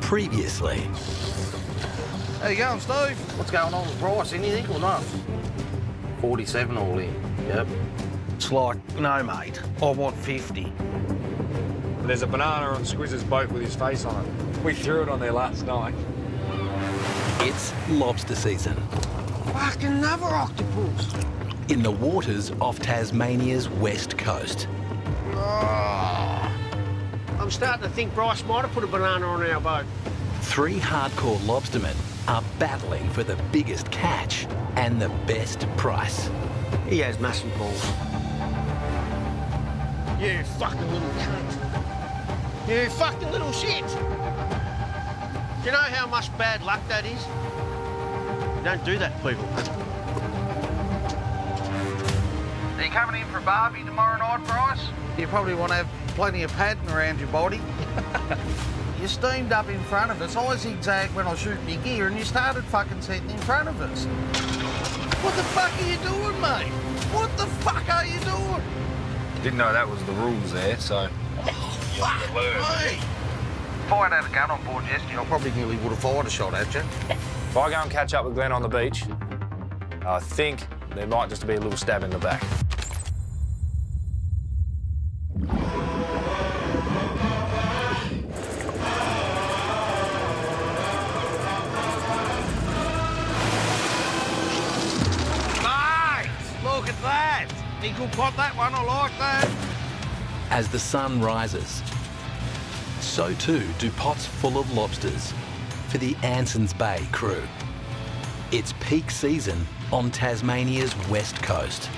Previously. How you going, Steve? What's going on with price? Anything or not? 47 all in. Yep. It's like, no, mate. I want 50. There's a banana on Squizz's boat with his face on it. We threw it on there last night. It's lobster season. Fucking another octopus. In the waters off Tasmania's west coast. Oh. I'm starting to think Bryce might have put a banana on our boat. Three hardcore lobstermen are battling for the biggest catch and the best price. He has massive balls. You fucking little cunt. You fucking little shit. Do you know how much bad luck that is? You don't do that, people. Are you coming in for a barbie tomorrow night, Bryce? You probably want to have plenty of padding around your body. You steamed up in front of us. I zigzagged when I was shooting your gear and you started fucking setting in front of us. What the fuck are you doing, mate? What the fuck are you doing? Didn't know that was the rules there, so... Oh, fuck me. If I had a gun on board yesterday, I probably nearly would have fired a shot at you. If I go and catch up with Glenn on the beach, I think there might just be a little stab in the back. Look at that! He could pot that one, I like that. As the sun rises, so too do pots full of lobsters for the Anson's Bay crew. It's peak season on Tasmania's west coast.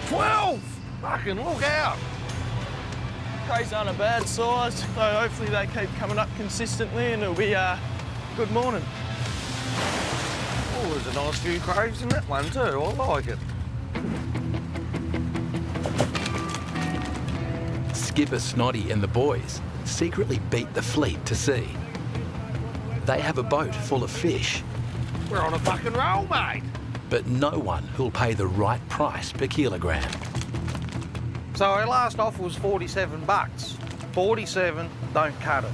12! Fucking look out! Cray's aren't a bad size, so hopefully they keep coming up consistently and it'll be a good morning. Oh, there's a nice few craves in that one too, I like it. Skipper Snoddy and the boys secretly beat the fleet to sea. They have a boat full of fish, We're on a fucking roll, mate. but no one who'll pay the right price per kilogram. So our last offer was 47 bucks. 47, don't cut it.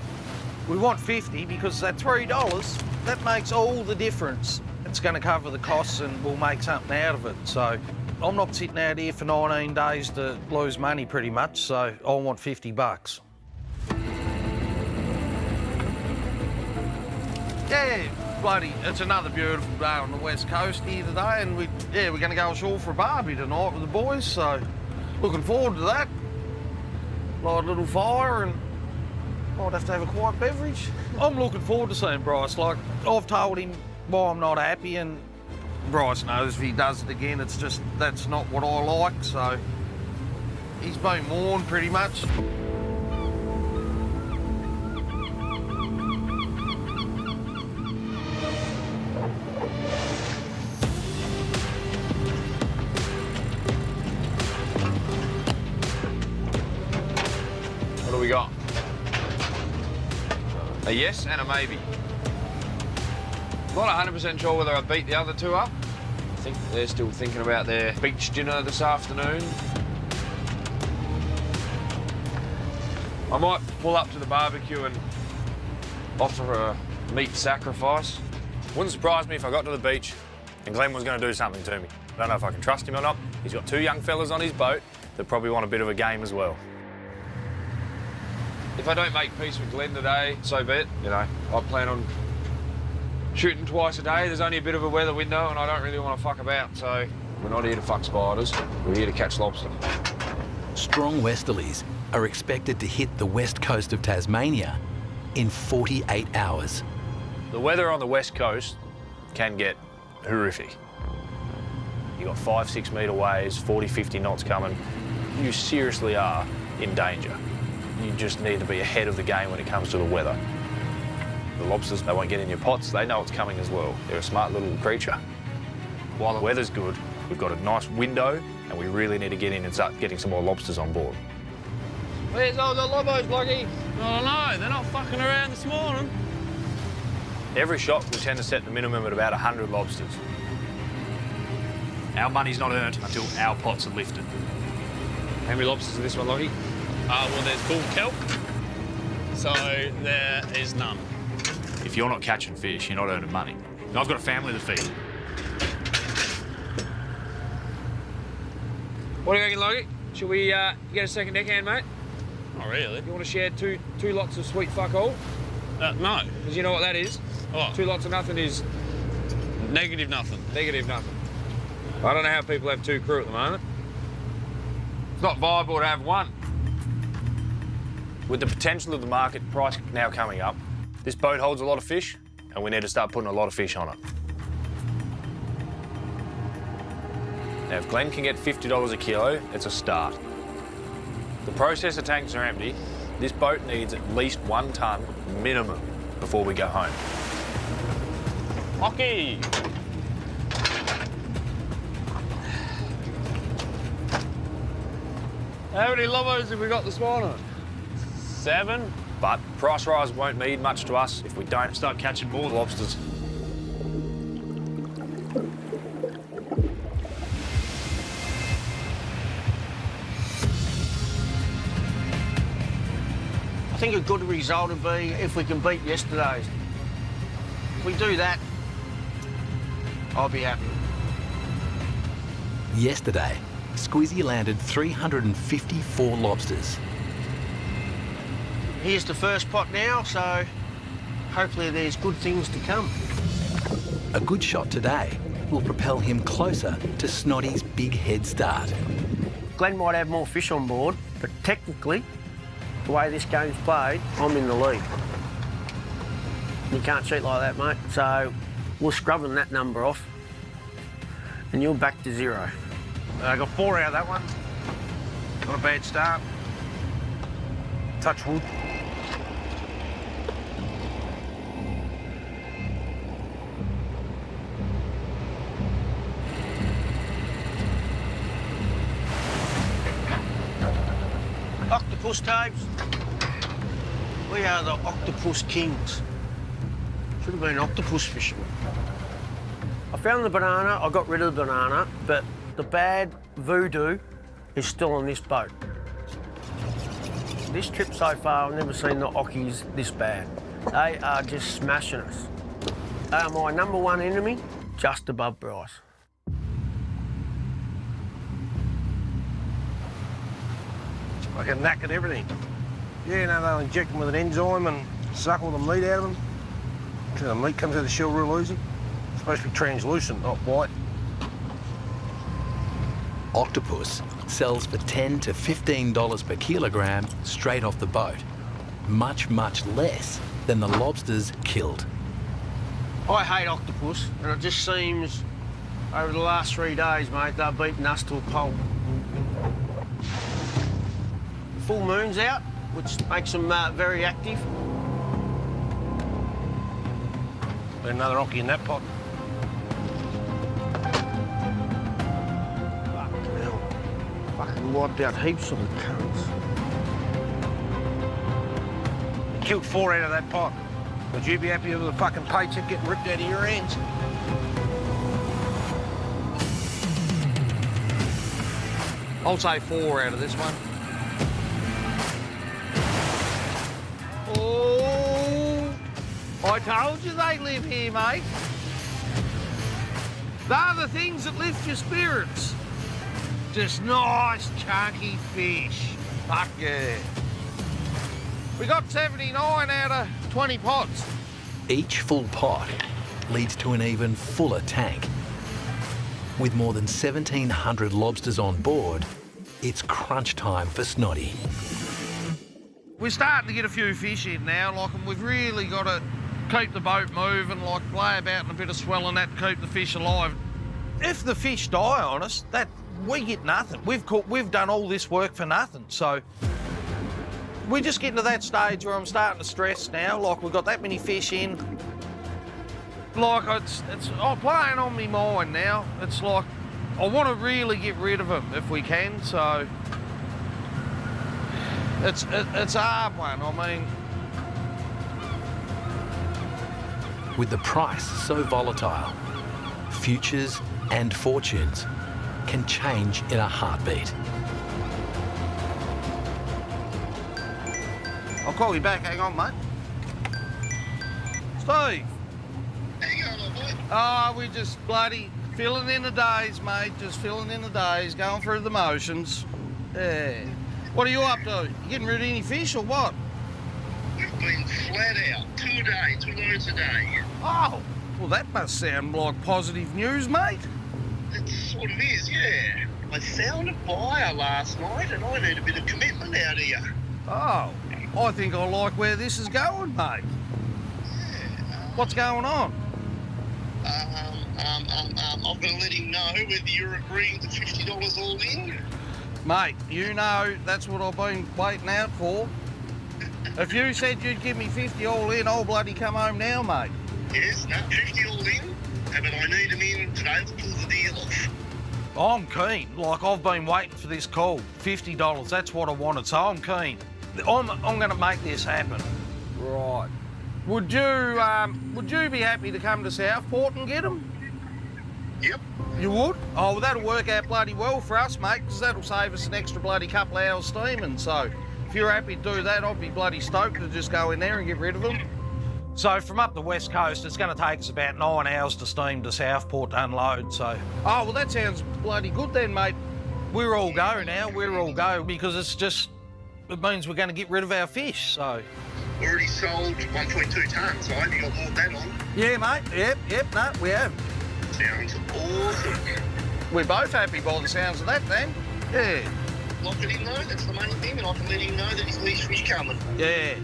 We want 50 because at $3, that makes all the difference. It's going to cover the costs and we'll make something out of it. So I'm not sitting out here for 19 days to lose money pretty much, so I want 50 bucks. Yeah, bloody, it's another beautiful day on the west coast here today, and we're going to go ashore for a barbie tonight with the boys, so looking forward to that. Light a little fire and might have to have a quiet beverage. I'm looking forward to seeing Bryce. Like, I've told him why I'm not happy, and Bryce knows if he does it again, it's just, that's not what I like, so he's been warned pretty much. What do we got? A yes and a maybe. Not 100% sure whether I beat the other two up. I think they're still thinking about their beach dinner this afternoon. I might pull up to the barbecue and offer a meat sacrifice. Wouldn't surprise me if I got to the beach and Glenn was going to do something to me. I don't know if I can trust him or not. He's got two young fellas on his boat that probably want a bit of a game as well. If I don't make peace with Glenn today, so be it. You know, I plan on shooting twice a day. There's only a bit of a weather window and I don't really want to fuck about, so we're not here to fuck spiders. We're here to catch lobster. Strong westerlies are expected to hit the west coast of Tasmania in 48 hours. The weather on the west coast can get horrific. You got 5-6 metre waves, 40-50 knots coming. You seriously are in danger. You just need to be ahead of the game when it comes to the weather. The lobsters, they won't get in your pots. They know it's coming as well. They're a smart little creature. While the weather's good, we've got a nice window and we really need to get in and start getting some more lobsters on board. Where's all the lobos, Loggy? Oh no, they're not fucking around this morning. Every shot, we tend to set the minimum at about 100 lobsters. Our money's not earned until our pots are lifted. How many lobsters is this one, Loggy? Well, there's bull kelp, So there is none. If you're not catching fish, you're not earning money. And I've got a family to feed. What do you reckon, Logie? Should we get a second deckhand, mate? Not really. You want to share two lots of sweet fuck all? No. Because you know what that is? Oh. 2 lots of nothing is Negative nothing. negative nothing. I don't know how people have 2 crew at the moment. It's not viable to have one. With the potential of the market price now coming up, this boat holds a lot of fish, and we need to start putting a lot of fish on it. Now, if Glenn can get $50 a kilo, it's a start. The processor tanks are empty. This boat needs at least 1 tonne minimum before we go home. Hockey! How many lobos have we got this morning? 7. But price rise won't mean much to us if we don't start catching more lobsters. I think a good result would be if we can beat yesterday's. If we do that, I'll be happy. Yesterday, Squizzy landed 354 lobsters. Here's the first pot now, so hopefully there's good things to come. A good shot today will propel him closer to Snoddy's big head start. Glenn might have more fish on board, but technically, the way this game's played, I'm in the lead. You can't cheat like that, mate. So we're scrubbing that number off, and you're back to 0. I got 4 out of that one. Not a bad start. Touch wood. Octopus tapes. We are the octopus kings. Should have been octopus fishermen. I found the banana, I got rid of the banana, but the bad voodoo is still on this boat. This trip so far, I've never seen the Ockies this bad. They are just smashing us. They are my #1 enemy, just above Bryce. Like a knack at everything. Yeah, no, they'll inject them with an enzyme and suck all the meat out of them. So the meat comes out of the shell real easy. It's supposed to be translucent, not white. Octopus sells for $10 to $15 per kilogram straight off the boat. Much, much less than the lobsters killed. I hate octopus, and it just seems over the last 3 days, mate, they've beaten us to a pulp. The full moon's out, which makes them very active. There's another Ockie in that pot. Fucking hell. Fucking wiped out heaps of the cunts. Killed 4 out of that pot. Would you be happy with the fucking paycheck getting ripped out of your hands? I'll say 4 out of this one. Oh, I told you they live here, mate. They're the things that lift your spirits. Just nice, chunky fish. Fuck yeah. We got 79 out of 20 pots. Each full pot leads to an even fuller tank. With more than 1,700 lobsters on board, it's crunch time for Snoddy. We're starting to get a few fish in now, like, and we've really got to keep the boat moving, like play about in a bit of swell and that, keep the fish alive. If the fish die on us, that we get nothing. We've done all this work for nothing, so we're just getting to that stage where I'm starting to stress now, like we've got that many fish in. Like, it's playing on me mind now. It's like, I want to really get rid of them if we can, so it's a hard one, I mean. With the price so volatile, futures and fortunes can change in a heartbeat. I'll call you back. Hang on, mate. Steve. Hang on, old boy. Oh, we just bloody filling in the days, mate. Just filling in the days, going through the motions. Yeah. What are you up to? You getting rid of any fish or what? We've been flat out 2 days, 2 loads a day. Oh, well, that must sound like positive news, mate. It sort of is, yeah. I found a buyer last night and I need a bit of commitment out of you. Oh, I think I like where this is going, mate. What's going on? I'm going to let him know whether you're agreeing to $50 all in. Mate, you know that's what I've been waiting out for. If you said you'd give me 50 all in, I'll bloody come home now, mate. Yes, no, 50 all in. But I need him in today to pull the deal off. I'm keen. Like, I've been waiting for this call. $50, that's what I wanted, so I'm keen. I'm going to make this happen. Right. Would you be happy to come to Southport and get them? Yep. You would? Oh, well, that'll work out bloody well for us, mate, because that'll save us an extra bloody couple of hours steaming. So if you're happy to do that, I'd be bloody stoked to just go in there and get rid of them. So from up the west coast, it's going to take us about 9 hours to steam to Southport to unload, so... Oh, well, that sounds bloody good then, mate. We're all go now, we're all go, because it means we're going to get rid of our fish, so... Already sold 1.2 tonnes, so I hope you got more than that on. Yeah, mate, yep, no, we have. Sounds awesome. We're both happy by the sounds of that, then. Yeah. Lock it in though, that's the main thing, and I can let him know that his least fish coming. Yeah.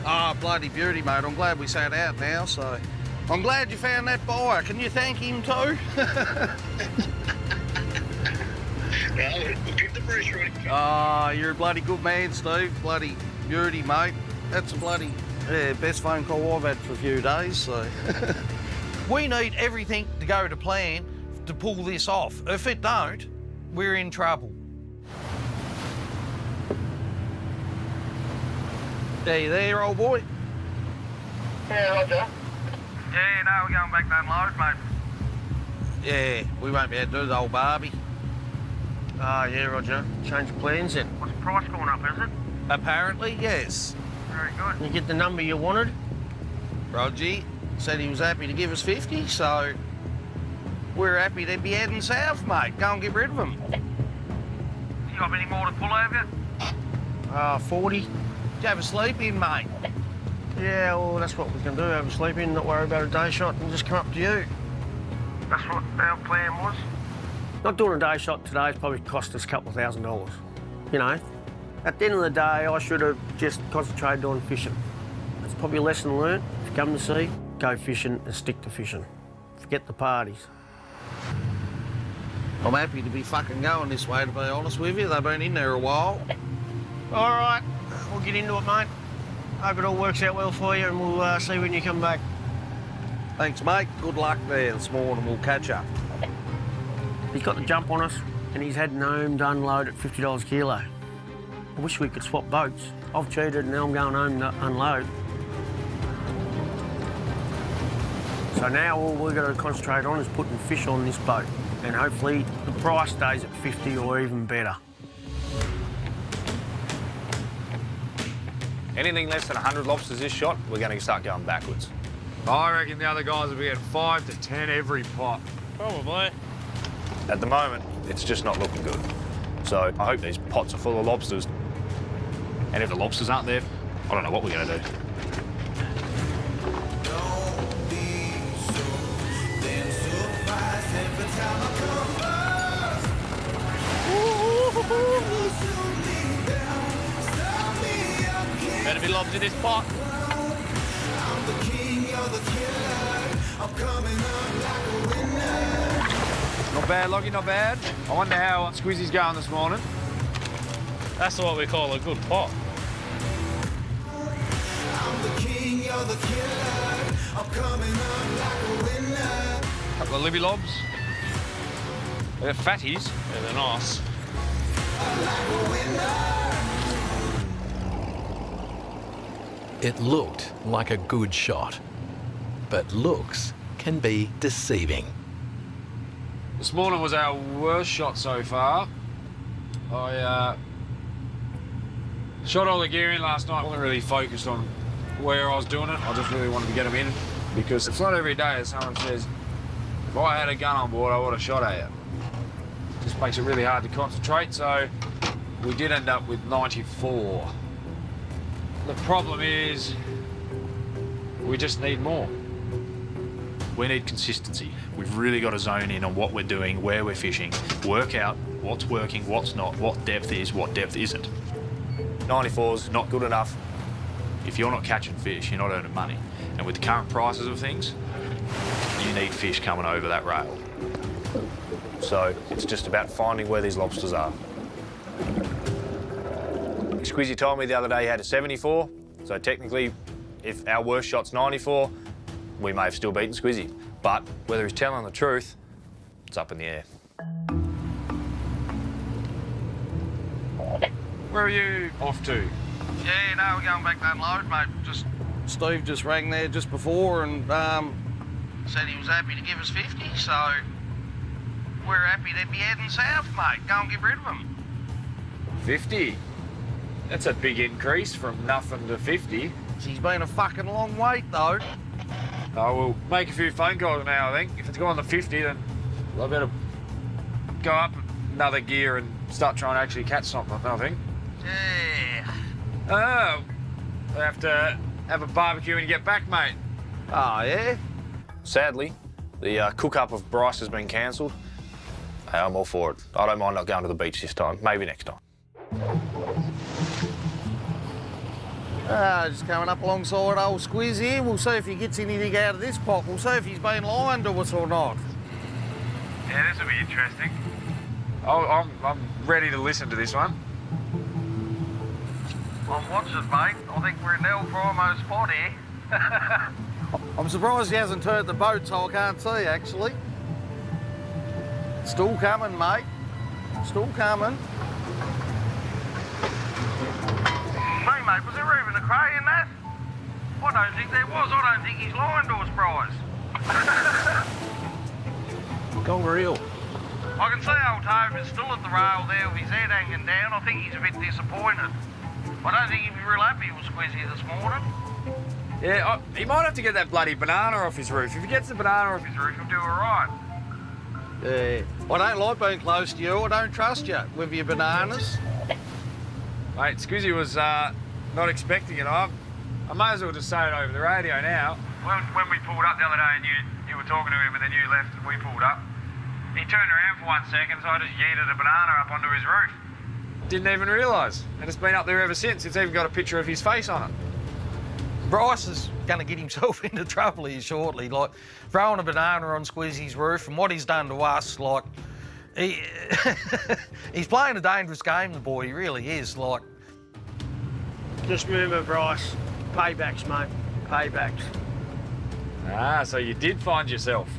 Oh, bloody beauty, mate. I'm glad we sat out now, so... I'm glad you found that buyer. Can you thank him too? Well, we'll keep the pressure on him. Oh, you're a bloody good man, Steve. Bloody beauty, mate. That's a bloody best phone call I've had for a few days, so... We need everything to go to plan to pull this off. If it don't, we're in trouble. Are you there, old boy? Yeah, Roger. Yeah, no, we're going back to unload, mate. Yeah, we won't be able to do the old Barbie. Ah, yeah, Roger. Change of plans then. What's the price going up, is it? Apparently, yes. Very good. You get the number you wanted? Roger said he was happy to give us 50, so we're happy to be heading south, mate. Go and get rid of them. You got any more to pull over you? 40. Did you have a sleep in, mate? Yeah, well, that's what we can do. Have a sleep in, not worry about a day shot, and just come up to you. That's what our plan was. Not doing a day shot today has probably cost us a couple of $1,000. You know, at the end of the day, I should have just concentrated on fishing. It's probably a lesson learnt. If you come to sea, go fishing and stick to fishing. Forget the parties. I'm happy to be fucking going this way, to be honest with you. They've been in there a while. All right, we'll get into it, mate. Hope it all works out well for you, and we'll see when you come back. Thanks, mate. Good luck there this morning. We'll catch up. He's got the jump on us, and he's heading home to unload at $50 a kilo. I wish we could swap boats. I've cheated, and now I'm going home to unload. So now all we've got to concentrate on is putting fish on this boat, and hopefully the price stays at 50 or even better. Anything less than 100 lobsters this shot, we're going to start going backwards. I reckon the other guys will be at 5 to 10 every pot. Probably. At the moment, it's just not looking good. So I hope these pots are full of lobsters. And if the lobsters aren't there, I don't know what we're going to do. Better be lobs in this pot. Not bad, Lockie, not bad. I wonder how Squizzy's going this morning. That's what we call a good pot. Couple of Libby lobs. They're fatties. Yeah, they're nice. It looked like a good shot, but looks can be deceiving. This morning was our worst shot so far. I Shot all the gear in last night. I wasn't really focused on where I was doing it. I just really wanted to get them in because it's not every day that someone says, if I had a gun on board, I would have shot at you. It just makes it really hard to concentrate, so we did end up with 94. The problem is we just need more. We need consistency. We've really got to zone in on what we're doing, where we're fishing, work out what's working, what's not, what depth is, what depth isn't. 94's not good enough. If you're not catching fish, you're not earning money. And with the current prices of things, you need fish coming over that rail. So it's just about finding where these lobsters are. Squizzy told me the other day he had a 74, so technically, if our worst shot's 94, we may have still beaten Squizzy. But whether he's telling the truth, it's up in the air. Where are you off to? Yeah, no, we're going back to unload, mate. Steve just rang there just before and said he was happy to give us 50, so we're happy to be heading south, mate. Go and get rid of them. 50? That's a big increase from nothing to 50. He's been a fucking long wait, though. I will make a few phone calls now, I think. If it's gone to 50, then I better go up another gear and start trying to actually catch something, I think. Yeah. Oh, I have to have a barbecue when you get back, mate. Oh, yeah? Sadly, the cook-up of Bryce has been cancelled. Hey, I'm all for it. I don't mind not going to the beach this time. Maybe next time. Just coming up alongside old Squiz here. We'll see if he gets anything out of this pot. We'll see if he's been lying to us or not. Yeah, this will be interesting. I'm ready to listen to this one. Well, watch it, mate. I think we're in El Primo spot here. I'm surprised he hasn't turned the boat so I can't see, actually. Still coming, mate. Still coming. Hey, mate, was there even a Cray in that? I don't think there was. I don't think he's lying to us, Bryce. Gone real. I can see old Toby's still at the rail there with his head hanging down. I think he's a bit disappointed. I don't think he'd be real happy with Squizzy this morning. Yeah, he might have to get that bloody banana off his roof. If he gets the banana off his roof, he'll do all right. Yeah. I don't like being close to you. I don't trust you with your bananas. Mate, Squizzy was not expecting it. I may as well just say it over the radio now. When we pulled up the other day and you were talking to him and then you left and we pulled up, he turned around for 1 second, so I just yeeted a banana up onto his roof. Didn't even realise. And it's been up there ever since. It's even got a picture of his face on it. Bryce is going to get himself into trouble here shortly, like throwing a banana on Squizzy's roof and what he's done to us, like, he's playing a dangerous game, the boy, he really is, like. Just remember, Bryce, paybacks, mate, paybacks. Ah, so you did find yourself.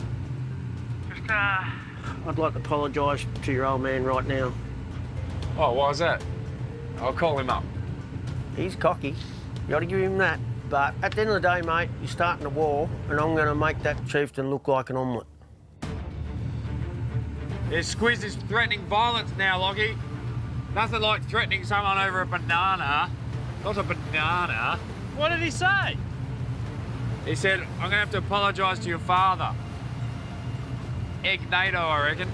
Just, I'd like to apologise to your old man right now. Oh, why is that? I'll call him up. He's cocky, you got to give him that. But at the end of the day, mate, you're starting a war, and I'm going to make that chieftain look like an omelette. Yeah, Squiz is threatening violence now, Loggy. Nothing like threatening someone over a banana. Not a banana. What did he say? He said, I'm going to have to apologise to your father. Egg NATO, I reckon.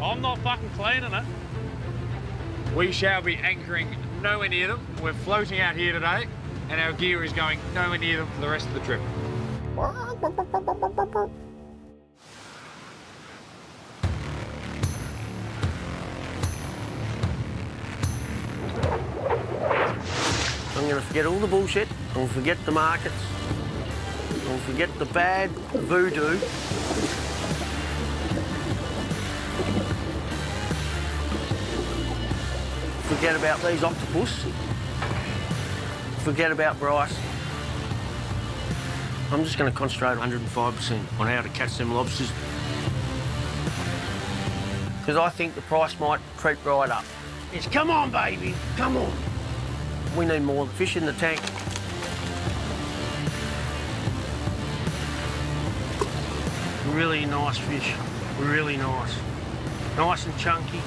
I'm not fucking cleaning it. We shall be anchoring nowhere near them. We're floating out here today, and our gear is going nowhere near them for the rest of the trip. I'm going to forget all the bullshit. I'm going to forget the markets. I'm going to forget the bad voodoo. Forget about these octopus. Forget about Bryce. I'm just going to concentrate 105% on how to catch them lobsters. Because I think the price might creep right up. It's come on, baby, come on. We need more fish in the tank. Really nice fish, really nice. Nice and chunky.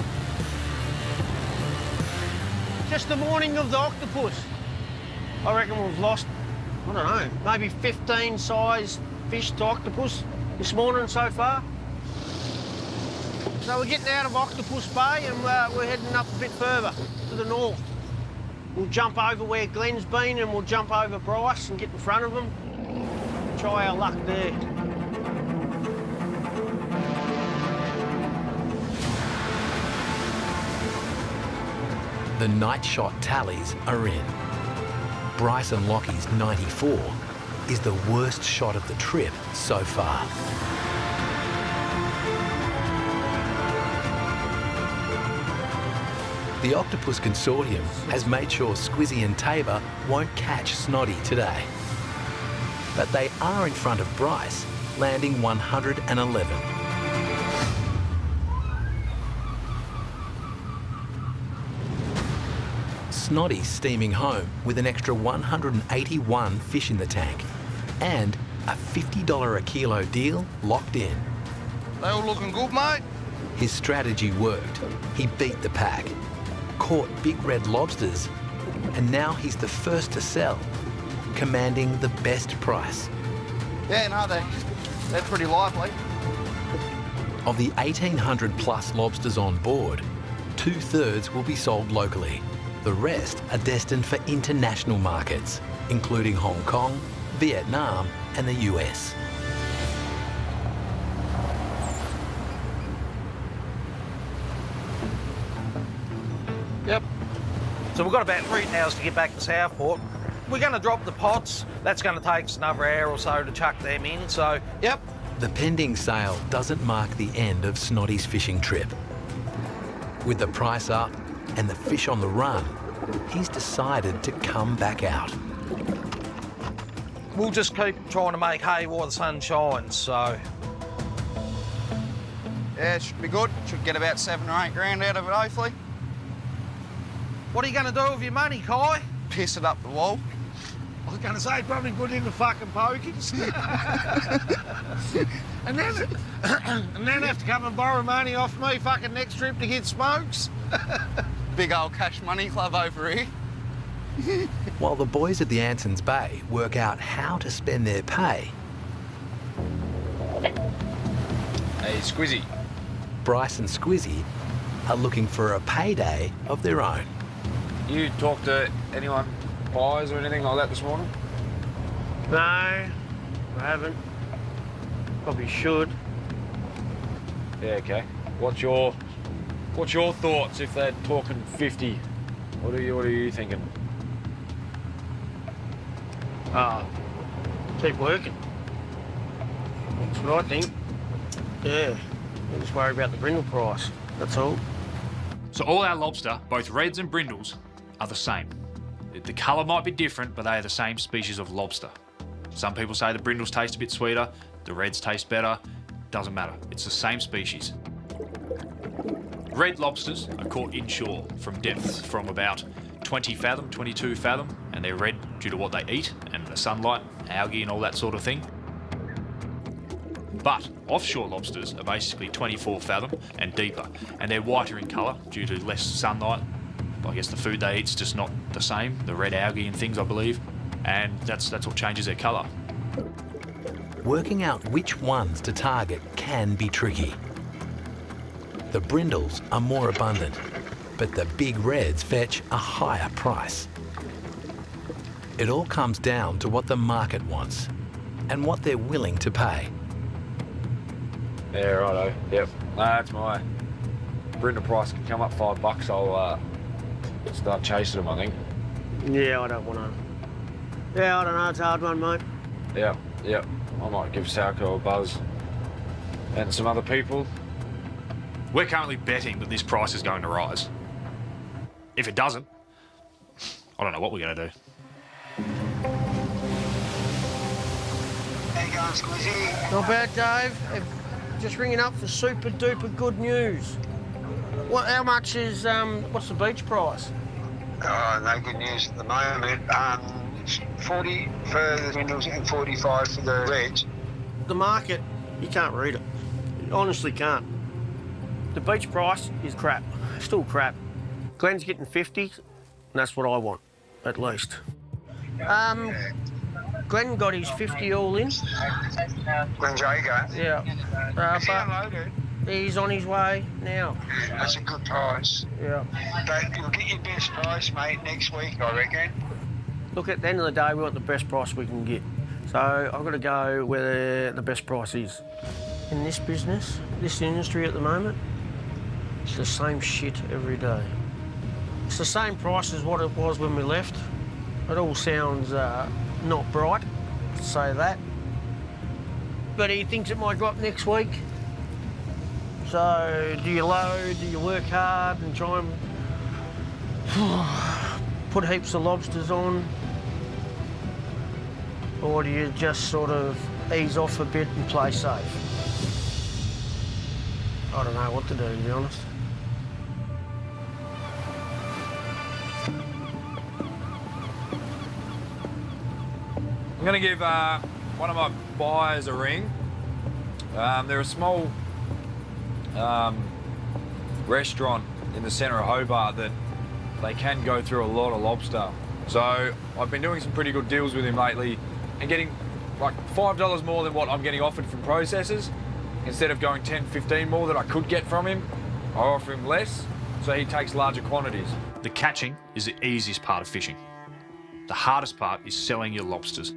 Just the morning of the octopus. I reckon we've lost, I don't know, maybe 15 size fish to octopus this morning so far. So we're getting out of Octopus Bay and we're heading up a bit further to the north. We'll jump over where Glenn's been and we'll jump over Bryce and get in front of him. Try our luck there. The night shot tallies are in. Bryce and Lockie's 94 is the worst shot of the trip so far. The Octopus Consortium has made sure Squizzy and Tabor won't catch Snoddy today. But they are in front of Bryce, landing 111. Snoddy's steaming home with an extra 181 fish in the tank and a $50 a kilo deal locked in. They all looking good, mate? His strategy worked. He beat the pack, caught big red lobsters, and now he's the first to sell, commanding the best price. Yeah, no, they're pretty lively. Of the 1,800 plus lobsters on board, 2/3 will be sold locally. The rest are destined for international markets, including Hong Kong, Vietnam, and the US. Yep. So we've got about 3 hours to get back to Southport. We're going to drop the pots. That's going to take us another hour or so to chuck them in, so, yep. The pending sale doesn't mark the end of Snoddy's fishing trip. With the price up and the fish on the run, he's decided to come back out. We'll just keep trying to make hay while the sun shines, so. Yeah, it should be good. Should get about 7 or 8 grand out of it, hopefully. What are you going to do with your money, Kai? Piss it up the wall. I was going to say, probably put in the fucking pokies. and then have to come and borrow money off me fucking next trip to get smokes. Big old cash money club over here. While the boys at the Ansons Bay work out how to spend their pay, Hey, Squizzy. Bryce and Squizzy are looking for a payday of their own. You talked to anyone, buyers or anything like that this morning? No, I haven't. Probably should. Yeah, okay. What's your thoughts if they're talking 50? What are you thinking? Keep working. That's what I think. Yeah, I just worry about the brindle price, that's all. So all our lobster, both reds and brindles, are the same. The colour might be different, but they are the same species of lobster. Some people say the brindles taste a bit sweeter, the reds taste better. Doesn't matter, it's the same species. Red lobsters are caught inshore from depths from about 20 fathom, 22 fathom, and they're red due to what they eat and the sunlight, algae and all that sort of thing. But offshore lobsters are basically 24 fathom and deeper, and they're whiter in colour due to less sunlight. I guess the food they eat's just not the same, the red algae and things, I believe, and that's what changes their colour. Working out which ones to target can be tricky. The brindles are more abundant, but the big reds fetch a higher price. It all comes down to what the market wants and what they're willing to pay. Yeah, righto. Yep. That's my brindle price can come up $5. I'll start chasing them, I think. Yeah, I don't want to. Yeah, I don't know, it's a hard one, mate. Yeah. I might give Salco a buzz and some other people. We're currently betting that this price is going to rise. If it doesn't, I don't know what we're going to do. How you going, Squizzy? Not bad, Dave. Just ringing up for super duper good news. How much is, what's the beach price? No good news at the moment. It's 40 for the brindles and 45 for the reds. The market, you can't read it. You honestly can't. The beach price is crap. Still crap. Glenn's getting 50. that's what I want, at least. Glenn got his 50 all in. When Jay goes? Yeah. Is he unloaded? He's on his way now. That's a good price. Yeah. But you'll get your best price, mate, next week, I reckon. Look, at the end of the day, we want the best price we can get. So I've got to go where the best price is. In this business, this industry at the moment, it's the same shit every day. It's the same price as what it was when we left. It all sounds not bright to say that. But he thinks it might go up next week. So do you load, do you work hard and try and put heaps of lobsters on? Or do you just sort of ease off a bit and play safe? I don't know what to do, to be honest. I'm going to give one of my buyers a ring. They're a small restaurant in the centre of Hobart that they can go through a lot of lobster. So I've been doing some pretty good deals with him lately and getting like $5 more than what I'm getting offered from processors. Instead of going 10, 15 more that I could get from him, I offer him less, so he takes larger quantities. The catching is the easiest part of fishing. The hardest part is selling your lobsters.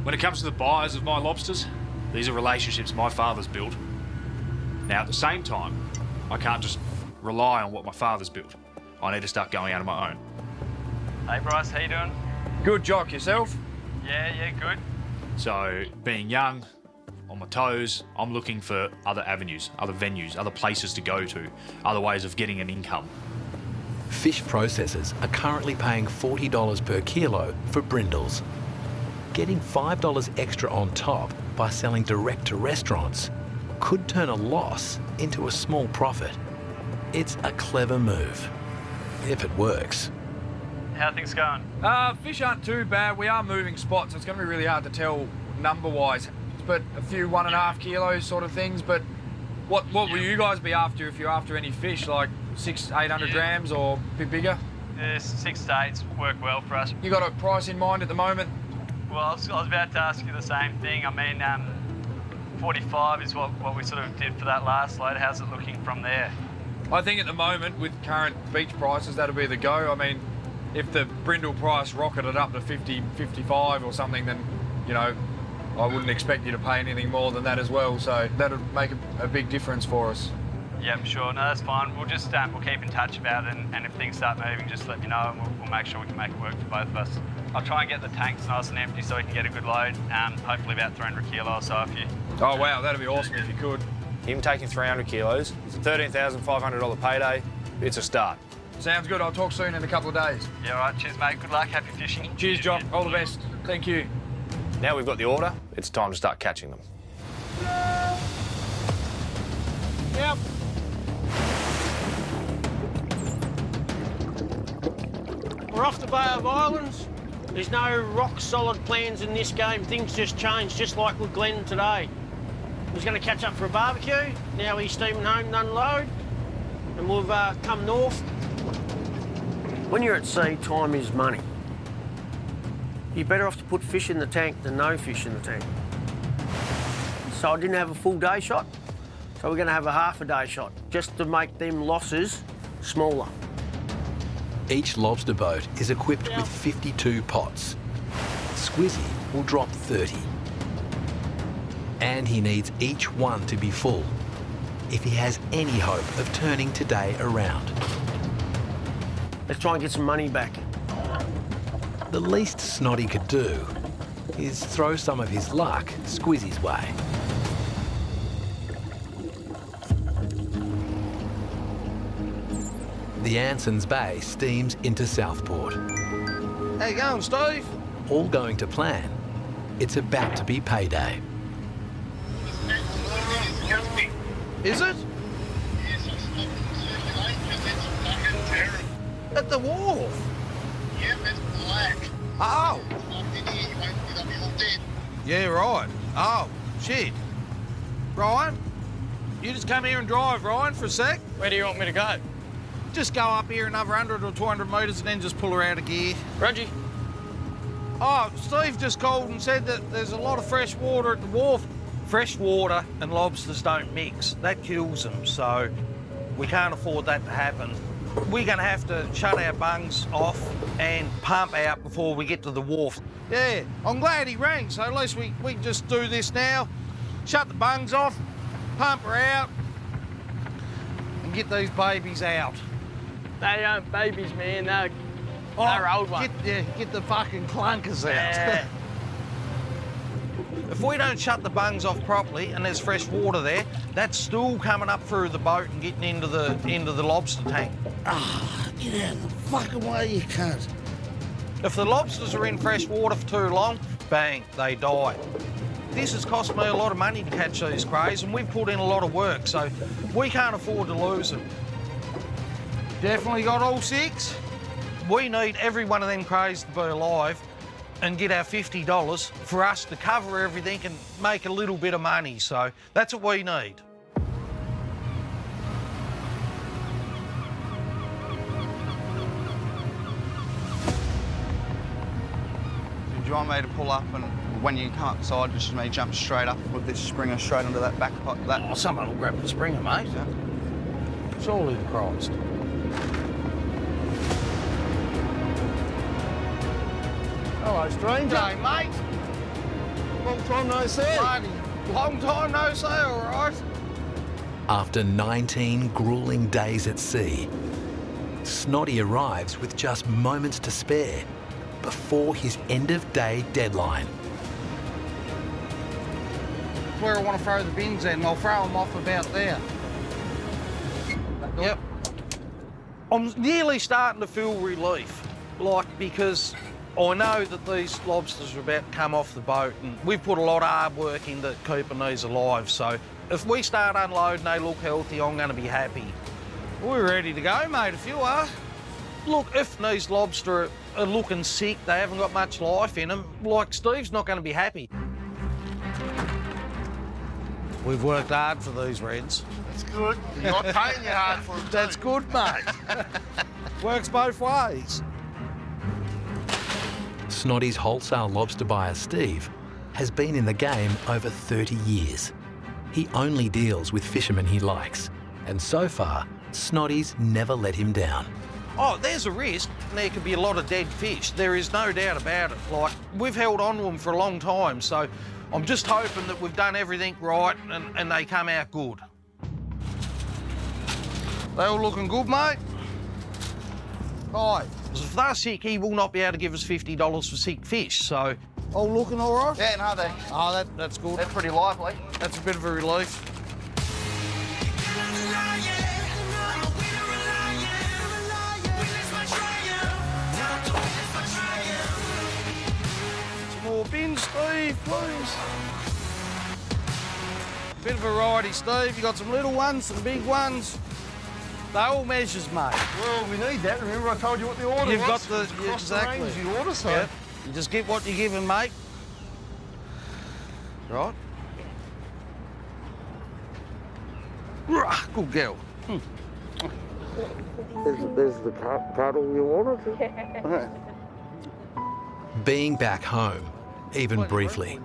When it comes to the buyers of my lobsters, these are relationships my father's built. Now, at the same time, I can't just rely on what my father's built. I need to start going out on my own. Hey Bryce, how you doing? Good, Jock, yourself? Yeah, good. So, being young, on my toes, I'm looking for other avenues, other venues, other places to go to, other ways of getting an income. Fish processors are currently paying $40 per kilo for brindles. Getting $5 extra on top by selling direct to restaurants could turn a loss into a small profit. It's a clever move, if it works. How are things going? Fish aren't too bad. We are moving spots. It's going to be really hard to tell number-wise, but a few 1.5 kilos sort of things. But what will you guys be after if you're after any fish, like 600-800 grams or a bit bigger? 6 to 8 work well for us. You got a price in mind at the moment? Well, I was about to ask you the same thing. I mean, 45 is what we sort of did for that last load. How's it looking from there? I think at the moment, with current beach prices, that'll be the go. I mean, if the brindle price rocketed up to 50, 55 or something, then, you know, I wouldn't expect you to pay anything more than that as well. So that'll make a big difference for us. Yep, sure. No, that's fine. We'll just we'll keep in touch about it, and if things start moving, just let me know, and we'll make sure we can make it work for both of us. I'll try and get the tanks nice and empty so we can get a good load. Hopefully about 300 kilos or so if you... Oh, wow, that'd be awesome if you could. Him taking 300 kilos, it's a $13,500 payday. It's a start. Sounds good. I'll talk soon in a couple of days. Yeah, all right. Cheers, mate. Good luck. Happy fishing. Cheers, Jock. All the best. Thank you. Now we've got the order, it's time to start catching them. Yep. We're off the Bay of Islands. There's no rock-solid plans in this game. Things just change, just like with Glenn today. He was going to catch up for a barbecue. Now he's steaming home to unload. And we've come north. When you're at sea, time is money. You're better off to put fish in the tank than no fish in the tank. So I didn't have a full day shot, so we're going to have a half a day shot, just to make them losses smaller. Each lobster boat is equipped with 52 pots. Squizzy will drop 30. And he needs each one to be full if he has any hope of turning today around. Let's try and get some money back. The least Snotty could do is throw some of his luck Squizzy's way. The Anson's Bay steams into Southport. How you going, Steve? All going to plan. It's about to be payday. Is it? At the wharf? Yeah, that's black. Oh. Dead. Yeah, right. Oh, shit. Ryan, you just come here and drive, Ryan, for a sec? Where do you want me to go? Just go up here another 100 or 200 metres and then just pull her out of gear. Reggie. Oh, Steve just called and said that there's a lot of fresh water at the wharf. Fresh water and lobsters don't mix. That kills them, so we can't afford that to happen. We're going to have to shut our bungs off and pump out before we get to the wharf. Yeah, I'm glad he rang, so at least we can just do this now. Shut the bungs off, pump her out, and get these babies out. They aren't babies, man. They're old ones. Get the fucking clunkers out. Yeah. If we don't shut the bungs off properly and there's fresh water there, that's still coming up through the boat and getting into the lobster tank. Get out of the fucking way, you cunt. If the lobsters are in fresh water for too long, bang, they die. This has cost me a lot of money to catch these crays, and we've put in a lot of work, so we can't afford to lose them. Definitely got all 6. We need every one of them crays to be alive and get our $50 for us to cover everything and make a little bit of money, so that's what we need. Do you want me to pull up and when you come up the side, just me jump straight up with this springer straight onto that back pot? Oh, someone will grab the springer, mate. Yeah. Surely the Christ. Hello, stranger. Hey, mate. Long time no see. Bloody long time no see, all right? After 19 grueling days at sea, Snotty arrives with just moments to spare before his end-of-day deadline. Where I want to throw the bins in, I'll throw them off about there. Yep. I'm nearly starting to feel relief, because I know that these lobsters are about to come off the boat, and we've put a lot of hard work into keeping these alive, so if we start unloading, they look healthy, I'm going to be happy. We're ready to go, mate, if you are. Look, if these lobster are looking sick, they haven't got much life in them, Steve's not going to be happy. We've worked hard for these reds. That's good. You're not paying you hard for it. That's good, mate. Works both ways. Snotty's wholesale lobster buyer, Steve, has been in the game over 30 years. He only deals with fishermen he likes, and so far, Snotty's never let him down. Oh, there's a risk. There could be a lot of dead fish. There is no doubt about it. We've held on to them for a long time, so I'm just hoping that we've done everything right and they come out good. They all looking good, mate? Aye. Because if they're sick, he will not be able to give us $50 for sick fish, so all looking all right? Yeah, no, That's good. they're pretty lively. That's a bit of a relief. Some more bins, Steve, please. Bit of variety, Steve. You got some little ones, some big ones. They all measures, mate. Well, we need that. Remember I told you what the order was? You've got the... Across exactly. the range, the order, so... Yep. You just get what you're given, mate. Right? Good girl. There's the cuddle you wanted. Being back home, even briefly,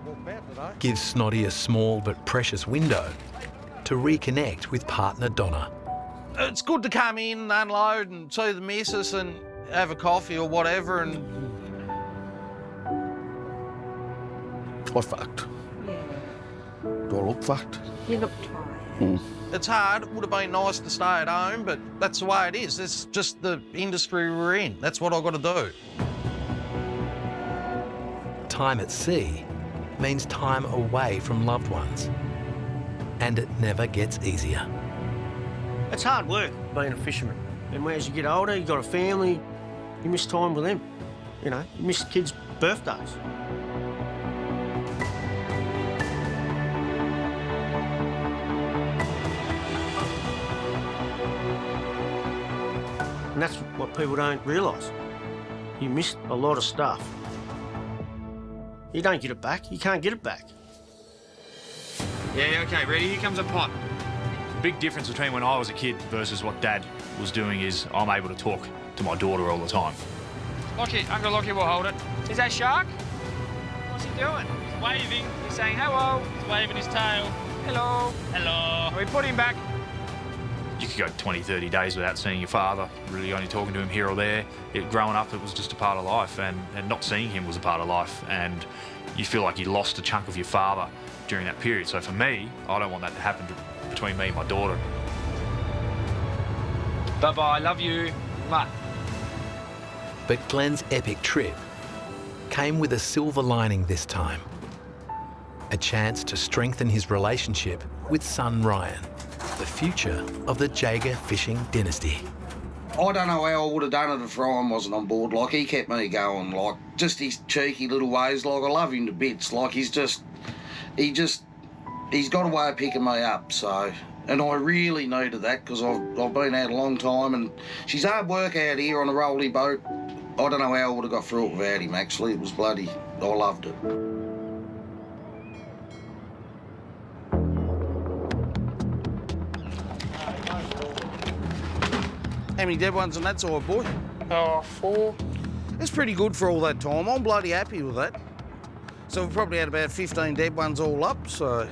gives Snotty a small but precious window to reconnect with partner Donna. It's good to come in, unload and see the missus and have a coffee or whatever and... I fucked. Yeah. Do I look fucked? You look tired. It's hard. It would have been nice to stay at home, but that's the way it is. It's just the industry we're in. That's what I've got to do. Time at sea means time away from loved ones. And it never gets easier. It's hard work being a fisherman. And as you get older, you've got a family, you miss time with them. You know, you miss kids' birthdays. And that's what people don't realise. You miss a lot of stuff. You don't get it back. You can't get it back. Yeah, okay, ready? Here comes a pot. Big difference between when I was a kid versus what Dad was doing is I'm able to talk to my daughter all the time. Lockie, Uncle Lockie will hold it. Is that shark? What's he doing? He's waving. He's saying hello. He's waving his tail. Hello. Hello. We put him back. You could go 20, 30 days without seeing your father, really only talking to him here or there. Growing up, it was just a part of life, and not seeing him was a part of life, and you feel like you lost a chunk of your father during that period. So for me, I don't want that to happen between me and my daughter. Bye-bye, love you. Mwah. But Glenn's epic trip came with a silver lining this time. A chance to strengthen his relationship with son Ryan, the future of the Jaeger fishing dynasty. I don't know how I would have done it if Ryan wasn't on board. Like, he kept me going, like, just his cheeky little ways. Like, I love him to bits. Like, he's got a way of picking me up, so... And I really needed that, because I've been out a long time, and she's hard work out here on a rolly boat. I don't know how I would have got through it without him, actually. It was bloody... I loved it. How many dead ones on that side, boy? 4. That's pretty good for all that time. I'm bloody happy with that. So we've probably had about 15 dead ones all up, so...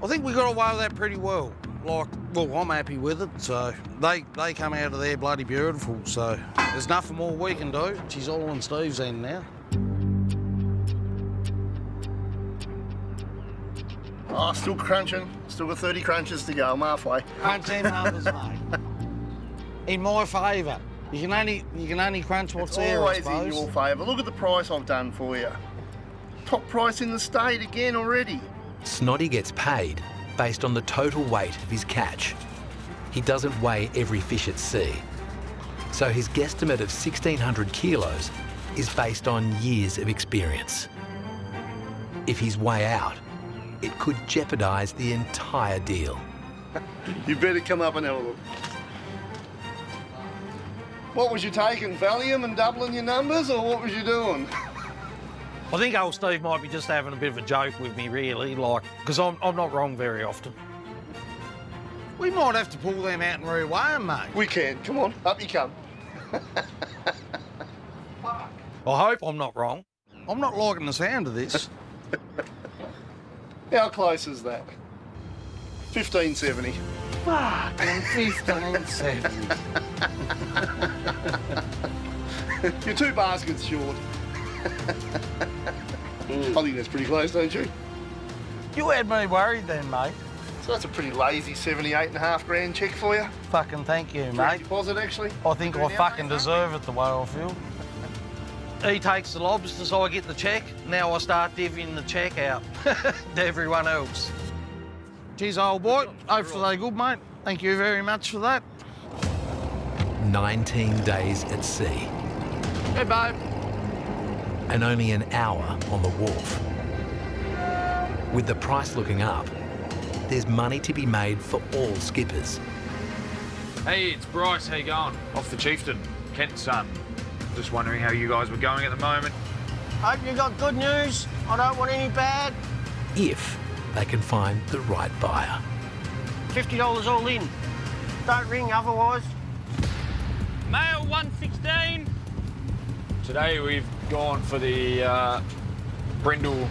I think we got away with that pretty well. Like, well, I'm happy with it, so... They come out of there bloody beautiful, so... There's nothing more we can do. She's all on Steve's end now. Oh, still crunching. Still got 30 crunches to go. I'm halfway. Crunch them numbers, mate. In my favour. You can only crunch what's there, I Always suppose. in your favour. Look at the price I've done for you. Top price in the state again already. Snotty gets paid based on the total weight of his catch. He doesn't weigh every fish at sea, so his guesstimate of 1,600 kilos is based on years of experience. If he's way out, it could jeopardise the entire deal. You better come up and have a look. What was you taking, Valium and doubling your numbers, or what was you doing? I think old Steve might be just having a bit of a joke with me, really, like, because I'm not wrong very often. We might have to pull them out and reweigh them, mate. We can. Come on, up you come. I hope I'm not wrong. I'm not liking the sound of this. How close is that? 1570. Fucking 1570. You're 2 baskets short. I think that's pretty close, don't you? You had me worried then, mate. So that's a pretty lazy 78.5 grand check for you. Fucking thank you, Direct mate. deposit, actually. I think I fucking deserve it the way I feel. He takes the lobster, so I get the cheque. Now I start divvying the cheque out to everyone else. Cheers, old boy. Hopefully they're good, mate. Thank you very much for that. 19 days at sea. Hey, babe. And only an hour on the wharf. With the price looking up, there's money to be made for all skippers. Hey, it's Bryce. How you going? Off the Chieftain, Kent's son. Just wondering how you guys were going at the moment. Hope you got good news. I don't want any bad. If they can find the right buyer. $50 all in. Don't ring otherwise. Male 116. Today we've gone for the brindle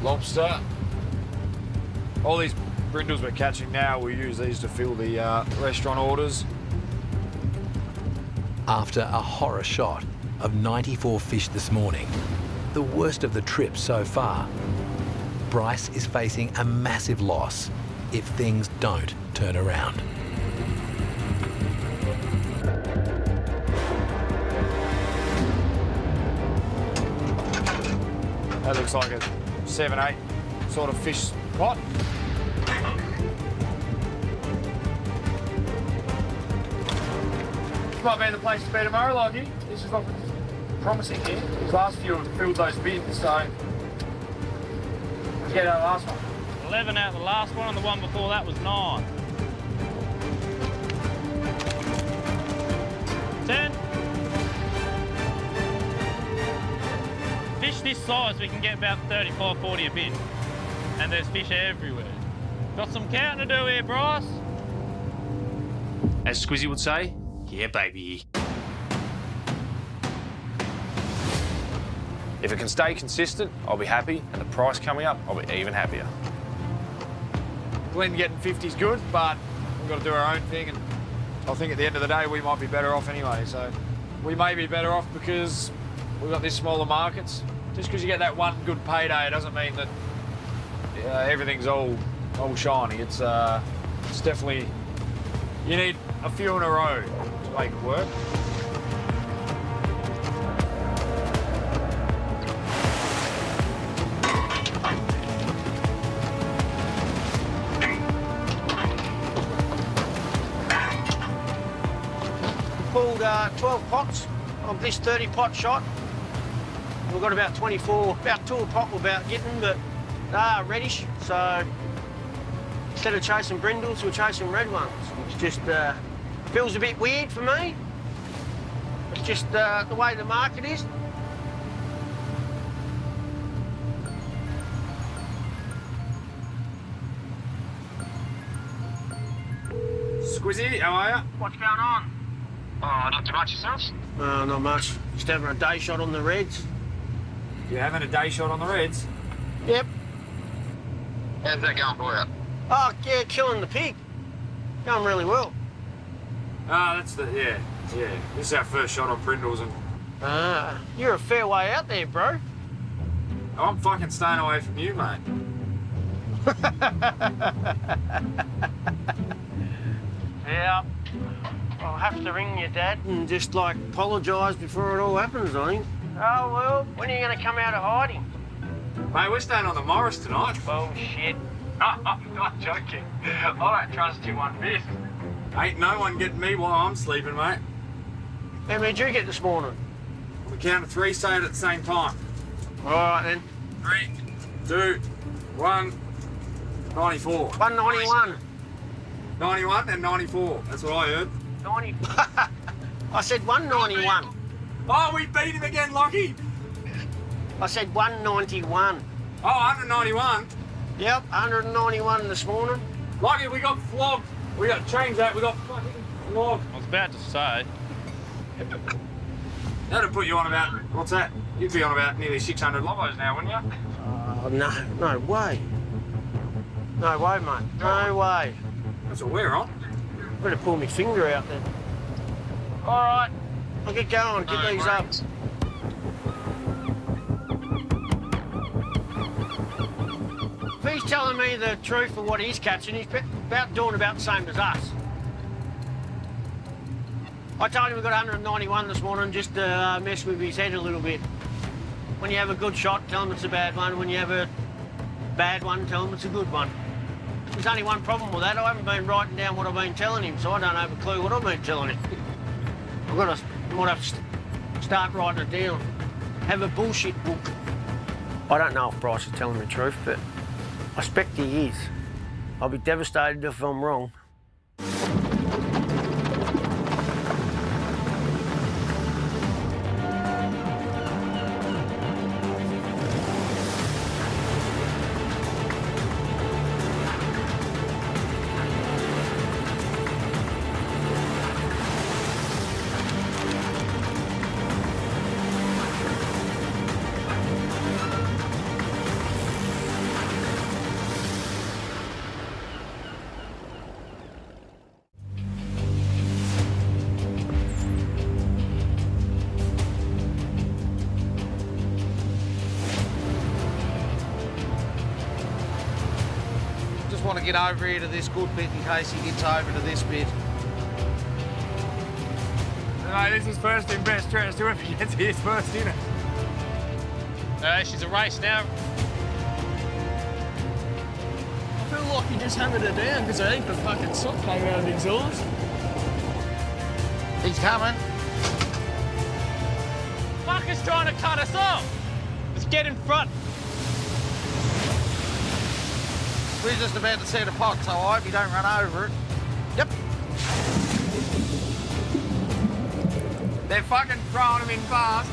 lobster. All these brindles we're catching now, we use these to fill the restaurant orders. After a horror shot of 94 fish this morning, the worst of the trip so far, Bryce is facing a massive loss if things don't turn around. That looks like a 7-8 sort of fish spot. This might be the place to be tomorrow, Lockie. This is looking promising here. These last few have filled those bins, so let's get out of the last one. 11 out of the last one, and the one before that was 9. 10. Fish this size, we can get about 35, 40 a bin. And there's fish everywhere. Got some counting to do here, Bryce. As Squizzy would say, yeah, baby. If it can stay consistent, I'll be happy, and the price coming up, I'll be even happier. Glenn getting 50's good, but we've got to do our own thing, and I think at the end of the day, we might be better off anyway. So we may be better off because we've got these smaller markets. Just because you get that one good payday, it doesn't mean that everything's all shiny. It's definitely, you need a few in a row to make it work. Pulled 12 pots of this 30 pot shot. We've got about 24, about 2 a pot we're about getting, but they are reddish, so instead of chasing brindles, we're chasing red ones. It's just feels a bit weird for me. It's just the way the market is. Squizzy, how are you? What's going on? Oh, not too much yourselves? Not much. Just having a day shot on the reds. You're having a day shot on the reds? Yep. How's that going for you? Oh, yeah, killing the pig. Going really well. Ah, that's the, yeah. This is our first shot on brindles, and You're a fair way out there, bro. I'm fucking staying away from you, mate. Yeah. I'll have to ring your dad and just, like, apologise before it all happens, I think. Oh, well, when are you going to come out of hiding? Mate, we're staying on the Morris tonight. Bullshit. I'm not joking. I don't trust you one bit. Ain't no one getting me while I'm sleeping, mate. How many did you get this morning? We count to 3, say it at the same time. All right, then. 3, 2, 1, 94. 191. 91 and 94, that's what I heard. 90. I said 191. Oh, we beat him again, Lockie. I said 191. Oh, 191. Yep, 191 this morning. Lockie, we got flogged. We got changed that. We got fucking flogged. I was about to say. That'd put you on about, what's that? You'd be on about nearly 600 lobos now, wouldn't you? No way. No way, mate. No way. That's what we're on. Better pull my finger out then. All right, I'll get going. Get these up. If he's telling me the truth of what he's catching, he's about doing about the same as us. I told him we got 191 this morning just to mess with his head a little bit. When you have a good shot, tell him it's a bad one. When you have a bad one, tell him it's a good one. There's only one problem with that. I haven't been writing down what I've been telling him, so I don't have a clue what I've been telling him. I might have to start writing it down. Have a bullshit book. I don't know if Bryce is telling me the truth, but I expect he is. I'll be devastated if I'm wrong. Want to get over here to this good bit in case he gets over to this bit. No, this is first in best dress. Whoever gets here is first in it. She's a race now. I feel like he just hammered her down because I think the fucking sock came out of his exhaust. He's coming. Fucker's trying to cut us off. Let's get in front. We're just about to set a pot, so I hope you don't run over it. Yep. They're fucking throwing them in fast.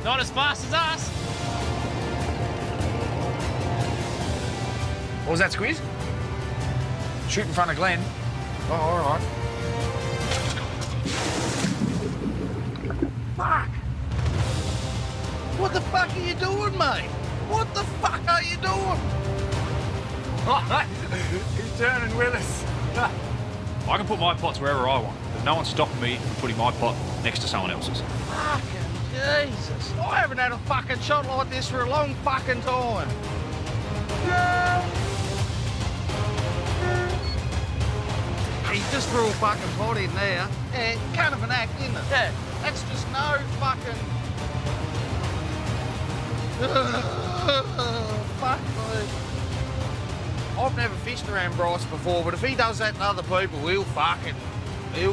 Not as fast as us. What was that, Squeeze? Shoot in front of Glenn. Oh, all right. Fuck! What the fuck are you doing, mate? What the fuck are you doing? He's turning with us. I can put my pots wherever I want. There's no one stopping me from putting my pot next to someone else's. Fucking Jesus. I haven't had a fucking shot like this for a long fucking time. He just threw a fucking pot in there. Yeah, kind of an act, isn't it? Yeah. That's just no fucking... Fuck me. I've never fished around Bryce before, but if he does that to other people, he'll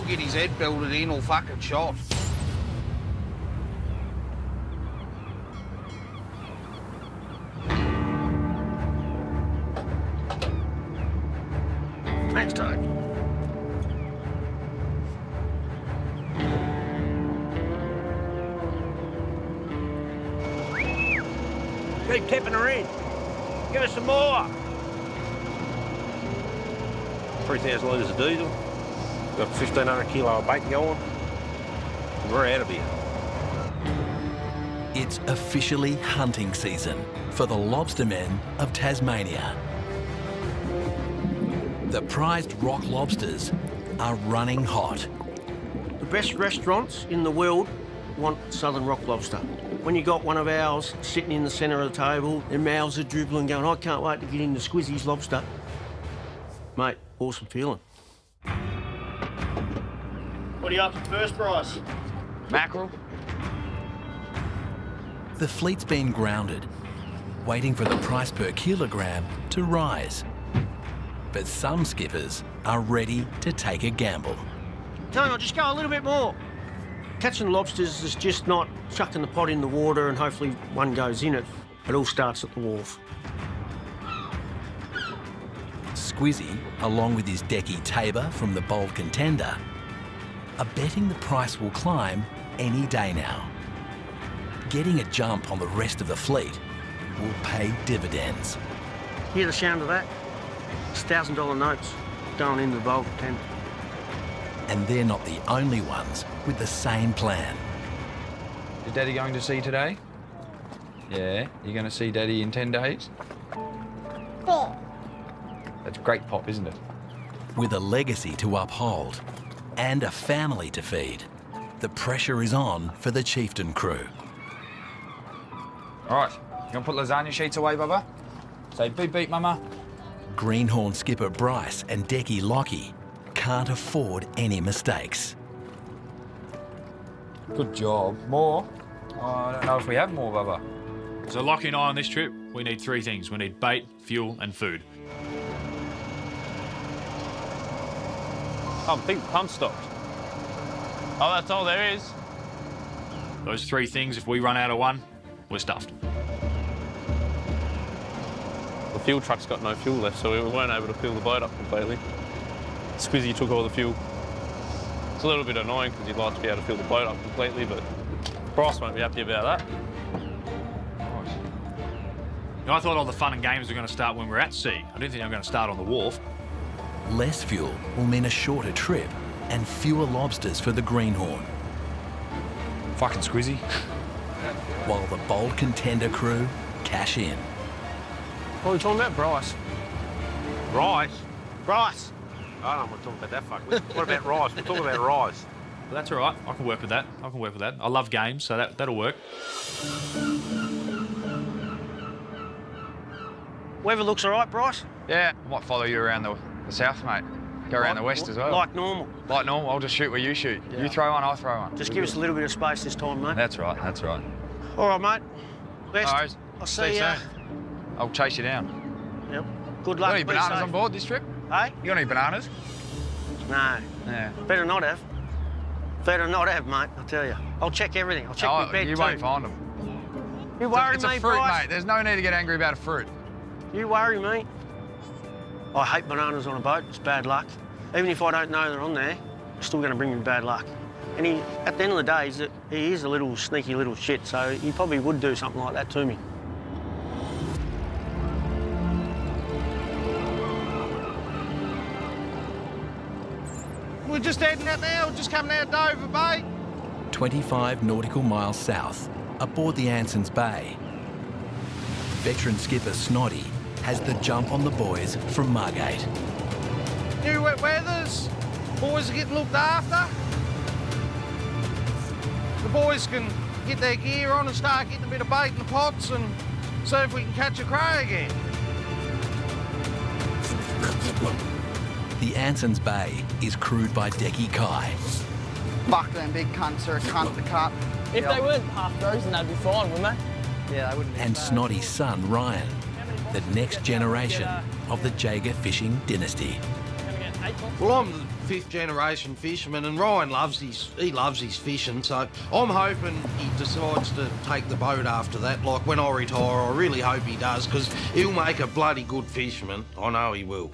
get his head belted in or fucking shot. Next time. Keep tipping her in. Give us some more. 3,000 litres of diesel. Got 1,500 kilo of bait going. We're out of here. It's officially hunting season for the lobstermen of Tasmania. The prized rock lobsters are running hot. The best restaurants in the world want southern rock lobster. When you got one of ours sitting in the centre of the table, their mouths are dribbling, going, I can't wait to get into Squizzy's lobster. Mate, awesome feeling. What are you up to first, Bryce? Mackerel. The fleet's been grounded, waiting for the price per kilogram to rise. But some skippers are ready to take a gamble. Tell you, just go a little bit more. Catching lobsters is just not chucking the pot in the water and hopefully one goes in it. It all starts at the wharf. Squizzy, along with his decky Tabor from the Bold Contender, are betting the price will climb any day now. Getting a jump on the rest of the fleet will pay dividends. Hear the sound of that? It's $1,000 notes going into the Bold Contender. And they're not the only ones with the same plan. Is Daddy going to sea today? Yeah. You're going to see Daddy in 10 days? That's great pop, isn't it? With a legacy to uphold and a family to feed, the pressure is on for the chieftain crew. All right. You want to put lasagna sheets away, Bubba? Say beep beep, Mama. Greenhorn skipper Bryce and decky Lockie can't afford any mistakes. Good job. More? Oh, I don't know if we have more, Bubba. So Lockie and I on this trip, we need 3 things. We need bait, fuel and food. I think the pump stopped. Oh, that's all there is. Those 3 things, if we run out of one, we're stuffed. The fuel truck's got no fuel left, so we weren't able to fill the boat up completely. Squizzy took all the fuel. It's a little bit annoying because you'd like to be able to fill the boat up completely, but Bryce won't be happy about that. Nice. You know, I thought all the fun and games were going to start when we're at sea. I didn't think they were going to start on the wharf. Less fuel will mean a shorter trip and fewer lobsters for the Greenhorn. Fucking Squizzy. While the Bold Contender crew cash in. What are we talking about, Bryce? Rice? Bryce! I don't want to talk about that fuck. What about rice? We're talking about rice. But that's all right. I can work with that. I love games, so that'll work. Weather looks all right, Bryce? Yeah, I might follow you around the south, mate. Go around the west as well. Like normal. Like normal, I'll just shoot where you shoot. Yeah. You throw one, I'll throw one. Just give us a little bit of space this time, mate. That's right, that's right. All right, mate. Best. All right. I'll see you. I'll chase you down. Yep. Good luck. You got any bananas on board this trip? Hey? You got any bananas? No. Yeah. Better not have. Better not have, mate, I'll tell you. I'll check everything. I'll check my bed, you too. won't find them. You worry it's me, a fruit, Bryce. mate. There's no need to get angry about a fruit. You worry me. I hate bananas on a boat. It's bad luck. Even if I don't know they're on there, it's still going to bring me bad luck. And at the end of the day, he is a little sneaky little shit, so he probably would do something like that to me. We're just heading out now, just coming out Dover Bay. 25 nautical miles south, aboard the Anson's Bay. Veteran skipper Snoddy has the jump on the boys from Margate. New wet weathers, boys are getting looked after. The boys can get their gear on and start getting a bit of bait in the pots and see if we can catch a cray again. The Anson's Bay is crewed by Decky Kai. Fuck them big cunts are a cunt to cut. If they weren't half frozen, they'd be fine, wouldn't they? Yeah, they wouldn't be And bad. Snoddy's son, Ryan, the next generation of the Jaeger fishing dynasty. Well, I'm the 5th generation fisherman, and Ryan loves his fishing, so I'm hoping he decides to take the boat after that. Like, when I retire, I really hope he does, because he'll make a bloody good fisherman. I know he will.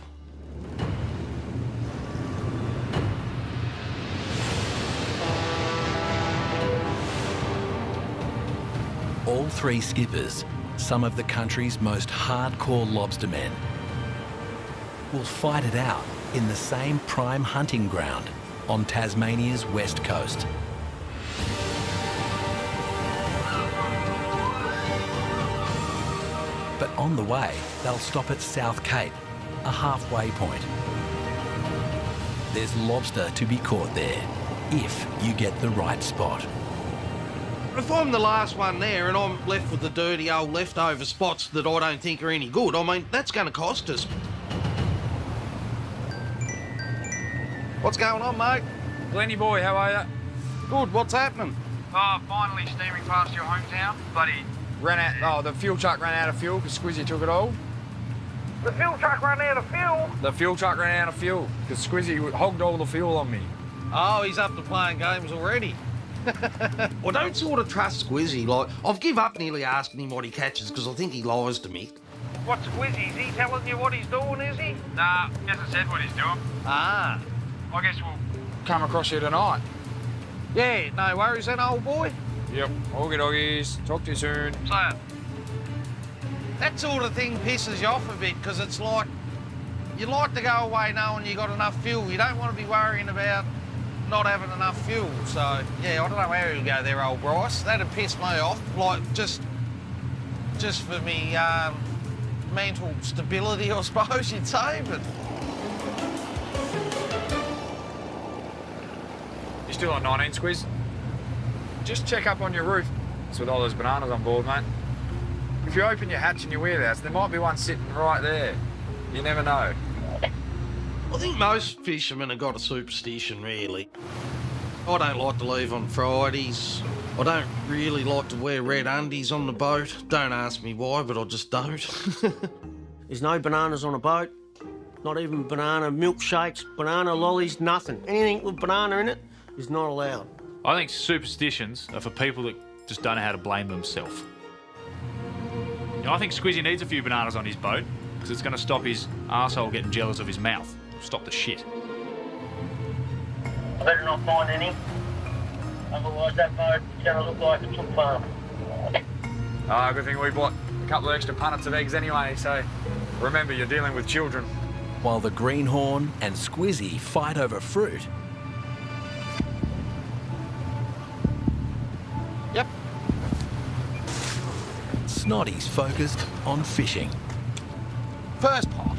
All three skippers, some of the country's most hardcore lobstermen, will fight it out in the same prime hunting ground on Tasmania's west coast. But on the way, they'll stop at South Cape, a halfway point. There's lobster to be caught there, if you get the right spot. If I'm the last one there and I'm left with the dirty old leftover spots that I don't think are any good, I mean, that's going to cost us. What's going on, mate? Glenny boy, how are you? Good, what's happening? Oh, finally steaming past your hometown. Bloody. The fuel truck ran out of fuel because Squizzy took it all. The fuel truck ran out of fuel? The fuel truck ran out of fuel because Squizzy hogged all the fuel on me. Oh, he's up to playing games already. I don't sort of trust Squizzy. Like, I've give up nearly asking him what he catches because I think he lies to me. What's Squizzy? Is he telling you what he's doing, is he? Nah, he hasn't said what he's doing. Ah. I guess we'll... Come across here tonight. Yeah, no worries then, old boy. Yep, okay doggies. Talk to you soon. So, That sort of thing pisses you off a bit because it's like, you like to go away knowing you got enough fuel. You don't want to be worrying about not having enough fuel. So, yeah, I don't know where he'll go there, old Bryce. That'd piss me off. Like, just for me mental stability, I suppose you'd say, but... You still on 19, Squiz? Just check up on your roof. It's with all those bananas on board, mate. If you open your hatch in your wheelhouse, there might be one sitting right there. You never know. I think most fishermen have got a superstition, really. I don't like to leave on Fridays. I don't really like to wear red undies on the boat. Don't ask me why, but I just don't. There's no bananas on a boat. Not even banana milkshakes, banana lollies, nothing. Anything with banana in it is not allowed. I think superstitions are for people that just don't know how to blame themselves. You know, I think Squizzy needs a few bananas on his boat because it's going to stop his arsehole getting jealous of his mouth. Stop the shit. I better not find any. Otherwise, that boat's going to look like a chook farm. Good thing we bought a couple of extra punnets of eggs anyway, so remember, you're dealing with children. While the greenhorn and Squizzy fight over fruit, Yep. Snoddy's focused on fishing. First pot.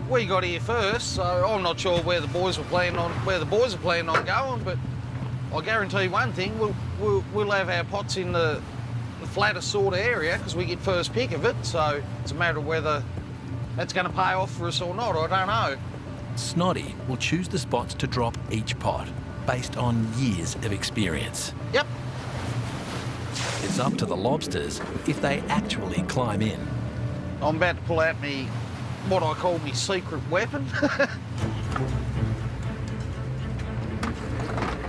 We got here first, so I'm not sure where the boys are planning on going, but I guarantee one thing: we'll have our pots in the flattest sort of area because we get first pick of it. So it's a matter of whether that's going to pay off for us or not. I don't know. Snoddy will choose the spots to drop each pot based on years of experience. Yep. It's up to the lobsters if they actually climb in. I'm about to pull out me, what I call me secret weapon.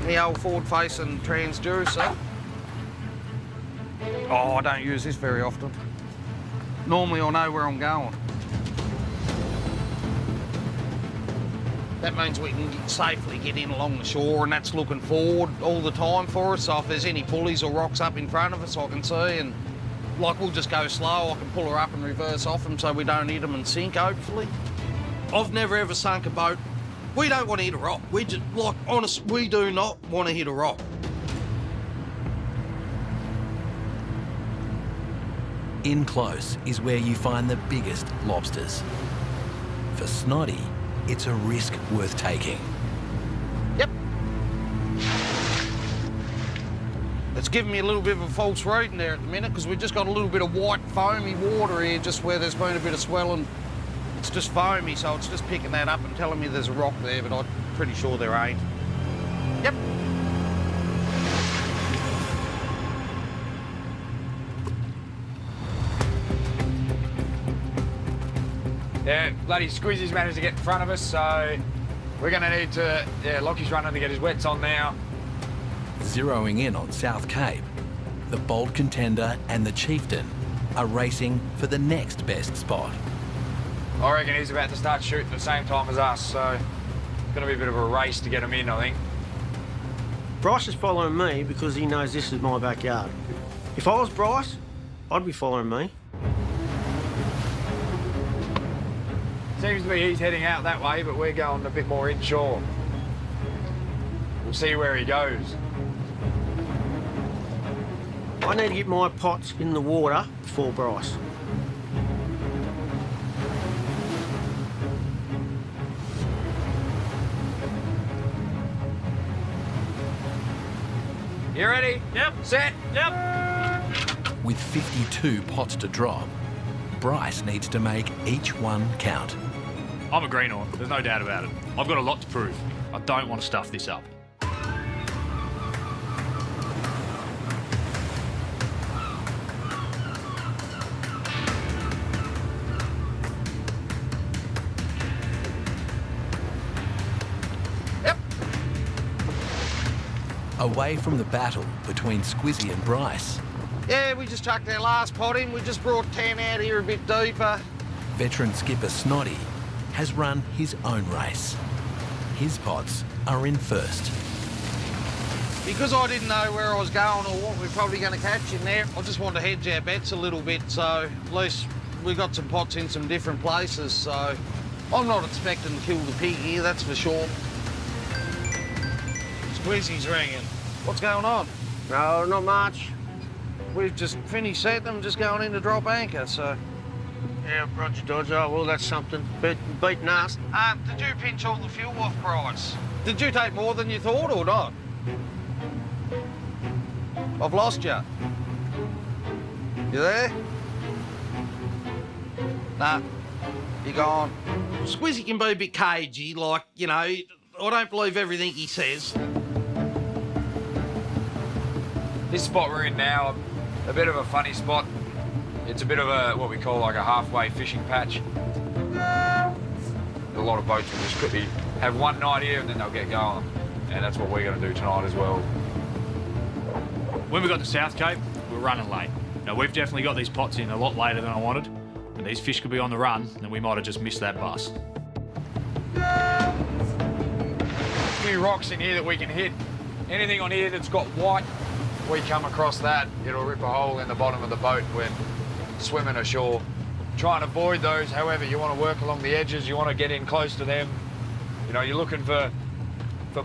The old forward-facing transducer. Oh, I don't use this very often. Normally I know where I'm going. That means we can safely get in along the shore, and that's looking forward all the time for us. So if there's any pulleys or rocks up in front of us, I can see, and like we'll just go slow. I can pull her up and reverse off them so we don't hit them and sink, hopefully. I've never ever sunk a boat We don't want to hit a rock. We just, like, honest, we do not want to hit a rock. In close is where you find the biggest lobsters. For Snotty, it's a risk worth taking. Yep. It's giving me a little bit of a false reading there at the minute because we've just got a little bit of white foamy water here just where there's been a bit of swelling. It's just foamy, so it's just picking that up and telling me there's a rock there, but I'm pretty sure there ain't. Yep. Yeah, bloody Squizzy's managed to get in front of us, so we're going to need to... Yeah, Lockie's running to get his wets on now. Zeroing in on South Cape, the Bold Contender and the Chieftain are racing for the next best spot. I reckon he's about to start shooting at the same time as us, so it's going to be a bit of a race to get him in, I think. Bryce is following me because he knows this is my backyard. If I was Bryce, I'd be following me. Seems to be he's heading out that way, but we're going a bit more inshore. We'll see where he goes. I need to get my pots in the water before Bryce. You ready? Yep. Set? Yep. With 52 pots to drop, Bryce needs to make each one count. I'm a greenhorn, there's no doubt about it. I've got a lot to prove. I don't want to stuff this up. Yep. Away from the battle between Squizzy and Bryce, Yeah, we just chucked our last pot in. We just brought 10 out here a bit deeper. veteran skipper Snotty has run his own race. His pots are in first. Because I didn't know where I was going or what we're probably going to catch in there, I just wanted to hedge our bets a little bit, so at least we got some pots in some different places, so I'm not expecting to kill the pig here, that's for sure. Squizzy's ringing. What's going on? No, not much. We've just finished setting them, just going in to drop anchor, so... Yeah, Roger Dodger, well, that's something. Beating us. Did you pinch all the fuel off, Bryce? Did you take more than you thought or not? I've lost you. You there? Nah, you're gone. Squizzy can be a bit cagey, like, you know, I don't believe everything he says. This spot we're in now, a bit of a funny spot. It's a bit of a, what we call like a halfway fishing patch. A lot of boats will just quickly have one night here and then they'll get going. And that's what we're going to do tonight as well. When we got to South Cape, we were running late. Now, we've definitely got these pots in a lot later than I wanted, and these fish could be on the run, and we might have just missed that bus. A few rocks in here that we can hit. Anything on here that's got white, we come across that, it'll rip a hole in the bottom of the boat when swimming ashore. Try and avoid those, however, you want to work along the edges, you want to get in close to them. You know, you're looking for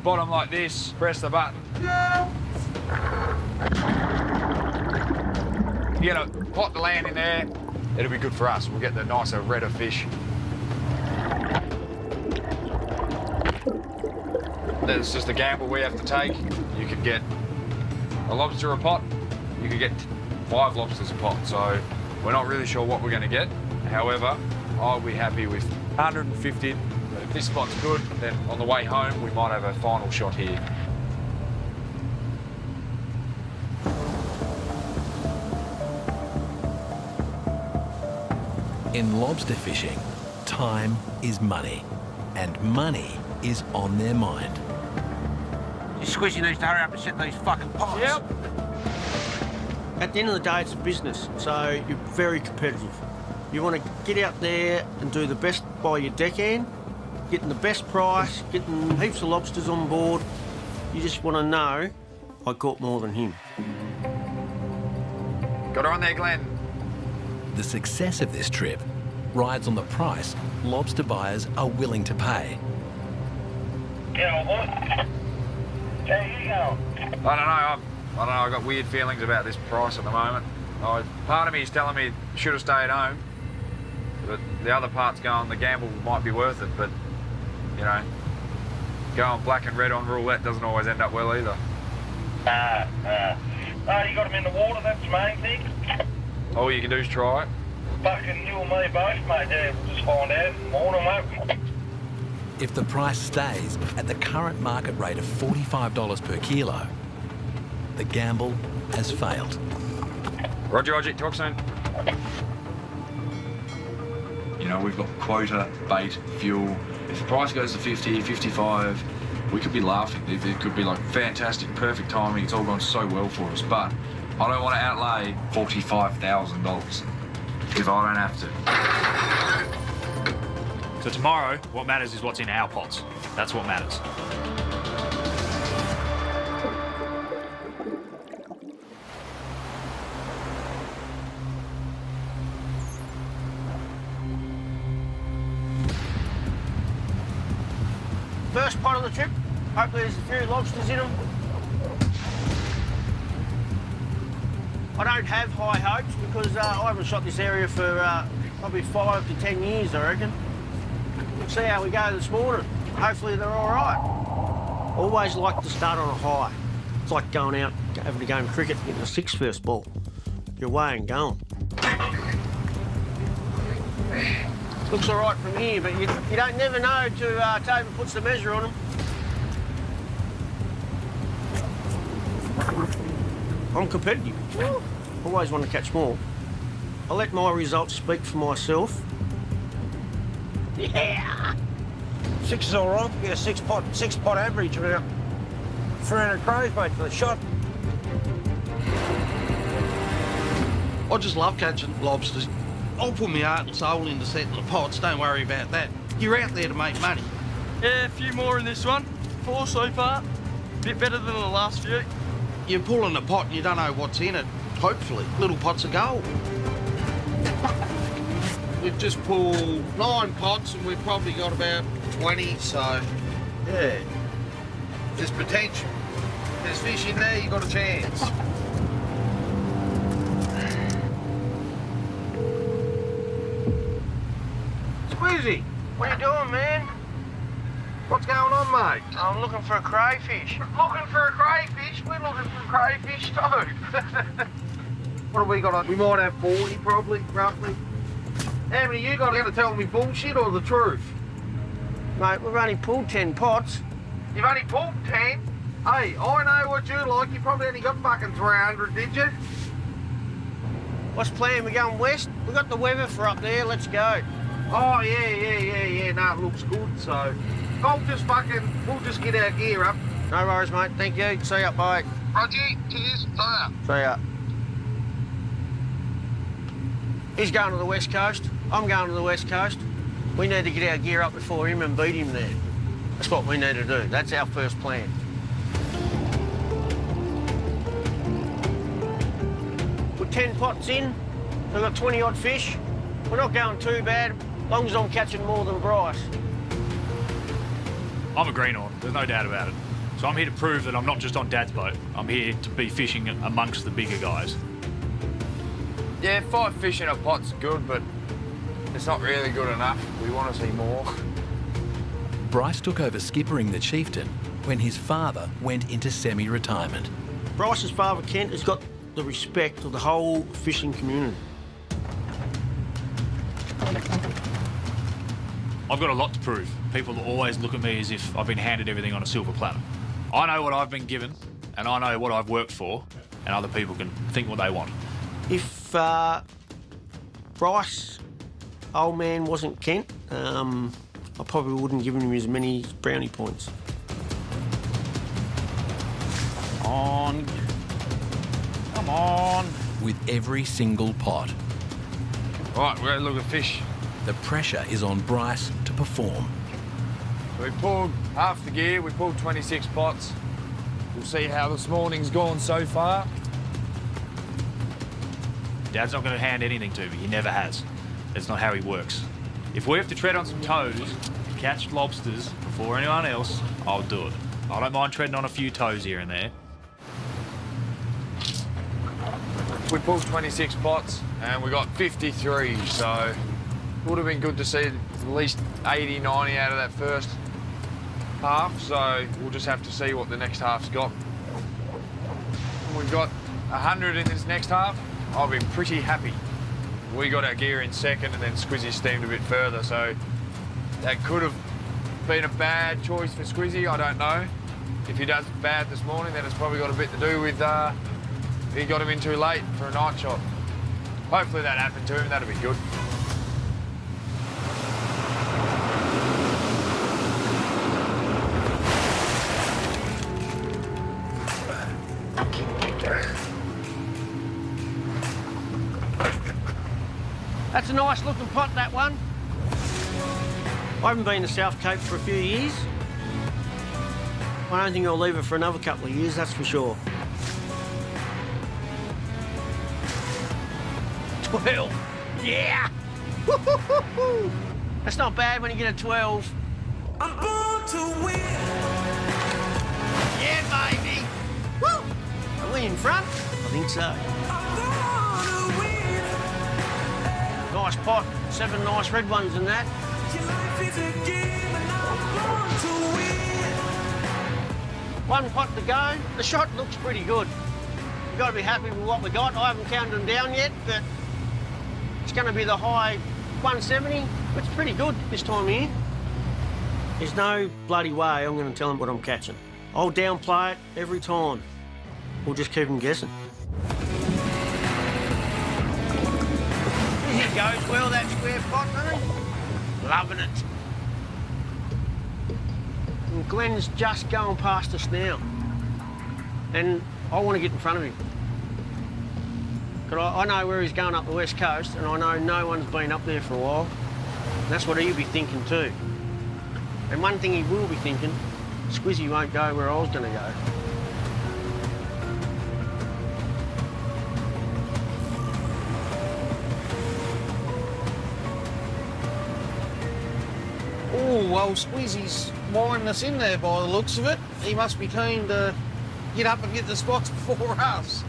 bottom like this, press the button. You get a pot to land in there, it'll be good for us. We'll get the nicer, redder fish. That's just a gamble we have to take. You could get a lobster a pot, you could get 5 lobsters a pot, so we're not really sure what we're going to get. However, I'll be happy with 150. But if this spot's good, then on the way home, we might have a final shot here. In lobster fishing, time is money, and money is on their mind. Squizzy needs to hurry up and set these fucking pots. Yep. At the end of the day, it's a business, so you're very competitive. You want to get out there and do the best by your deckhand, getting the best price, getting heaps of lobsters on board. You just want to know I caught more than him. Got her on there, Glenn. The success of this trip rides on the price lobster buyers are willing to pay. Yeah, boy. How you going? I don't know. I've got weird feelings about this price at the moment. Part of me is telling me should have stayed home, but the other part's going the gamble might be worth it. But you know, going black and red on roulette doesn't always end up well either. You got them in the water. That's the main thing. All you can do is try it. Fucking you and me both, mate. Yeah, we'll just find out in the morning, won't we? If the price stays at the current market rate of $45 per kilo, the gamble has failed. Roger, talk soon. You know, we've got quota, bait, fuel. If the price goes to 50, 55, we could be laughing. It could be like fantastic, perfect timing. It's all gone so well for us. But I don't want to outlay $45,000 if I don't have to. So tomorrow, what matters is what's in our pots. That's what matters. First pot of the trip. Hopefully there's a few lobsters in them. I don't have high hopes because I haven't shot this area for probably 5 to 10 years, I reckon. We'll see how we go this morning. Hopefully they're all right. Always like to start on a high. It's like going out, having a game of cricket, getting a 6 first ball. You're away and going. Looks all right from here, but you don't never know till Taven puts the measure on them. I'm competitive. Always want to catch more. I let my results speak for myself. Yeah! 6 is all right. We get a six pot average about 300 crows, mate, for the shot. I just love catching lobsters. I'll put my heart and soul into setting the pots, don't worry about that. You're out there to make money. Yeah, a few more in this one. 4 so far. Bit better than the last few. You're pulling a pot and you don't know what's in it. Hopefully, little pots of gold. We've just pulled 9 pots and we've probably got about 20, so yeah. There's potential. There's fish in there, you got a chance. Squizzy, what are you doing, man? What's going on, mate? I'm looking for a crayfish. Looking for a crayfish? We're looking for a crayfish too. What have we got? We might have 40 probably, roughly. How many you got? Are you going to tell me bullshit or the truth? Mate, we've only pulled 10 pots. You've only pulled 10? Hey, I know what you like. You probably only got fucking 300, did you? What's the plan? We're going west? We got the weather for up there. Let's go. Oh, yeah. No, it looks good, so... we'll just get our gear up. No worries, mate. Thank you. See ya, bye. Roger, cheers, see ya. See ya. He's going to the west coast. I'm going to the west coast. We need to get our gear up before him and beat him there. That's what we need to do. That's our first plan. We're 10 pots in. We've got 20-odd fish. We're not going too bad, as long as I'm catching more than Bryce. I'm a greenhorn, there's no doubt about it. So I'm here to prove that I'm not just on Dad's boat. I'm here to be fishing amongst the bigger guys. Yeah, 5 fish in a pot's good, but it's not really good enough. We want to see more. Bryce took over skippering the Chieftain when his father went into semi-retirement. Bryce's father, Kent, has got the respect of the whole fishing community. I've got a lot to prove. People always look at me as if I've been handed everything on a silver platter. I know what I've been given, and I know what I've worked for, and other people can think what they want. If Bryce, old man, wasn't Kent, I probably wouldn't give him as many brownie points. Come on. With every single pot, Right, we're going to look at fish. the pressure is on Bryce to perform. So we pulled half the gear, we pulled 26 pots. We'll see how this morning's gone so far. Dad's not going to hand anything to me. He never has. That's not how he works. If we have to tread on some toes to catch lobsters before anyone else, I'll do it. I don't mind treading on a few toes here and there. We pulled 26 pots and we got 53, so it would have been good to see at least 80, 90 out of that first half, so we'll just have to see what the next half's got. We've got 100 in this next half. I'll be pretty happy. We got our gear in second and then Squizzy steamed a bit further, so that could have been a bad choice for Squizzy, I don't know. If he does bad this morning, then it's probably got a bit to do with he got him in too late for a night shot. Hopefully that happened to him, that'd be good. That's a nice looking pot, that one. I haven't been to South Cape for a few years. I don't think I'll leave it for another couple of years, that's for sure. 12. Yeah! Woo-hoo-hoo-hoo. That's not bad when you get a 12. I'm born to win. Yeah, baby. Woo! Are we in front? I think so. Nice pot. 7 nice red ones in that. One pot to go. The shot looks pretty good. You've got to be happy with what we got. I haven't counted them down yet, but it's going to be the high 170, which is pretty good this time of year. There's no bloody way I'm going to tell them what I'm catching. I'll downplay it every time. We'll just keep them guessing. Here goes well, that square pot, honey. Loving it. And Glenn's just going past us now. And I want to get in front of him. Because I know where he's going up the west coast, and I know no one's been up there for a while. And that's what he'll be thinking too. And one thing he will be thinking, Squizzy won't go where I was going to go. Oh, well, Squizzy's minding us in there by the looks of it. He must be keen to get up and get the spots before us.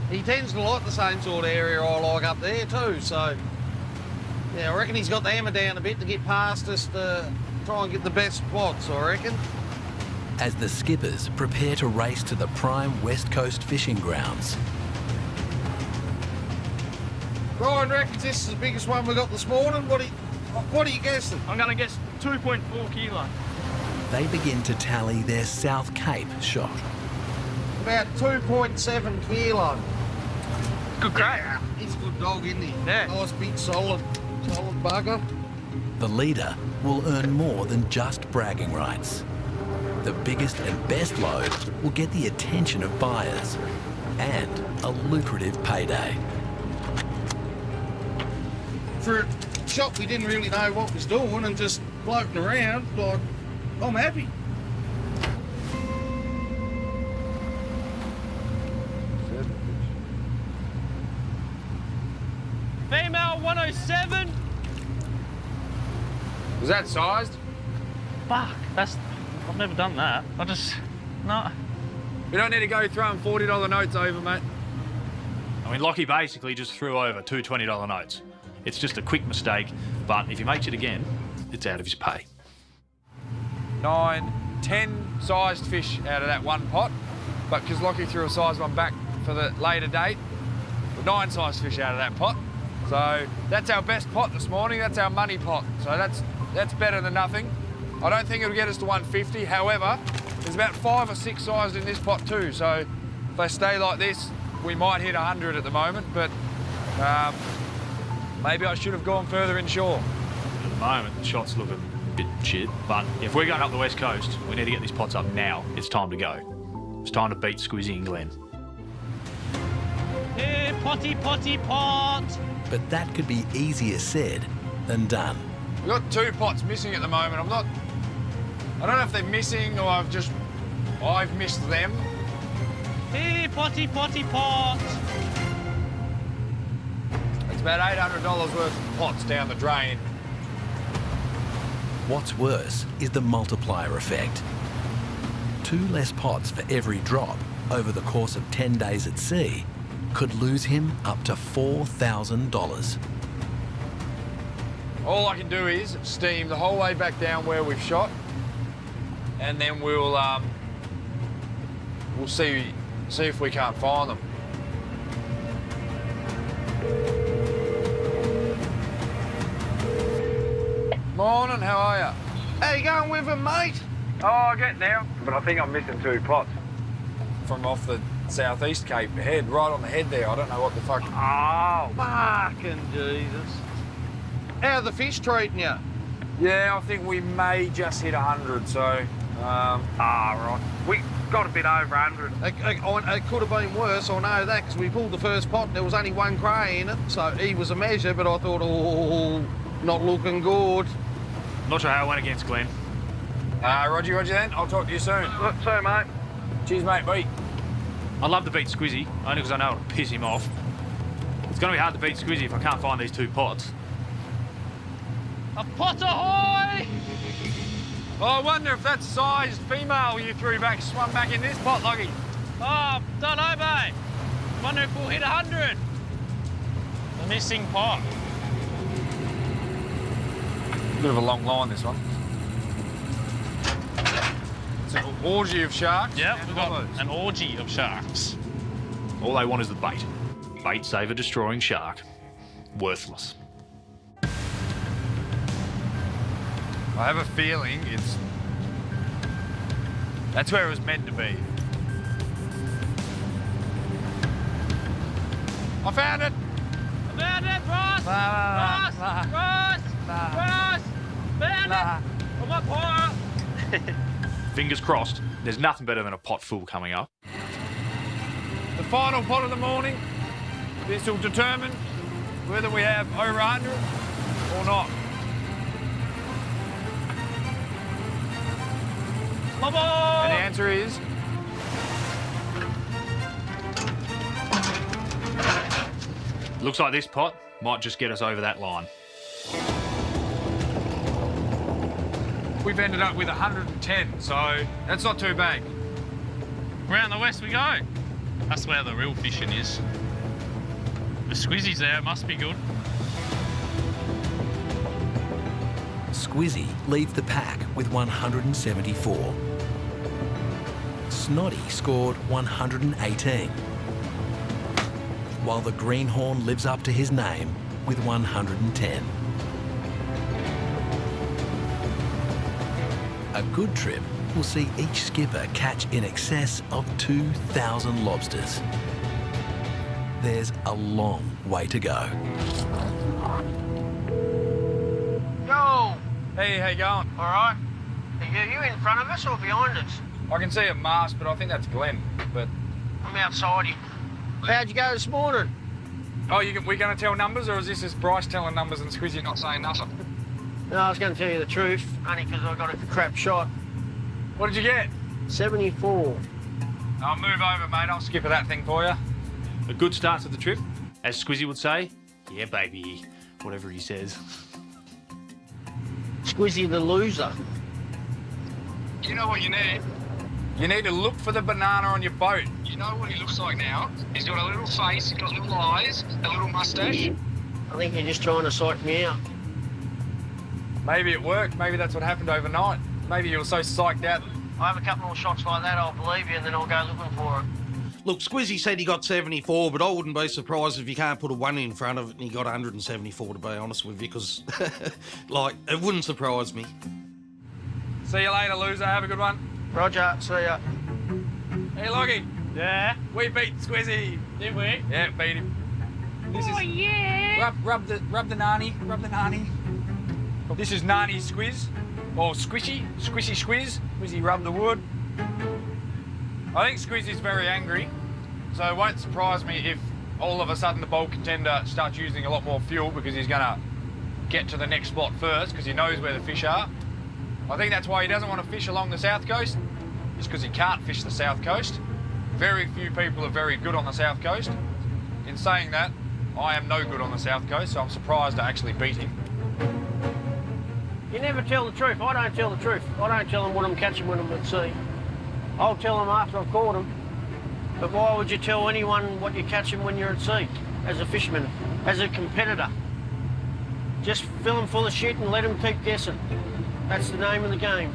He tends to like the same sort of area I like up there too, so yeah, I reckon he's got the hammer down a bit to get past us to try and get the best spots, I reckon. As the skippers prepare to race to the prime West Coast fishing grounds. Ryan reckons this is the biggest one we got this morning. What are you guessing? I'm going to guess 2.4 kilo. They begin to tally their South Cape shot. About 2.7 kilo. Good cray. Yeah, he's a good dog, isn't he? Yeah. Nice, big, solid bugger. The leader will earn more than just bragging rights. The biggest and best load will get the attention of buyers and a lucrative payday. For a shop we didn't really know what was doing and just floating around, like, I'm happy. Female 107. Was that sized? Fuck, I've never done that. No. We don't need to go throwing $40 notes over, mate. I mean, Lockie basically just threw over 2 $20 notes. It's just a quick mistake, but if he makes it again, it's out of his pay. 9, 10 sized fish out of that one pot, but because Lockie threw a sized one back for the later date, 9 sized fish out of that pot. So that's our best pot this morning. That's our money pot. So that's better than nothing. I don't think it'll get us to 150. However, there's about 5 or 6 sized in this pot too. So if they stay like this, we might hit 100 at the moment, but maybe I should have gone further inshore. At the moment, the shot's looking a bit shit, but if we're going up the west coast, we need to get these pots up now. It's time to go. It's time to beat Squizzy and Glenn. Hey, potty, pot. But that could be easier said than done. We've got 2 pots missing at the moment. I don't know if they're missing or I've missed them. Hey, potty, pot. It's about $800 worth of pots down the drain. What's worse is the multiplier effect. 2 less pots for every drop over the course of 10 days at sea could lose him up to $4,000. All I can do is steam the whole way back down where we've shot, and then we'll see if we can't find them. Morning, how are you? How you going with him, mate? Oh, getting there, but I think I'm missing 2 pots. From off the southeast cape head, right on the head there. I don't know what the fuck. Oh, fucking Jesus. How are the fish treating you? Yeah, I think we may just hit 100, so... right. We got a bit over 100. It could have been worse, I know that, because we pulled the first pot and there was only 1 Cray in it, so he was a measure, but I thought, oh, not looking good. Not sure how it went against Glenn. Roger then. I'll talk to you soon. Look, so, mate. Cheers, mate. Bye. I'd love to beat Squizzy, only because I know it'll piss him off. It's going to be hard to beat Squizzy if I can't find these 2 pots. A pot ahoy! Oh, I wonder if that sized female you threw back swum back in this pot, Loggy. Oh, don't know, mate. Wonder if we'll hit 100. The missing pot. Bit of a long line, this one. It's an orgy of sharks. Yeah, we've got an orgy of sharks. All they want is the bait. Bait saver destroying shark. Worthless. I have a feeling that's where it was meant to be. I found it! I found it, Ross! Ross! Found it! I got pot! Fingers crossed, there's nothing better than a pot full coming up. The final pot of the morning. This will determine whether we have over 100 or not. Come on! And the answer is... Looks like this pot might just get us over that line. We've ended up with 110, so that's not too bad. Round the west we go. That's where the real fishing is. The Squizzy's there, it must be good. Squizzy leads the pack with 174. Snotty scored 118. While the greenhorn lives up to his name with 110. A good trip will see each skipper catch in excess of 2,000 lobsters. There's a long way to go. Yo! Hey, how you going? All right. Are you in front of us or behind us? I can see a mast, but I think that's Glenn. But I'm outside you. How'd you go this morning? oh, we're going to tell numbers, or is this just Bryce telling numbers and Squizzy not saying nothing? No, I was going to tell you the truth, only because I got a crap shot. What did you get? 74. I'll move over, mate. I'll skipper that thing for you. A good start to the trip. As Squizzy would say, yeah, baby, whatever he says. Squizzy the loser. You know what you need? You need to look for the banana on your boat. You know what he looks like now? He's got a little face, he's got little eyes, a little moustache. I think you're just trying to psych me out. Maybe it worked. Maybe that's what happened overnight. Maybe you were so psyched out. I have a couple more shots like that, I'll believe you, and then I'll go looking for it. Look, Squizzy said he got 74, but I wouldn't be surprised if you can't put a 1 in front of it and he got 174, to be honest with you, because, like, it wouldn't surprise me. See you later, loser. Have a good one. Roger, see ya. Hey, Loggy. Yeah? We beat Squizzy. Did we? Yeah, beat him. This oh, is... yeah! Rub the nanny. Rub the nanny. This is Nanny Squiz. Or Squishy. Squishy Squiz. Squizzy rub the wood. I think Squizzy's very angry, so it won't surprise me if all of a sudden the bold contender starts using a lot more fuel because he's going to get to the next spot first because he knows where the fish are. I think that's why he doesn't want to fish along the south coast, is because he can't fish the south coast. Very few people are very good on the south coast. In saying that, I am no good on the south coast, so I'm surprised to actually beat him. You never tell the truth. I don't tell the truth. I don't tell them what I'm catching when I'm at sea. I'll tell them after I've caught them. But why would you tell anyone what you're catching when you're at sea? As a fisherman, as a competitor. Just fill them full of shit and let them keep guessing. That's the name of the game.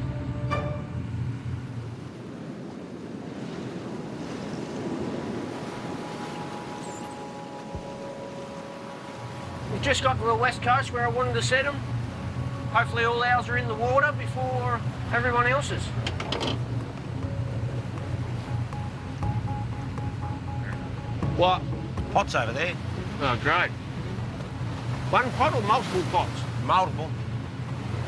We've just got to the west coast where I wanted to set them. Hopefully all ours are in the water before everyone else's. What? Pots over there. Oh, great. One pot or multiple pots? Multiple.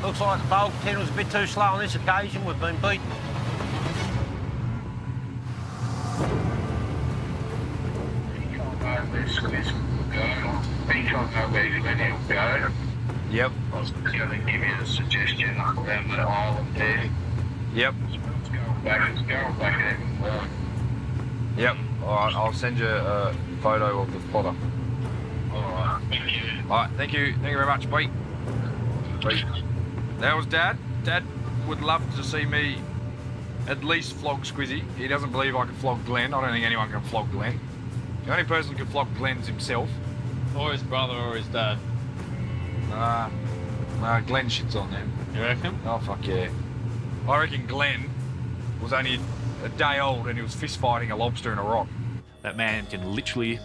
Looks like the bulk 10 was a bit too slow on this occasion. We've been beaten. Yep. I was going to give you a suggestion around the island there. Yep. Let's go back even more. Yep. All right, I'll send you a photo of the spotter. All right, thank you. All right, thank you. Thank you very much, Pete. Pete. That was Dad. Dad would love to see me at least flog Squizzy. He doesn't believe I can flog Glenn. I don't think anyone can flog Glenn. The only person who can flog Glenn's himself. Or his brother or his dad. Nah, Glenn shits on them. You reckon? Oh, fuck yeah. I reckon Glenn was only a day old and he was fist fighting a lobster in a rock. That man can literally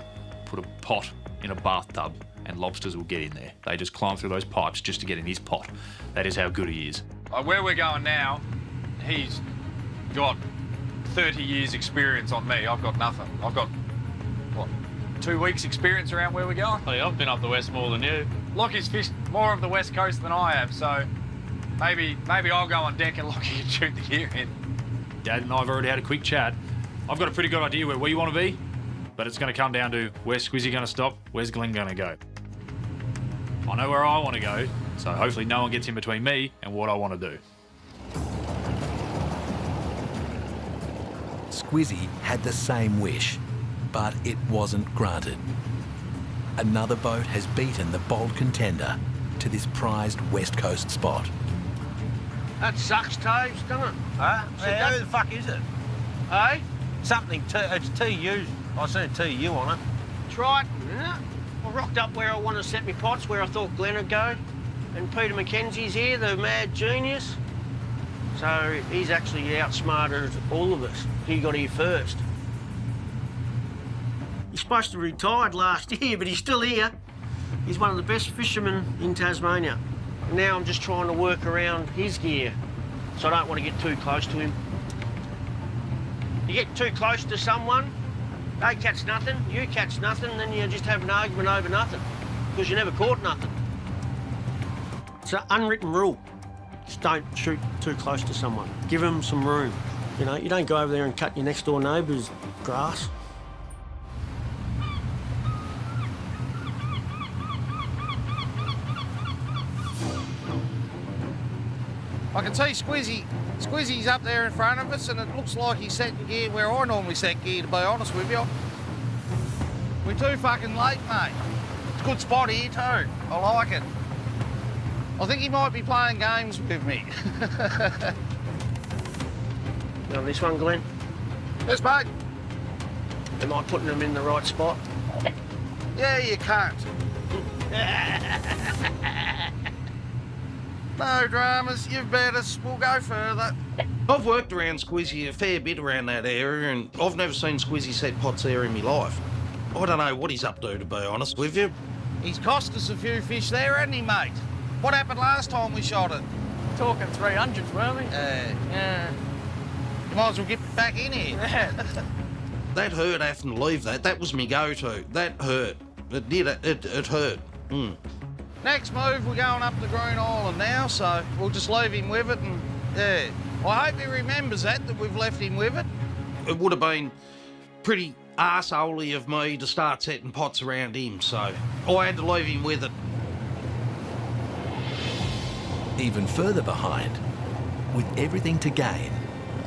put a pot in a bathtub and lobsters will get in there. They just climb through those pipes just to get in his pot. That is how good he is. Where we're going now, he's got 30 years experience on me. I've got nothing. I've got, what, 2 weeks experience around where we're going? Hey, I've been up the west more than you. Lockie's fished more of the west coast than I have, so maybe I'll go on deck and Lockie can shoot the gear in. Dad and I have already had a quick chat. I've got a pretty good idea where we want to be, but it's going to come down to where's Squizzy going to stop, where's Glenn going to go. I know where I want to go, so hopefully no one gets in between me and what I want to do. Squizzy had the same wish, but it wasn't granted. Another boat has beaten the bold contender to this prized West Coast spot. That sucks, Toves, doesn't it? Huh? Yeah, who the fuck is it? Eh? Something, it's TU. I see a TU on it. That's right, isn't it? I rocked up where I want to set my pots, where I thought Glenn would go. And Peter McKenzie's here, the mad genius. So he's actually outsmarted all of us. He got here first. He's supposed to have retired last year, but he's still here. He's one of the best fishermen in Tasmania. And now I'm just trying to work around his gear, so I don't want to get too close to him. You get too close to someone, they catch nothing, you catch nothing, then you just have an argument over nothing, because you never caught nothing. It's an unwritten rule. Just don't shoot too close to someone. Give them some room. You know, you don't go over there and cut your next door neighbour's grass. I can see Squizzy's up there in front of us, and it looks like he's setting gear where I normally set gear, to be honest with you. We're too fucking late, mate. It's a good spot here too. I like it. I think he might be playing games with me. You on this one, Glenn? Yes, mate. Am I putting them in the right spot? Yeah, you can't. No dramas, you've bet us. We'll go further. I've worked around Squizzy a fair bit around that area, and I've never seen Squizzy set pots there in my life. I don't know what he's up to be honest with you. He's cost us a few fish there, hasn't he, mate? What happened last time we shot it? Talking 300s, weren't we? Yeah. You might as well get back in here. That hurt having to leave that. That was me go-to. That hurt. It did. It hurt. Next move, we're going up the Green Island now, so we'll just leave him with it, and yeah. I hope he remembers that we've left him with it. It would have been pretty arseholey of me to start setting pots around him, so I had to leave him with it. Even further behind, with everything to gain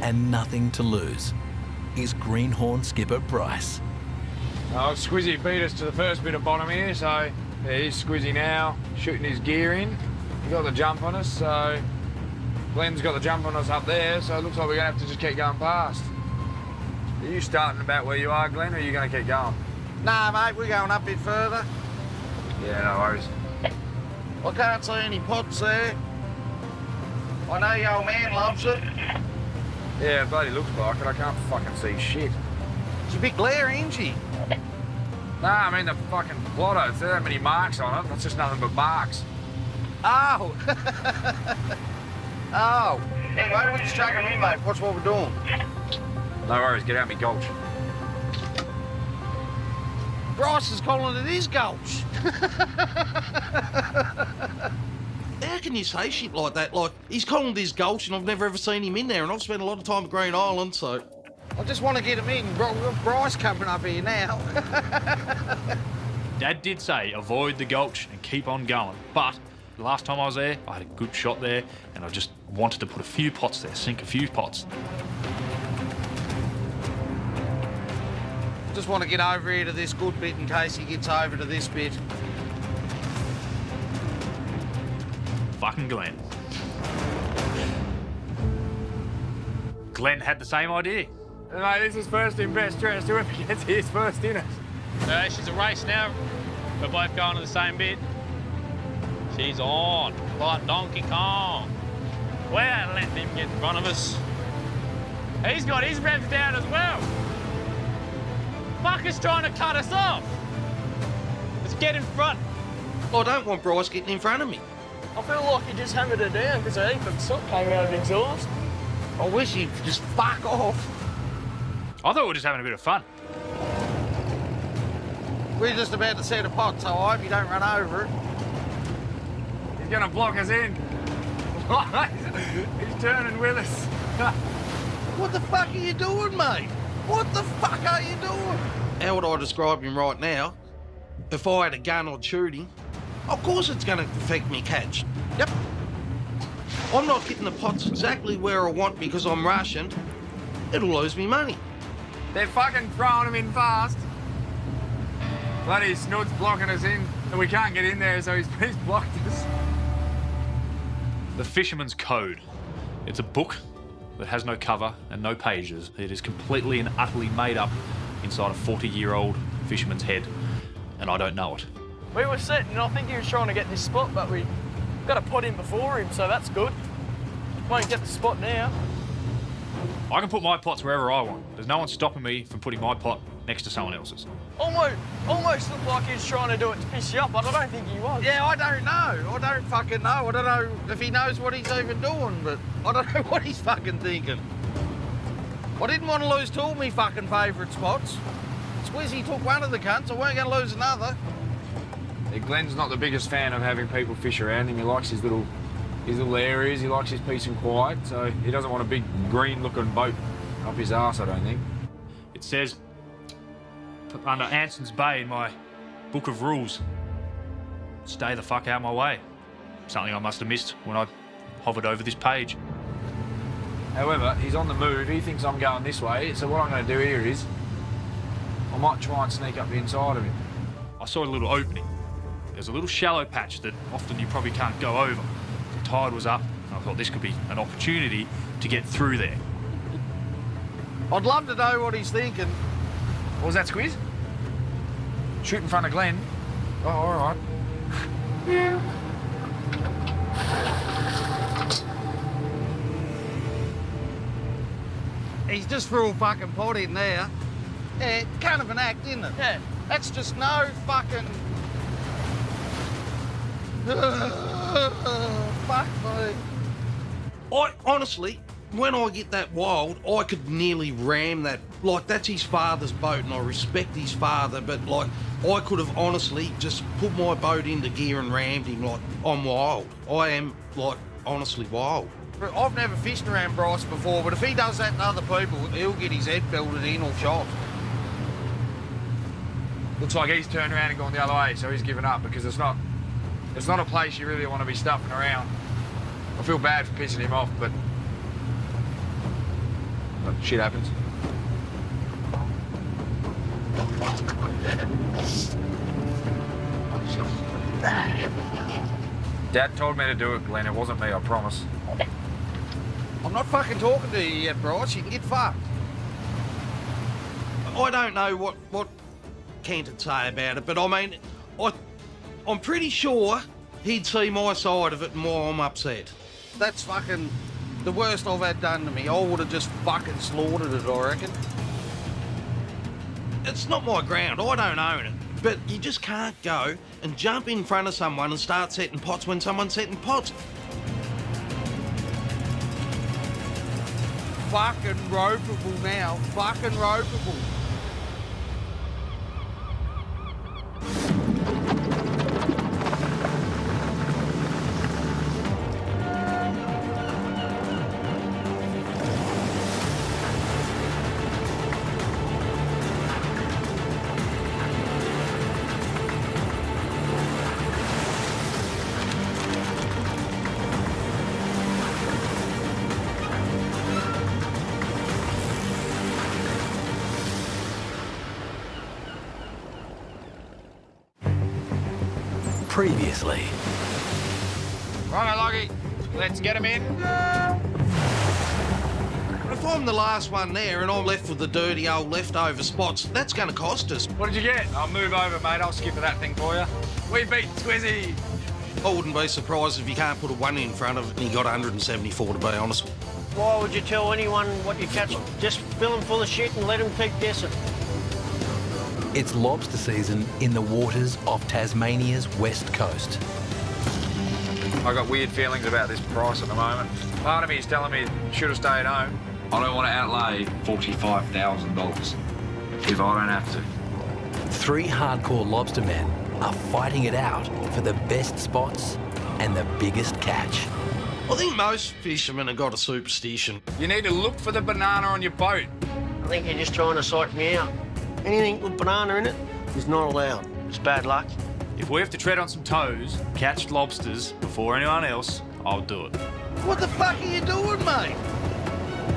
and nothing to lose, is Greenhorn skipper Bryce. Oh, Squizzy beat us to the first bit of bottom here, so there's Squizzy now, shooting his gear in. You got the jump on us, so Glenn's got the jump on us up there, so it looks like we're gonna have to just keep going past. Are you starting about where you are, Glenn, or are you gonna keep going? Nah, mate, we're going up a bit further. Yeah, no worries. I can't see any pots there. I know your old man loves it. Yeah, it bloody looks like it. I can't fucking see shit. It's a bit glary, isn't she? Nah, I mean the fucking plotter. There's that many marks on it. That's just nothing but marks. Oh. Oh. Anyway, we're just chucking in, mate. What's what we're doing? No worries, get out me gulch. Bryce is calling it his gulch. How can you say shit like that? Like, he's calling it his gulch and I've never ever seen him in there, and I've spent a lot of time at Green Island, so... I just want to get him in. We've got Bryce coming up here now. Dad did say avoid the gulch and keep on going, but the last time I was there, I had a good shot there, and I just wanted to put a few pots there, sink a few pots. Just want to get over here to this good bit in case he gets over to this bit. Fucking Glenn. Glenn had the same idea. Mate, this is first in best dress. Whoever gets here's first in it. She's a race now. We're both going to the same bit. She's on, like Donkey Kong. We're letting him get in front of us. He's got his revs down as well. Fucker's trying to cut us off. Let's get in front. I don't want Bryce getting in front of me. I feel like he just hammered her down because a heap of soot came out of the exhaust. I wish he'd just fuck off. I thought we were just having a bit of fun. We're just about to set a pot, so I hope you don't run over it. He's gonna block us in. He's turning with us. What the fuck are you doing, mate? What the fuck are you doing? How would I describe him right now? If I had a gun, I'd shoot him. Of course it's going to affect me catch. Yep. I'm not getting the pots exactly where I want because I'm rushing. It'll lose me money. They're fucking throwing him in fast. Bloody Snood's blocking us in, and we can't get in there, so he's blocked us. The Fisherman's Code. It's a book that has no cover and no pages. It is completely and utterly made up inside a 40-year-old fisherman's head, and I don't know it. We were sitting, and I think he was trying to get this spot, but we got a pot in before him, so that's good. Won't get the spot now. I can put my pots wherever I want. There's no one stopping me from putting my pot next to someone else's. Almost looked like he was trying to do it to piss you up, but I don't think he was. Yeah, I don't know. I don't fucking know. I don't know if he knows what he's even doing, but I don't know what he's fucking thinking. I didn't want to lose two of my fucking favourite spots. Squizzy took one of the cunts. I weren't going to lose another. Yeah, Glenn's not the biggest fan of having people fish around him. He likes his little areas. He likes his peace and quiet, so he doesn't want a big green-looking boat up his arse, I don't think. It says under Anson's Bay in my book of rules, stay the fuck out of my way. Something I must have missed when I hovered over this page. However, he's on the move. He thinks I'm going this way, so what I'm going to do here is I might try and sneak up the inside of him. I saw a little opening. There's a little shallow patch that often you probably can't go over. The tide was up, and I thought this could be an opportunity to get through there. I'd love to know what he's thinking. What was that, Squiz? Shoot in front of Glenn. Oh, all right. Yeah. He's just threw a fucking pot in there. Yeah, kind of an act, isn't it? Yeah. That's just no fucking... Fuck me. Honestly, when I get that wild, I could nearly ram that. Like, that's his father's boat, and I respect his father, but, like, I could have honestly just put my boat into gear and rammed him. Like, I'm wild. I am, like, honestly wild. I've never fished around Bryce before, but if he does that to other people, he'll get his head belted in or shot. Looks like he's turned around and gone the other way, so he's given up because it's not a place you really want to be stuffing around. I feel bad for pissing him off, but shit happens. Dad told me to do it, Glenn. It wasn't me, I promise. I'm not fucking talking to you yet, Bryce. You can get fucked. I don't know what Kent say about it, but I mean, I'm pretty sure he'd see my side of it and why I'm upset. That's fucking the worst I've had done to me. I would have just fucking slaughtered it, I reckon. It's not my ground. I don't own it. But you just can't go and jump in front of someone and start setting pots when someone's setting pots. Fucking ropeable now. Fucking ropeable. Previously. Righto, Loggy. Let's get him in. If I'm the last one there and I'm left with the dirty old leftover spots, that's going to cost us. What did you get? I'll move over, mate. I'll skip that thing for you. We beat Squizzy. I wouldn't be surprised if you can't put a 1 in front of it and he got 174, to be honest. Why would you tell anyone what you catch? Just fill them full of shit and let them keep guessing. It's lobster season in the waters off Tasmania's west coast. I got weird feelings about this price at the moment. Part of me is telling me should have stayed home. I don't want to outlay $45,000 if I don't have to. 3 hardcore lobstermen are fighting it out for the best spots and the biggest catch. I think most fishermen have got a superstition. You need to look for the banana on your boat. I think you're just trying to psych me out. Anything with banana in it is not allowed. It's bad luck. If we have to tread on some toes, catch lobsters before anyone else, I'll do it. What the fuck are you doing, mate?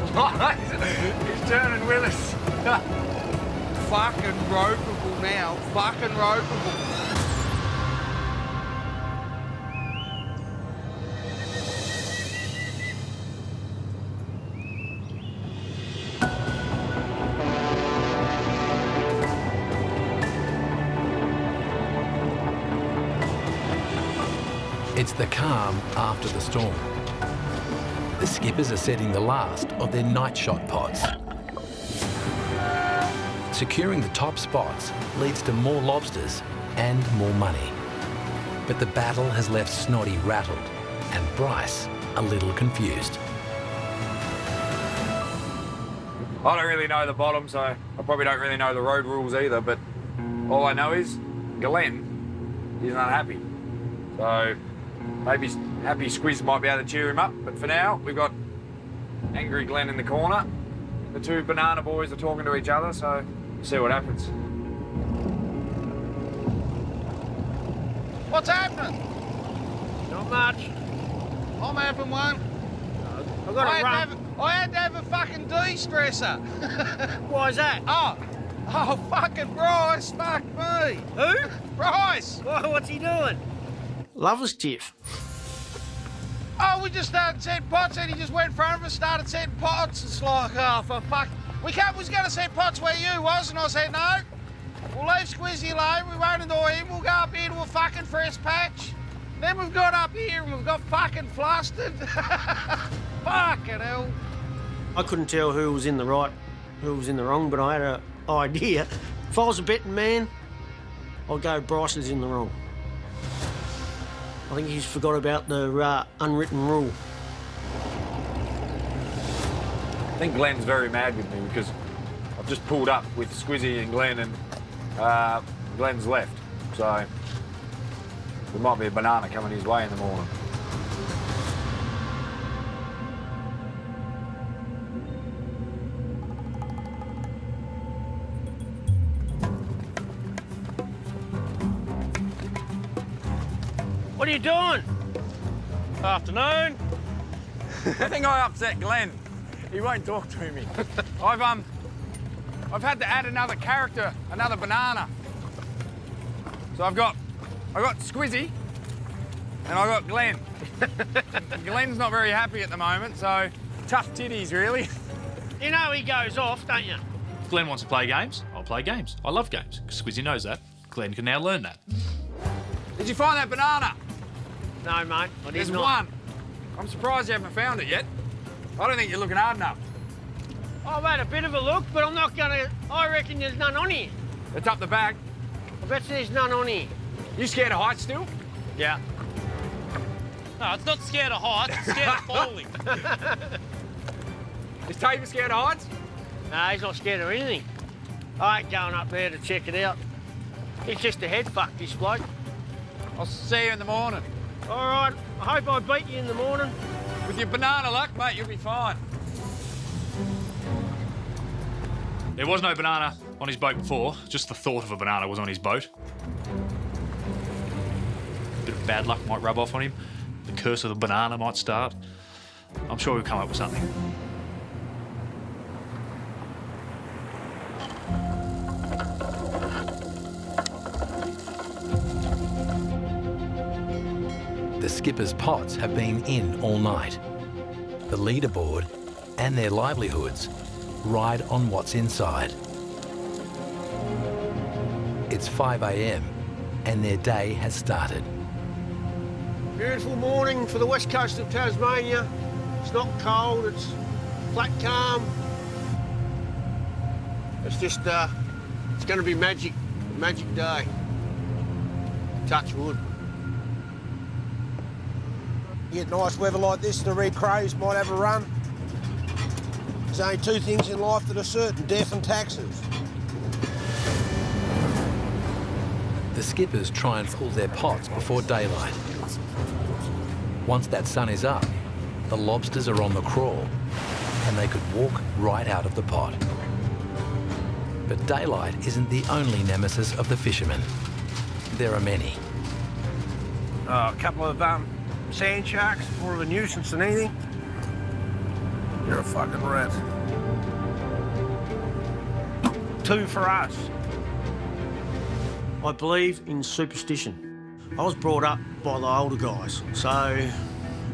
He's turning with us. Fucking ropeable now. Fucking ropeable. It's the calm after the storm. The skippers are setting the last of their night shot pots. Securing the top spots leads to more lobsters and more money. But the battle has left Snotty rattled and Bryce a little confused. I don't really know the bottom, so I probably don't really know the road rules either, but all I know is Glenn is unhappy. So maybe happy Squiz might be able to cheer him up, but for now, we've got angry Glenn in the corner. The 2 banana boys are talking to each other, so we'll see what happens. What's happening? Not much. I'm having one. I've got to run. I had to have a fucking de-stressor. Why's that? Oh, fucking Bryce, fuck me. Who? Bryce. What's he doing? Lover's tiff. Oh, we just started setting pots and he just went in front of us, started setting pots. It's like, oh, for fuck. We was going to set pots where you was, and I said, no. We'll leave Squizzy alone, we won't annoy him, we'll go up here to a fucking fresh patch. Then we've got up here and we've got fucking flustered. Fucking hell. I couldn't tell who was in the right, who was in the wrong, but I had an idea. If I was a betting man, I'd go Bryce is in the wrong. I think he's forgot about the unwritten rule. I think Glenn's very mad with me because I've just pulled up with Squizzy and Glenn and Glenn's left. So there might be a banana coming his way in the morning. What are you doing? Afternoon. I think I upset Glenn. He won't talk to me. I've had to add another character, another banana. So I've got Squizzy, and I got Glenn. Glenn's not very happy at the moment, so tough titties, really. You know he goes off, don't you? Glenn wants to play games. I'll play games. I love games. Squizzy knows that. Glenn can now learn that. Did you find that banana? No, mate. I There's did not. one. I'm surprised you haven't found it yet. I don't think you're looking hard enough. I've had a bit of a look, but I'm not gonna. I reckon there's none on here. It's up the back. I bet there's none on here. You scared of heights still? Yeah. No, it's not scared of heights, it's scared of falling. Is Tabor scared of heights? No, he's not scared of anything. I ain't going up there to check it out. He's just a head fuck, this bloke. I'll see you in the morning. All right, I hope I beat you in the morning. With your banana luck, mate, you'll be fine. There was no banana on his boat before. Just the thought of a banana was on his boat. A bit of bad luck might rub off on him. The curse of the banana might start. I'm sure we'll come up with something. The skippers' pots have been in all night. The leaderboard and their livelihoods ride on what's inside. It's 5 a.m. and their day has started. Beautiful morning for the west coast of Tasmania. It's not cold, it's flat calm. It's just, it's going to be magic day. Touch wood. You get nice weather like this, the red crays might have a run. There's only two things in life that are certain, death and taxes. The skippers try and pull their pots before daylight. Once that sun is up, the lobsters are on the crawl and they could walk right out of the pot. But daylight isn't the only nemesis of the fishermen. There are many. A couple of sand sharks, more of a nuisance than anything. You're a fucking rat. Two for us. I believe in superstition. I was brought up by the older guys, so it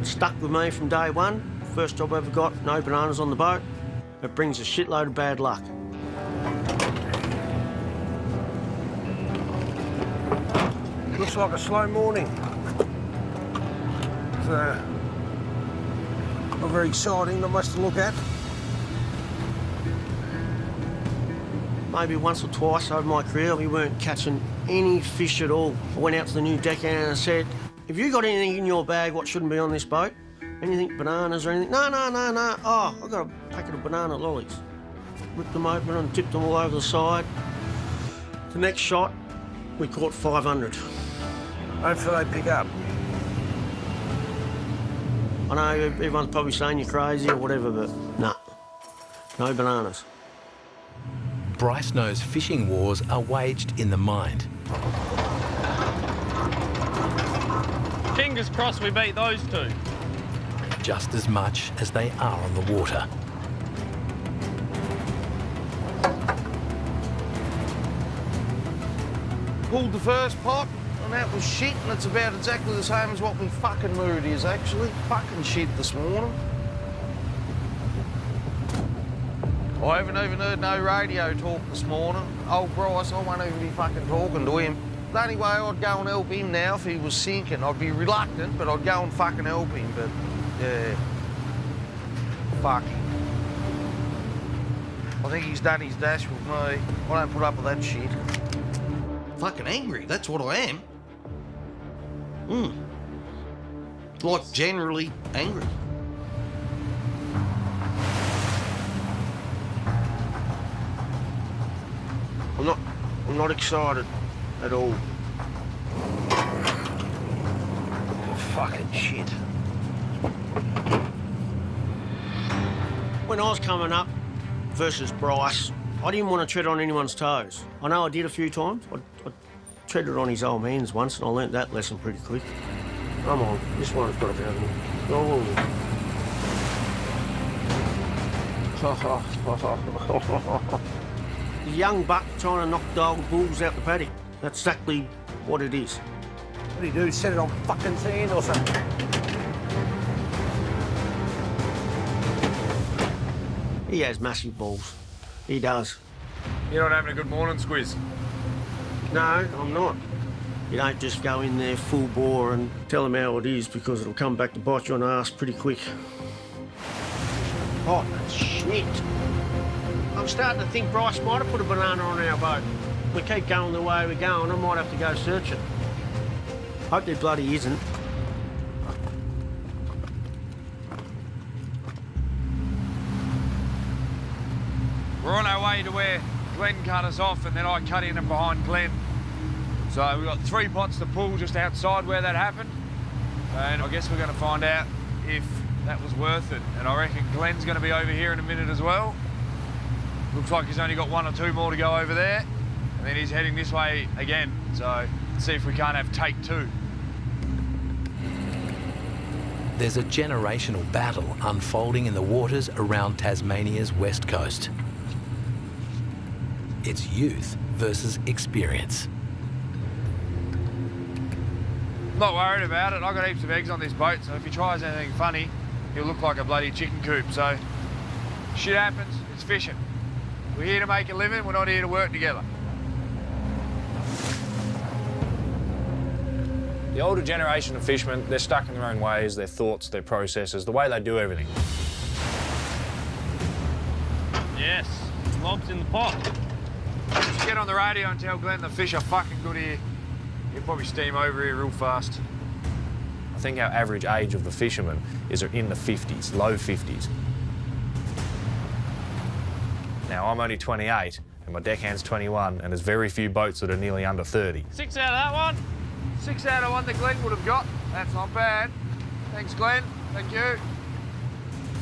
stuck with me from day one. First job I ever got, no bananas on the boat. It brings a shitload of bad luck. Looks like a slow morning. It's not very exciting, not much to look at. Maybe once or twice over my career, we weren't catching any fish at all. I went out to the new deckhand and I said, have you got anything in your bag what shouldn't be on this boat? Anything, bananas or anything? No. Oh, I've got a packet of banana lollies. Ripped them open and tipped them all over the side. The next shot, we caught 500. Hopefully they pick up. I know everyone's probably saying you're crazy or whatever, but nah, no bananas. Bryce knows fishing wars are waged in the mind. Fingers crossed we beat those two. Just as much as they are on the water. Pulled the first pot, and that was shit, and it's about exactly the same as what my fucking mood is, actually. Fucking shit this morning. I haven't even heard no radio talk this morning. Old Bryce, I won't even be fucking talking to him. The only way I'd go and help him now if he was sinking, I'd be reluctant, but I'd go and fucking help him, but yeah. Fuck. I think he's done his dash with me. I don't put up with that shit. Fucking angry, that's what I am. Like, generally angry. I'm not excited at all. Fucking shit. When I was coming up versus Bryce, I didn't want to tread on anyone's toes. I know I did a few times. I treaded on his old man's once and I learnt that lesson pretty quick. Come on, this one's got to go. A young buck trying to knock the old bulls out the paddock. That's exactly what it is. What do? Set it on fucking sand or something? He has massive balls. He does. You're not having a good morning, Squiz? No, I'm not. You don't just go in there full bore and tell them how it is, because it'll come back to bite you on the arse pretty quick. Oh, shit. I'm starting to think Bryce might have put a banana on our boat. We keep going the way we're going, I might have to go searching. Hope there bloody isn't. We're on our way to where Glenn cut us off, and then I cut in and behind Glenn. So we've got 3 pots to pull just outside where that happened. And I guess we're going to find out if that was worth it. And I reckon Glenn's going to be over here in a minute as well. Looks like he's only got 1 or 2 more to go over there. And then he's heading this way again. So let's see if we can't have take 2. There's a generational battle unfolding in the waters around Tasmania's west coast. It's youth versus experience. I'm not worried about it. I've got heaps of eggs on this boat, so if he tries anything funny, he'll look like a bloody chicken coop. So shit happens, it's fishing. We're here to make a living, we're not here to work together. The older generation of fishermen, they're stuck in their own ways, their thoughts, their processes, the way they do everything. Yes, lob's in the pot. Just get on the radio and tell Glenn the fish are fucking good here. He'll probably steam over here real fast. I think our average age of the fishermen is in the 50s, low 50s. Now, I'm only 28, and my deckhand's 21, and there's very few boats that are nearly under 30. 6 out of that one. 6 out of 1 that Glenn would have got. That's not bad. Thanks, Glenn. Thank you.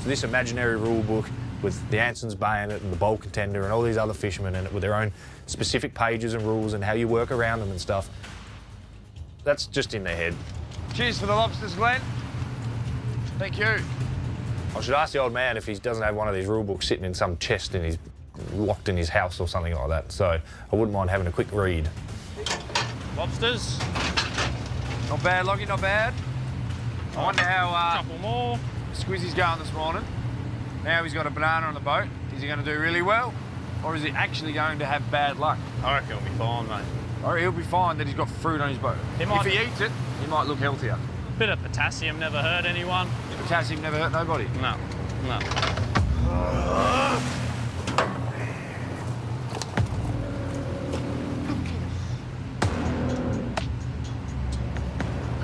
So this imaginary rule book with the Anson's Bay in it and the bowl contender and all these other fishermen in it with their own specific pages and rules and how you work around them and stuff, that's just in their head. Cheers for the lobsters, Glenn. Thank you. I should ask the old man if he doesn't have one of these rule books sitting in some chest in locked in his house or something like that. So I wouldn't mind having a quick read. Lobsters. Not bad, Loggy, not bad. I wonder how couple more. Squizzy's going this morning. Now he's got a banana on the boat. Is he going to do really well? Or is he actually going to have bad luck? I reckon he'll be fine, mate. Or he'll be fine that he's got fruit on his boat. If he eats it, he might look healthier. Bit of potassium never hurt anyone. Potassium never hurt nobody? No, no.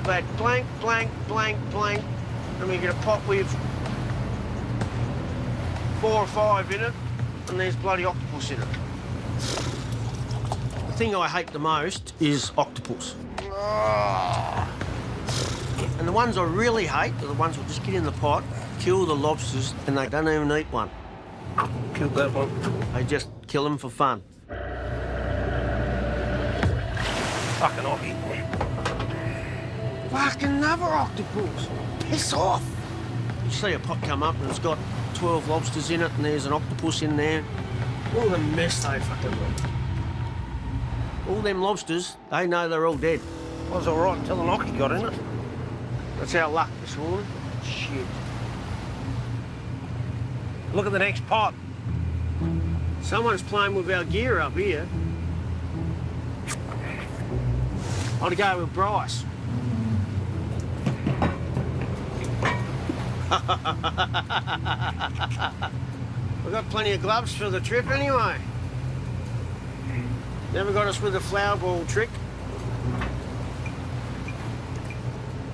But blank, blank, blank, blank, and we get a pot with 4 or 5 in it, and there's bloody octopus in it. The thing I hate the most is octopus. And the ones I really hate are the ones that just get in the pot, kill the lobsters, and they don't even eat one. Killed that one. They just kill them for fun. Fucking Ockie. Fucking another octopus. Piss off. You see a pot come up and it's got 12 lobsters in it and there's an octopus in there. All the mess they fucking make. All them lobsters, they know they're all dead. I was all right until an Ockie got in it. That's our luck this morning. Shit. Look at the next pot. Someone's playing with our gear up here. I'd go with Bryce. We've got plenty of gloves for the trip anyway. Never got us with a flower ball trick.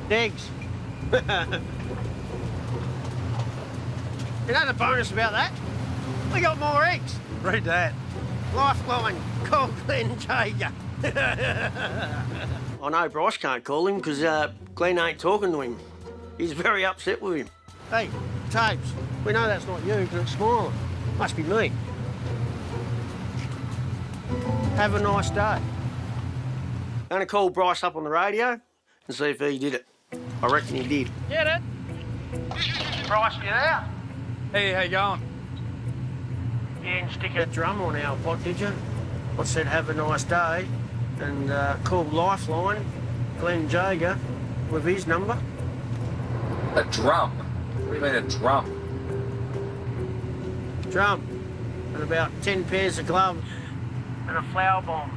Eggs. You know the bonus about that? We got more eggs. Read that. Lifeline, call Glenn Jager. I know Bryce can't call him because Glenn ain't talking to him. He's very upset with him. Hey, Tabes, we know that's not you because it's smiling. Must be me. Have a nice day. Gonna call Bryce up on the radio and see if he did it. I reckon he did. Get it? Bryce, you there? Hey, how you going? You didn't stick a drum on our pot, did you? I said have a nice day and call Lifeline, Glenn Jager with his number. A drum? What do you mean a drum? Drum. And about 10 pairs of gloves. And a flower bomb.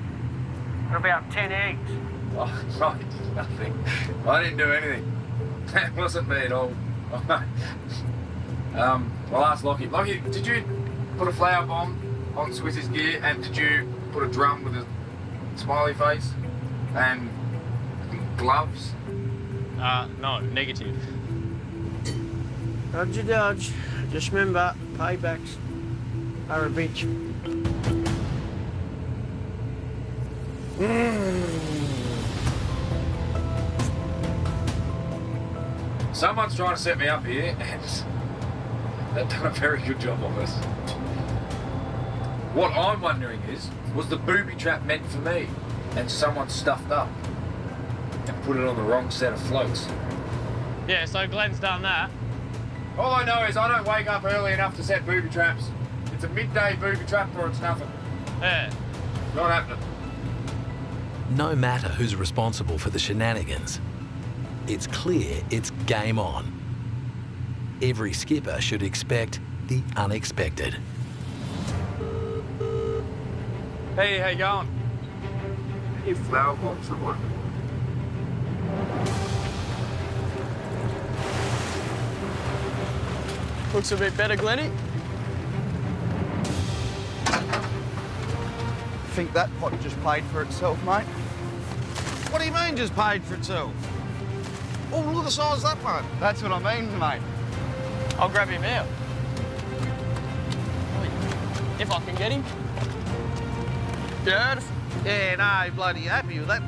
And about 10 eggs. Oh, I did nothing. I didn't do anything. That wasn't me at all. I'll ask Lockie. Lockie, did you put a flower bomb on Squizzy's gear, and did you put a drum with a smiley face and gloves? No, negative. Dodgy dodge. Just remember, paybacks are a bitch. Someone's trying to set me up here, and they've done a very good job of us. What I'm wondering is, was the booby trap meant for me, and someone stuffed up and put it on the wrong set of floats? Yeah, so Glenn's done that. All I know is I don't wake up early enough to set booby traps. It's a midday booby trap or it's nothing. Yeah. Not happening. No matter who's responsible for the shenanigans, it's clear it's game on. Every skipper should expect the unexpected. Hey, how you going? Any flower bombs or what? Looks a bit better, Glenny. I think that pot just paid for itself, mate. What do you mean just paid for itself? Oh, look at the size of that one. That's what I mean, mate. I'll grab him out. If I can get him. Beautiful. Yeah, no, bloody happy with that.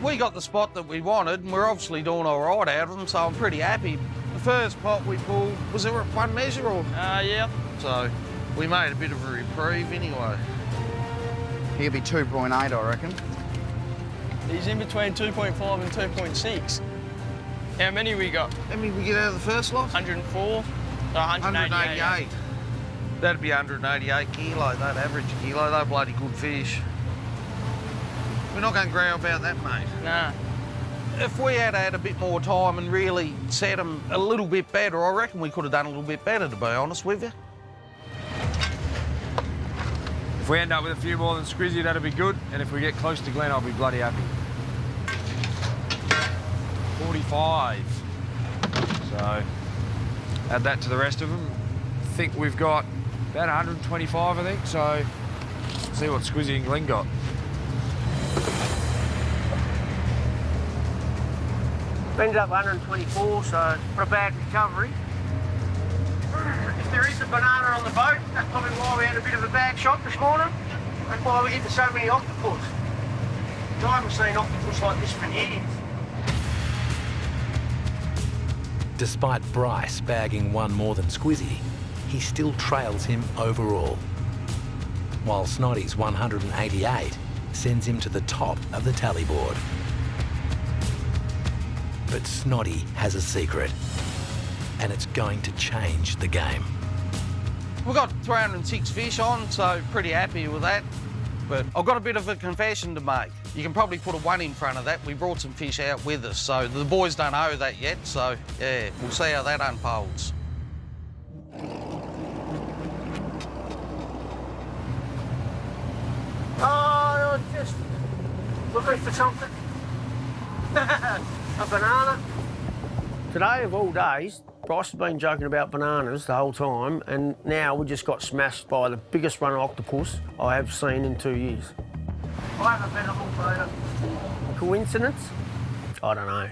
We got the spot that we wanted, and we're obviously doing all right out of them, so I'm pretty happy. The first pot we pulled, was it one measure or? Yeah. So we made a bit of a reprieve anyway. He'll be 2.8, I reckon. He's in between 2.5 and 2.6. How many we got? How many we get out of the first lot? 104. 188. That'd be 188 kilo, that average kilo. They're bloody good fish. We're not going to growl about that, mate. Nah. If we had had a bit more time and really set them a little bit better, I reckon we could have done a little bit better, to be honest with you. If we end up with a few more than Squizzy, that'll be good. And if we get close to Glenn, I'll be bloody happy. 45. So add that to the rest of them. I think we've got about 125, I think. So see what Squizzy and Glenn got. Ended up 124, so not a bad recovery. If there is a banana on the boat, that's probably why we had a bit of a bad shot this morning. That's why we're getting so many octopus. I haven't seen octopus like this for years. Despite Bryce bagging one more than Squizzy, he still trails him overall. While Snotty's 188 sends him to the top of the tally board. But Snotty has a secret, and it's going to change the game. We've got 306 fish on, so pretty happy with that. But I've got a bit of a confession to make. You can probably put a 1 in front of that. We brought some fish out with us, so the boys don't know that yet, so yeah, we'll see how that unfolds. Oh, just looking for something. A banana. Today of all days, Bryce has been joking about bananas the whole time, and now we just got smashed by the biggest run of octopus I have seen in 2 years. I haven't been a whole photo. Coincidence? I don't know.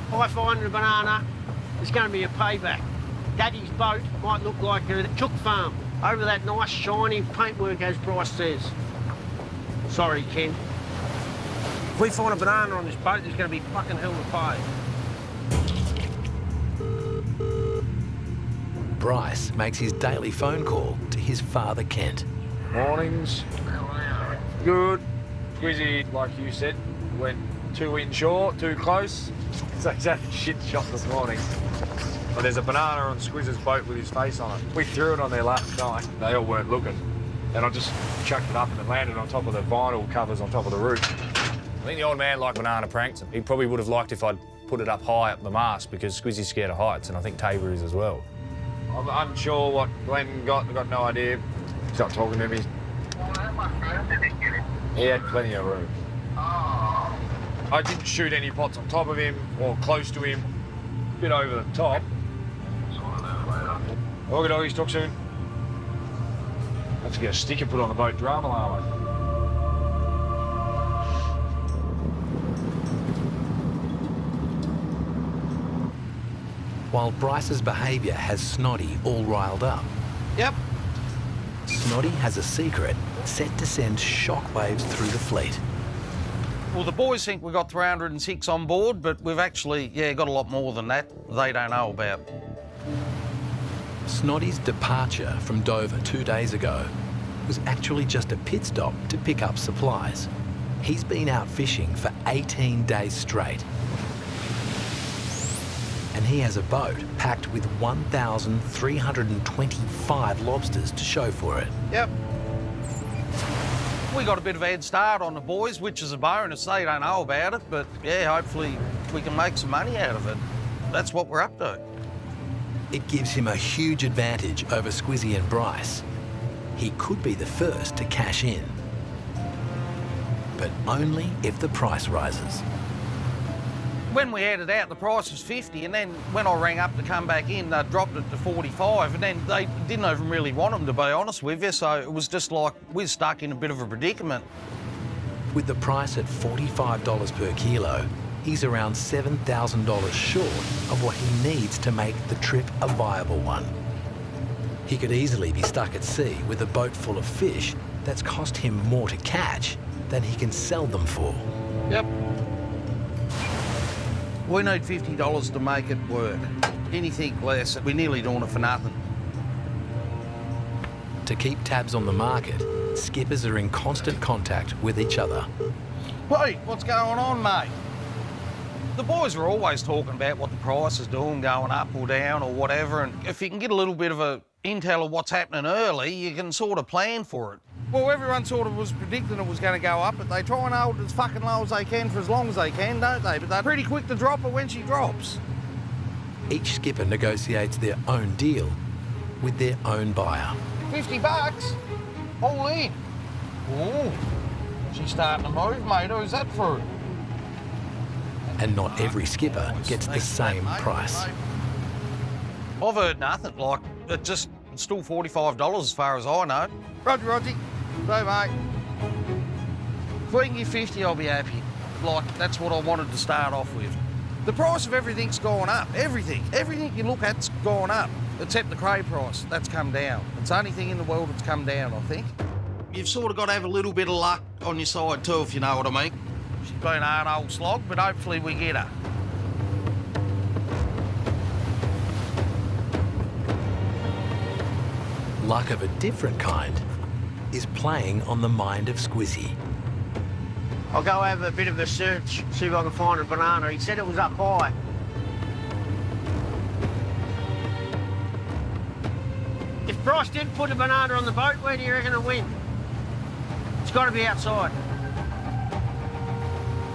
If I find a banana, it's going to be a payback. Daddy's boat might look like a chook farm over that nice shiny paintwork, as Bryce says. Sorry, Ken. If we find a banana on this boat, there's going to be fucking hell to pay. Bryce makes his daily phone call to his father, Kent. Mornings. Good. Squizzy, like you said, went too inshore, too close. So he's had a shit shot this morning. But there's a banana on Squiz's boat with his face on it. We threw it on there last night. They all weren't looking. and I just chucked it up and it landed on top of the vinyl covers on top of the roof. I think the old man liked banana pranks. He probably would have liked if I'd put it up high up the mast because Squizzy's scared of heights, and I think Tabor is as well. I'm unsure what Glenn got. I've got no idea. Stop talking to me. He had plenty of room. I didn't shoot any pots on top of him or close to him. A bit over the top. Okay, doggies, talk soon. Have to get a sticker put on the boat drum alarm. While Bryce's behaviour has Snotty all riled up, Yep. Snotty has a secret set to send shockwaves through the fleet. Well, the boys think we got 306 on board, but we've actually, got a lot more than that they don't know about. Snotty's departure from Dover 2 days ago was actually just a pit stop to pick up supplies. He's been out fishing for 18 days straight. And he has a boat packed with 1,325 lobsters to show for it. Yep. We got a bit of a head start on the boys, which is a bonus. They don't know about it, but hopefully we can make some money out of it. That's what we're up to. It gives him a huge advantage over Squizzy and Bryce. He could be the first to cash in, but only if the price rises. When we headed out, the price was 50, and then when I rang up to come back in, they dropped it to 45, and then they didn't even really want them, to be honest with you, so it was just like we're stuck in a bit of a predicament. With the price at $45 per kilo, he's around $7,000 short of what he needs to make the trip a viable one. He could easily be stuck at sea with a boat full of fish that's cost him more to catch than he can sell them for. Yep. We need $50 to make it work. Anything less, we're nearly doing it for nothing. To keep tabs on the market, skippers are in constant contact with each other. Hey, what's going on, mate? The boys are always talking about what the price is doing, going up or down or whatever, and if you can get a little bit of a intel of what's happening early, you can sort of plan for it. Well, everyone sort of was predicting it was going to go up, but they try and hold it as fucking low as they can for as long as they can, don't they? But they're pretty quick to drop it when she drops. Each skipper negotiates their own deal with their own buyer. $50? All in. Ooh, she's starting to move, mate. Who's that for? And not every skipper gets the same price. I've heard nothing. Like, it's still $45 as far as I know. Roger. So, mate. If we can get 50, I'll be happy. Like, that's what I wanted to start off with. The price of everything's gone up. Everything. Everything you look at's gone up, except the Cray price. That's come down. It's the only thing in the world that's come down, I think. You've sort of got to have a little bit of luck on your side too, if you know what I mean. She's been a hard old slog, but hopefully we get her. Luck of a different kind is playing on the mind of Squizzy. I'll go have a bit of a search, see if I can find a banana. He said it was up high. If Bryce did put a banana on the boat, where do you reckon it'll win? It's got to be outside.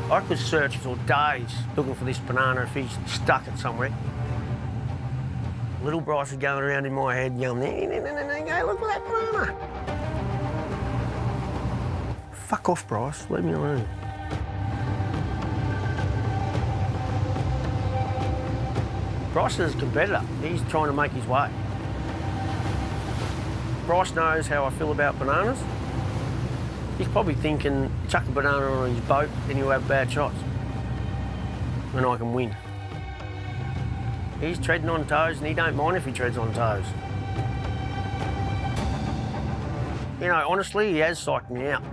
I could search for days looking for this banana if he's stuck it somewhere. Little Bryce is going around in my head going, no, look at that banana. Fuck off, Bryce, leave me alone. Bryce is a competitor. He's trying to make his way. Bryce knows how I feel about bananas. He's probably thinking, chuck a banana on his boat, then he'll have bad shots. And I can win. He's treading on toes, and he don't mind if he treads on toes. You know, honestly, he has psyched me out.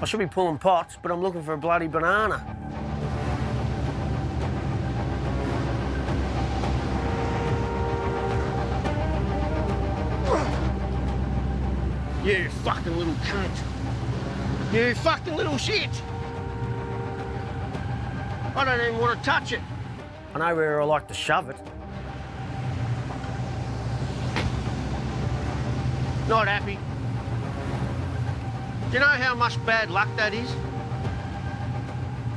I should be pulling pots, but I'm looking for a bloody banana. You fucking little cunt. You fucking little shit. I don't even want to touch it. I know where I like to shove it. Not happy. Do you know how much bad luck that is?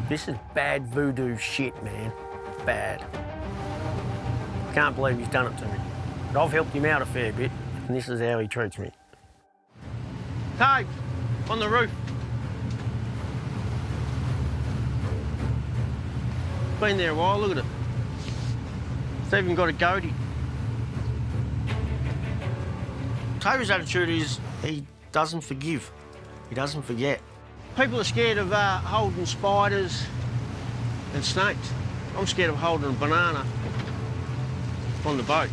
This is bad voodoo shit, man. Bad. Can't believe he's done it to me. But I've helped him out a fair bit, and this is how he treats me. Cave, on the roof. Been there a while, look at it. It's even got a goatee. Taylor's attitude is he doesn't forgive. He doesn't forget. People are scared of holding spiders and snakes. I'm scared of holding a banana on the boat.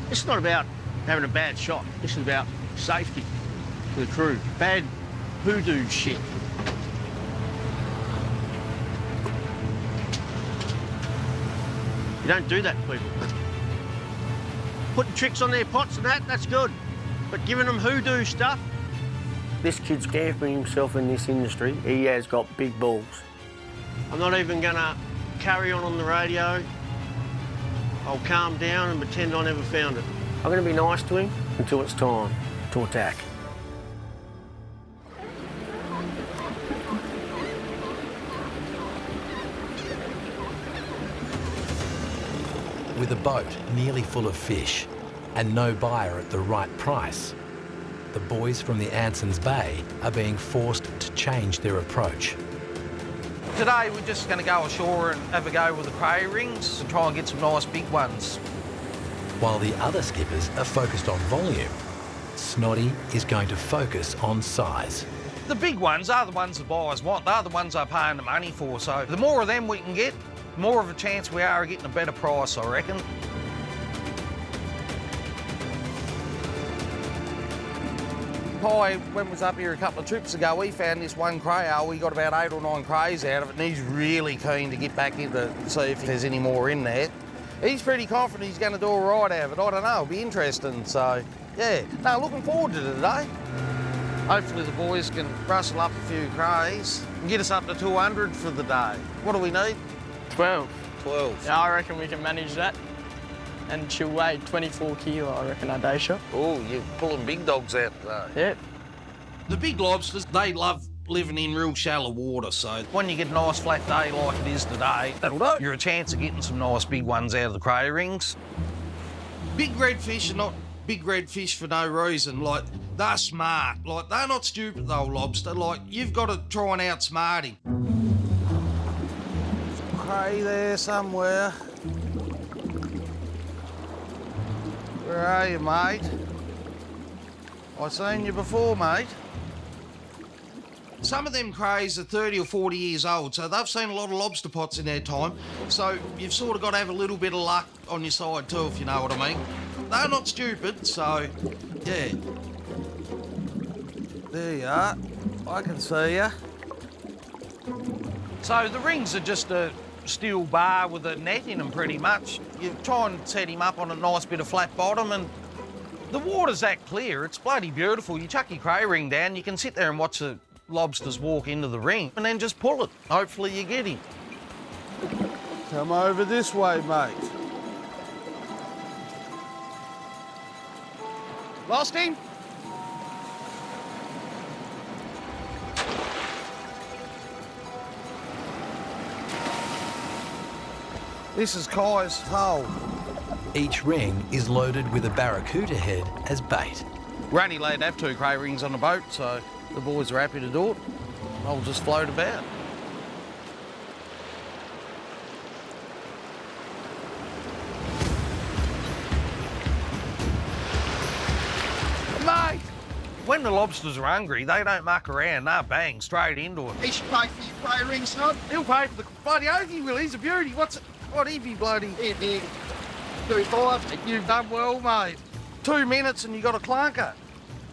It's not about having a bad shot. This is about safety for the crew. Bad voodoo shit. You don't do that to people. Putting tricks on their pots and that's good. But giving them hoodoo stuff? This kid's championing himself in this industry. He has got big balls. I'm not even gonna carry on the radio. I'll calm down and pretend I never found it. I'm gonna be nice to him until it's time to attack. With a boat nearly full of fish and no buyer at the right price, the boys from the Anson's Bay are being forced to change their approach. Today we're just going to go ashore and have a go with the Cray rings and try and get some nice big ones. While the other skippers are focused on volume, Snotty is going to focus on size. The big ones are the ones the buyers want. They're the ones they're paying the money for. So the more of them we can get, the more of a chance we are of getting a better price, I reckon. Pi, when we was up here a couple of trips ago, we found this one Cray. We got about 8 or 9 Crays out of it, and he's really keen to get back in to see if there's any more in there. He's pretty confident he's going to do all right out of it. I don't know, it'll be interesting. So, yeah. No, looking forward to today. Hopefully the boys can rustle up a few Crays and get us up to 200 for the day. What do we need? 12. 12. Yeah, I reckon we can manage that. And she'll weigh 24 kilo, I reckon, our day shot. Oh, you're pulling big dogs out today. Yep. The big lobsters, they love living in real shallow water, so when you get a nice flat day like it is today, that'll do. You're a chance of getting some nice big ones out of the Cray rings. big redfish are not big redfish for no reason. Like, they're smart. Like, they're not stupid, though, lobster. Like, you've got to try and outsmart him. Cray there somewhere. Where are you, mate? I've seen you before, mate. Some of them crays are 30 or 40 years old, so they've seen a lot of lobster pots in their time, so you've sort of got to have a little bit of luck on your side too, if you know what I mean. They're not stupid, so, yeah. There you are. I can see you. So the rings are just a steel bar with a net in them, pretty much. You try and set him up on a nice bit of flat bottom, and the water's that clear. It's bloody beautiful. You chuck your Cray ring down, you can sit there and watch the lobsters walk into the ring and then just pull it. Hopefully you get him. Come over this way, mate. Lost him? This is Kai's hole. Each ring is loaded with a barracuda head as bait. We're only allowed to have 2 Cray rings on the boat, so the boys are happy to do it. I'll just float about. Mate! When the lobsters are hungry, they don't muck around. They bang straight into it. He should pay for your Cray rings, son. He'll pay for the bloody oath he will. He's a beauty. What'd he be bloody? Here, big. 35. You've done well, mate. 2 minutes and you got a clunker.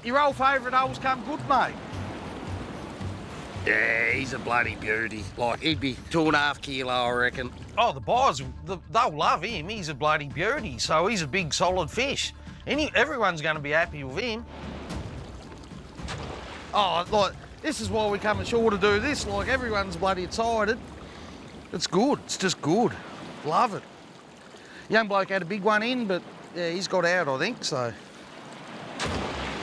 Your old favourite always come good, mate. Yeah, he's a bloody beauty. Like, he'd be 2.5 kilo, I reckon. Oh, the boys, they'll love him. He's a bloody beauty, so he's a big, solid fish. Everyone's going to be happy with him. Oh, like, this is why we come ashore to do this. Like, everyone's bloody excited. It's good. It's just good. Love it. Young bloke had a big one in, but yeah, he's got out, I think, so.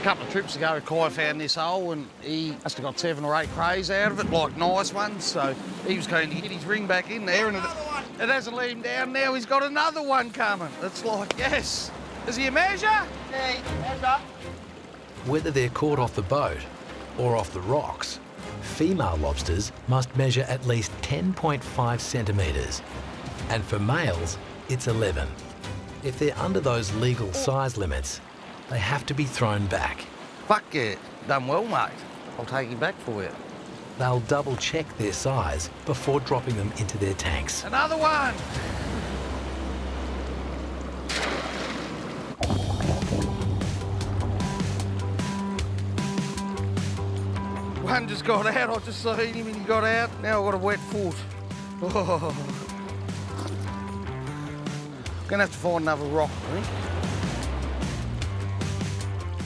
A couple of trips ago, Kai found this hole and he must have got 7 or 8 crays out of it, like nice ones. So he was keen to get his ring back in there, and it hasn't let him down. Now he's got another one coming. It's like, yes. Is he a measure? Yeah, measure. Whether they're caught off the boat or off the rocks, female lobsters must measure at least 10.5 centimetres, and for males, it's 11. If they're under those legal size limits, they have to be thrown back. Fuck yeah, done well, mate. I'll take you back for you. They'll double check their size before dropping them into their tanks. Another one! One just got out, I just seen him and he got out. Now I've got a wet foot. Oh. Gonna have to find another rock, I think.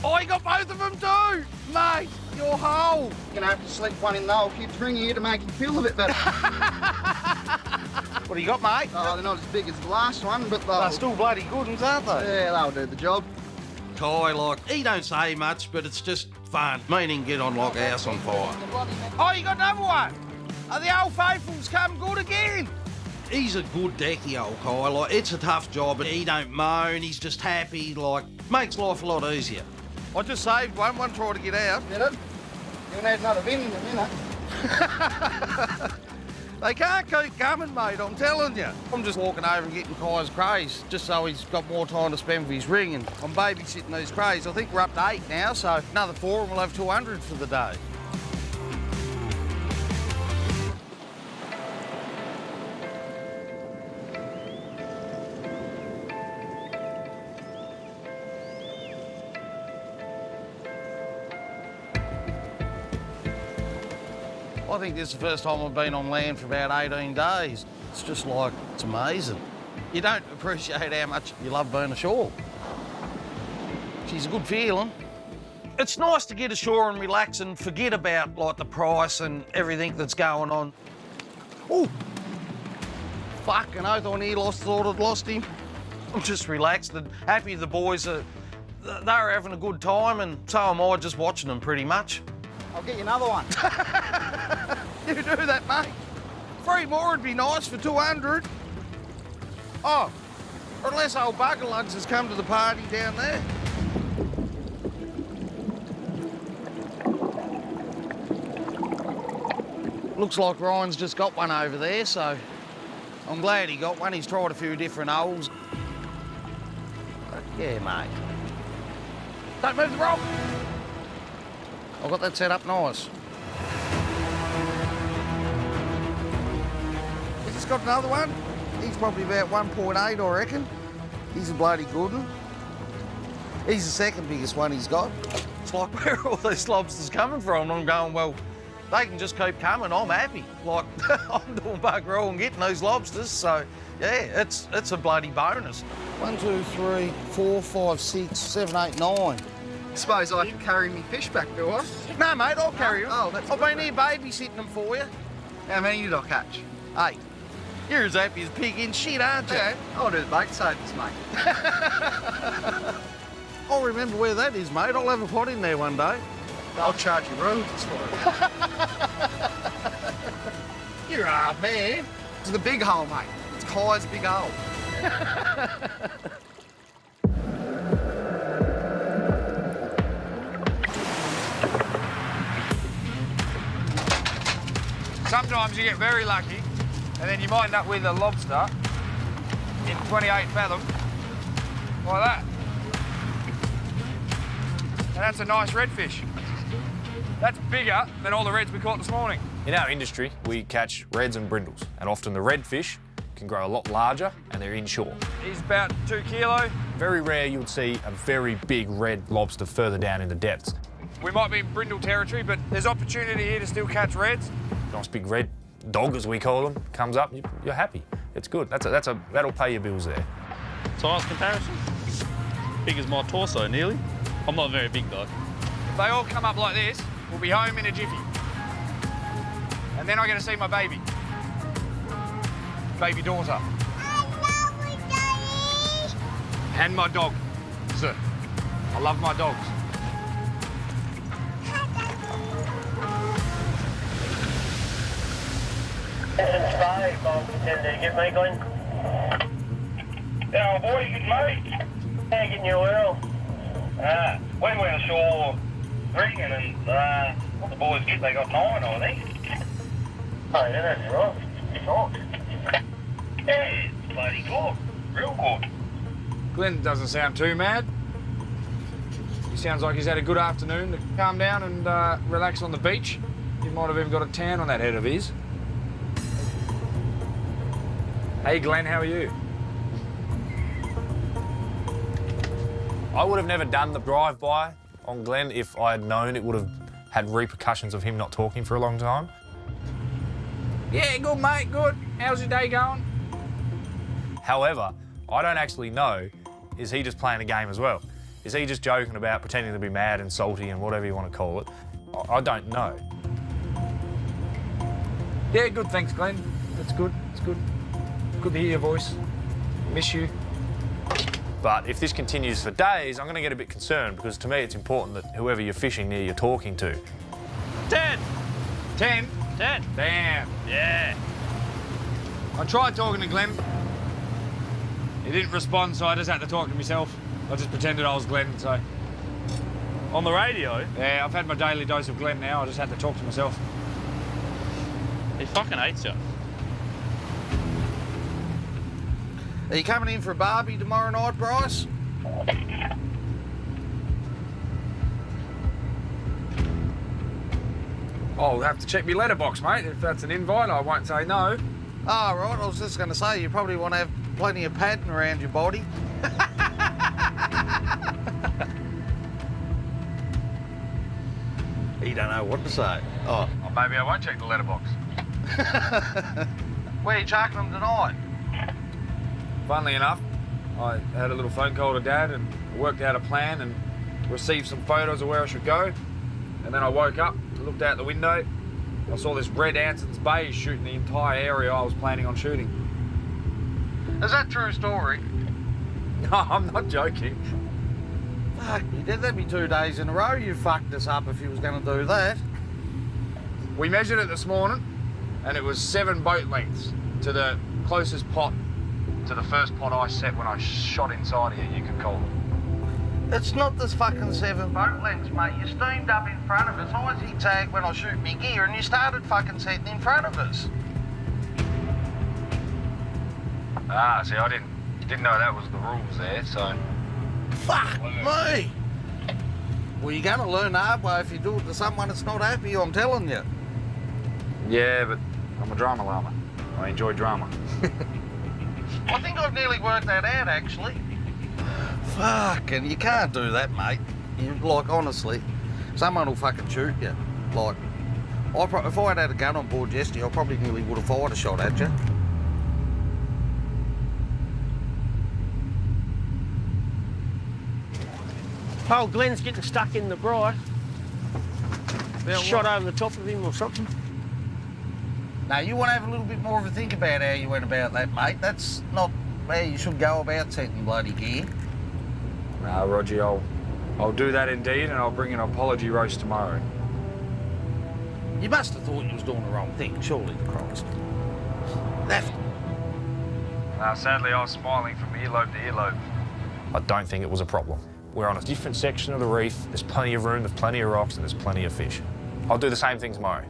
Oh, you got both of them too! Mate, your hole! You're gonna have to slip one in the hole. Keep bringing here to make you feel a bit better. What do you got, mate? Oh, they're not as big as the last one, but they're still bloody good ones, aren't they? Yeah, they'll do the job. Kai, like, he don't say much, but it's just fun. Meaning get on like a house on fire. Oh, you got another one? Are the old faithfuls come good again? He's a good decky, old Kai. Like, it's a tough job, but he don't moan. He's just happy. Like, makes life a lot easier. I just saved one. One tried to get out. Did it? You'll need another bin in a minute. They can't keep coming, mate, I'm telling you. I'm just walking over and getting Kai's crays, just so he's got more time to spend with his ring, and I'm babysitting these crays. I think we're up to 8 now, so another 4 and we'll have 200 for the day. I think this is the first time I've been on land for about 18 days. It's just like, it's amazing. You don't appreciate how much you love being ashore. She's a good feeling. It's nice to get ashore and relax and forget about like the price and everything that's going on. Oh, fucking oath, I nearly thought I'd lost him. I'm just relaxed and happy the boys they're having a good time, and so am I, just watching them pretty much. I'll get you another one. You do that, mate. 3 more would be nice for 200. Oh, or unless old Bugger Lugs has come to the party down there. Looks like Ryan's just got one over there, so I'm glad he got one. He's tried a few different holes. But yeah, mate. Don't move the rock. I've got that set up nice. He's just got another one. He's probably about 1.8, I reckon. He's a bloody good one. He's the second biggest one he's got. It's like, where are all these lobsters coming from? And I'm going, well, they can just keep coming. I'm happy. Like, I'm doing bugger all and getting those lobsters. So, yeah, it's a bloody bonus. 1, 2, 3, 4, 5, 6, 7, 8, 9. Suppose I can carry me fish back, do I? No, mate, I'll carry them. Oh, that's I've good, been here babysitting them for you. How many did I catch? 8. You're as happy as pig in shit, aren't you? Yeah, I'll do the bait savers, mate. I'll remember where that is, mate. I'll have a pot in there one day. I'll charge you royalties for it. You're a hard man. It's the big hole, mate. It's Kai's big hole. Sometimes you get very lucky, and then you might end up with a lobster in 28 fathom, like that. And that's a nice redfish. That's bigger than all the reds we caught this morning. In our industry, we catch reds and brindles, and often the redfish can grow a lot larger and they're inshore. He's about 2 kilo. Very rare you would see a very big red lobster further down in the depths. We might be in brindle territory, but there's opportunity here to still catch reds. Nice big red dog, as we call them, comes up, you're happy. It's good. That'll pay your bills there. Size comparison? Big as my torso, nearly. I'm not very big, though. If they all come up like this, we'll be home in a jiffy. And then I get to see my baby. Baby daughter. I love you, Daddy. And my dog, sir. I love my dogs. Hey, Bob, can you get me, Glenn? Yeah, boy, you get me? Yeah, getting you well. When we're ashore drinking and what the boys get, they got 9, I think. Oh, yeah, that's right. Nice. Yeah, it's bloody good. Real good. Glenn doesn't sound too mad. He sounds like he's had a good afternoon to calm down and relax on the beach. He might have even got a tan on that head of his. Hey, Glenn, how are you? I would have never done the drive-by on Glenn if I had known it would have had repercussions of him not talking for a long time. Yeah, good, mate, good. How's your day going? However, I don't actually know, is he just playing a game as well? Is he just joking about pretending to be mad and salty and whatever you want to call it? I don't know. Yeah, good, thanks, Glenn. That's good, it's good. Good to hear your voice. Miss you. But if this continues for days, I'm going to get a bit concerned because to me it's important that whoever you're fishing near you're talking to. 10. 10? 10. Damn. Yeah. I tried talking to Glenn. He didn't respond, so I just had to talk to myself. I just pretended I was Glenn, so... On the radio? Yeah, I've had my daily dose of Glenn now. I just had to talk to myself. He fucking hates you. Are you coming in for a barbie tomorrow night, Bryce? I'll have to check my letterbox, mate. If that's an invite, I won't say no. Oh, right. I was just going to say, you probably want to have plenty of padding around your body. You don't know what to say. Oh. Or maybe I won't check the letterbox. Where are you chucking them tonight? Funnily enough, I had a little phone call to Dad and worked out a plan and received some photos of where I should go. And then I woke up, looked out the window, I saw this red Anson's Bay shooting the entire area I was planning on shooting. Is that a true story? No, I'm not joking. Fuck me, that'd be 2 days in a row you fucked us up if you was going to do that. We measured it this morning and it was 7 boat lengths to the closest pot, to the first pot I set when I shot inside of you could call it. It's not this fucking 7 boat lengths, mate. You steamed up in front of us. I zigzagged when I shoot me gear and you started fucking setting in front of us. Ah, see, I didn't know that was the rules there, so... Fuck me! Well, you're going to learn the hard way if you do it to someone that's not happy, I'm telling you. Yeah, but I'm a drama llama. I enjoy drama. I think I've nearly worked that out, actually. Fucking, you can't do that, mate. Like, honestly, someone will fucking shoot you. Like, if I'd had a gun on board yesterday, I probably nearly would have fired a shot at you. Oh, Glenn's getting stuck in the bright. Shot over the top of him or something. Now, you want to have a little bit more of a think about how you went about that, mate. That's not how you should go about setting bloody gear. Nah, Roger, I'll do that indeed, and I'll bring an apology roast tomorrow. You must have thought you was doing the wrong thing, surely to Christ. That's... Now, sadly, I was smiling from earlobe to earlobe. I don't think it was a problem. We're on a different section of the reef. There's plenty of room, there's plenty of rocks, and there's plenty of fish. I'll do the same thing tomorrow.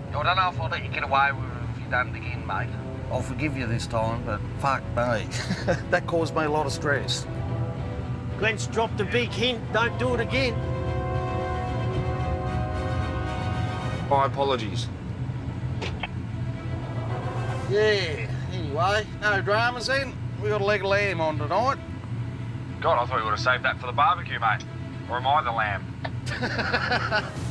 I don't know if I'll let you get away with it if you've done it again, mate. I'll forgive you this time, but fuck me. That caused me a lot of stress. Glenn's dropped a big hint. Don't do it again. My apologies. Yeah, anyway, no dramas then. We got a leg of lamb on tonight. God, I thought you would have saved that for the barbecue, mate. Or am I the lamb?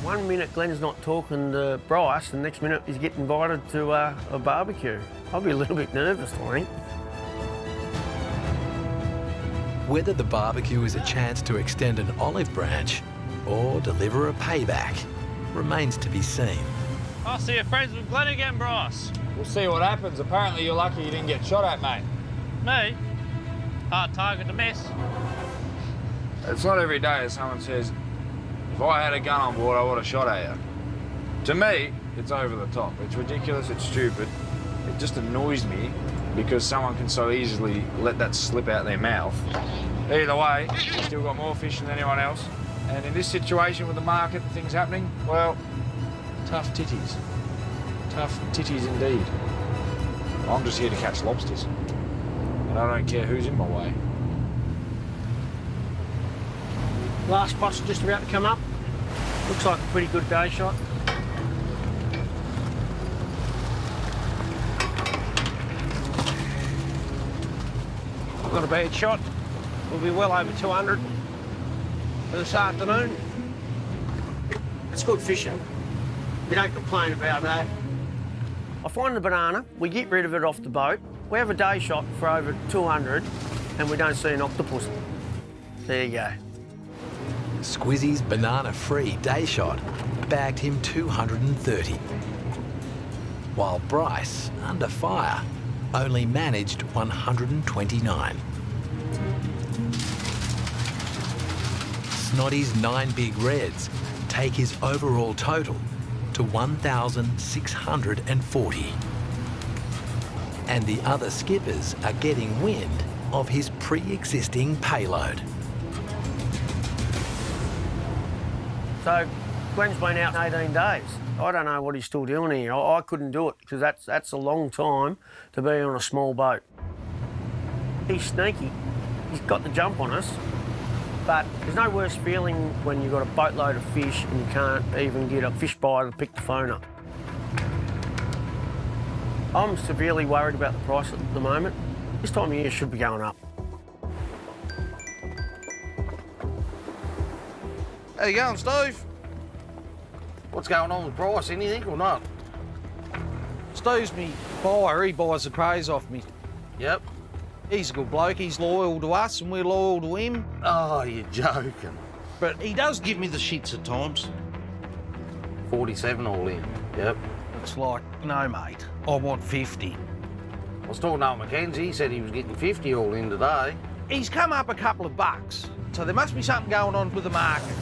1 minute Glenn's not talking to Bryce, and the next minute he's getting invited to a barbecue. I'll be a little bit nervous, I think. Whether the barbecue is a chance to extend an olive branch or deliver a payback remains to be seen. I'll see your friends with Glenn again, Bryce. We'll see what happens. Apparently you're lucky you didn't get shot at, mate. Me? Hard target to miss. It's not every day that someone says, if I had a gun on board, I would have shot at you. To me, it's over the top. It's ridiculous, it's stupid. It just annoys me because someone can so easily let that slip out their mouth. Either way, you've still got more fish than anyone else. And in this situation with the market and things happening, well, tough titties. Tough titties indeed. I'm just here to catch lobsters. And I don't care who's in my way. Last spot's just about to come up. Looks like a pretty good day shot. Not a bad shot. We'll be well over 200 for this afternoon. It's good fishing. We don't complain about that. I find the banana, we get rid of it off the boat. We have a day shot for over 200 and we don't see an octopus. There you go. Squizzy's banana-free day shot bagged him 230, while Bryce, under fire, only managed 129. Snoddy's 9 big reds take his overall total to 1,640. And the other skippers are getting wind of his pre-existing payload. So Glenn's been out 18 days. I don't know what he's still doing here. I couldn't do it because that's a long time to be on a small boat. He's sneaky. He's got the jump on us. But there's no worse feeling when you've got a boatload of fish and you can't even get a fish buyer to pick the phone up. I'm severely worried about the price at the moment. This time of year should be going up. How you going, Steve? What's going on with Bryce? Anything or not? Steve's me buyer, he buys the crays off me. Yep. He's a good bloke, he's loyal to us and we're loyal to him. Oh, you're joking. But he does give me the shits at times. 47 all in. Yep. It's like, no mate, I want 50. I was talking to old Mackenzie, he said he was getting 50 all in today. He's come up a couple of bucks, so there must be something going on with the market.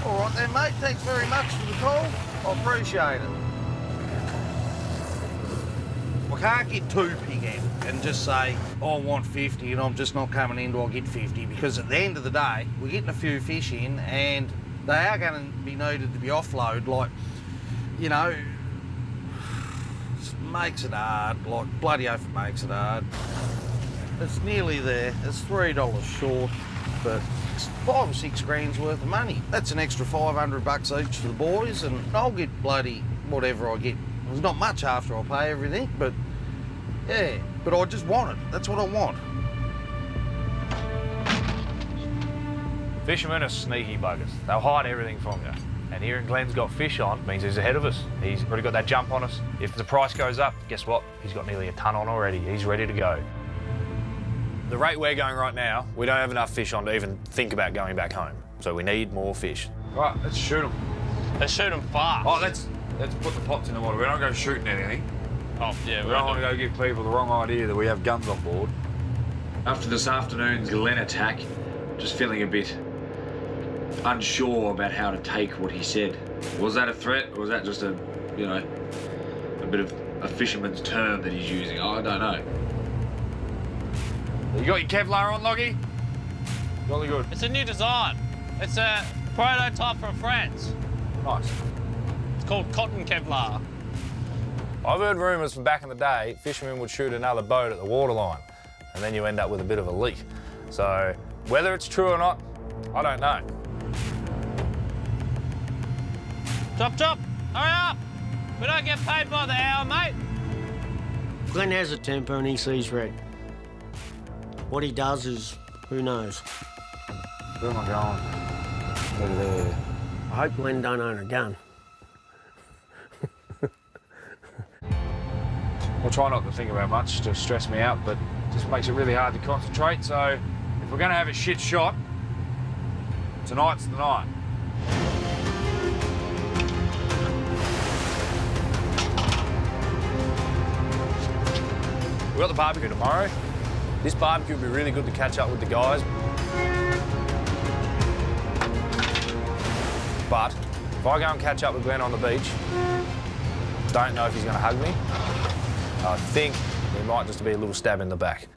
All right then, mate. Thanks very much for the call. I appreciate it. I can't get too pig-headed and just say, I want 50 and I'm just not coming in till I get 50, because at the end of the day, we're getting a few fish in and they are going to be needed to be offload, like, you know, it makes it hard, like bloody oath it makes it hard. It's nearly there. It's $3 short, but it's 5 or 6 grand's worth of money. That's an extra $500 each for the boys, and I'll get bloody whatever I get. There's not much after I pay everything, but yeah, but I just want it. That's what I want. Fishermen are sneaky buggers. They'll hide everything from you. And here in Glenn's got fish on, means he's ahead of us. He's already got that jump on us. If the price goes up, guess what? He's got nearly a ton on already. He's ready to go. The rate we're going right now, we don't have enough fish on to even think about going back home. So we need more fish. Right, let's shoot them. Let's shoot them fast. Oh, let's put the pots in the water. We don't go shooting anything. Oh, yeah. We don't want to go give people the wrong idea that we have guns on board. After this afternoon's Glen attack, just feeling a bit unsure about how to take what he said. Was that a threat, or was that just a, you know, a bit of a fisherman's term that he's using? I don't know. You got your Kevlar on, Loggy? Jolly good. It's a new design. It's a prototype for friends. Nice. It's called Cotton Kevlar. I've heard rumours from back in the day, fishermen would shoot another boat at the waterline, and then you end up with a bit of a leak. So whether it's true or not, I don't know. Chop, chop, hurry up. We don't get paid by the hour, mate. Glenn has a temper and he sees red. What he does is, who knows? Where am I going? Over there. I hope Glenn don't own a gun. I'll try not to think about much to stress me out, but it just makes it really hard to concentrate. So if we're going to have a shit shot, tonight's the night. We've got the barbecue tomorrow. This barbecue will be really good to catch up with the guys. But if I go and catch up with Glenn on the beach, don't know if he's going to hug me I think there might just be a little stab in the back.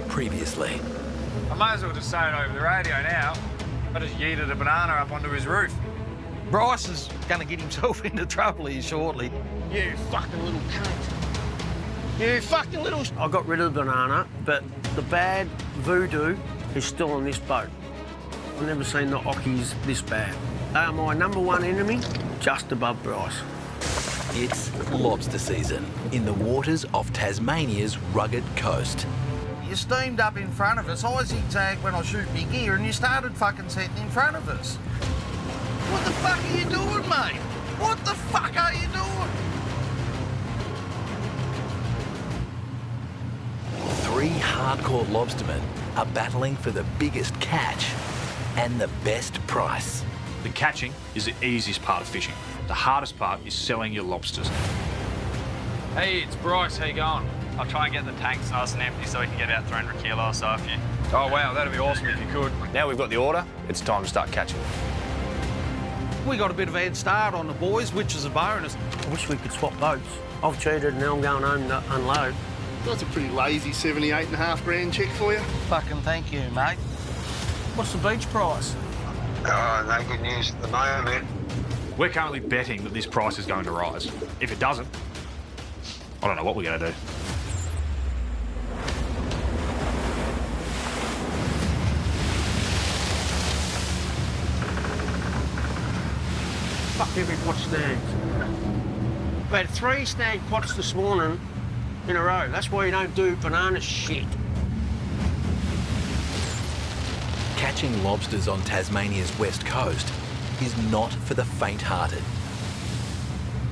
Previously. I might as well just say it over the radio now. I just yeeted a banana up onto his roof. Bryce is going to get himself into trouble here shortly. You fucking little cunt. You fucking little... I got rid of the banana, but the bad voodoo is still on this boat. I've never seen the Ockies this bad. They are my #1 enemy, just above Bryce. It's lobster season in the waters off Tasmania's rugged coast. You steamed up in front of us. I zigzagged when I shoot big gear and you started fucking setting in front of us. What the fuck are you doing, mate? What the fuck are you doing? 3 hardcore lobstermen are battling for the biggest catch and the best price. The catching is the easiest part of fishing. The hardest part is selling your lobsters. Hey, it's Bryce. How you going? I'll try and get the tanks nice and empty so we can get about 300 kilos. So if you... Oh, wow, that'd be awesome if you could. Now we've got the order, it's time to start catching. We got a bit of a head start on the boys, which is a bonus. I wish we could swap boats. I've cheated and now I'm going home to unload. That's a pretty lazy 78.5 grand check for you. Fucking thank you, mate. What's the beach price? Oh, no good news at the moment. We're currently betting that this price is going to rise. If it doesn't, I don't know what we're going to do. Fuck every pot snagged. We had 3 snagged pots this morning in a row. That's why you don't do banana shit. Catching lobsters on Tasmania's west coast is not for the faint-hearted.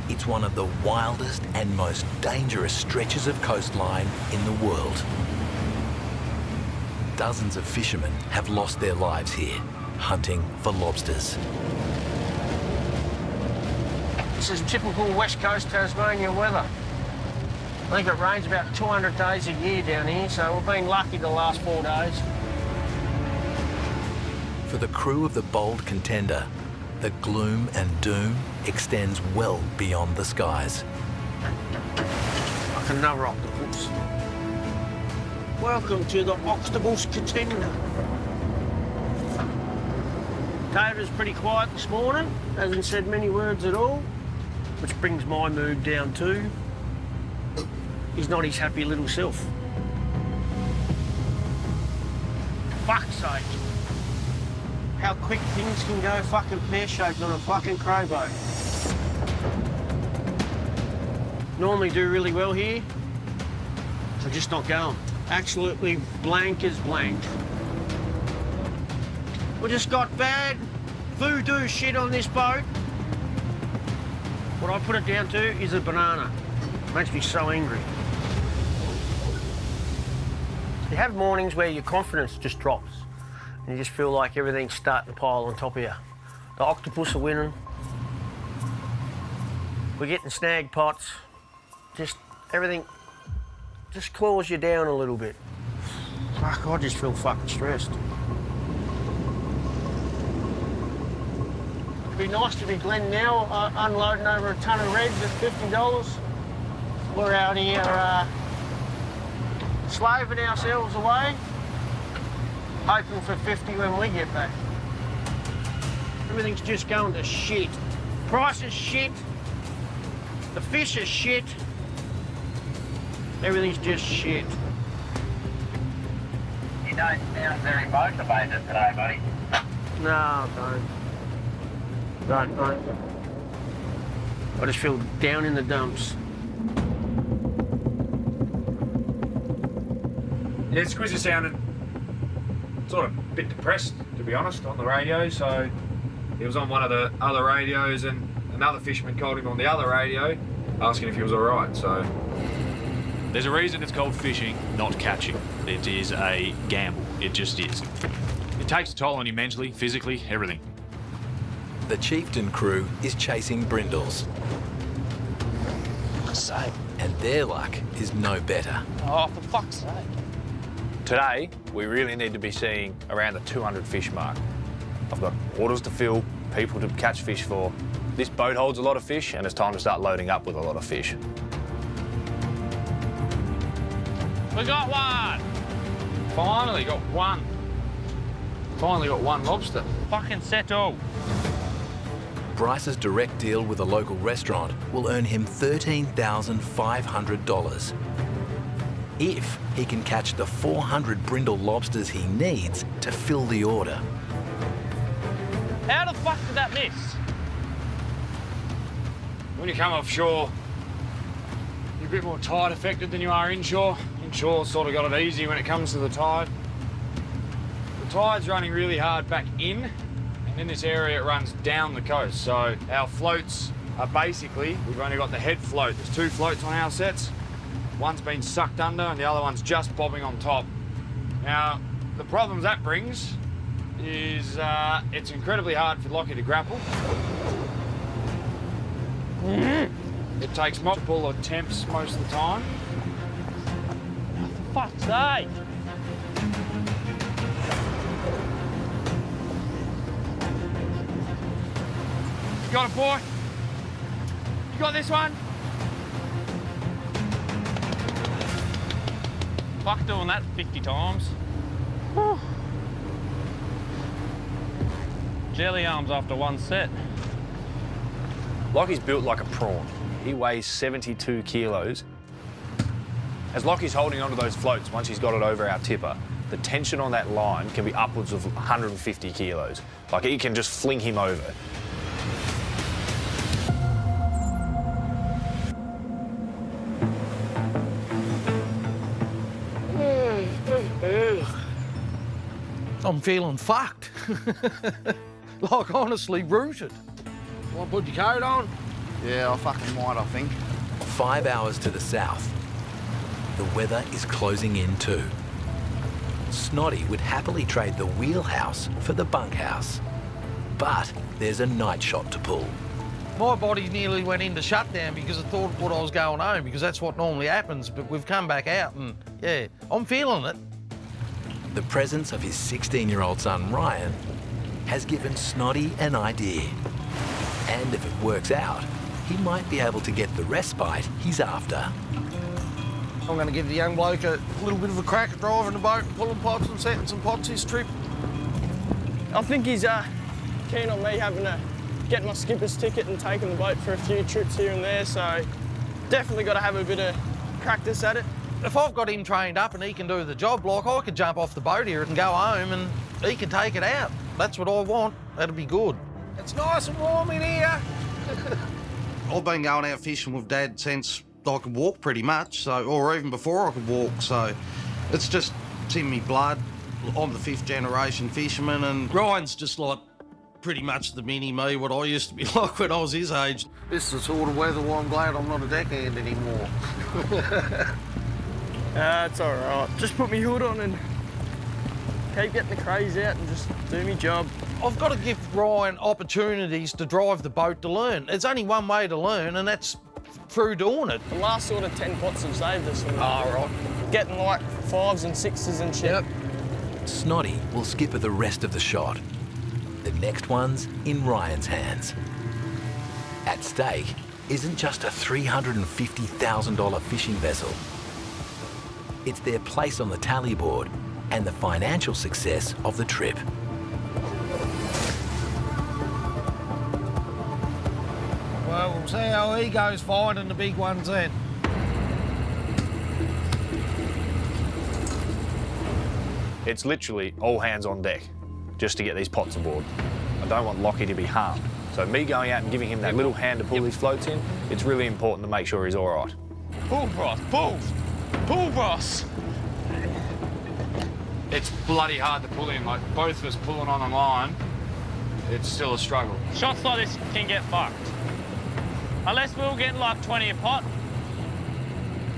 It's one of the wildest and most dangerous stretches of coastline in the world. Dozens of fishermen have lost their lives here, hunting for lobsters. This is typical West Coast Tasmania weather. I think it rains about 200 days a year down here, so we've been lucky the last 4 days. For the crew of the bold Contender, the gloom and doom extends well beyond the skies. Like another octopus. Welcome to the Octopus Contender. David's pretty quiet this morning, hasn't said many words at all, which brings my mood down too. He's not his happy little self. Fuck's sake. How quick things can go fucking pear-shaped on a fucking Cray boat. Normally do really well here, so just not going. Absolutely blank as blank. We just got bad voodoo shit on this boat. What I put it down to is a banana. Makes me so angry. You have mornings where your confidence just drops and you just feel like everything's starting to pile on top of you. The octopus are winning. We're getting snagged pots. Just everything just claws you down a little bit. Fuck, I just feel fucking stressed. It'd be nice to be Glenn now, unloading over a ton of reds at $50. We're out here slaving ourselves away, hoping for 50 when we get back. Everything's just going to shit. Price is shit. The fish is shit. Everything's just shit. You don't sound very motivated today, buddy. No, don't. I just feel down in the dumps. Yeah, Squizzy sounded sort of a bit depressed, to be honest, on the radio. So he was on one of the other radios and another fisherman called him on the other radio asking if he was all right. So there's a reason it's called fishing, not catching. It is a gamble. It just is. It takes a toll on you mentally, physically, everything. The Chieftain crew is chasing brindles. Fuck's sake. And their luck is no better. Oh, for fuck's sake. Today, we really need to be seeing around the 200 fish mark. I've got orders to fill, people to catch fish for. This boat holds a lot of fish, and it's time to start loading up with a lot of fish. We got one! finally got one. Finally got one lobster. Fucking settle. Bryce's direct deal with a local restaurant will earn him $13,500 if he can catch the 400 brindle lobsters he needs to fill the order. How the fuck did that miss? When you come offshore, you're a bit more tide affected than you are inshore. Inshore's sort of got it easy when it comes to the tide. The tide's running really hard back in, and in this area it runs down the coast. So our floats are basically, we've only got the head float. There's two floats on our sets. One's been sucked under and the other one's just bobbing on top. Now, the problems that brings is it's incredibly hard for Lockie to grapple. It takes multiple attempts most of the time. For fuck's sake. You got it, boy? You got this one? Fuck doing that 50 times. Whew. Jelly arms after one set. Lockie's built like a prawn. He weighs 72 kilos. As Lockie's holding onto those floats, once he's got it over our tipper, the tension on that line can be upwards of 150 kilos. Like, it can just fling him over. I'm feeling fucked. Like, honestly, rooted. Want to put your coat on? Yeah, I fucking might, I think. 5 hours to the south, the weather is closing in too. Snotty would happily trade the wheelhouse for the bunkhouse, but there's a night shot to pull. My body nearly went into shutdown because I thought what I was going home, because that's what normally happens, but we've come back out and, yeah, I'm feeling it. The presence of his 16-year-old son, Ryan, has given Snotty an idea. And if it works out, he might be able to get the respite he's after. I'm going to give the young bloke a little bit of a crack at driving the boat and pulling pots and setting some pots this trip. I think he's keen on me having to get my skipper's ticket and taking the boat for a few trips here and there, so definitely got to have a bit of practice at it. If I've got him trained up and he can do the job, like, I could jump off the boat here and go home and he can take it out. That's what I want. That'd be good. It's nice and warm in here. I've been going out fishing with Dad since I could walk pretty much, so, or even before I could walk, so it's just in me blood. I'm the 5th generation fisherman, and Ryan's just like pretty much the mini-me, what I used to be like when I was his age. This is the sort of weather where I'm glad I'm not a deckhand anymore. It's all right. Just put me hood on and keep getting the crays out and just do me job. I've got to give Ryan opportunities to drive the boat to learn. There's only one way to learn, and that's through doing it. The last sort of 10 pots have saved us. Oh, right. Getting like 5s and 6s and shit. Yep. Snotty will skipper the rest of the shot. The next one's in Ryan's hands. At stake isn't just a $350,000 fishing vessel. It's their place on the tally board and the financial success of the trip. Well, we'll see how he goes finding the big ones then. It's literally all hands on deck just to get these pots aboard. I don't want Lockie to be harmed. So me going out and giving him that little hand to pull these floats in, it's really important to make sure he's all right. Pull, Bros, pull! Pull, Bros! It's bloody hard to pull in. Like, both of us pulling on a line, it's still a struggle. Shots like this can get fucked. Unless we all get like 20 a pot,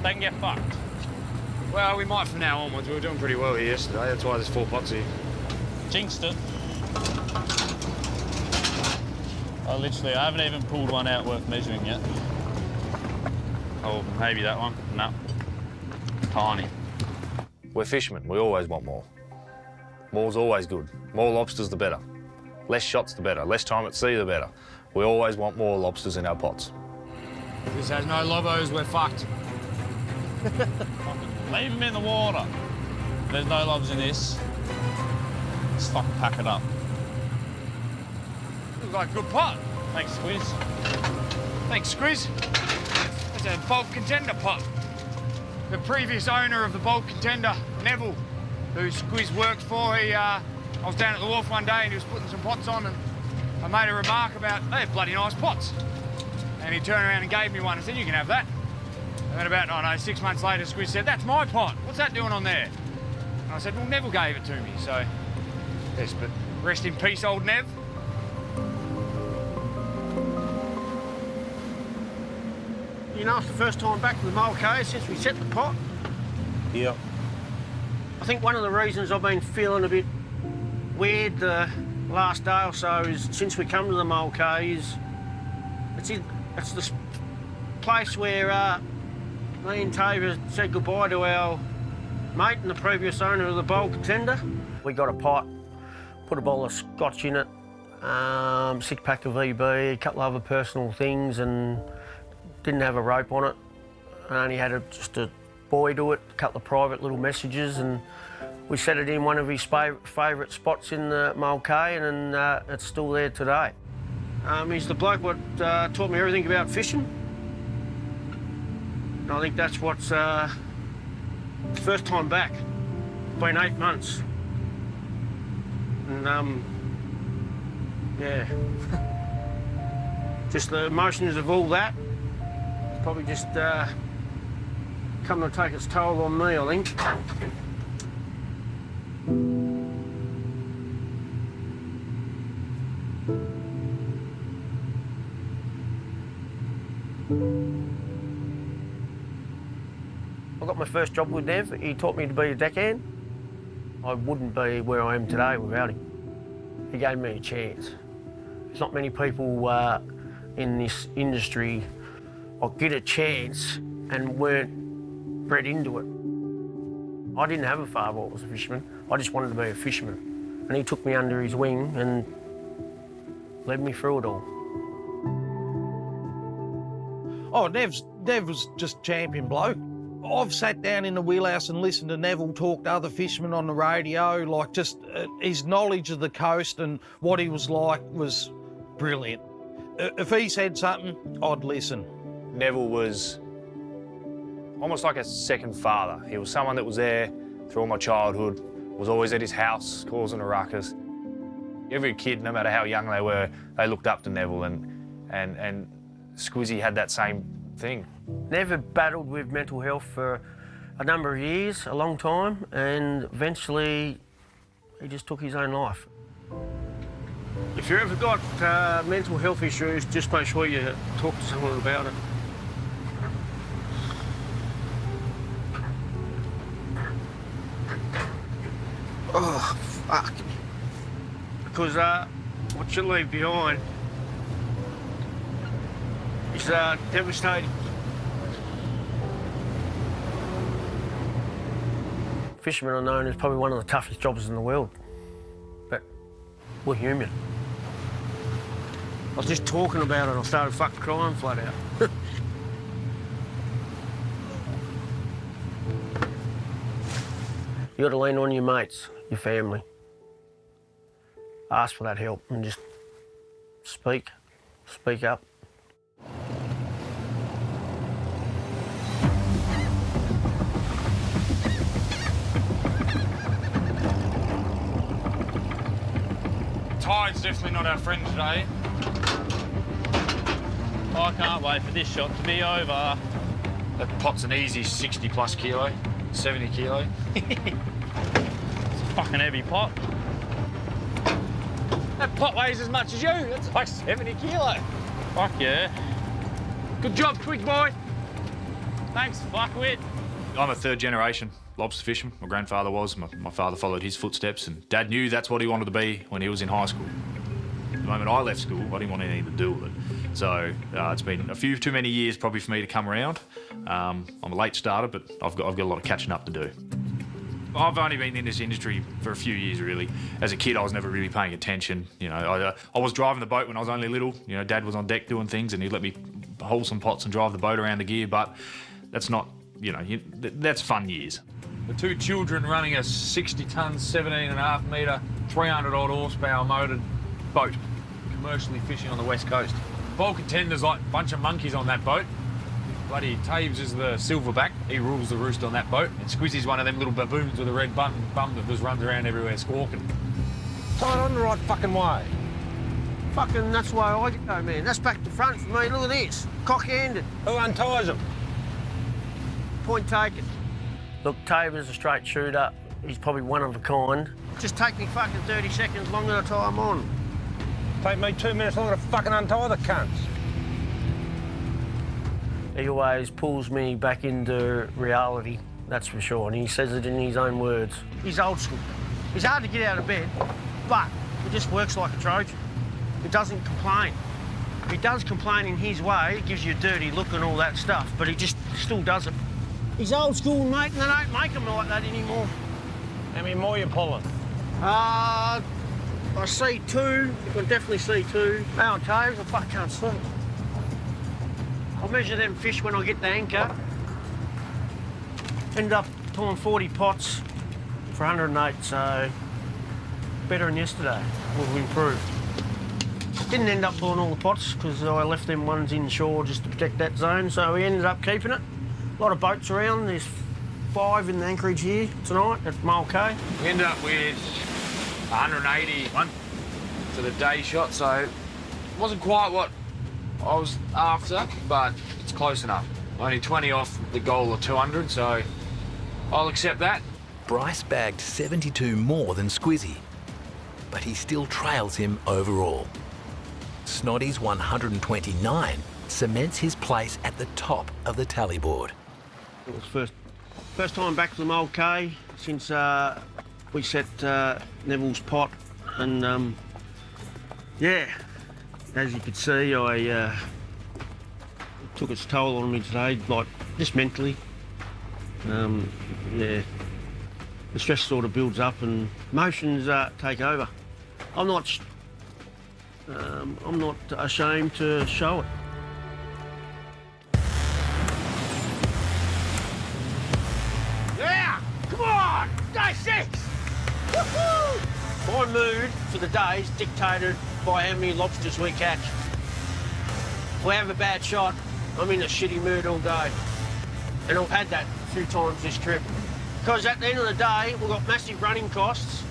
they can get fucked. Well, we might from now onwards. We were doing pretty well here yesterday. That's why there's 4 pots here. Jinxed it. I haven't even pulled one out worth measuring yet. Oh, maybe that one. No. Tiny. We're fishermen. We always want more. More's always good. More lobsters, the better. Less shots, the better. Less time at sea, the better. We always want more lobsters in our pots. If this has no lobos, we're fucked. Leave them in the water. If there's no lobs in this, just fucking pack it up. Looks like a good pot. Thanks, Squiz. Thanks, Squiz. That's a bulk contender pot. The previous owner of the bulk contender, Neville, who Squiz worked for, I was down at the wharf one day and he was putting some pots on and I made a remark about, they're bloody nice pots. And he turned around and gave me one and said, you can have that. And then about, 6 months later, Squiz said, that's my pot. What's that doing on there? And I said, well, Neville gave it to me, so yes, but rest in peace, old Nev. You know, it's the first time back to the Mulcahy since we set the pot. Yeah. I think one of the reasons I've been feeling a bit weird the last day or so is since we come to the Mulcahy is it's the place where me and Taver said goodbye to our mate and the previous owner of the bulk contender. We got a pot, put a bottle of scotch in it, 6-pack of EB, a couple of other personal things, and didn't have a rope on it. I only had just a buoy to it, a couple of private little messages, and we set it in one of his favourite spots in the Mulcahy, and it's still there today. He's the bloke what taught me everything about fishing. And I think that's what's first time back. It's been 8 months. And yeah. Just the emotions of all that. It's probably just come to take its toll on me, I think. I got my first job with Nev. He taught me to be a deckhand. I wouldn't be where I am today without him. He gave me a chance. There's not many people in this industry get a chance and weren't bred into it. I didn't have a father that was a fisherman. I just wanted to be a fisherman. And he took me under his wing and led me through it all. Oh, Nev was just champion bloke. I've sat down in the wheelhouse and listened to Neville talk to other fishermen on the radio, like just his knowledge of the coast and what he was like was brilliant. If he said something, I'd listen. Neville was almost like a second father. He was someone that was there through all my childhood, was always at his house causing a ruckus. Every kid, no matter how young they were, they looked up to Neville, and Squizzy had that same thing. Never battled with mental health for a number of years, a long time, and eventually he just took his own life. If you ever got mental health issues, just make sure you talk to someone about it. Oh, fuck. Because what you leave behind is devastating. Fishermen are known as probably one of the toughest jobs in the world, but we're human. I was just talking about it and I started fucking crying flat out. You got to lean on your mates, your family. Ask for that help and just speak up. Tide's definitely not our friend today. I can't wait for this shot to be over. That pot's an easy 60 plus kilo, 70 kilo. It's a fucking heavy pot. That pot weighs as much as you. That's like 70 kilo. Fuck yeah. Good job, quick boy. Thanks, fuckwit. I'm a third generation lobster fisherman. My grandfather was. My father followed his footsteps, and Dad knew that's what he wanted to be when he was in high school. The moment I left school, I didn't want anything to do with it. So it's been a few too many years probably for me to come around. I'm a late starter, but I've got a lot of catching up to do. I've only been in this industry for a few years, really. As a kid, I was never really paying attention. You know, I was driving the boat when I was only little. You know, Dad was on deck doing things, and he'd let me haul some pots and drive the boat around the gear. But that's not, you know, that's fun years. The two children running a 60-ton, 17.5 metre, 300-odd horsepower motored boat, commercially fishing on the west coast. Bulk contenders like a bunch of monkeys on that boat. Bloody Taves is the silverback. He rules the roost on that boat. And Squizzy's one of them little baboons with a red bum that just runs around everywhere squawking. Tied on the right fucking way. Fucking, that's the way I go, man. That's back to front for me. Look at this. Cock-handed. Who unties them? Point taken. Look, Tabor's a straight shooter. He's probably one of a kind. Just take me fucking 30 seconds longer to tie them on. Take me 2 minutes longer to fucking untie the cunts. He always pulls me back into reality, that's for sure, and he says it in his own words. He's old school. He's hard to get out of bed, but he just works like a Trojan. He doesn't complain. He does complain in his way, it gives you a dirty look and all that stuff, but he just still does it. He's old school, mate, and they don't make them like that anymore. How many more you pulling? I see two. You can definitely see two. Now, Taves, I fucking can't see. I'll measure them fish when I get the anchor. Ended up pulling 40 pots for 108, so better than yesterday. We've improved. Didn't end up pulling all the pots because I left them ones inshore just to protect that zone, so we ended up keeping it. A lot of boats around. There's 5 in the anchorage here tonight at Mulcahy. We ended up with 181 for the day shot, so it wasn't quite what I was after, but it's close enough. Only 20 off the goal of 200, so I'll accept that. Bryce bagged 72 more than Squizzy, but he still trails him overall. Snoddy's 129 cements his place at the top of the tally board. It was first time back to the Mulcahy since we set Neville's pot, and yeah, as you could see, I took its toll on me today, like just mentally. Yeah, the stress sort of builds up and emotions take over. I'm not ashamed to show it. Yeah, come on, day 6. Woohoo! My mood for the day is dictated by how many lobsters we catch. If we have a bad shot, I'm in a shitty mood all day. And I've had that a few times this trip. Because at the end of the day, we've got massive running costs.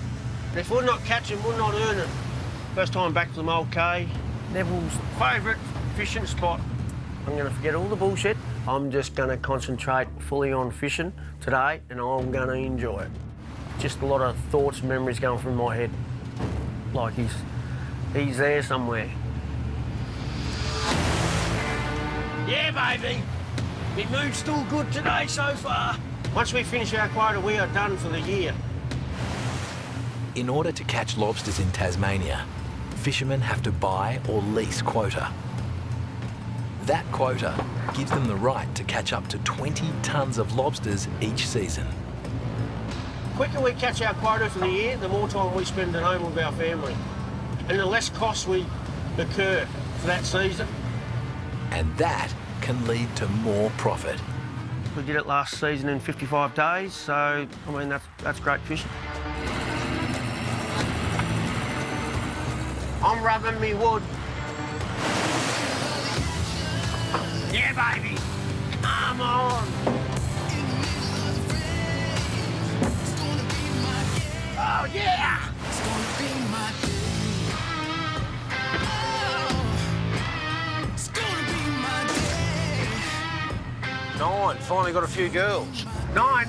And if we're not catching, we're not earning. First time back to the Mulcahy. Neville's favourite fishing spot. I'm going to forget all the bullshit. I'm just going to concentrate fully on fishing today, and I'm going to enjoy it. Just a lot of thoughts and memories going through my head. Like he's there somewhere. Yeah, baby. My mood's still good today so far. Once we finish our quota, we are done for the year. In order to catch lobsters in Tasmania, fishermen have to buy or lease quota. That quota gives them the right to catch up to 20 tonnes of lobsters each season. The quicker we catch our quota for the year, the more time we spend at home with our family. And the less costs we incur for that season. And that can lead to more profit. We did it last season in 55 days, so, I mean, that's great fishing. I'm rubbing me wood. Yeah, baby. Come on. Oh, yeah. It's gonna be my day. Oh, it's gonna be my day. 9. Finally got a few girls. 9.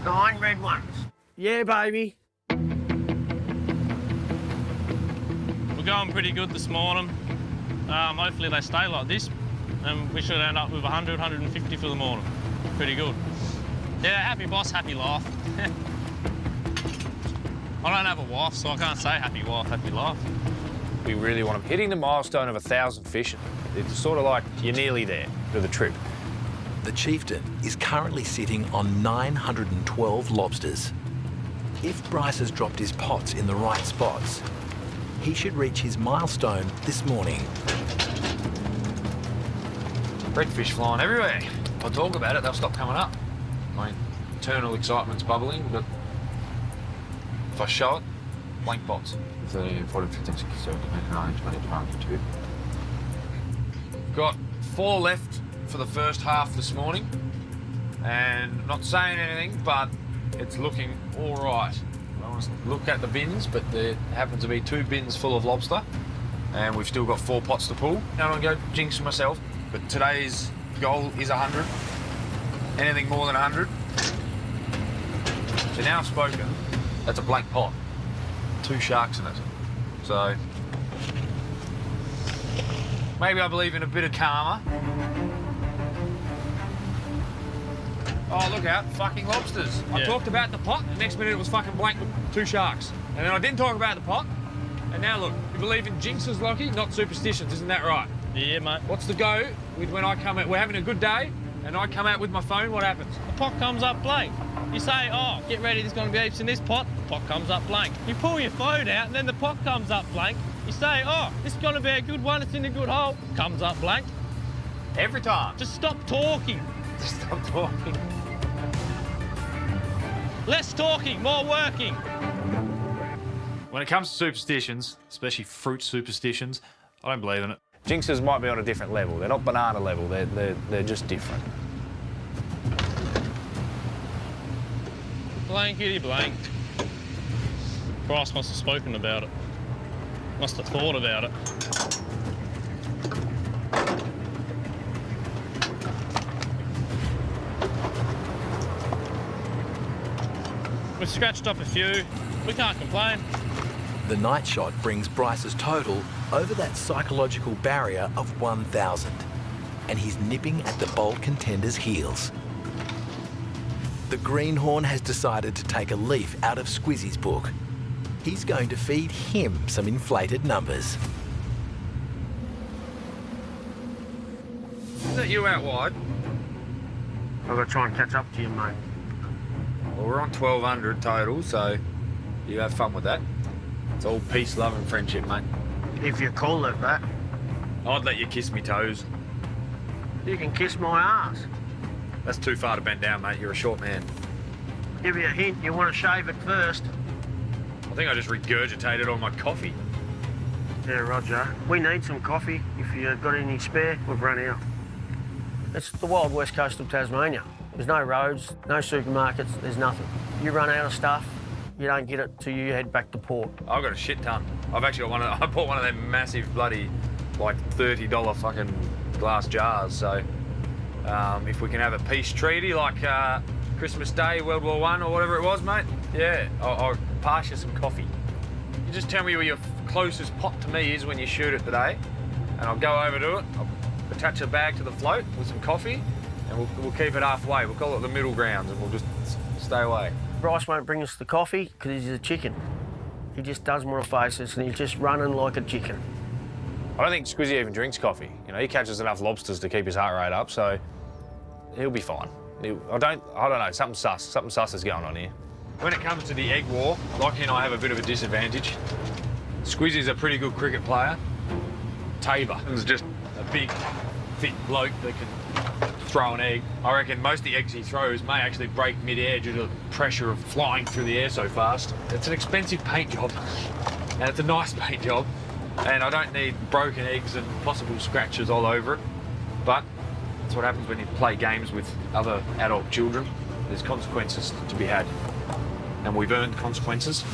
9 red ones. Yeah, baby. We're going pretty good this morning. Hopefully they stay like this, and we should end up with 100, 150 for the morning. Pretty good. Yeah, happy boss, happy life. I don't have a wife, so I can't say happy wife, happy life. We really want to... Hitting the milestone of 1,000 fish, it's sort of like you're nearly there for the trip. The chieftain is currently sitting on 912 lobsters. If Bryce has dropped his pots in the right spots, he should reach his milestone this morning. Redfish flying everywhere. If I talk about it, they'll stop coming up. My eternal excitement's bubbling, but if I show it, blank pots. 13, 14, 15, 16, 17, 18, 19, 20, 21, 22. Got 4 left for the first half this morning, and not saying anything, but it's looking all right. I want to look at the bins, but there happen to be 2 bins full of lobster, and we've still got 4 pots to pull. Now I'm going to go jinx myself, but today's goal is 100. Anything more than 100. So now I've spoken, that's a blank pot. 2 sharks in it. So maybe I believe in a bit of karma. Oh, look out, fucking lobsters. I talked about the pot, the next minute it was fucking blank with 2 sharks. And then I didn't talk about the pot, and now look, you believe in jinxes, Lockie, not superstitions, isn't that right? Yeah, mate. What's the go with when I come out, we're having a good day, and I come out with my phone, what happens? The pot comes up blank. You say, oh, get ready, there's going to be heaps in this pot. The pot comes up blank. You pull your phone out, and then the pot comes up blank. You say, oh, this is going to be a good one, it's in a good hole. Comes up blank. Every time. Just stop talking. Just stop talking. Less talking, more working. When it comes to superstitions, especially fruit superstitions, I don't believe in it. Jinxes might be on a different level. They're not banana level, they're just different. Blankety blank. Bryce must have spoken about it. Must have thought about it. We've scratched up a few. We can't complain. The night shot brings Bryce's total over that psychological barrier of 1,000, and he's nipping at the bold contender's heels. The greenhorn has decided to take a leaf out of Squizzy's book. He's going to feed him some inflated numbers. Is that you out wide? I've got to try and catch up to you, mate. Well, we're on 1,200 total, so you have fun with that. It's all peace, love and friendship, mate. If you call it that. I'd let you kiss me toes. You can kiss my ass. That's too far to bend down, mate. You're a short man. Give you a hint, you want to shave it first. I think I just regurgitated all my coffee. Yeah, Roger. We need some coffee. If you've got any spare, we've run out. It's the wild west coast of Tasmania. There's no roads, no supermarkets, there's nothing. You run out of stuff, you don't get it till you head back to port. I've got a shit ton. I've actually got I bought one of them massive bloody, like $30 fucking glass jars. So if we can have a peace treaty like Christmas Day, World War I or whatever it was, mate, yeah, I'll pass you some coffee. You just tell me where your closest pot to me is when you shoot it today, and I'll go over to it, I'll attach a bag to the float with some coffee, and we'll keep it halfway. We'll call it the middle grounds, and we'll just stay away. Bryce won't bring us the coffee because he's a chicken. He just doesn't want to face us, and he's just running like a chicken. I don't think Squizzy even drinks coffee. You know, he catches enough lobsters to keep his heart rate up, so he'll be fine. I don't know, something sus is going on here. When it comes to the egg war, Lockie and I have a bit of a disadvantage. Squizzy's a pretty good cricket player. Tabor is just a big, fit bloke that can throw an egg. I reckon most of the eggs he throws may actually break mid-air due to the pressure of flying through the air so fast. It's an expensive paint job, and it's a nice paint job, and I don't need broken eggs and possible scratches all over it, but that's what happens when you play games with other adult children. There's consequences to be had, and we've earned consequences.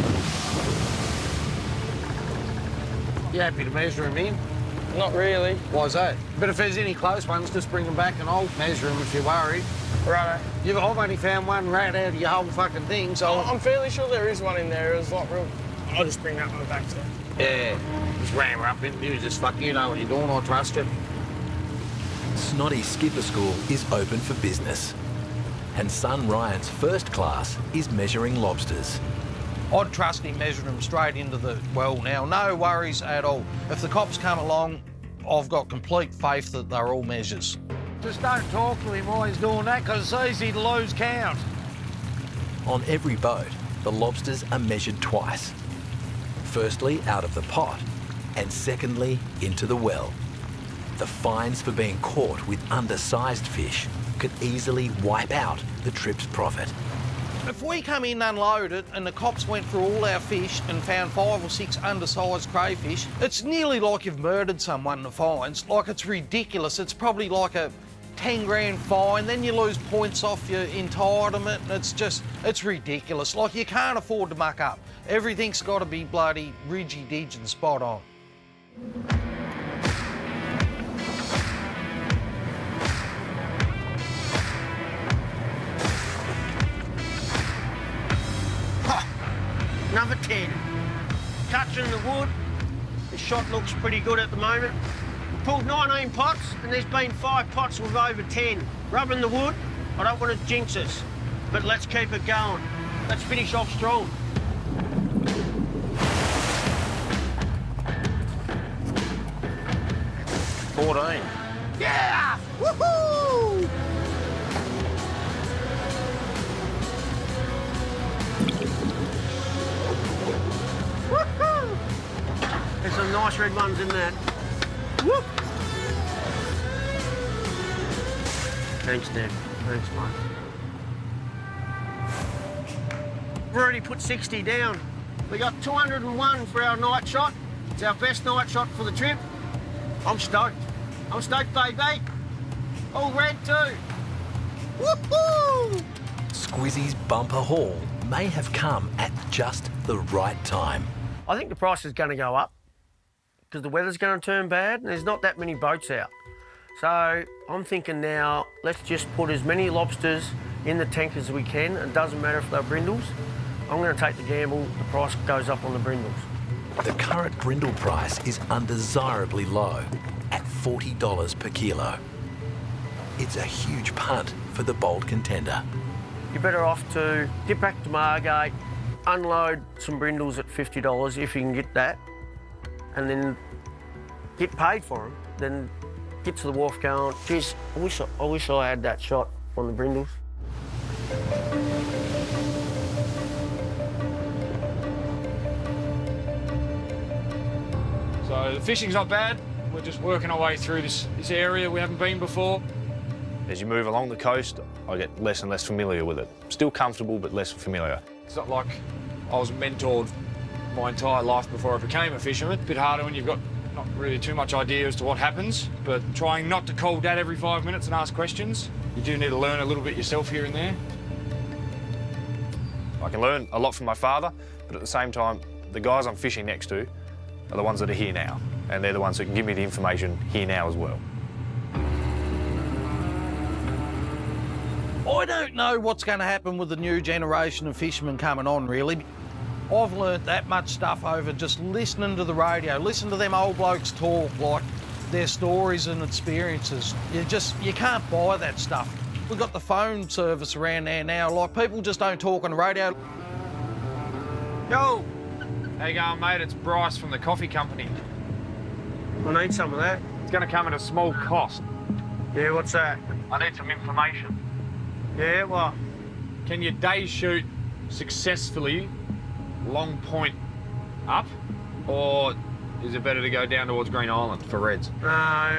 You happy to measure him in? Not really. Why's that? But if there's any close ones, just bring them back and I'll measure them if you're worried. Righto. I've only found one rat out of your whole fucking thing, so... I'm fairly sure there is one in there. It was like real... I'll just bring that one back to you. Yeah, just ram her up in you, just fuck, you know what you're doing, I trust you. Snotty Skipper School is open for business. And son Ryan's first class is measuring lobsters. I'd trust him measuring them straight into the well now. No worries at all. If the cops come along, I've got complete faith that they're all measures. Just don't talk to him while he's doing that, because it's easy to lose count. On every boat, the lobsters are measured twice. Firstly, out of the pot, and secondly, into the well. The fines for being caught with undersized fish could easily wipe out the trip's profit. If we come in unloaded and the cops went through all our fish and found 5 or 6 undersized crayfish, it's nearly like you've murdered someone in the fines. Like, it's ridiculous. It's probably like a 10 grand fine, then you lose points off your entitlement. It's ridiculous. Like, you can't afford to muck up. Everything's got to be bloody ridgy-dig and spot on. Number 10. Touching the wood. The shot looks pretty good at the moment. Pulled 19 pots, and there's been 5 pots with over 10. Rubbing the wood, I don't want to jinx us, but let's keep it going. Let's finish off strong. Yeah! Woohoo! Woohoo! There's some nice red ones in that. Whoop! Thanks, Dad. Thanks, mate. We've already put 60 down. We got 201 for our night shot. It's our best night shot for the trip. I'm stoked. I'm stoked, baby. All red too. Woohoo! Squizzy's bumper haul may have come at just the right time. I think the price is going to go up because the weather's going to turn bad and there's not that many boats out. So I'm thinking now, let's just put as many lobsters in the tank as we can. It doesn't matter if they're brindles. I'm going to take the gamble. The price goes up on the brindles. The current brindle price is undesirably low at $40 per kilo. It's a huge punt for the bold contender. You're better off to get back to Margate, unload some brindles at $50 if you can get that, and then get paid for them. Then get to the wharf going, geez, I wish I had that shot on the brindles. So the fishing's not bad. We're just working our way through this area we haven't been before. As you move along the coast, I get less and less familiar with it. Still comfortable, but less familiar. It's not like I was mentored my entire life before I became a fisherman. A bit harder when you've got not really too much idea as to what happens, but trying not to call Dad every 5 minutes and ask questions. You do need to learn a little bit yourself here and there. I can learn a lot from my father, but at the same time, the guys I'm fishing next to are the ones that are here now, and they're the ones that can give me the information here now as well. I don't know what's going to happen with the new generation of fishermen coming on, really. I've learnt that much stuff over just listening to the radio. Listen to them old blokes talk, like their stories and experiences. You can't buy that stuff. We've got the phone service around there now. Like, people just don't talk on the radio. Yo! How you going, mate? It's Bryce from the coffee company. I need some of that. It's going to come at a small cost. Yeah, what's that? I need some information. Yeah, what? Can your day shoot successfully long point up, or is it better to go down towards Green Island for reds?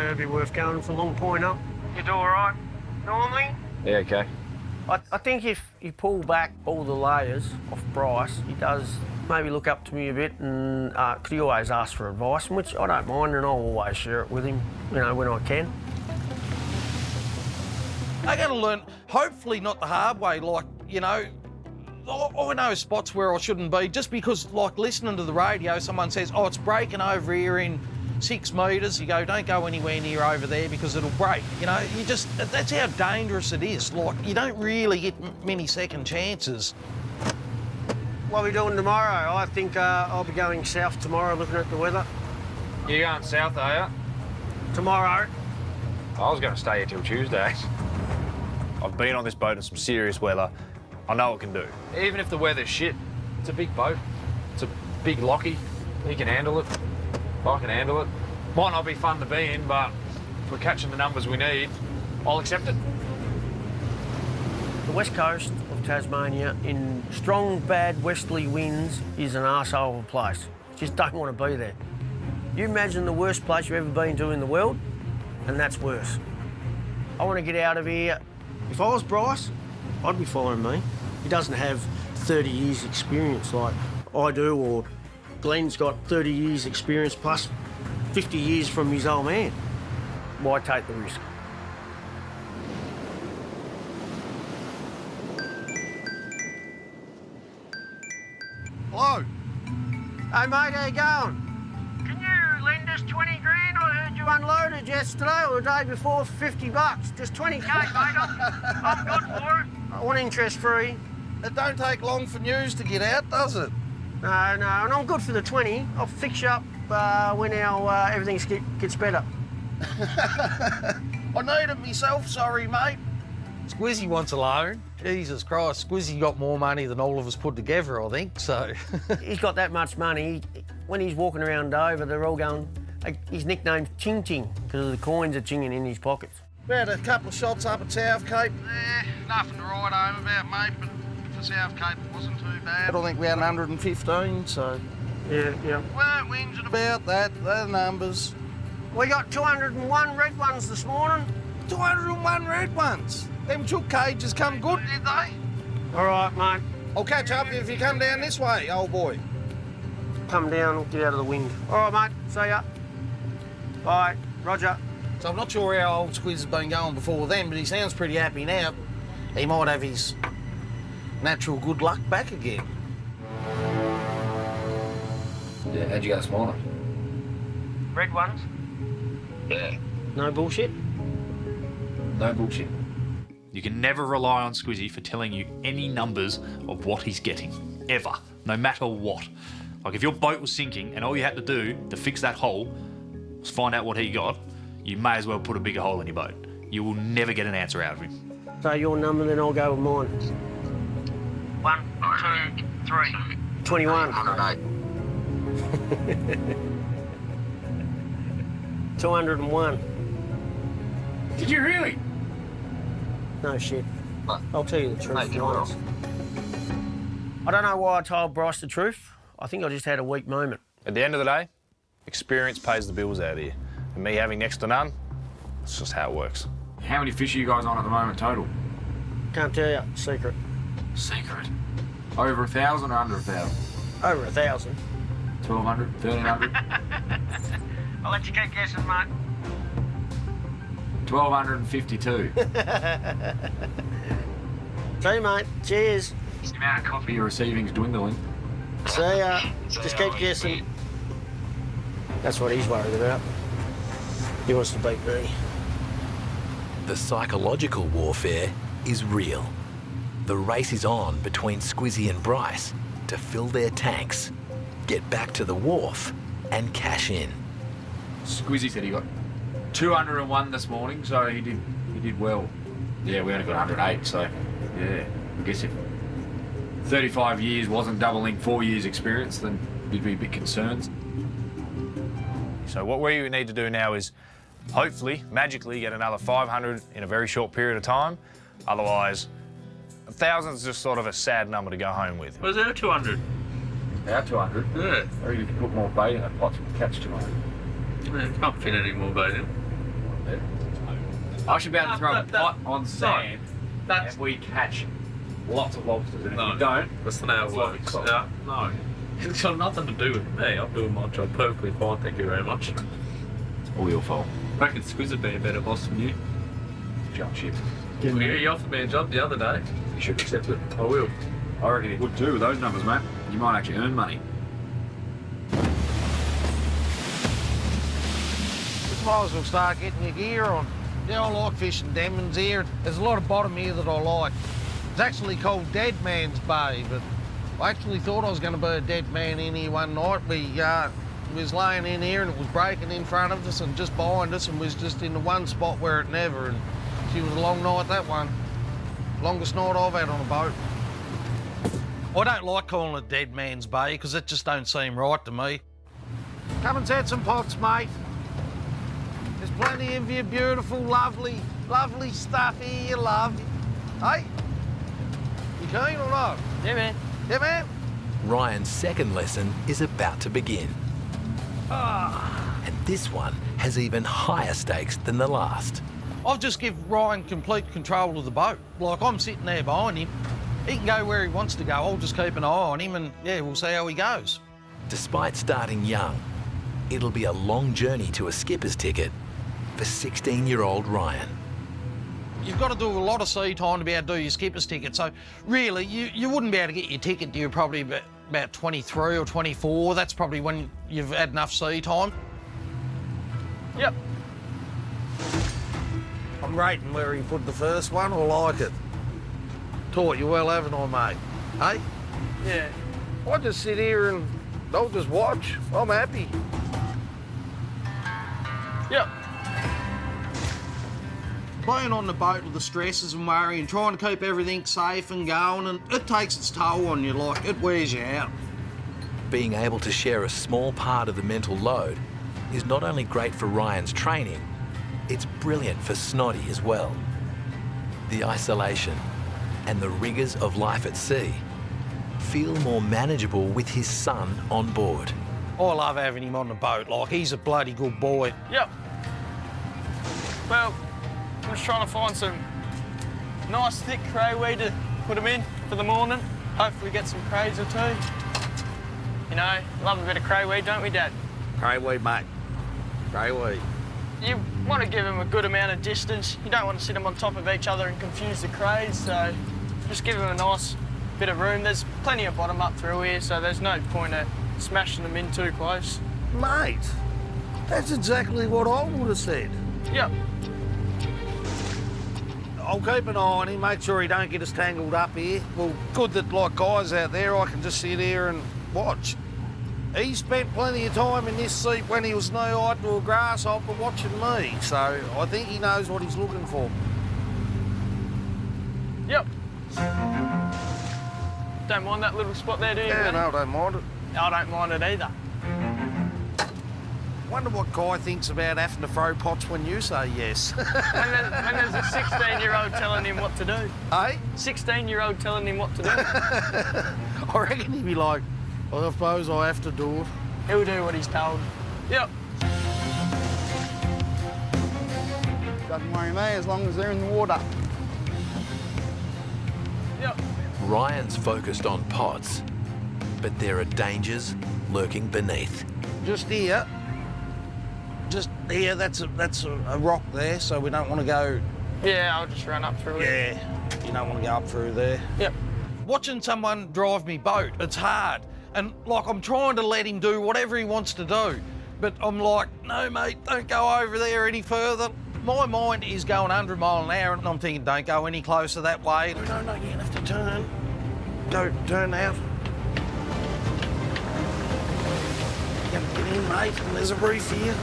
It'd be worth going for long point up. You do all right normally? Yeah, okay. I think if you pull back all the layers off Bryce, he does maybe look up to me a bit, and cause he always asks for advice, which I don't mind, and I'll always share it with him, you know, when I can. I got to learn, hopefully not the hard way, like, you know, I know spots where I shouldn't be, just because, like, listening to the radio, someone says, oh, it's breaking over here in 6 metres. You go, don't go anywhere near over there because it'll break. You know, that's how dangerous it is. Like, you don't really get many second chances. What are we doing tomorrow? I think I'll be going south tomorrow, looking at the weather. You going south, are you? Tomorrow. I was going to stay here till Tuesday. I've been on this boat in some serious weather. I know it can do. Even if the weather's shit, it's a big boat. It's a big locky. He can handle it. I can handle it. Might not be fun to be in, but if we're catching the numbers we need, I'll accept it. The west coast of Tasmania, in strong, bad westerly winds, is an arsehole of a place. Just don't want to be there. You imagine the worst place you've ever been to in the world, and that's worse. I want to get out of here. If I was Bryce, I'd be following me. He doesn't have 30 years experience like I do, or Glenn's got 30 years experience plus 50 years from his old man. Why take the risk? Hello. Hey mate, how you going? Can you lend us 20 grand? I heard you unloaded yesterday or the day before for 50 bucks. Just 20k, mate. I'm good for it. I want interest free. It don't take long for news to get out, does it? No, and I'm good for the 20. I'll fix you up when our everything gets better. I need it myself, sorry, mate. Squizzy wants a loan. Jesus Christ, Squizzy got more money than all of us put together, I think, so... He's got that much money. When he's walking around Dover, they're all going... His nickname's Ching Ching, because the coins are chinging in his pockets. We had a couple of shots up at South Cape. Nothing to write home about, mate, but for South Cape it wasn't too bad. I don't think we had 115, so... Yeah. Weren't whinging about that, they're the numbers. We got 201 red ones this morning. 201 red ones? Them chook cages come good, did they? All right, mate. I'll catch up if you come down this way, old boy. Come down, get out of the wind. All right, mate. See ya. Bye. Roger. So I'm not sure how old Squiz has been going before then, but he sounds pretty happy now. He might have his natural good luck back again. Yeah, how'd you go this morning? Red ones? Yeah. No bullshit? No bullshit. You can never rely on Squizzy for telling you any numbers of what he's getting, ever, no matter what. Like if your boat was sinking and all you had to do to fix that hole was find out what he got, you may as well put a bigger hole in your boat. You will never get an answer out of him. So your number, then I'll go with mine. 1, 2, 3. 21. 108. 201. Did you really? No shit. I'll tell you the truth. Mate, you're honest. I don't know why I told Bryce the truth. I think I just had a weak moment. At the end of the day, experience pays the bills out here. And me having next to none, it's just how it works. How many fish are you guys on at the moment total? Can't tell you. Secret. Secret? Over 1,000 or under 1,000? Over 1,000. 1,200? 1,300? I'll let you keep guessing, mate. 1,252. See you, mate. Cheers. The amount of coffee you're receiving is dwindling. See ya. Just keep guessing. That's what he's worried about. He wants to beat me. The psychological warfare is real. The race is on between Squizzy and Bryce to fill their tanks, get back to the wharf, and cash in. Squizzy said he got 201 this morning, so he did well. Yeah, we only got 108, so yeah. I guess if 35 years wasn't doubling 4 years experience, then you'd be a bit concerned. So what we need to do now is hopefully, magically get another 500 in a very short period of time. Otherwise, 1,000 is just sort of a sad number to go home with. Was there 200? Our 200? Yeah. Or you could put more bait in that pot to catch 200. Yeah, can't fit any more bait in. I should be able to throw a pot on sand and we catch lots of lobsters. And if we don't, that's not how it works. Yeah, no. It's got nothing to do with me. I'm doing my job perfectly fine, thank you very much. All your fault. I reckon Squiz would be a better boss than you. Jump ship. He offered me a job the other day. You should accept it. I will. I reckon he would too with those numbers, mate. You might actually earn money. You might as well start getting your gear on. Yeah, I like fishing Denman's here. There's a lot of bottom here that I like. It's actually called Dead Man's Bay, but I actually thought I was going to be a dead man in here one night. We was laying in here and it was breaking in front of us and just behind us and was just in the one spot where it never. And she was a long night, that one. Longest night I've had on a boat. I don't like calling it Dead Man's Bay because it just don't seem right to me. Come and set some pots, mate. There's plenty of your beautiful, lovely stuff here you love. Hey? You keen or not? Yeah, man. Yeah, man? Ryan's second lesson is about to begin. And this one has even higher stakes than the last. I'll just give Ryan complete control of the boat. Like, I'm sitting there behind him. He can go where he wants to go. I'll just keep an eye on him and, yeah, we'll see how he goes. Despite starting young, it'll be a long journey to a skipper's ticket for 16-year-old Ryan. You've got to do a lot of sea time to be able to do your skipper's ticket. So, really, you wouldn't be able to get your ticket till you're probably about 23 or 24. That's probably when you've had enough sea time. Yep. I'm rating where he put the first one. I like it. Taught you well, haven't I, mate? Hey? Yeah. I just sit here and I'll just watch. I'm happy. Yep. Being on the boat with the stresses and worry and trying to keep everything safe and going, and it takes its toll on you, like, it wears you out. Being able to share a small part of the mental load is not only great for Ryan's training, it's brilliant for Snoddy as well. The isolation and the rigours of life at sea feel more manageable with his son on board. I love having him on the boat. Like, he's a bloody good boy. Yep. Well, I'm just trying to find some nice thick cray weed to put them in for the morning. Hopefully get some crays or two. You know, love a bit of cray weed, don't we, Dad? Cray weed, mate. Cray weed. You want to give them a good amount of distance. You don't want to sit them on top of each other and confuse the crays, so just give them a nice bit of room. There's plenty of bottom up through here, so there's no point of smashing them in too close. Mate, that's exactly what I would have said. Yep. I'll keep an eye on him, make sure he don't get us tangled up here. Well, good that, like guys out there, I can just sit here and watch. He spent plenty of time in this seat when he was knee-high to a grasshopper watching me, so I think he knows what he's looking for. Yep. Don't mind that little spot there, do you? Yeah, Benny? no, I don't mind it. I don't mind it either. Wonder what Kai thinks about having to throw pots when you say yes. when there's a 16-year-old telling him what to do. Hey? 16-year-old telling him what to do. I reckon he'd be like, well, I suppose I have to do it. He'll do what he's told. Yep. Doesn't worry me as long as they're in the water. Yep. Ryan's focused on pots, but there are dangers lurking beneath. Just here, that's a rock there, so we don't want to go. Yeah, I'll just run up through it. Yeah, you don't want to go up through there. Yep. Watching someone drive me boat, it's hard. And, like, I'm trying to let him do whatever he wants to do. But I'm like, no, mate, don't go over there any further. My mind is going 100 mile an hour, and I'm thinking, don't go any closer that way. No, you have to turn. Go, turn out. You're going to get in, mate, and there's a reef here.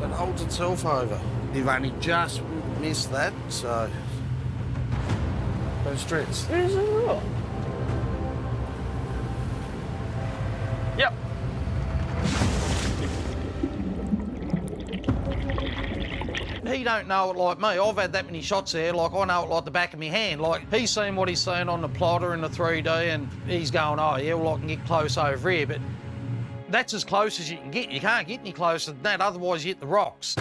It holds itself over. You've only just missed that, so... Don't stress. Where's the rock? Yep. He don't know it like me. I've had that many shots there, like I know it like the back of my hand. Like, he's seen what he's seen on the plotter and the 3D, and he's going, oh, yeah, well, I can get close over here, but that's as close as you can get. You can't get any closer than that, otherwise you hit the rocks.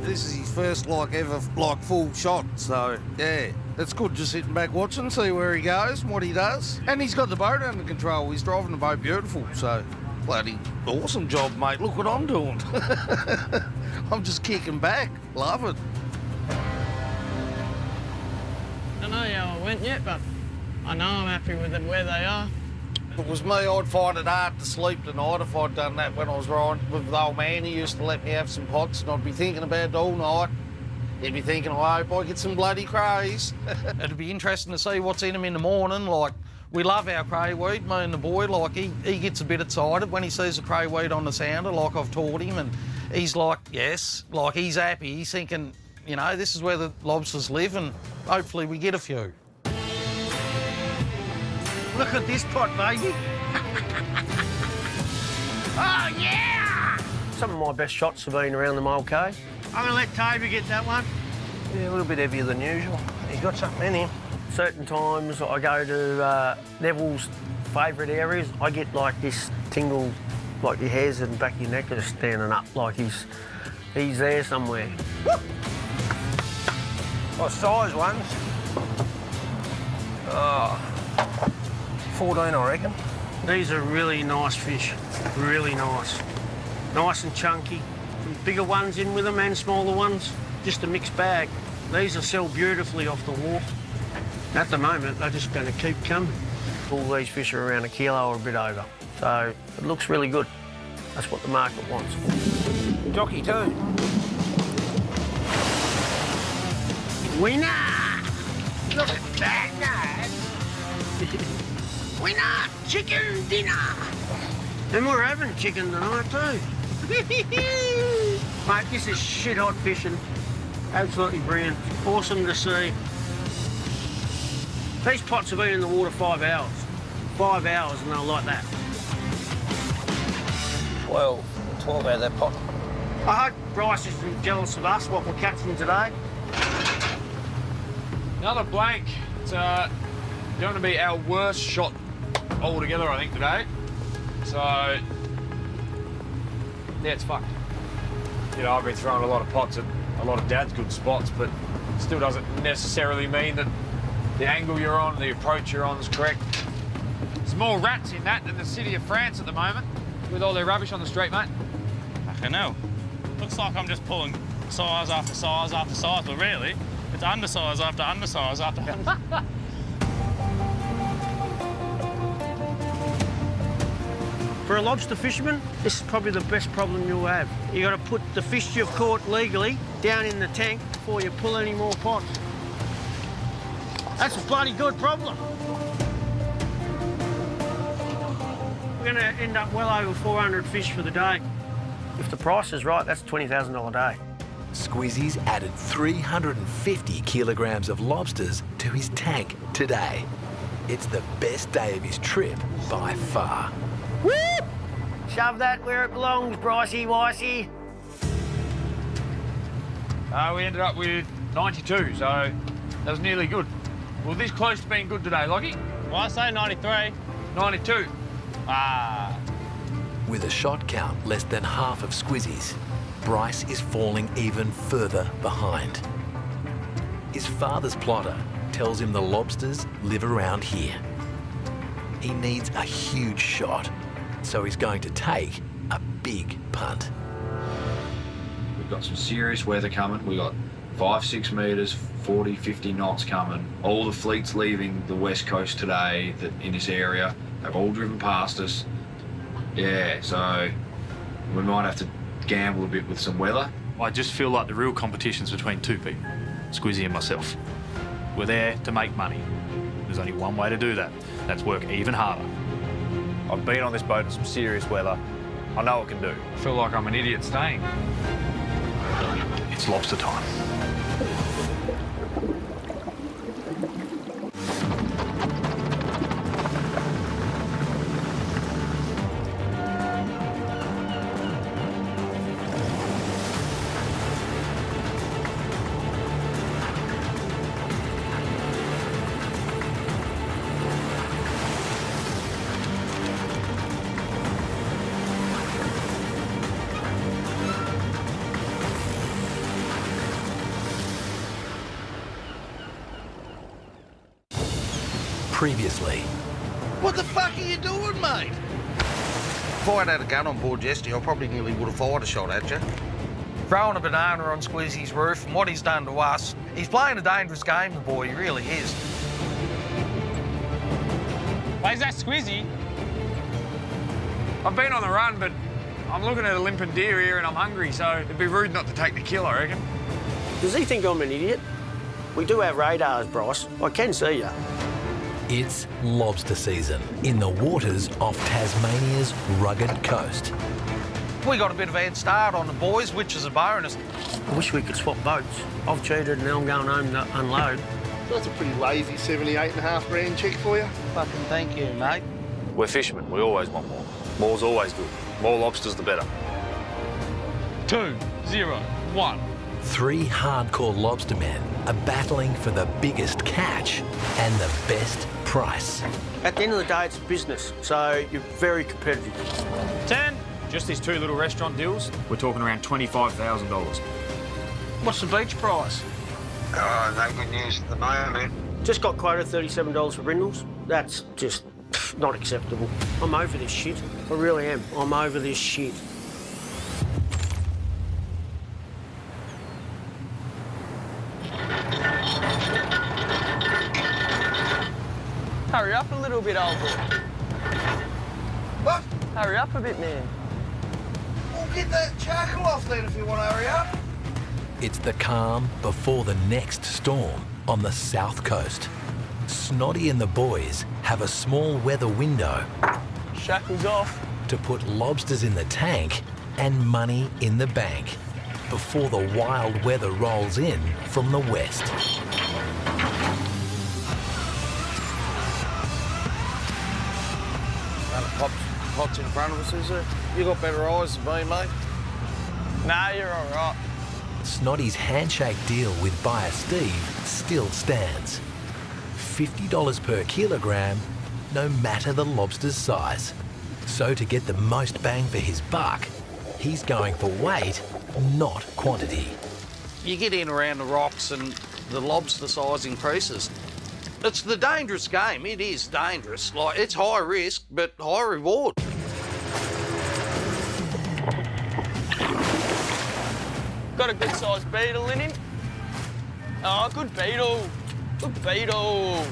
This is his first, ever, full shot, so, yeah. It's good just sitting back watching, see where he goes and what he does. And he's got the boat under control. He's driving the boat beautiful, so bloody awesome job, mate. Look what I'm doing. I'm just kicking back. Love it. I don't know how it went yet, but I know I'm happy with it where they are. If it was me, I'd find it hard to sleep tonight if I'd done that when I was riding with the old man. He used to let me have some pots and I'd be thinking about it all night. You'd be thinking, I hope I get some bloody crays. It'd be interesting to see what's in them in the morning. Like, we love our cray weed, me and the boy. Like, he gets a bit excited when he sees the cray weed on the sounder, like I've taught him, and he's like, yes, like he's happy. He's thinking, you know, this is where the lobsters live, and hopefully we get a few. Look at this pot, baby. Oh, yeah! Some of my best shots have been around the Mole Cay. I'm gonna let Toby get that one. Yeah, a little bit heavier than usual. He's got something in him. Certain times I go to Neville's favourite areas, I get like this tingle, like your hairs in the back of your neck are just standing up, like he's there somewhere. Oh, size ones. Oh, 14, I reckon. These are really nice fish, really nice. Nice and chunky. Bigger ones in with them and smaller ones, just a mixed bag. These will sell beautifully off the wharf. At the moment, they're just going to keep coming. All these fish are around a kilo or a bit over, so it looks really good. That's what the market wants. Jockey too. Winner! Look at that, Nat! Winner! Chicken dinner! And we're having chicken tonight too. Mate, this is shit hot fishing. Absolutely brilliant. Awesome to see. These pots have been in the water 5 hours. 5 hours and they'll like that. 12 out of that pot. I hope Bryce isn't jealous of us, what we're catching today. Another blank. It's going to be our worst shot altogether, I think, today. So, yeah, it's fucked. You know, I've been throwing a lot of pots at a lot of Dad's good spots, but it still doesn't necessarily mean that the angle you're on, the approach you're on is correct. There's more rats in that than the city of France at the moment, with all their rubbish on the street, mate. Fucking hell. Looks like I'm just pulling size after size after size, but really, it's undersize after undersize after undersize. For a lobster fisherman, this is probably the best problem you'll have. You got to put the fish you've caught legally down in the tank before you pull any more pots. That's a bloody good problem. We're going to end up well over 400 fish for the day. If the price is right, that's a $20,000 a day. Squizzy's added 350 kilograms of lobsters to his tank today. It's the best day of his trip by far. Woo! Shove that where it belongs, Brycey Wicey. We ended up with 92, so that was nearly good. Well, this close to being good today, Lockie. Well, I say 93. 92. Ah. With a shot count less than half of Squizzy's, Bryce is falling even further behind. His father's plotter tells him the lobsters live around here. He needs a huge shot, so he's going to take a big punt. We've got some serious weather coming. We got 5-6 metres, 40, 50 knots coming. All the fleets leaving the west coast today that in this area, they've all driven past us. Yeah, so we might have to gamble a bit with some weather. I just feel like the real competition's between two people, Squizzy and myself. We're there to make money. There's only one way to do that. That's work even harder. I've been on this boat in some serious weather. I know what it can do. I feel like I'm an idiot staying. It's lobster time. Previously. What the fuck are you doing, mate? If I'd had a gun on board yesterday, I probably nearly would have fired a shot at you. Throwing a banana on Squizzy's roof and what he's done to us. He's playing a dangerous game, the boy, he really is. Why is that Squizzy? I've been on the run, but I'm looking at a limping deer here and I'm hungry, so it'd be rude not to take the kill, I reckon. Does he think I'm an idiot? We do have radars, Bryce. I can see you. It's lobster season in the waters off Tasmania's rugged coast. We got a bit of a head start on the boys, which is a bonus. I wish we could swap boats. I've cheated and now I'm going home to unload. That's a pretty lazy 78.5 grand check for you. Fucking thank you, mate. We're fishermen. We always want more. More's always good. More lobsters, the better. 2, 0, 1. 3 hardcore lobstermen are battling for the biggest catch and the best price. At the end of the day, it's a business, so you're very competitive. 10. Just these 2 little restaurant deals, we're talking around $25,000. What's the beach price? Oh, no good news at the moment. Just got quota $37 for brindles. That's just not acceptable. I'm over this shit. I really am. I'm over this shit. Hurry up a little bit, old boy. What? Hurry up a bit, man. Well, get that charcoal off then if you want to hurry up. It's the calm before the next storm on the south coast. Snotty and the boys have a small weather window Shackles off. to put lobsters in the tank and money in the bank before the wild weather rolls in from the west. Pot's in front of us, is it? You got better eyes than me, mate. Nah, you're all right. Snotty's handshake deal with buyer Steve still stands. $50 per kilogram, no matter the lobster's size. So to get the most bang for his buck, he's going for weight, not quantity. You get in around the rocks and the lobster size increases. It's the dangerous game. It is dangerous. Like, it's high risk, but high reward. Got a good sized beetle in him. Oh, good beetle. Good beetle.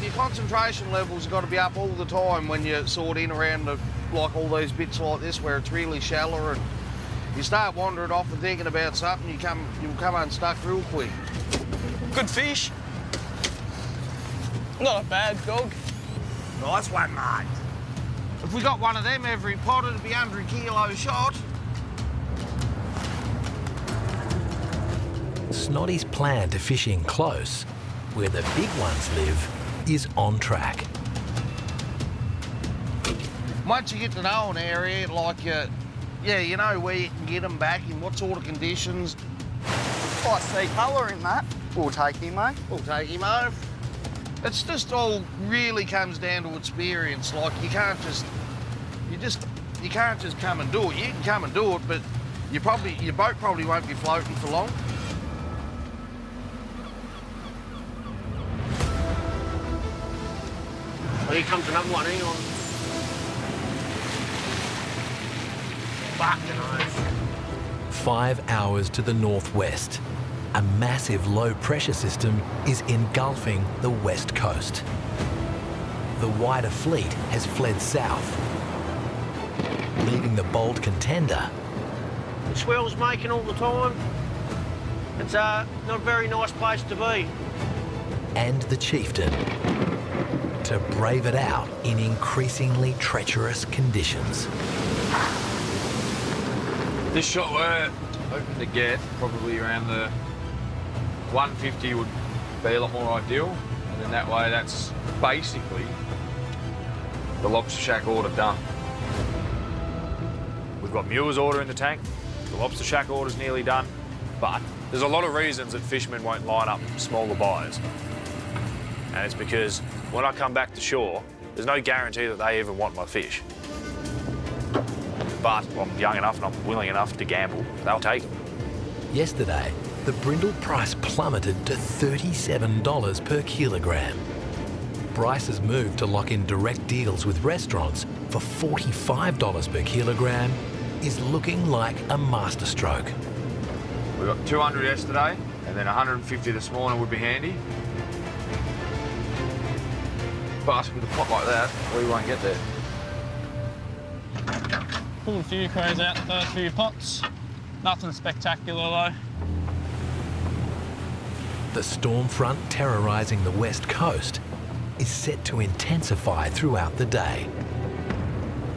Your concentration levels have got to be up all the time when you're sort in around like all these bits like this where it's really shallow and you start wandering off and thinking about something, you'll come unstuck real quick. Good fish. Not a bad dog. Nice one, mate. If we got one of them every pot, it'd be under a kilo shot. Snotty's plan to fish in close, where the big ones live, is on track. Once you get to know an area, like, you know where you can get them back, in what sort of conditions. I see colour in that. We'll take him, mate. We'll take him home. It's just all really comes down to experience. Like, you can't just come and do it. You can come and do it, but your boat probably won't be floating for long. Oh, here comes another one. Hang on. Fucking oath. 5 hours to the northwest, a massive low-pressure system is engulfing the west coast. The wider fleet has fled south, leaving the bold contender. The swell's making all the time. It's not a very nice place to be. And the chieftain to brave it out in increasingly treacherous conditions. This shot we're hoping to get, probably around the 150 would be a lot more ideal. And in that way, that's basically the lobster shack order done. We've got Muir's order in the tank. The lobster shack order's nearly done. But there's a lot of reasons that fishermen won't line up smaller buyers. And it's because when I come back to shore, there's no guarantee that they even want my fish. But I'm young enough and I'm willing enough to gamble. They'll take them. Yesterday, the brindle price plummeted to $37 per kilogram. Bryce has moved to lock in direct deals with restaurants for $45 per kilogram is looking like a masterstroke. We got 200 yesterday, and then 150 this morning would be handy. But with a pot like that, we won't get there. Pull a few crays out, throw a few pots. Nothing spectacular though. The storm front terrorising the west coast is set to intensify throughout the day.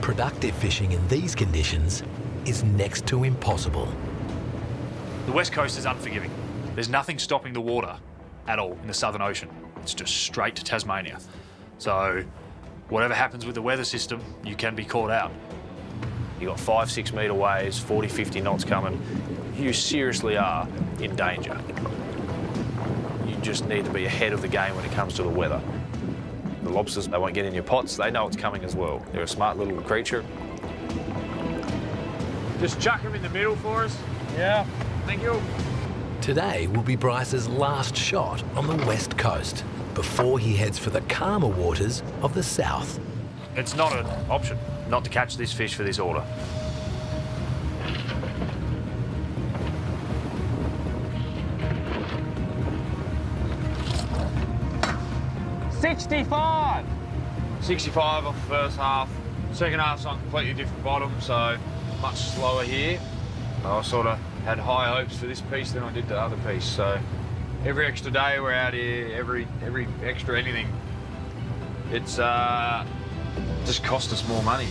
Productive fishing in these conditions is next to impossible. The west coast is unforgiving. There's nothing stopping the water at all in the Southern Ocean. It's just straight to Tasmania. So whatever happens with the weather system, you can be caught out. You got 5-6 metre waves, 40-50 knots coming. You seriously are in danger. You just need to be ahead of the game when it comes to the weather. The lobsters, they won't get in your pots. They know it's coming as well. They're a smart little creature. Just chuck them in the middle for us. Yeah. Thank you. Today will be Bryce's last shot on the west coast before he heads for the calmer waters of the south. It's not an option not to catch this fish for this order. $65. 65 off the first half. Second half's on a completely different bottom, so much slower here. I sort of had high hopes for this piece than I did the other piece, so every extra day we're out here, every extra anything, it's just cost us more money.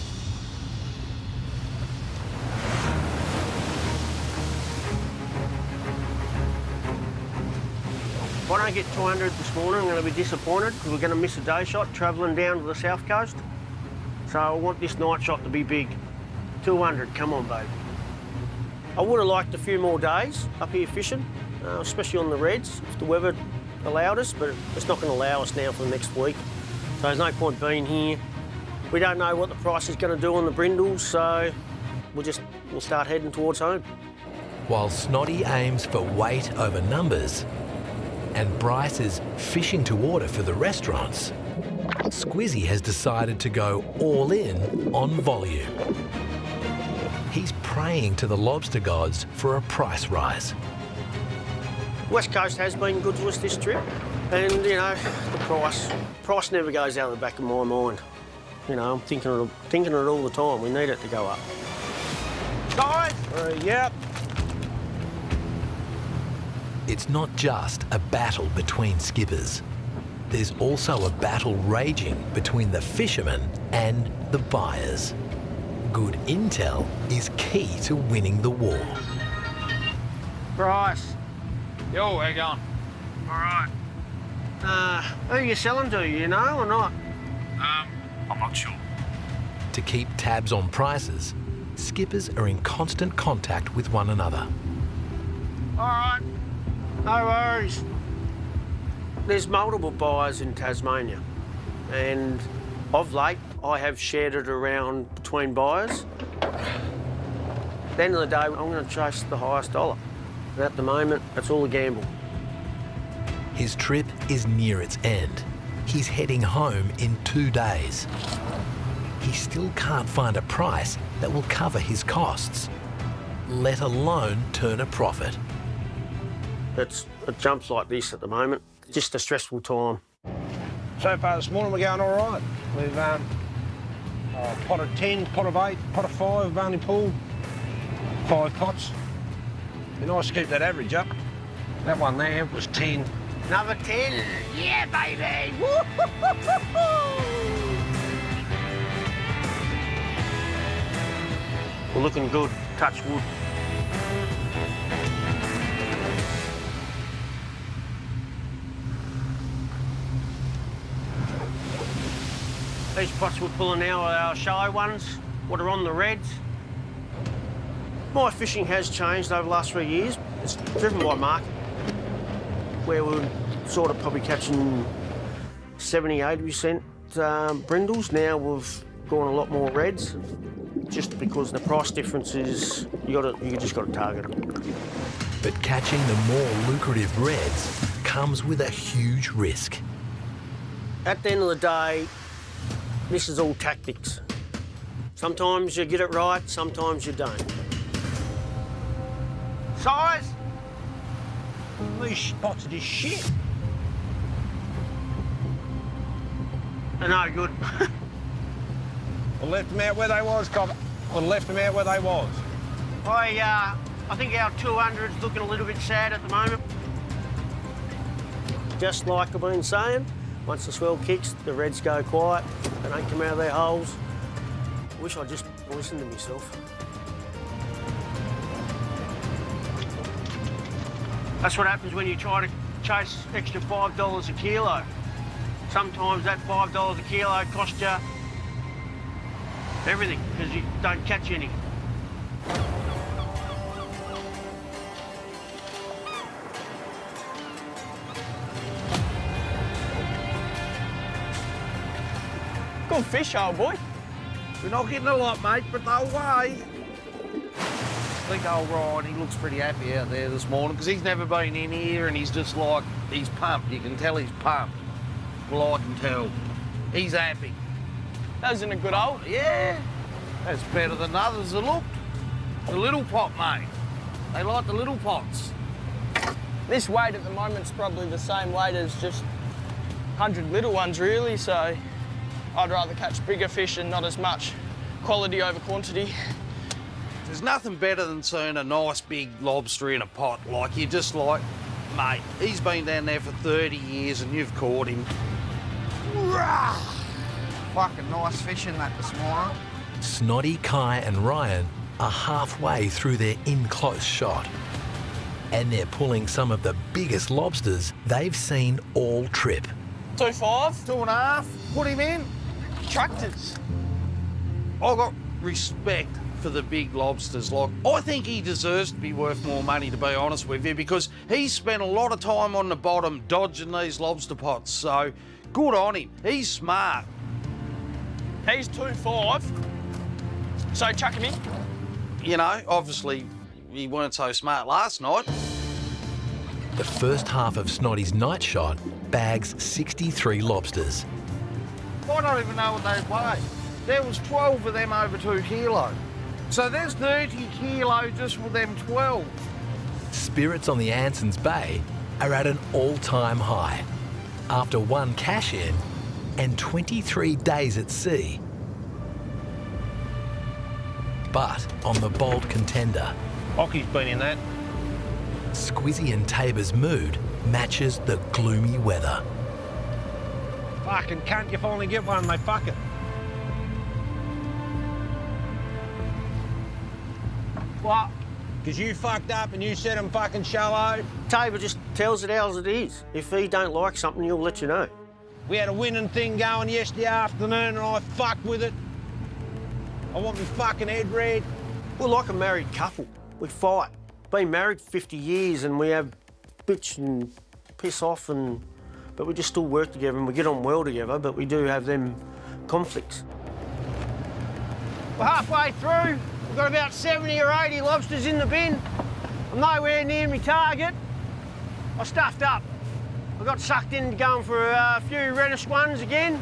If I don't get 200 this morning, I'm going to be disappointed because we're going to miss a day shot travelling down to the south coast. So I want this night shot to be big. 200, come on, babe. I would have liked a few more days up here fishing, especially on the reds, if the weather allowed us, but it's not going to allow us now for the next week. So there's no point being here. We don't know what the price is going to do on the brindles, so we'll start heading towards home. While Snoddy aims for weight over numbers, and Bryce is fishing to order for the restaurants, Squizzy has decided to go all in on volume. He's praying to the lobster gods for a price rise. West Coast has been good to us this trip, and you know, the price never goes out of the back of my mind. You know, I'm thinking it all the time. We need it to go up. Guys, yep. It's not just a battle between skippers. There's also a battle raging between the fishermen and the buyers. Good intel is key to winning the war. Bryce. Yo, how you going? All right. Who are you selling to, you know, or not? I'm not sure. To keep tabs on prices, skippers are in constant contact with one another. All right. No worries. There's multiple buyers in Tasmania, and of late, I have shared it around between buyers. At the end of the day, I'm going to chase the highest dollar. And at the moment, it's all a gamble. His trip is near its end. He's heading home in 2 days. He still can't find a price that will cover his costs, let alone turn a profit. It jumps like this at the moment. Just a stressful time. So far this morning, we're going all right. We've pot of 10, pot of 8, pot of 5, we've only pulled 5 pots. Be nice to keep that average up. That one there was 10. Another 10. Yeah, baby. Woo-hoo-hoo-hoo-hoo. We're looking good. Touch wood. These pots we're pulling now are our shallow ones, what are on the reds. My fishing has changed over the last 3 years. It's driven by market, where we're sort of probably catching 70-80% brindles. Now we've gone a lot more reds, just because the price difference is, you just got to target them. But catching the more lucrative reds comes with a huge risk. At the end of the day, this is all tactics. Sometimes you get it right, sometimes you don't. Size? These spots are just shit. They're no good. I left them out where they was, Cobber. I left them out where they was. I I think our 200's looking a little bit sad at the moment. Just like I've been saying, once the swell kicks, the reds go quiet. They don't come out of their holes. Wish I just listened to myself. That's what happens when you try to chase extra $5 a kilo. Sometimes that $5 a kilo costs you everything because you don't catch any. Good fish, old boy. We're not getting a lot, mate, but no way. I think old Ryan, he looks pretty happy out there this morning because he's never been in here and he's just like, he's pumped. You can tell he's pumped. Well, I can tell. He's happy. That was in a good hole. Yeah. That's better than others that looked. The little pot, mate. They like the little pots. This weight at the moment's probably the same weight as just 100 little ones, really, so I'd rather catch bigger fish and not as much quality over quantity. There's nothing better than seeing a nice big lobster in a pot. Like, you're just like, mate, he's been down there for 30 years and you've caught him. Rah! Fucking nice fishing that this morning. Snoddy, Kai and Ryan are halfway through their in-close shot. And they're pulling some of the biggest lobsters they've seen all trip. 2.5. 2.5. Put him in. Tractors. I got respect for the big lobsters. Like, I think he deserves to be worth more money, to be honest with you, because he's spent a lot of time on the bottom dodging these lobster pots. So, good on him. He's smart. He's 2.5. So chuck him in. You know, obviously, he weren't so smart last night. The first half of Snoddy's night shot bags 63 lobsters. I don't even know what they weigh. There was 12 of them over 2 kilos. So there's 30 kilos just for them 12. Spirits on the Anson's Bay are at an all-time high after one cash-in and 23 days at sea. But on the Bold Contender, Hockey's been in that. Squizzy and Tabor's mood matches the gloomy weather. Fucking can't you finally get one, they fuck it. What? Because you fucked up and you said I'm fucking shallow. Tabor just tells it as it is. If he don't like something, he'll let you know. We had a winning thing going yesterday afternoon and I fucked with it. I want my fucking head red. We're like a married couple. We fight. Been married 50 years and we have bitch and piss off, but we just still work together and we get on well together, but we do have them conflicts. We're halfway through. We've got about 70 or 80 lobsters in the bin. I'm nowhere near my target. I stuffed up. I got sucked into going for a few reddish ones again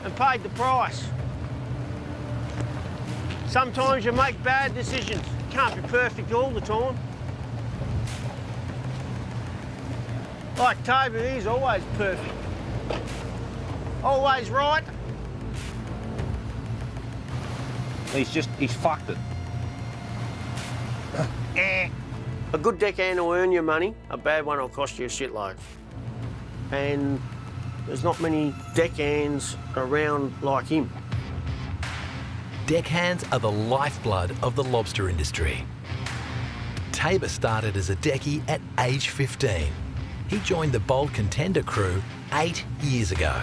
and paid the price. Sometimes you make bad decisions. Can't be perfect all the time. Like Tabor, he's always perfect. Always right. He's fucked it. A good deckhand will earn you money, a bad one will cost you a shitload. And there's not many deckhands around like him. Deckhands are the lifeblood of the lobster industry. Tabor started as a deckie at age 15. He joined the Bold Contender crew 8 years ago.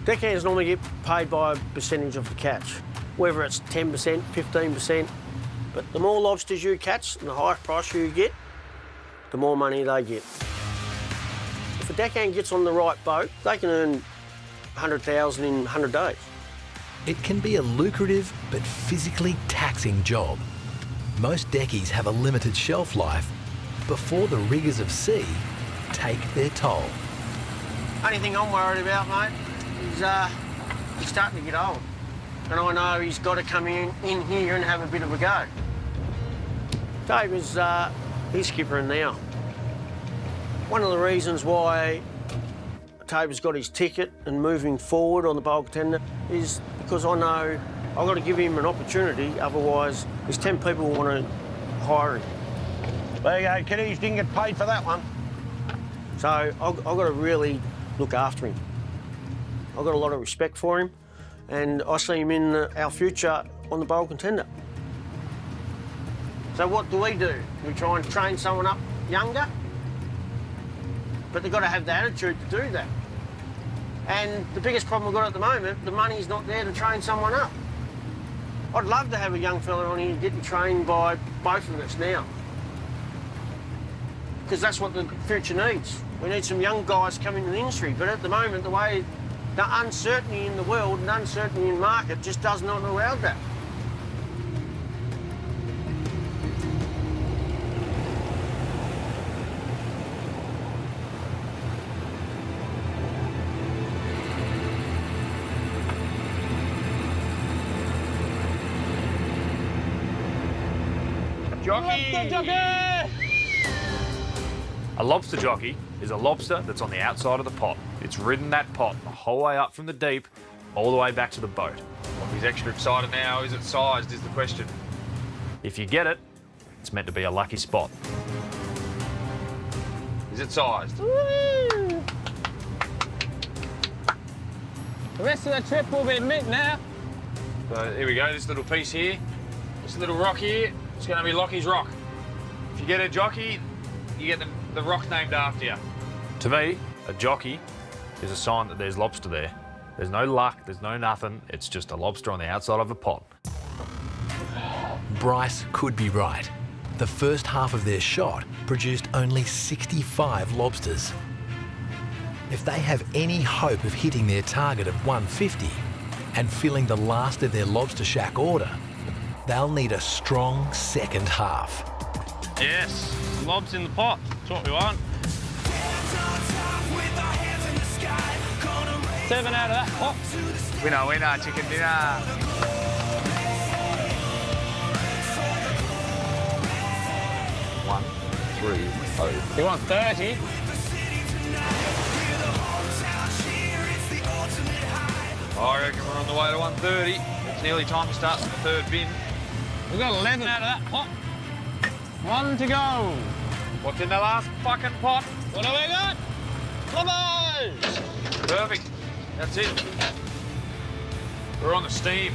Deckhands normally get paid by a percentage of the catch, whether it's 10%, 15%. But the more lobsters you catch and the higher price you get, the more money they get. If a deckhand gets on the right boat, they can earn $100,000 in 100 days. It can be a lucrative but physically taxing job. Most deckies have a limited shelf life before the rigours of sea take their toll. Only thing I'm worried about, mate, is he's starting to get old. And I know he's got to come in here and have a bit of a go. Tabor's he's skippering now. One of the reasons why Tabor's got his ticket and moving forward on the Bold Contender is because I know I've got to give him an opportunity, otherwise there's 10 people who want to hire him. There you go, kiddies, didn't get paid for that one. So I've got to really look after him. I've got a lot of respect for him, and I see him in our future on the bowl contender. So what do? We try and train someone up younger, but they've got to have the attitude to do that. And the biggest problem we've got at the moment, the money's not there to train someone up. I'd love to have a young fella on here getting trained by both of us now, because that's what the future needs. We need some young guys coming into the industry, but at the moment, the way the uncertainty in the world and uncertainty in the market just does not allow that. Jockey! Jockey! A lobster jockey is a lobster that's on the outside of the pot. It's ridden that pot the whole way up from the deep, all the way back to the boat. Well, he's extra excited now. Is it sized, is the question. If you get it, it's meant to be a lucky spot. Is it sized? Woo! The rest of the trip will be mint now. So here we go, this little piece here, this little rock here, it's going to be Lockie's rock. If you get a jockey, you get the rock named after you. To me, a jockey is a sign that there's lobster there. There's no luck, there's no nothing, it's just a lobster on the outside of a pot. Bryce could be right. The first half of their shot produced only 65 lobsters. If they have any hope of hitting their target of 150 and filling the last of their lobster shack order, they'll need a strong second half. Yes, lobs in the pot. That's what we want. 7 out of that pot. Winner, chicken dinner. One, 3, 0. You want 30? I reckon we're on the way to 130. It's nearly time to start the third bin. We've got 11 out of that pot. 1 to go. What's in the last fucking pot? What have we got? Lobos! Perfect. That's it. We're on the steam.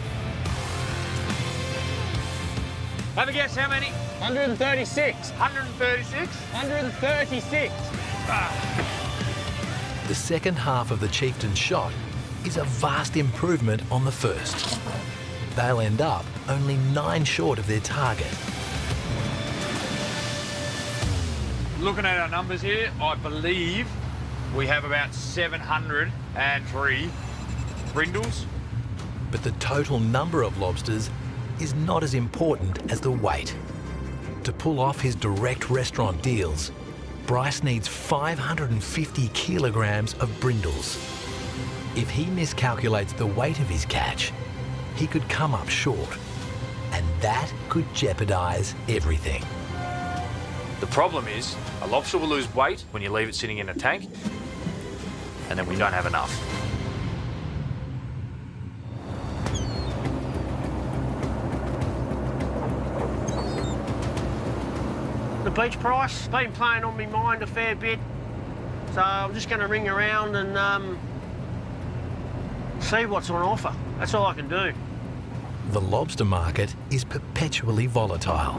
Have a guess how many? 136. 136? 136. The second half of the Chieftain's shot is a vast improvement on the first. They'll end up only 9 short of their target. Looking at our numbers here, I believe we have about 703 brindles. But the total number of lobsters is not as important as the weight. To pull off his direct restaurant deals, Bryce needs 550 kilograms of brindles. If he miscalculates the weight of his catch, he could come up short, and that could jeopardise everything. The problem is, a lobster will lose weight when you leave it sitting in a tank, and then we don't have enough. The beach price been playing on my mind a fair bit, so I'm just going to ring around and see what's on offer. That's all I can do. The lobster market is perpetually volatile.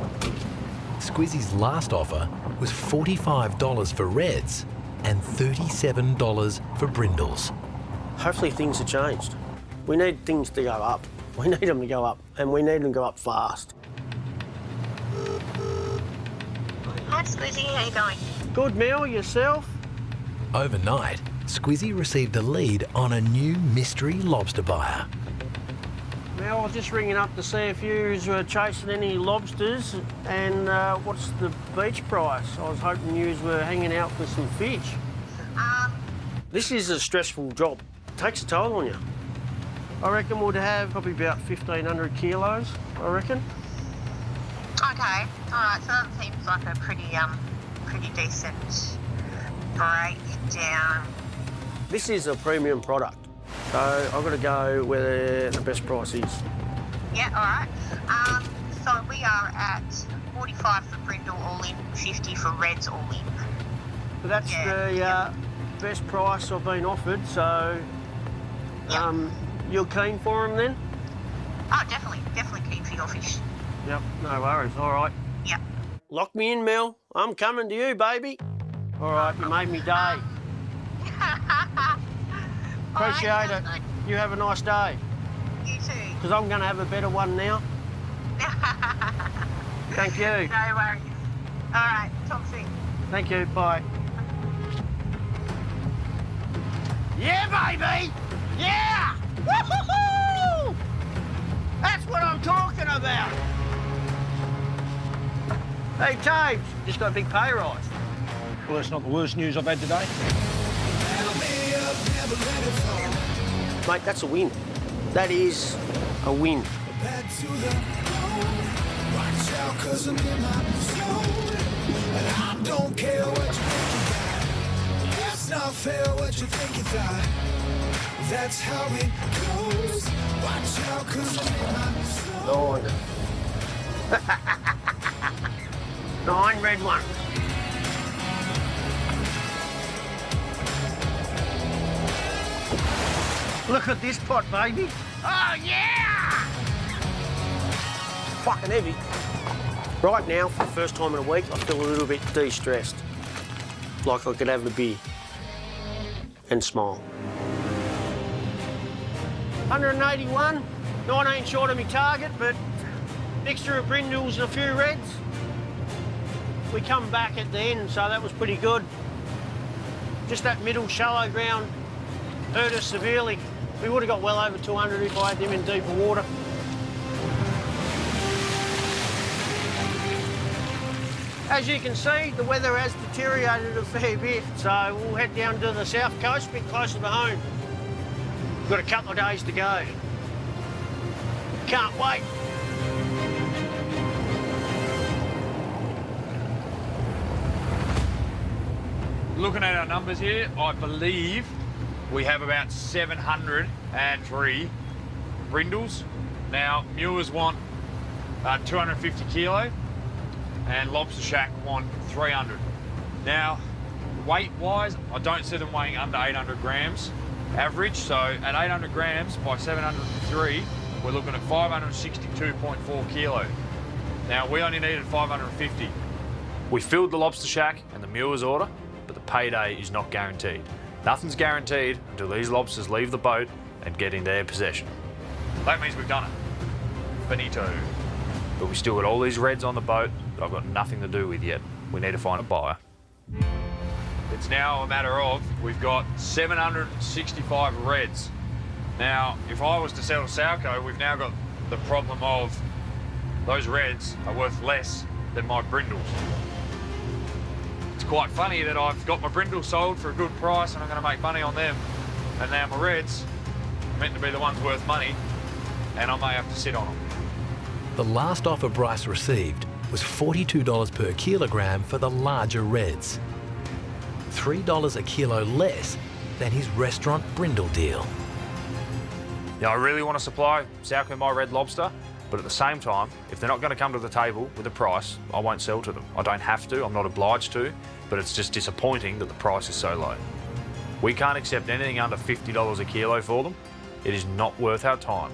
Squizzy's last offer was $45 for reds and $37 for brindles. Hopefully things have changed. We need things to go up. We need them to go up, and we need them to go up fast. Hi, Squizzy. How you going? Good, Mel. Yourself? Overnight, Squizzy received a lead on a new mystery lobster buyer. Mel, I was just ringing up to see if you were chasing any lobsters and what's the beach price. I was hoping you were hanging out for some fish. This is a stressful job. It takes a toll on you. I reckon we'd have probably about 1,500 kilos, I reckon. Okay. All right. So that seems like a pretty decent breakdown. This is a premium product, so I've got to go where the best price is. Yeah. All right. So we are at 45 for brindle all in, 50 for reds all in. But that's the best price I've been offered, so you're keen for them then? Oh, definitely keen for your fish. Yep, no worries, all right. Yep. Lock me in, Mel. I'm coming to you, baby. All right, you made me day. Appreciate it. You have a nice day. You too. Because I'm going to have a better one now. Thank you. No worries. All right, talk soon. Thank you, bye. Yeah, baby! Yeah! Woo-hoo-hoo! That's what I'm talking about. Hey, Taves, just got a big pay rise. Well, that's not the worst news I've had today. Mate, that's a win. That is a win. I don't care what you think you got. It's not fair what you think you thought. That's how it goes. Watch out, 'cause I'm in my 9 red ones. Look at this pot, baby. Oh, yeah! Fucking heavy. Right now, for the first time in a week, I feel a little bit de-stressed. Like I could have a beer and smile. 181, 19 short of my target, but mixture of brindles and a few reds. We come back at the end, so that was pretty good. Just that middle shallow ground hurt us severely. We would have got well over 200 if I had them in deeper water. As you can see, the weather has deteriorated a fair bit, so we'll head down to the south coast, a bit closer to home. We've got a couple of days to go. Can't wait. Looking at our numbers here, I believe we have about 703 brindles. Now, Muers want 250 kilo, and Lobster Shack want 300. Now, weight-wise, I don't see them weighing under 800 grams average, so at 800 grams by 703, we're looking at 562.4 kilo. Now, we only needed 550. We filled the Lobster Shack and the Muers order, but the payday is not guaranteed. Nothing's guaranteed until these lobsters leave the boat and get in their possession. That means we've done it. Finito. But we still got all these reds on the boat that I've got nothing to do with yet. We need to find a buyer. It's now a matter of, we've got 765 reds. Now, if I was to sell to Salco, we've now got the problem of those reds are worth less than my brindles. It's quite funny that I've got my brindles sold for a good price and I'm going to make money on them, and now my reds are meant to be the ones worth money, and I may have to sit on them. The last offer Bryce received was $42 per kilogram for the larger reds. $3 a kilo less than his restaurant brindle deal. Yeah, I really want to supply Salco my red lobster, but at the same time, if they're not going to come to the table with a price, I won't sell to them. I don't have to, I'm not obliged to, but it's just disappointing that the price is so low. We can't accept anything under $50 a kilo for them. It is not worth our time.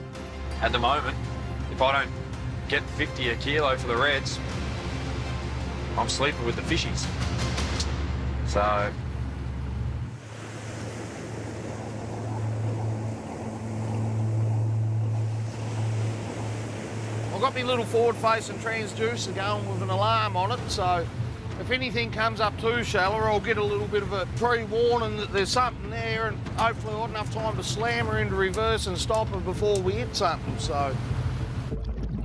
At the moment, if I don't get 50 a kilo for the reds, I'm sleeping with the fishies. So, I've got my little forward-facing transducer going with an alarm on it, so if anything comes up too shallow, I'll get a little bit of a pre-warning that there's something there, and hopefully I've got enough time to slam her into reverse and stop her before we hit something, so.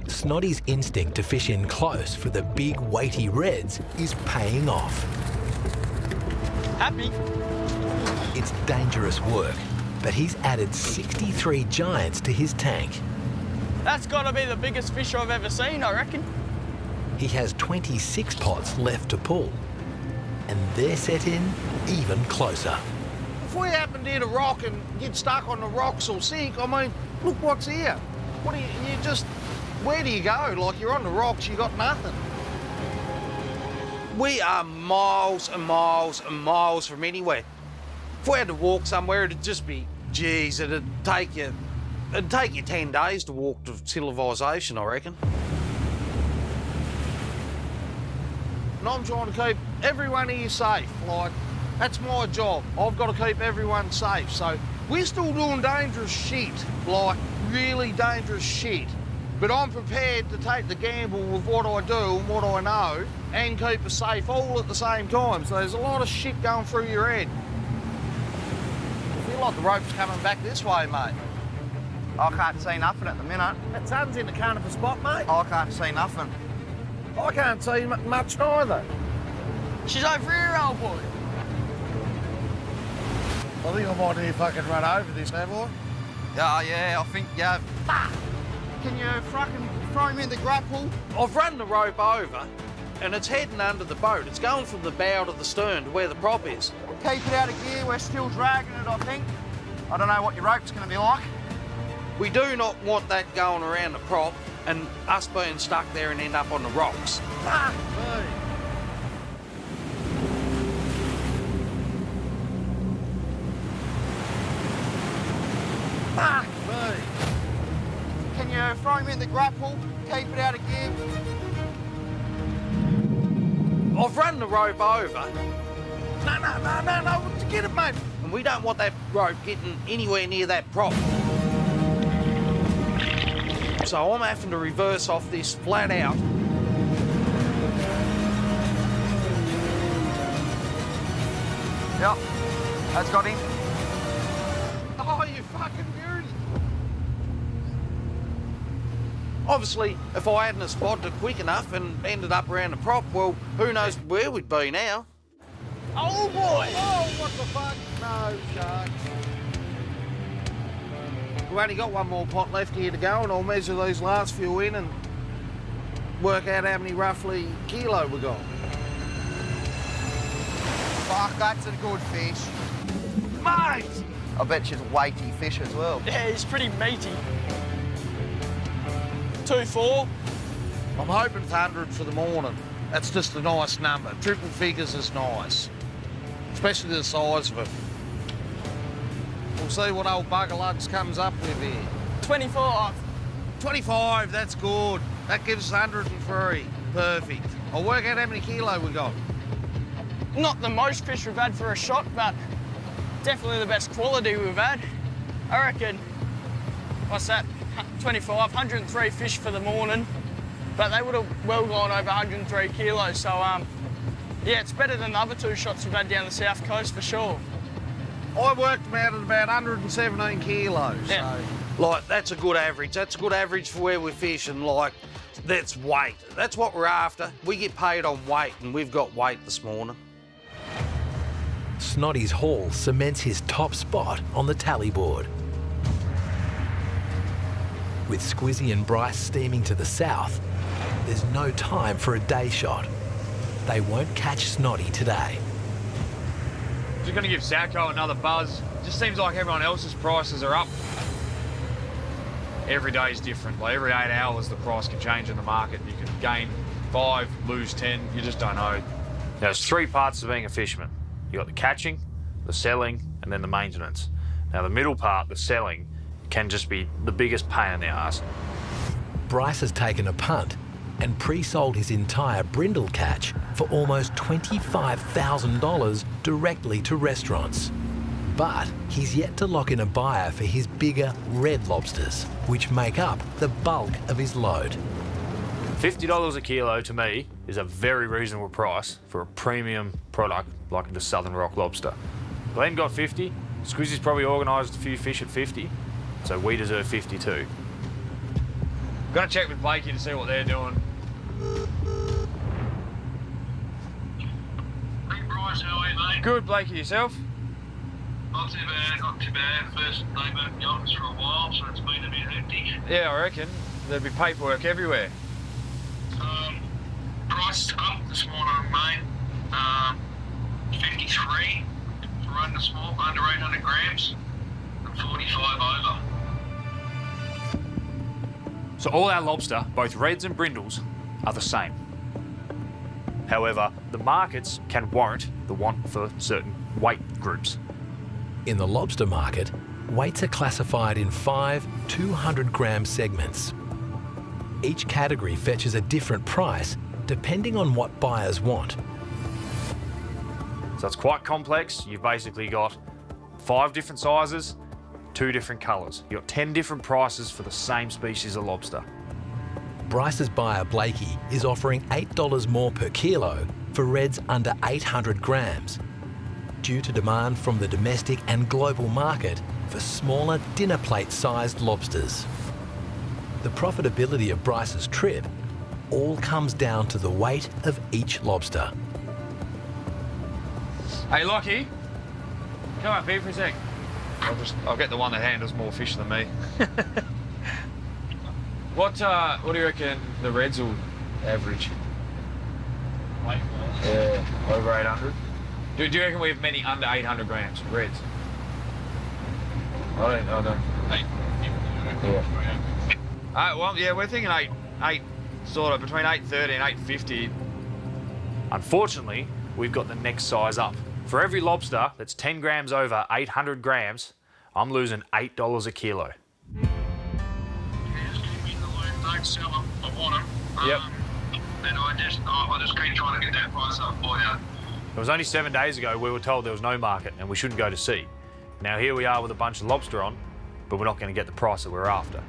Snotty's instinct to fish in close for the big, weighty reds is paying off. Happy? It's dangerous work, but he's added 63 giants to his tank. That's got to be the biggest fish I've ever seen, I reckon. He has 26 pots left to pull, and they're set in even closer. If we happen to hit a rock and get stuck on the rocks or sink, I mean, look what's here. What do you just where do you go? Like, you're on the rocks, you got nothing. We are miles and miles and miles from anywhere. If we had to walk somewhere, it'd just be, geez, it'd take you 10 days to walk to civilisation, I reckon. And I'm trying to keep everyone here safe. Like, that's my job. I've got to keep everyone safe. So we're still doing dangerous shit, like really dangerous shit. But I'm prepared to take the gamble with what I do and what I know and keep us safe all at the same time. So there's a lot of shit going through your head. I feel like the rope's coming back this way, mate. I can't see nothing at the minute. That sun's in the kind of a spot, mate. I can't see nothing. I can't see much either. She's over here, old boy. I think I might need to fucking run over this, have I? Yeah, I think, yeah. Can you fucking throw me in the grapple? I've run the rope over and it's heading under the boat. It's going from the bow to the stern to where the prop is. Keep it out of gear, we're still dragging it, I think. I don't know what your rope's going to be like. We do not want that going around the prop and us being stuck there and end up on the rocks. Fuck me. Fuck me. Can you throw me in the grapple? Keep it out of gear. I've run the rope over. No, get it, mate. And we don't want that rope getting anywhere near that prop. So I'm having to reverse off this flat out. Yep, that's got him. Oh, you fucking beauty. Obviously, if I hadn't spotted it quick enough and ended up around the prop, well, who knows where we'd be now. Oh, boy! Oh, what the fuck? No, sharks. We've only got one more pot left here to go, and I'll measure these last few in and work out how many roughly kilo we got. Fuck, that's a good fish. Mate! I bet you it's a weighty fish as well. Yeah, he's pretty meaty. 2-4. I'm hoping it's 100 for the morning. That's just a nice number. Triple figures is nice, especially the size of it. We'll see what old Bugger Lugs comes up with here. 25. 25, that's good. That gives us 103. Perfect. I'll work out how many kilo we got. Not the most fish we've had for a shot, but definitely the best quality we've had. I reckon, what's that, 25, 103 fish for the morning, but they would have well gone over 103 kilos, so yeah, it's better than the other two shots we've had down the south coast for sure. I worked them out at about 117 kilos. Yeah. So. Like, that's a good average. That's a good average for where we're fishing. Like, that's weight. That's what we're after. We get paid on weight, and we've got weight this morning. Snotty's haul cements his top spot on the tally board. With Squizzy and Bryce steaming to the south, there's no time for a day shot. They won't catch Snotty today. Just going to give Sacco another buzz. Just seems like everyone else's prices are up. Every day is different. Like every 8 hours, the price can change in the market. You can gain 5, lose 10. You just don't know. There's 3 parts to being a fisherman. You got the catching, the selling, and then the maintenance. Now the middle part, the selling, can just be the biggest pain in the ass. Bryce has taken a punt and pre-sold his entire brindle catch for almost $25,000 directly to restaurants. But he's yet to lock in a buyer for his bigger red lobsters, which make up the bulk of his load. $50 a kilo to me is a very reasonable price for a premium product like the Southern Rock Lobster. Glenn got 50, Squizzy's probably organised a few fish at 50, so we deserve 50 too. Got to check with Blakey to see what they're doing. Hey Bryce, how are you, mate? Good, Blakey, yourself? Not too bad, not too bad. First day back in the office for a while, so it's been a bit hectic. Yeah, I reckon. There'd be paperwork everywhere. Price up this morning, mate. 53 for under small, under 800 grams, and 45 over. So all our lobster, both reds and brindles, are the same. However, the markets can warrant the want for certain weight groups. In the lobster market, weights are classified in 5 200-gram segments. Each category fetches a different price depending on what buyers want. So it's quite complex. You've basically got 5 different sizes, 2 different colours. You've got 10 different prices for the same species of lobster. Bryce's buyer Blakey is offering $8 more per kilo for reds under 800 grams, due to demand from the domestic and global market for smaller dinner plate-sized lobsters. The profitability of Bryce's trip all comes down to the weight of each lobster. Hey, Lockie, come up here for a sec. I'll get the one that handles more fish than me. What do you reckon the reds will average? Yeah, over 800. Do you reckon we have many under 800 grams reds? I don't. Yeah. Well, yeah, we're thinking eight, sort of between 830 and 850. Unfortunately, we've got the next size up. For every lobster that's 10 grams over 800 grams, I'm losing $8 a kilo. Don't sell them, I want them. Yep. And I just keep trying to get that price up for you. It was only 7 days ago we were told there was no market and we shouldn't go to sea. Now here we are with a bunch of lobster on, but we're not going to get the price that we're after.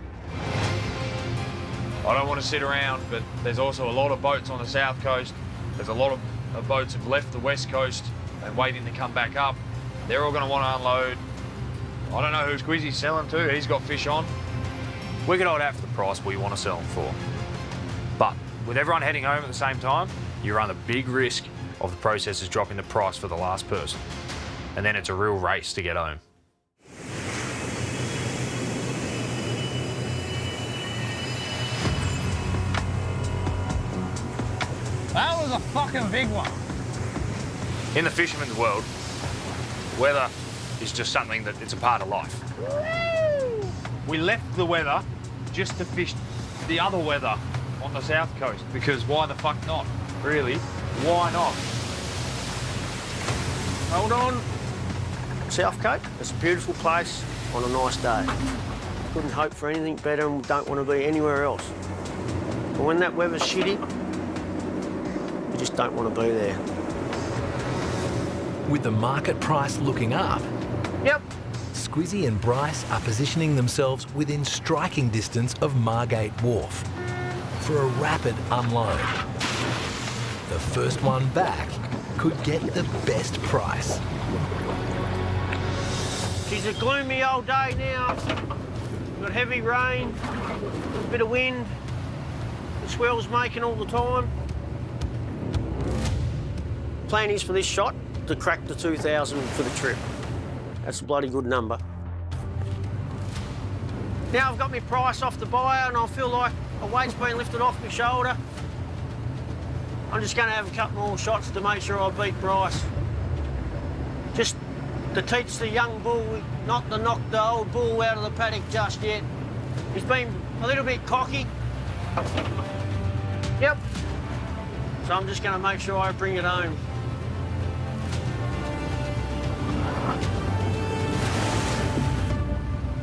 I don't want to sit around, but there's also a lot of boats on the south coast. There's a lot of boats have left the west coast and waiting to come back up. They're all going to want to unload. I don't know who Squizzy's selling to. He's got fish on. We could hold out for the price we want to sell them for. But with everyone heading home at the same time, you run the big risk of the processors dropping the price for the last person. And then it's a real race to get home. That was a fucking big one. In the fisherman's world, weather is just something that it's a part of life. We left the weather just to fish the other weather on the south coast, because why the fuck not? Really, why not? Hold on. South Cape, it's a beautiful place on a nice day. Couldn't hope for anything better and don't want to be anywhere else. But when that weather's shitty, you just don't want to be there. With the market price looking up, yep, Squizzy and Bryce are positioning themselves within striking distance of Margate Wharf for a rapid unload. The first one back could get the best price. It's a gloomy old day now. We've got heavy rain, a bit of wind, the swell's making all the time. Plan is for this shot to crack the 2,000 for the trip. That's a bloody good number. Now I've got my price off the buyer and I feel like a weight's been lifted off my shoulder. I'm just going to have a couple more shots to make sure I beat Bryce. Just to teach the young bull not to knock the old bull out of the paddock just yet. He's been a little bit cocky. Yep. So I'm just going to make sure I bring it home.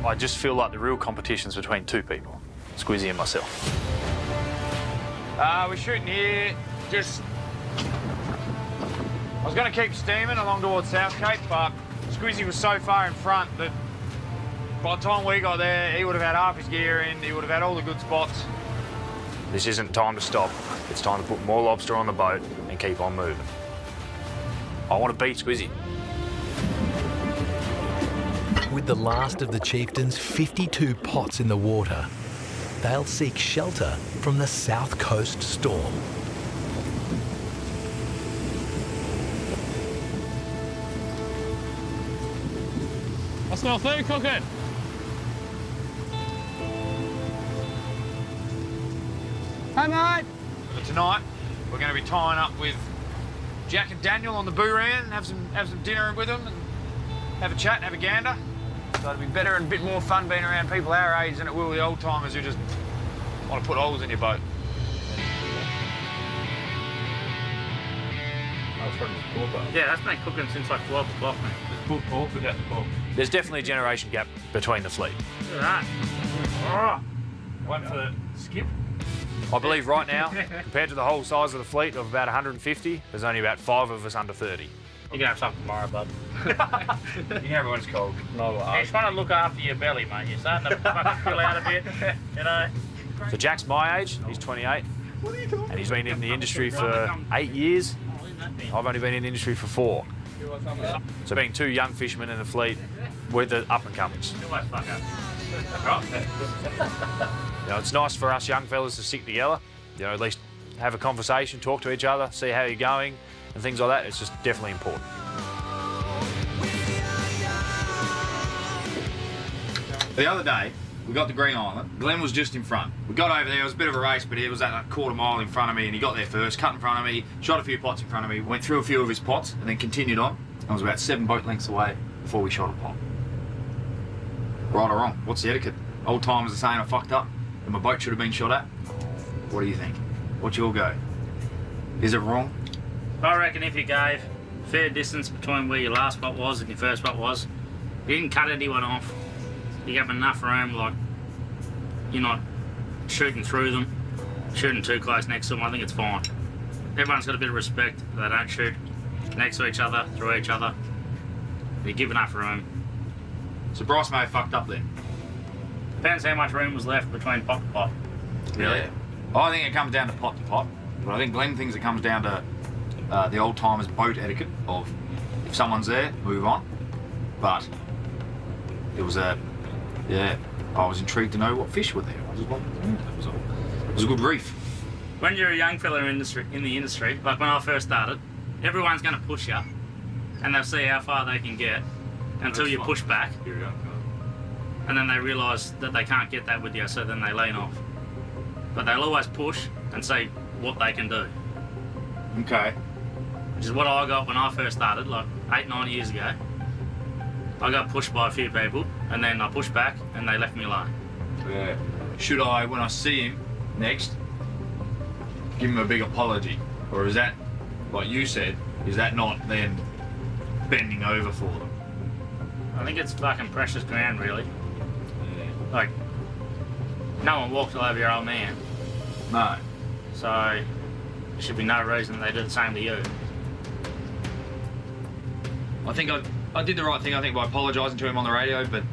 I just feel like the real competition's between 2 people, Squizzy and myself. We're shooting here, just... I was going to keep steaming along towards South Cape, but Squizzy was so far in front that by the time we got there, he would have had half his gear in, he would have had all the good spots. This isn't time to stop. It's time to put more lobster on the boat and keep on moving. I want to beat Squizzy. With the last of the chieftain's 52 pots in the water, they'll seek shelter from the South Coast storm. I smell food cooking. Hey, mate. But tonight, we're going to be tying up with Jack and Daniel on the Booran, have some dinner with them and have a chat, have a gander. So it'll be better and a bit more fun being around people our age than it will the old timers who just want to put holes in your boat. Yeah, that's been cooking since like 12 o'clock, man. Just put pork without the pork. There's definitely a generation gap between the fleet. Look at that. Oh, one for the skip. I believe right now, compared to the whole size of the fleet of about 150, there's only about 5 of us under 30. You can have something tomorrow, bud. You can have it when it's cold. No, you're trying to look after your belly, mate. You're starting to fucking fill out a bit, you know. So Jack's my age, he's 28, and he's been in the industry for 8 years. I've only been in the industry for 4. So being 2 young fishermen in the fleet, we're the up-and-comers. You know, it's nice for us young fellas to stick together, you know, at least have a conversation, talk to each other, see how you're going, and things like that. It's just definitely important. The other day, we got to Green Island. Glenn was just in front. We got over there, it was a bit of a race, but he was at a quarter mile in front of me, and he got there first, cut in front of me, shot a few pots in front of me, went through a few of his pots, and then continued on. I was about 7 boat lengths away before we shot a pot. Right or wrong? What's the etiquette? Old timers are saying I fucked up, and my boat should have been shot at. What do you think? What's your go? Is it wrong? I reckon if you gave fair distance between where your last spot was and your first spot was, you didn't cut anyone off, you gave them enough room, like, you're not shooting through them, shooting too close next to them, I think it's fine. Everyone's got a bit of respect, they don't shoot next to each other, through each other. You give enough room. So Bryce may have fucked up then. Depends how much room was left between pot to pot. Really? Yeah. I think it comes down to pot, but I think Glenn thinks it comes down to the old timers boat etiquette of if someone's there, move on. But it was I was intrigued to know what fish were there. I was like, it was a good reef. When you're a young fella in the industry, like when I first started, everyone's going to push you, and they'll see how far they can get until you push back. And then they realise that they can't get that with you, so then they lean off. But they'll always push and see what they can do. Okay. Which is what I got when I first started, like 8-9 years ago. I got pushed by a few people, and then I pushed back, and they left me alone. Yeah. Should I, when I see him next, give him a big apology? Or is that, like you said, is that not then bending over for them? I think it's fucking precious ground, really. Like, no one walks all over your old man. No. So, there should be no reason they do the same to you. I think I did the right thing, I think, by apologising to him on the radio, but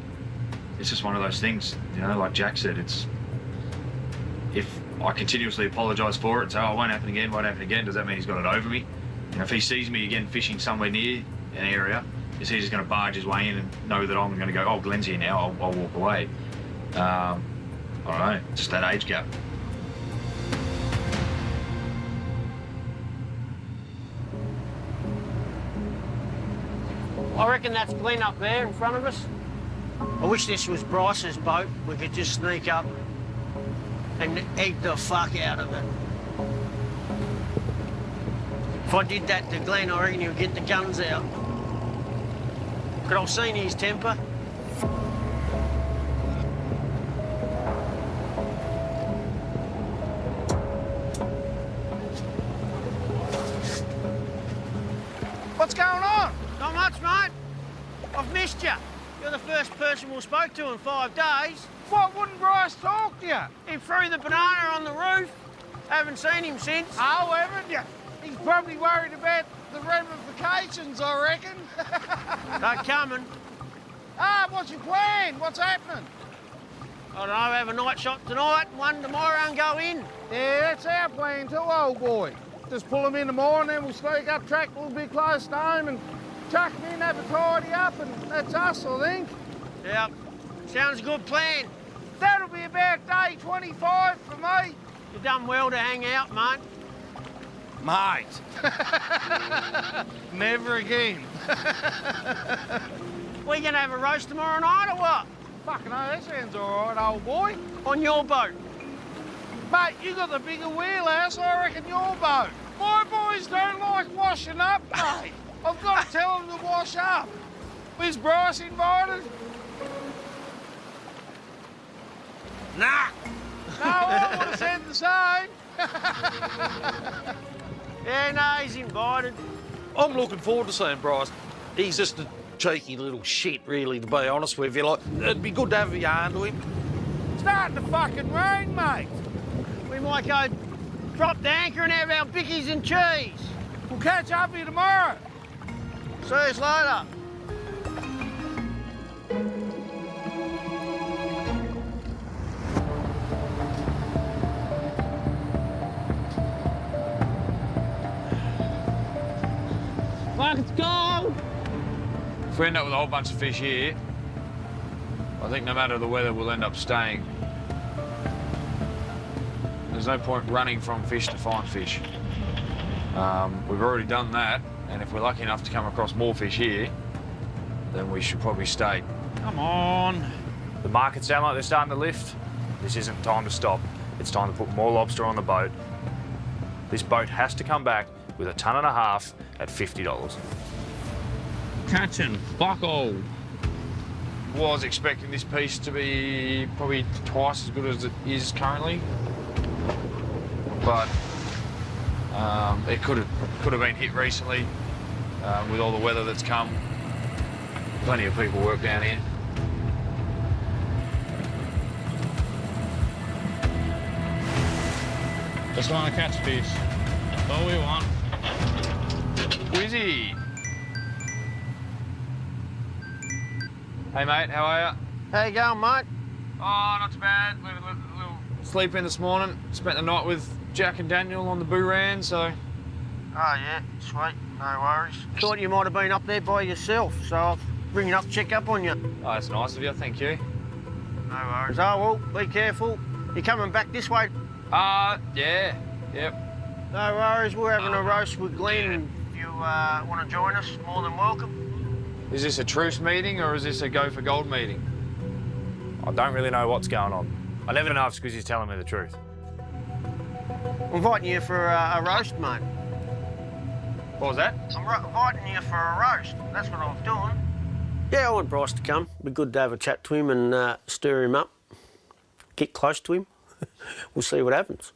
it's just one of those things, you know, like Jack said, it's... If I continuously apologise for it and say, oh, it won't happen again, does that mean he's got it over me? You know, if he sees me again fishing somewhere near an area, is he just going to barge his way in and know that I'm going to go, oh, Glenn's here now, I'll walk away? I don't know, just that age gap. I reckon that's Glenn up there in front of us. I wish this was Bryce's boat. We could just sneak up and egg the fuck out of it. If I did that to Glenn, I reckon he would get the guns out. Could I have seen his temper? What's going on? Not much, mate. I've missed you. You're the first person we spoke to in 5 days. What, wouldn't Bryce talk to you? He threw the banana on the roof. Haven't seen him since. Oh, haven't you? He's probably worried about the ramifications, I reckon. They're coming. Ah, what's your plan? What's happening? I don't know, have a night shot tonight, one tomorrow and go in. Yeah, that's our plan too, old boy. Just pull them in the morning, then we'll sneak up track a little bit close to home and chuck them in, have a tidy up, and that's us, I think. Yep, sounds a good plan. That'll be about day 25 for me. You've done well to hang out, mate. Mate. Never again. We gonna have a roast tomorrow night or what? Fucking hell, that sounds all right, old boy. On your boat? Mate, you got the bigger wheelhouse, I reckon your boat. My boys don't like washing up, mate. I've got to tell them to wash up. Is Bryce invited? Nah. I would have said the same. Yeah, no, he's invited. I'm looking forward to seeing Bryce. He's just a cheeky little shit, really, to be honest with you. Like, it'd be good to have a yarn to him. Starting to fucking rain, mate. We might go drop the anchor and have our bickies and cheese. We'll catch up here tomorrow. See you later. Fuck, it's cold. If we end up with a whole bunch of fish here, I think no matter the weather, we'll end up staying. There's no point running from fish to find fish. We've already done that, and if we're lucky enough to come across more fish here, then we should probably stay. Come on. The markets sound like they're starting to lift. This isn't time to stop. It's time to put more lobster on the boat. This boat has to come back with 1.5 tons at $50. Catching buckle. Was expecting this piece to be probably twice as good as it is currently, but it could have been hit recently with all the weather that's come. Plenty of people work down here. Just want to catch fish. That's all we want. Wizzy. Hey mate, how are you? How you going, mate? Oh, not too bad. A little sleep in this morning. Spent the night with Jack and Daniel on the Booran, so. Oh, yeah, sweet. No worries. Thought you might have been up there by yourself, so I'll bring it up, check up on you. Oh, that's nice of you, thank you. No worries. Oh, well, be careful. You coming back this way? Yeah, yep. No worries, we're having a roast with Glenn. If you want to join us, more than welcome. Is this a truce meeting or is this a go for gold meeting? I don't really know what's going on. I never know if Squizzy's telling me the truth. I'm inviting you for a roast, mate. What was that? I'm inviting you for a roast. That's what I'm doing. Yeah, I want Bryce to come. Be good to have a chat to him and stir him up. Get close to him. We'll see what happens.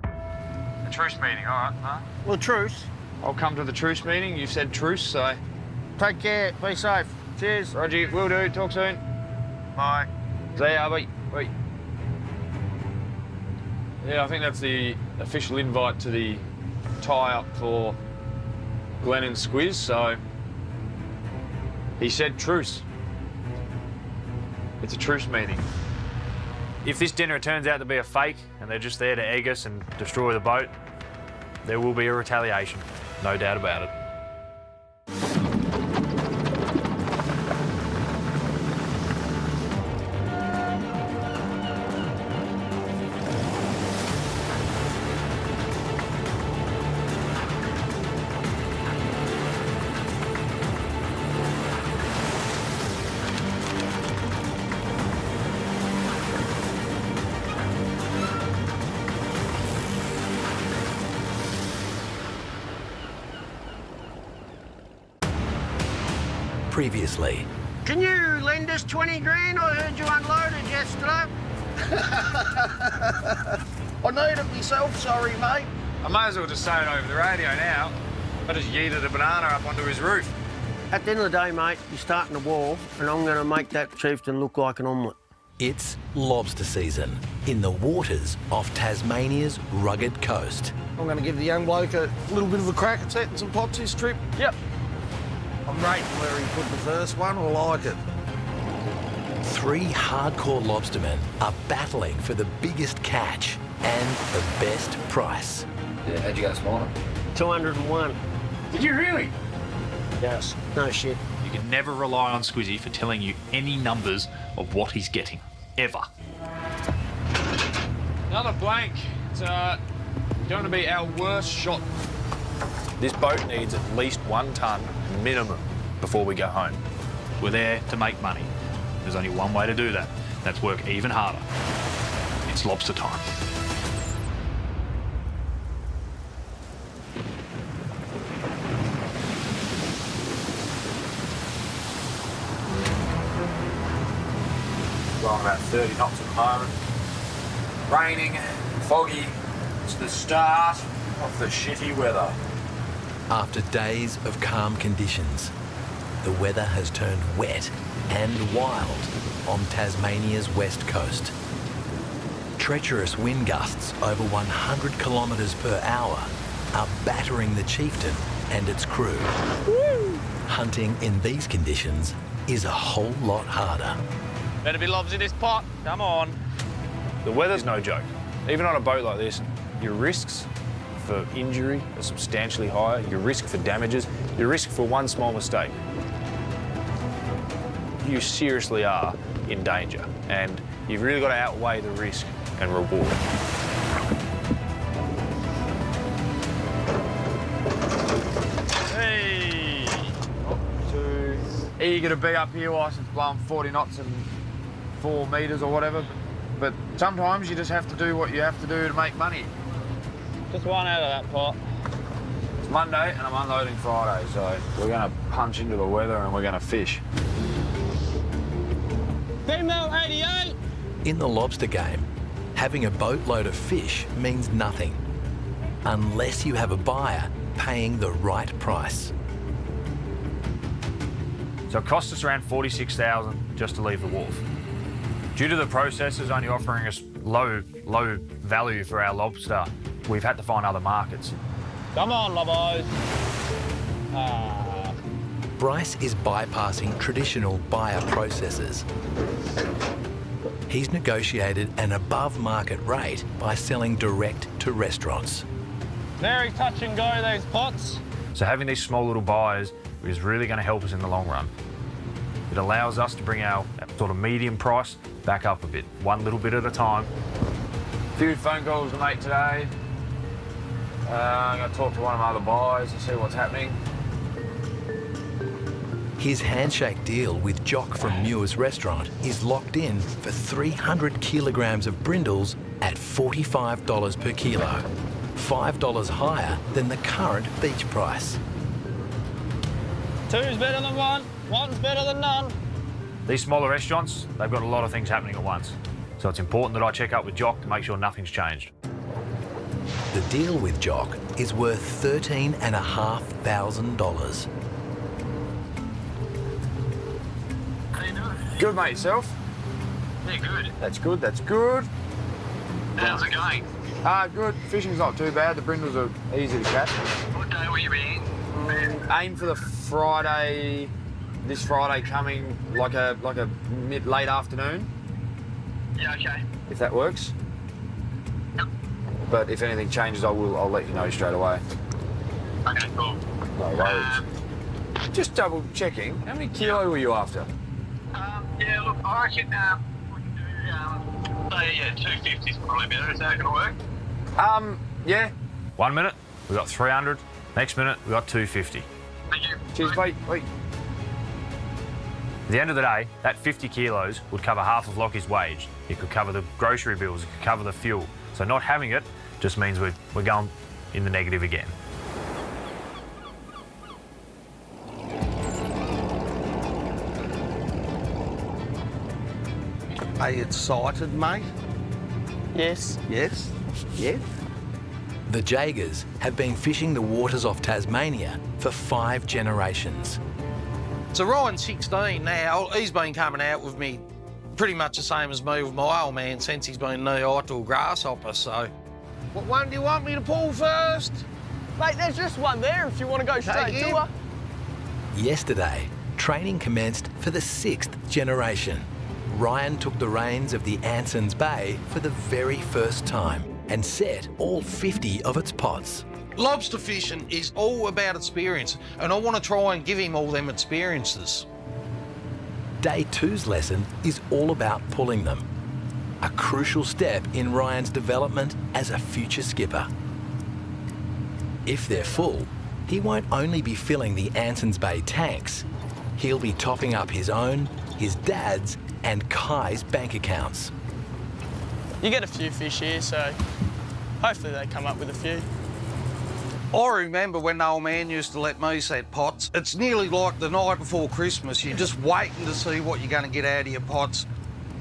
A truce meeting, all right, huh? Well, truce. I'll come to the truce meeting. You said truce, so. Take care. Be safe. Cheers. Roger, will do. Talk soon. Bye. See ya, bye. Bye. Yeah, I think that's the official invite to the tie-up for Glenn and Squiz, so he said truce. It's a truce meeting. If this dinner turns out to be a fake and they're just there to egg us and destroy the boat, there will be a retaliation, no doubt about it. Previously. Can you lend us 20 grand? I heard you unloaded yesterday. I need it myself, sorry, mate. I may as well just say it over the radio now. I just yeeted a banana up onto his roof. At the end of the day, mate, you're starting a war, and I'm going to make that chieftain look like an omelette. It's lobster season in the waters off Tasmania's rugged coast. I'm going to give the young bloke a little bit of a crack at setting some pots this trip. Yep. I'm rating where he put the first one. I like it. 3 hardcore lobstermen are battling for the biggest catch and the best price. Yeah, how'd you go this morning? 201. Did you really? Yes. No shit. You can never rely on Squizzy for telling you any numbers of what he's getting, ever. Another blank. It's going to be our worst shot. This boat needs at least 1 ton minimum before we go home. We're there to make money. There's only one way to do that. That's work even harder. It's lobster time. Going about 30 knots at the moment. Raining, foggy. It's the start of the shitty weather. After days of calm conditions, the weather has turned wet and wild on Tasmania's west coast. Treacherous wind gusts over 100 kilometres per hour are battering the Chieftain and its crew. Hunting in these conditions is a whole lot harder. Better be lobs in this pot. Come on. The weather's no joke. Even on a boat like this, your risks for injury are substantially higher, your risk for damages, your risk for one small mistake. You seriously are in danger, and you've really got to outweigh the risk and reward. Hey! Up to... Eager to be up here whilst it's blowing 40 knots and 4 metres or whatever, but sometimes you just have to do what you have to do to make money. Just one out of that pot. It's Monday and I'm unloading Friday, so we're going to punch into the weather and we're going to fish. Female 88! In the lobster game, having a boatload of fish means nothing unless you have a buyer paying the right price. So it cost us around $46,000 just to leave the wharf. Due to the processors only offering us low value for our lobster, we've had to find other markets. Come on, lobos. Bryce is bypassing traditional buyer processors. He's negotiated an above-market rate by selling direct to restaurants. Very touch and go, those pots. So having these small little buyers is really going to help us in the long run. It allows us to bring our sort of medium price back up a bit, one little bit at a time. A few phone calls to make today. I'm going to talk to one of my other buyers and see what's happening. His handshake deal with Jock from Muir's restaurant is locked in for 300 kilograms of brindles at $45 per kilo, $5 higher than the current beach price. Two's better than one, one's better than none. These smaller restaurants, they've got a lot of things happening at once. So it's important that I check up with Jock to make sure nothing's changed. The deal with Jock is worth $13,500. Good, mate, yourself? Yeah, good. That's good, that's good. How's it going? Good. Fishing's not too bad. The brindles are easy to catch. What day will you be in? Aim for the Friday, this Friday coming, like a late afternoon. Yeah, okay. If that works. Yep. But if anything changes, I'll let you know straight away. Okay, cool. No worries. Just double checking. How many kilo were you after? Yeah, look, I reckon we can do, say, 250 is probably better. Is that going to work? Yeah. 1 minute, we got 300. Next minute, we got 250. Thank you. Cheers, mate. Wait. At the end of the day, that 50 kilos would cover half of Lockie's wage. It could cover the grocery bills, it could cover the fuel. So not having it just means we're going in the negative again. Are you excited, mate? Yes. Yes? Yes? The Jaegers have been fishing the waters off Tasmania for 5 generations. So Ryan's 16 now. He's been coming out with me pretty much the same as me with my old man since he's been knee-high to a grasshopper, so... What one do you want me to pull first? Mate, there's just one there if you want to go straight to her. Yesterday, training commenced for the 6th generation. Ryan took the reins of the Anson's Bay for the very first time and set all 50 of its pots. Lobster fishing is all about experience, and I want to try and give him all them experiences. Day 2's lesson is all about pulling them, a crucial step in Ryan's development as a future skipper. If they're full, he won't only be filling the Anson's Bay tanks, he'll be topping up his own, his dad's, and Kai's bank accounts. You get a few fish here, so hopefully they come up with a few. I remember when the old man used to let me set pots. It's nearly like the night before Christmas. You're just waiting to see what you're going to get out of your pots.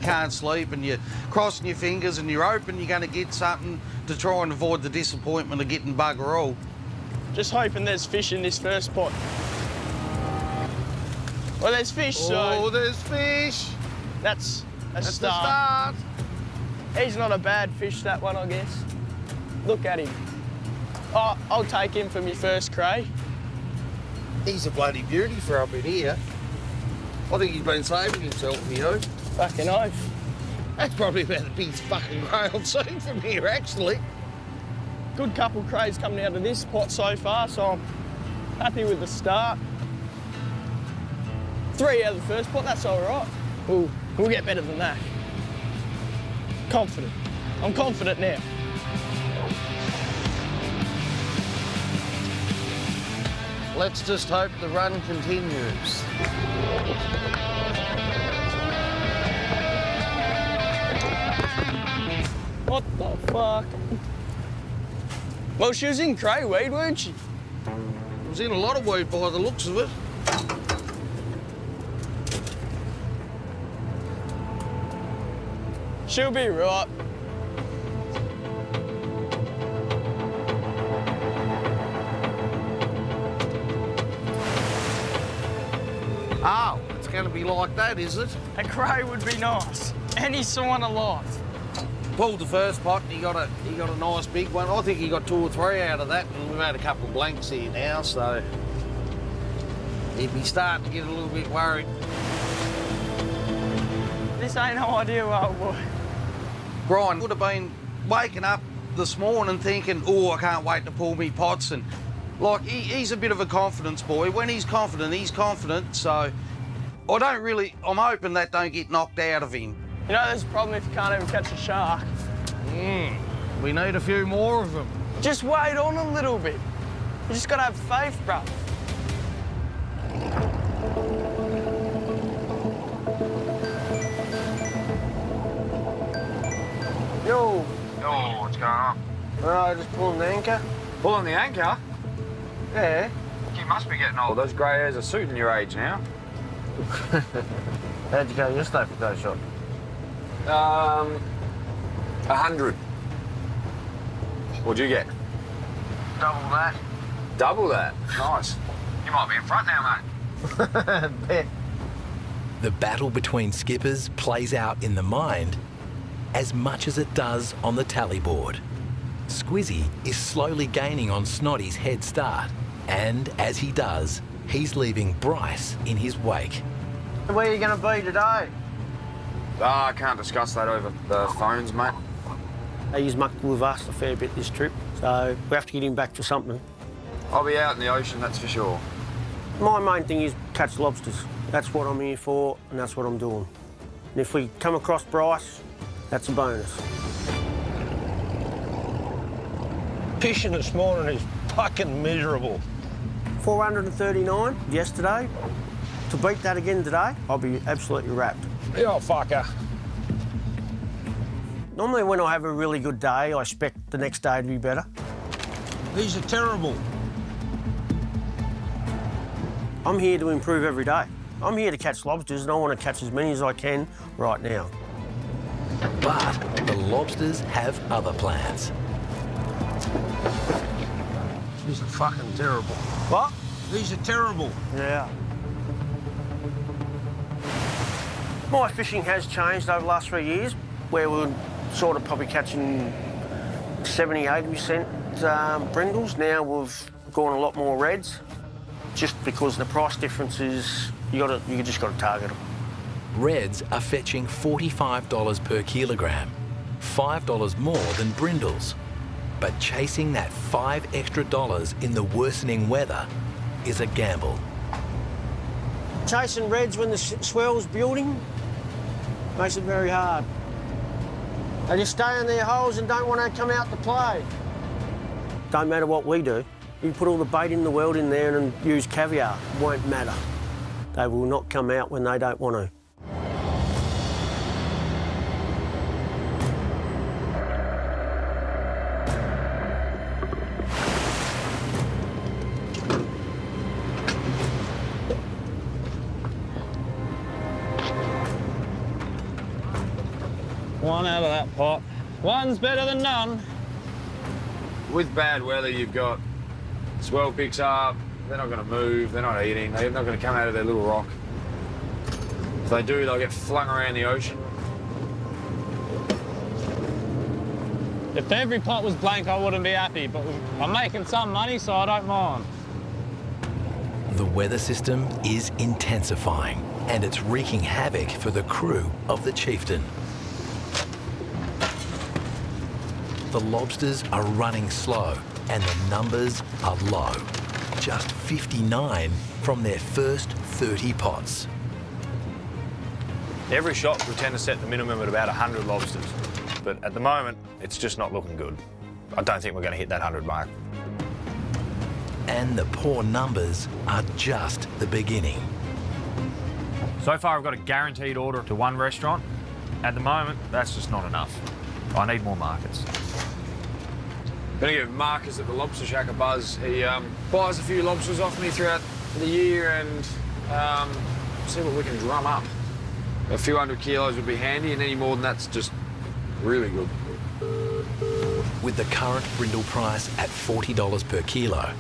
can't sleep and you're crossing your fingers and you're hoping you're going to get something to try and avoid the disappointment of getting bugger all. Just hoping there's fish in this first pot. Well, there's fish, so... Oh, there's fish. That's a That's start. the start. He's not a bad fish, that one, I guess. Look at him. Oh, I'll take him for me first, Cray. He's a bloody beauty for up in here. I think he's been saving himself, you know. Fucking oath. That's probably about the biggest fucking cray I've seen from here, actually. Good couple crays coming out of this pot so far, so I'm happy with the start. 3 out of the first pot, that's all right. We'll get better than that. Confident. I'm confident now. Let's just hope the run continues. What the fuck? Well, she was in Cray weed, weren't she? It was in a lot of weed by the looks of it. She'll be right. Oh, it's going to be like that, is it? A Cray would be nice. Any someone alive. Pulled the first pot and he got a nice big one. I think he got 2 or 3 out of that, and we've had a couple of blanks here now, so he'd be starting to get a little bit worried. This ain't no idea, old boy. Brian would have been waking up this morning thinking, oh, I can't wait to pull me pots. And like, he's a bit of a confidence boy. When he's confident. So I'm hoping that don't get knocked out of him. You know, there's a problem if you can't even catch a shark. We need a few more of them. Just wait on a little bit. You just gotta have faith, bro. Yo. Yo, what's going on? Just pulling the anchor. Pulling the anchor? Yeah. You must be getting old. Those grey hairs are suiting your age now. How'd you go yesterday for those shot? 100. What'd you get? Double that. Double that? Nice. You might be in front now, mate. Bet. The battle between skippers plays out in the mind as much as it does on the tally board. Squizzy is slowly gaining on Snotty's head start, and as he does, he's leaving Bryce in his wake. Where are you going to be today? I can't discuss that over the phones, mate. He's mucked with us a fair bit this trip, so we have to get him back for something. I'll be out in the ocean, that's for sure. My main thing is catch lobsters. That's what I'm here for, and that's what I'm doing. And if we come across Bryce, that's a bonus. Fishing this morning is fucking miserable. 439 yesterday. To beat that again today, I'll be absolutely wrapped. You fucker. Normally when I have a really good day, I expect the next day to be better. These are terrible. I'm here to improve every day. I'm here to catch lobsters and I want to catch as many as I can right now. But the lobsters have other plans. These are fucking terrible. What? These are terrible. Yeah. My fishing has changed over the last 3 years, where we're sort of probably catching 70–80% brindles. Now we've gone a lot more reds, just because the price difference is you just got to target them. Reds are fetching $45 per kilogram, $5 more than brindles. But chasing that $5 extra in the worsening weather is a gamble. Chasing reds when the swell's building makes it very hard. They just stay in their holes and don't want to come out to play. Don't matter what we do. You put all the bait in the world in there and use caviar, it won't matter. They will not come out when they don't want to. one out of that pot. One's better than none. With bad weather, you've got swell picks up, they're not going to move, they're not eating, they're not going to come out of their little rock. If they do, they'll get flung around the ocean. If every pot was blank, I wouldn't be happy, but I'm making some money, so I don't mind. The weather system is intensifying, and it's wreaking havoc for the crew of the Chieftain. The lobsters are running slow, and the numbers are low. Just 59 from their first 30 pots. Every shot, we tend to set the minimum at about 100 lobsters. But at the moment, it's just not looking good. I don't think we're going to hit that 100 mark. And the poor numbers are just the beginning. So far, I've got a guaranteed order to one restaurant. At the moment, that's just not enough. I need more markets. Gonna give Marcus at the Lobster Shack a buzz. He buys a few lobsters off me throughout the year and see what we can drum up. A few 100 kilos would be handy, and any more than that's just really good. With the current brindle price at $40 per kilo,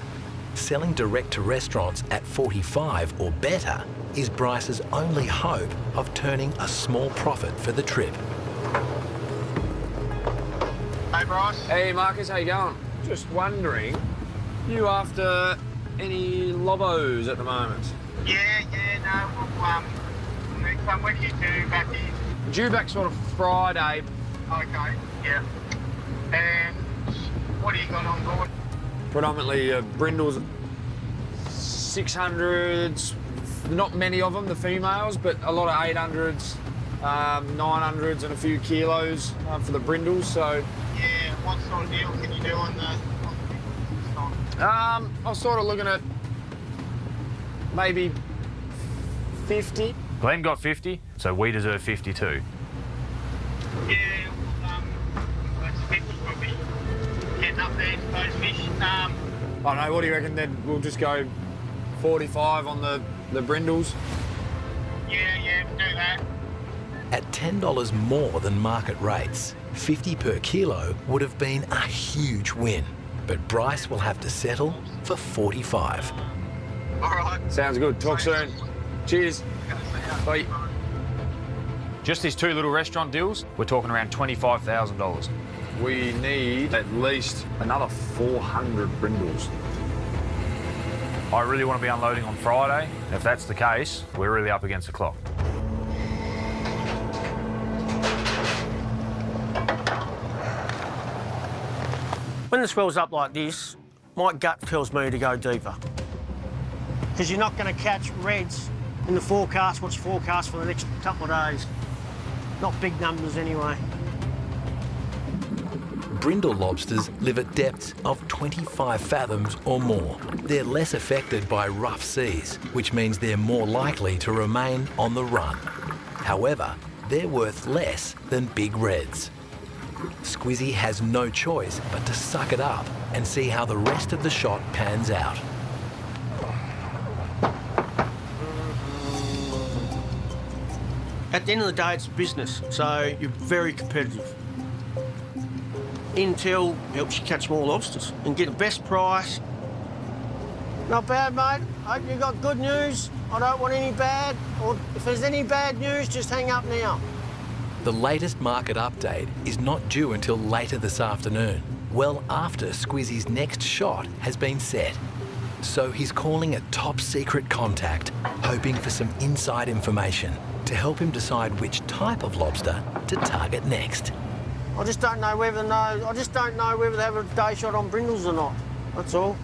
selling direct to restaurants at $45 or better is Bryce's only hope of turning a small profit for the trip. Hey, Bryce. Hey, Marcus, how you going? Just wondering, you after any lobos at the moment? Yeah, no, we'll need some. When do you due back in? Due back sort of Friday. Okay, yeah. And what do you got on board? Predominantly brindles, 600s, not many of them, the females, but a lot of 800s, 900s and a few kilos for the brindles, so... Yeah, what sort of deal can you do on the I was sort of looking at maybe 50. Glenn got 50, so we deserve 50 too. Yeah, people's probably getting up there to those fish. I don't know, what do you reckon then? We'll just go 45 on the brindles? Yeah, we'll do that. At $10 more than market rates, 50 per kilo would have been a huge win. But Bryce will have to settle for 45. All right. Sounds good. Talk soon. Cheers. Bye. Just these two little restaurant deals, we're talking around $25,000. We need at least another 400 brindles. I really want to be unloading on Friday. If that's the case, we're really up against the clock. When the swell's up like this, my gut tells me to go deeper. Because you're not going to catch reds in the forecast, what's forecast for the next couple of days. Not big numbers anyway. Brindle lobsters live at depths of 25 fathoms or more. They're less affected by rough seas, which means they're more likely to remain on the run. However, they're worth less than big reds. Squizzy has no choice but to suck it up and see how the rest of the shot pans out. At the end of the day, it's business, so you're very competitive. Intel helps you catch more lobsters and get the best price. Not bad, mate. Hope you got good news. I don't want any bad, or if there's any bad news, just hang up now. The latest market update is not due until later this afternoon, well after Squizzy's next shot has been set. So he's calling a top secret contact, hoping for some inside information to help him decide which type of lobster to target next. I just don't know whether they have a day shot on brindles or not. That's all.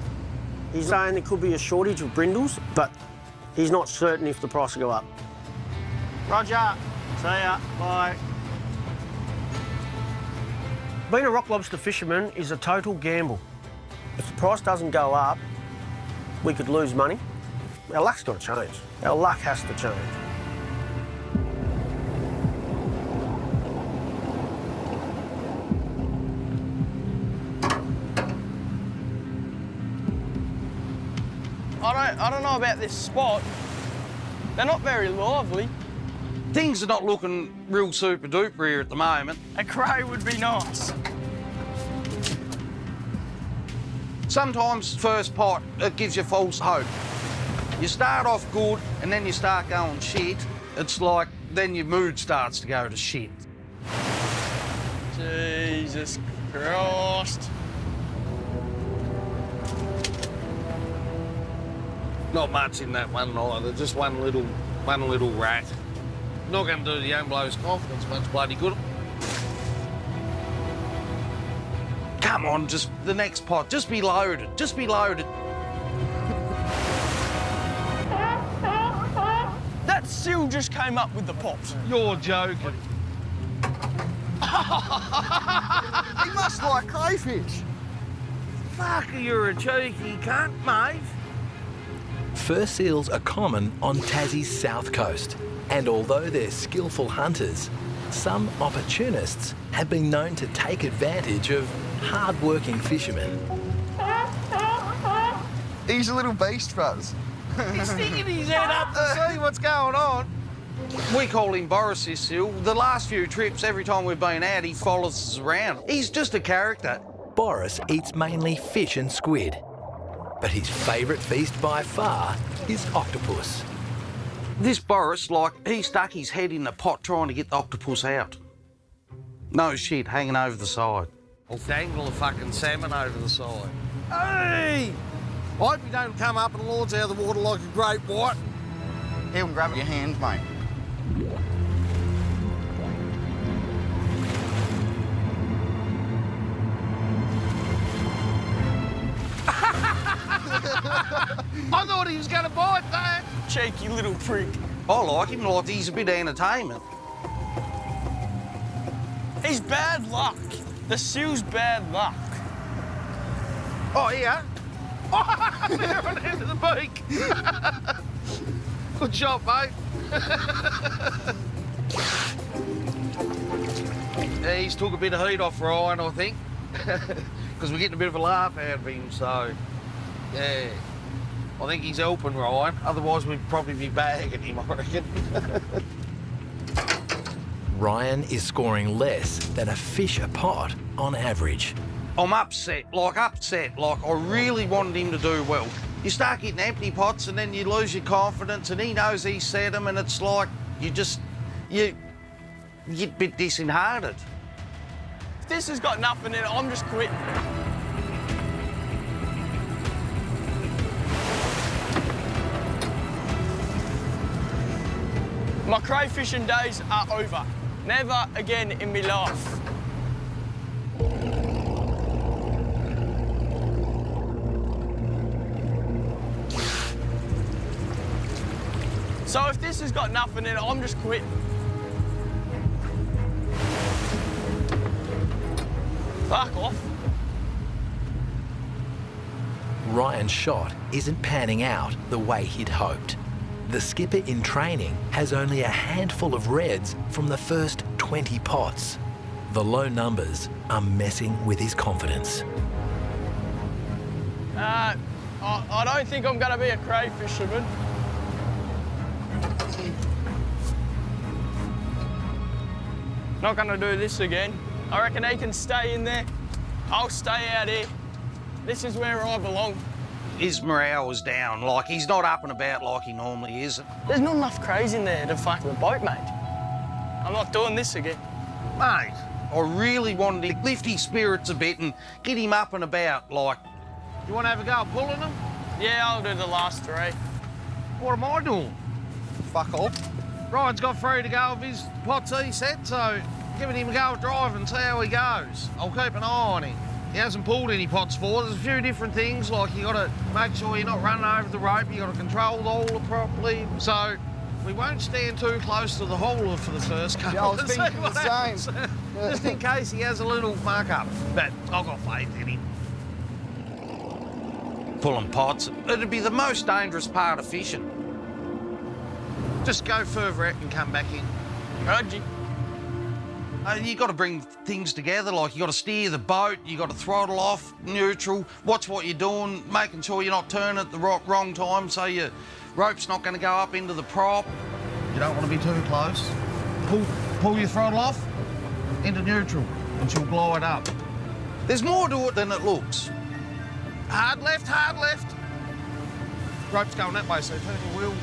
He's saying there could be a shortage of brindles, but he's not certain if the price will go up. Roger. See ya. Bye. Being a rock lobster fisherman is a total gamble. If the price doesn't go up, we could lose money. Our luck's got to change. Our luck has to change. I don't know about this spot. They're not very lively. Things are not looking real super duper here at the moment. A Cray would be nice. Sometimes first pot, it gives you false hope. You start off good and then you start going shit. It's like then your mood starts to go to shit. Jesus Christ. Not much in that one either, just one little rat. Not going to do the young bloke's confidence much bloody good. Come on, just the next pot, just be loaded, just be loaded. That seal just came up with the pops. You're joking. He must like crayfish. Fuck, you're a cheeky cunt, mate. Fur seals are common on Tassie's south coast, and although they're skillful hunters, some opportunists have been known to take advantage of hard-working fishermen. He's a little beast, Fuzz. He's sticking his head up to see what's going on. We call him Boris, this seal. The last few trips, every time we've been out, he follows us around. He's just a character. Boris eats mainly fish and squid, but his favourite feast by far is octopus. This Boris, like, he stuck his head in the pot trying to get the octopus out. No shit, hanging over the side. I'll dangle a fucking salmon over the side. Hey! I hope you don't come up and launch out of the water like a great white. He'll grab your hand, mate. I thought he was going to bite that. Cheeky little prick. I like him, like he's a bit of entertainment. He's bad luck. The seal's bad luck. Oh, yeah? There on the end of the beak. Good shot, mate. Yeah, he's took a bit of heat off Ryan, I think. Because we're getting a bit of a laugh out of him, so... Yeah. I think he's helping Ryan. Otherwise, we'd probably be bagging him, I reckon. Ryan is scoring less than a fish a pot on average. I'm upset. I really wanted him to do well. You start getting empty pots and then you lose your confidence and he knows he set them and it's like you get a bit disheartened. If this has got nothing in it, I'm just quitting. My crayfishing days are over. Never again in my life. So if this has got nothing in it, I'm just quitting. Fuck off. Ryan's shot isn't panning out the way he'd hoped. The skipper in training has only a handful of reds from the first 20 pots. The low numbers are messing with his confidence. I don't think I'm going to be a cray fisherman. Not going to do this again. I reckon he can stay in there. I'll stay out here. This is where I belong. His morale is down, like he's not up and about like he normally is. There's not enough crays in there to fuck the boat, mate. I'm not doing this again. Mate, I really wanted to lift his spirits a bit and get him up and about, like. You want to have a go at pulling them? Yeah, I'll do the last three. What am I doing? Fuck off. Ryan's got free to go of his pots he set, so giving him a go at drive and see how he goes. I'll keep an eye on him. He hasn't pulled any pots for. There's a few different things, like you got to make sure you're not running over the rope, you got to control the hauler properly. So we won't stand too close to the hauler for the first couple. Yeah, I was thinking the same. Just in case he has a little mark up. But I've got faith in him. Pulling pots, it'd be the most dangerous part of fishing. Just go further out and come back in. Roger. You got to bring things together, like you got to steer the boat, you got to throttle off, neutral, watch what you're doing, making sure you're not turning at the wrong time so your rope's not going to go up into the prop. You don't want to be too close. Pull your throttle off into neutral and she'll glide up. There's more to it than it looks. Hard left, hard left. Rope's going that way, so turn your wheel.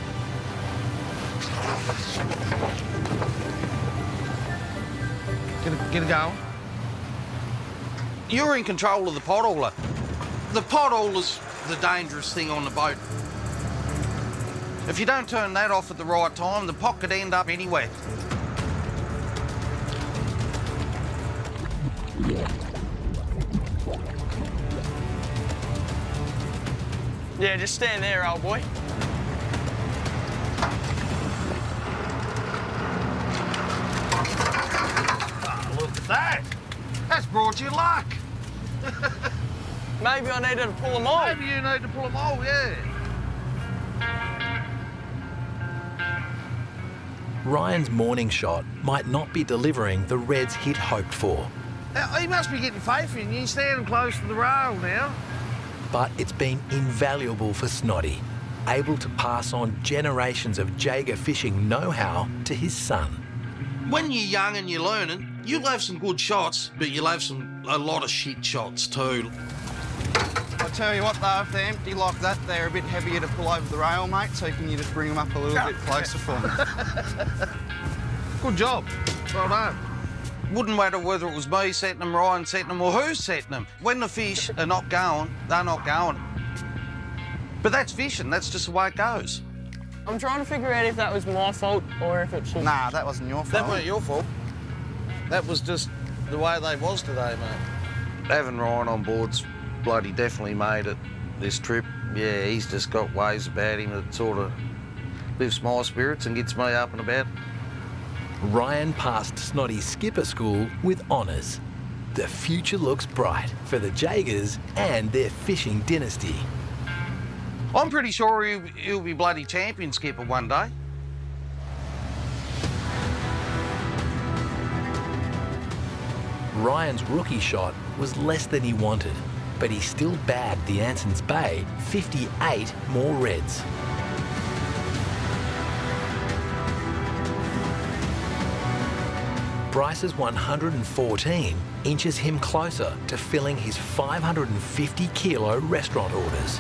Get it going. You're in control of the potholer. The potholer's the dangerous thing on the boat. If you don't turn that off at the right time, the pot could end up anywhere. Yeah, just stand there, old boy. Oh, look at that. That's brought you luck. Maybe I needed to pull them all. Maybe you need to pull them all, yeah. Ryan's morning shot might not be delivering the Reds he'd hoped for. He must be getting faith in you. He's standing close to the rail now. But it's been invaluable for Snotty, able to pass on generations of Jaeger fishing know-how to his son. When you're young and you're learning, you'll have some good shots, but you'll have a lot of shit shots too. I tell you what though, if they're empty like that, they're a bit heavier to pull over the rail, mate, so can you just bring them up a little bit closer for me? Good job. Well done. Wouldn't matter whether it was me setting them, Ryan setting them, or who's setting them. When the fish are not going, they're not going. But that's fishing, that's just the way it goes. I'm trying to figure out if that was my fault or if it's... Nah, that wasn't your fault. That weren't your fault. That was just the way they was today, mate. Having Ryan on board's bloody definitely made it this trip. Yeah, he's just got ways about him that sort of lifts my spirits and gets me up and about. Ryan passed Snotty's skipper school with honours. The future looks bright for the Jaegers and their fishing dynasty. I'm pretty sure he'll be bloody champion skipper one day. Ryan's rookie shot was less than he wanted, but he still bagged the Anson's Bay 58 more Reds. Bryce's 114 inches him closer to filling his 550-kilo restaurant orders.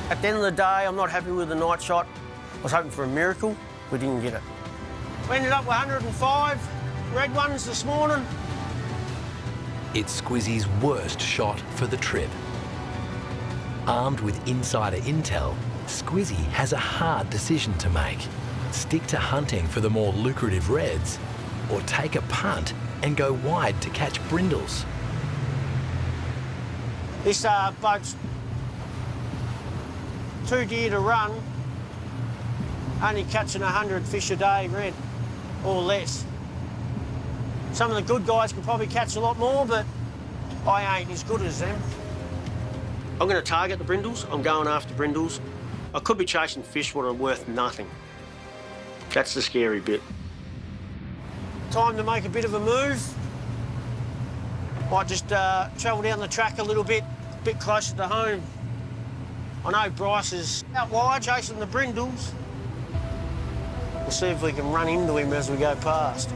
At the end of the day, I'm not happy with the night shot. I was hoping for a miracle. We didn't get it. We ended up with 105 red ones this morning. It's Squizzy's worst shot for the trip. Armed with insider intel, Squizzy has a hard decision to make. Stick to hunting for the more lucrative reds, or take a punt and go wide to catch brindles. This boat's too dear to run, only catching 100 fish a day red, or less. Some of the good guys can probably catch a lot more, but I ain't as good as them. I'm going to target the brindles. I'm going after brindles. I could be chasing fish that are worth nothing. That's the scary bit. Time to make a bit of a move. Might just travel down the track a little bit closer to home. I know Bryce is out wide chasing the brindles. We'll see if we can run into him as we go past.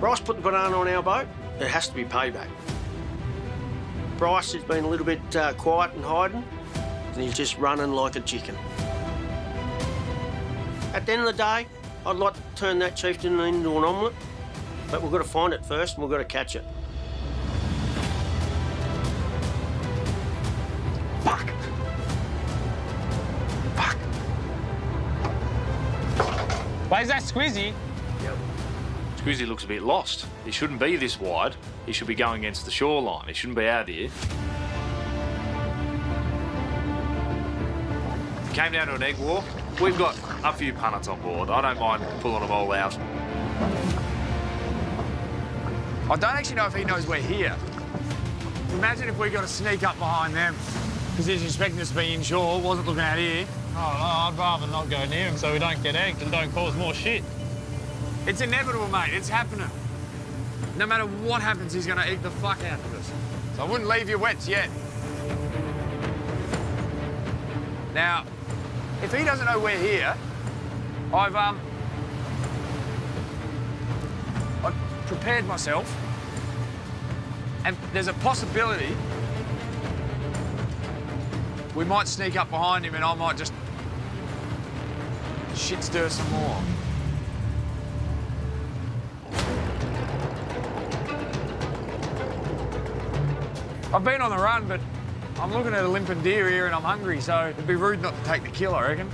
Bryce put the banana on our boat. It has to be payback. Bryce has been a little bit quiet and hiding, and he's just running like a chicken. At the end of the day, I'd like to turn that chieftain into an omelette, but we've got to find it first and we've got to catch it. Fuck. Fuck. Where's that Squizzy? Yep. Squizzy looks a bit lost. He shouldn't be this wide. He should be going against the shoreline. He shouldn't be out here. Came down to an egg war. We've got a few punnets on board. I don't mind pulling them all out. I don't actually know if he knows we're here. Imagine if we got to sneak up behind them because he's expecting us to be inshore, wasn't looking out here. Oh, no, I'd rather not go near him so we don't get egged and don't cause more shit. It's inevitable, mate. It's happening. No matter what happens, he's going to eat the fuck out of us. So I wouldn't leave your wets yet. Now, if he doesn't know we're here, I've prepared myself, and there's a possibility we might sneak up behind him and I might just shit stir some more. I've been on the run, but I'm looking at a limping deer here and I'm hungry, so it'd be rude not to take the kill, I reckon.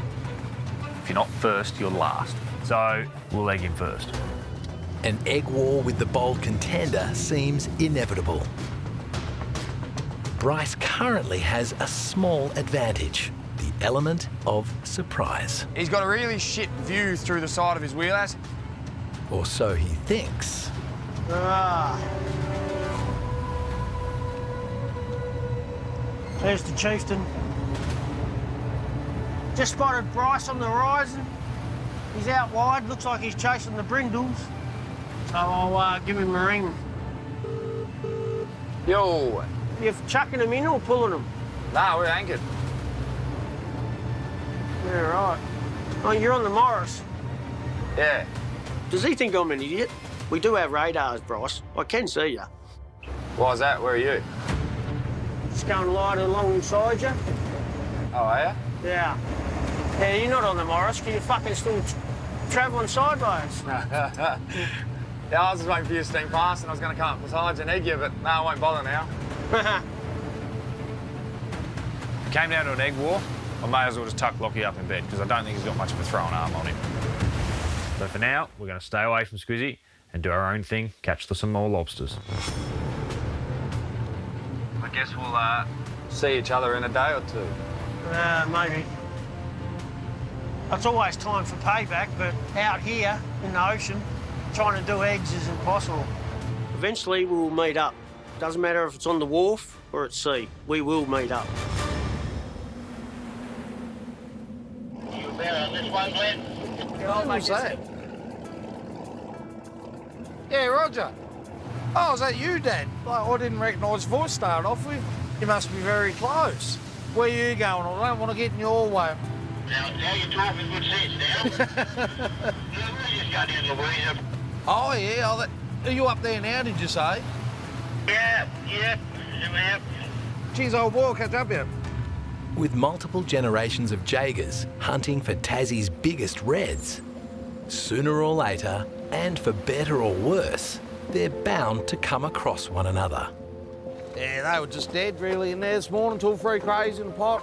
If you're not first, you're last. So we'll egg him first. An egg war with the bold contender seems inevitable. Bryce currently has a small advantage, the element of surprise. He's got a really shit view through the side of his wheelhouse. Or so he thinks. There's the chieftain. Just spotted Bryce on the horizon. He's out wide, looks like he's chasing the brindles. So I'll give him a ring. Yo. You're chucking him in or pulling him? Nah, we're anchored. Yeah, right. Oh, you're on the Morris. Yeah. Does he think I'm an idiot? We do have radars, Bryce. I can see you. Why's that? Where are you? Just going light alongside you. Oh, are you? Yeah. Yeah, you're not on the Morris, because you're fucking still travelling sideways. Yeah, I was just waiting for you to steam past and I was going to come up beside you and egg you, but no, I won't bother now. Came down to an egg war, I may as well just tuck Lockie up in bed because I don't think he's got much of a throwing arm on him. So for now, we're going to stay away from Squizzy and do our own thing, catch some more lobsters. I guess we'll see each other in a day or two. Maybe. It's always time for payback, but out here in the ocean, trying to do eggs is impossible. Eventually, we'll meet up. Doesn't matter if it's on the wharf or at sea, we will meet up. You better on this one, Glenn. Who was that? Yeah, Roger. Oh, is that you, Dad? Like, I didn't recognise your voice started off with. You must be very close. Where are you going? I don't want to get in your way. Now you're talking good sense now. We'll just go down the weed. Oh, yeah. Are you up there now, did you say? Yeah. Geez, old boy, I'll catch up here. With multiple generations of Jaegers hunting for Tassie's biggest reds, sooner or later, and for better or worse, they're bound to come across one another. Yeah, they were just dead really in there this morning, 2 or 3 crays in the pot.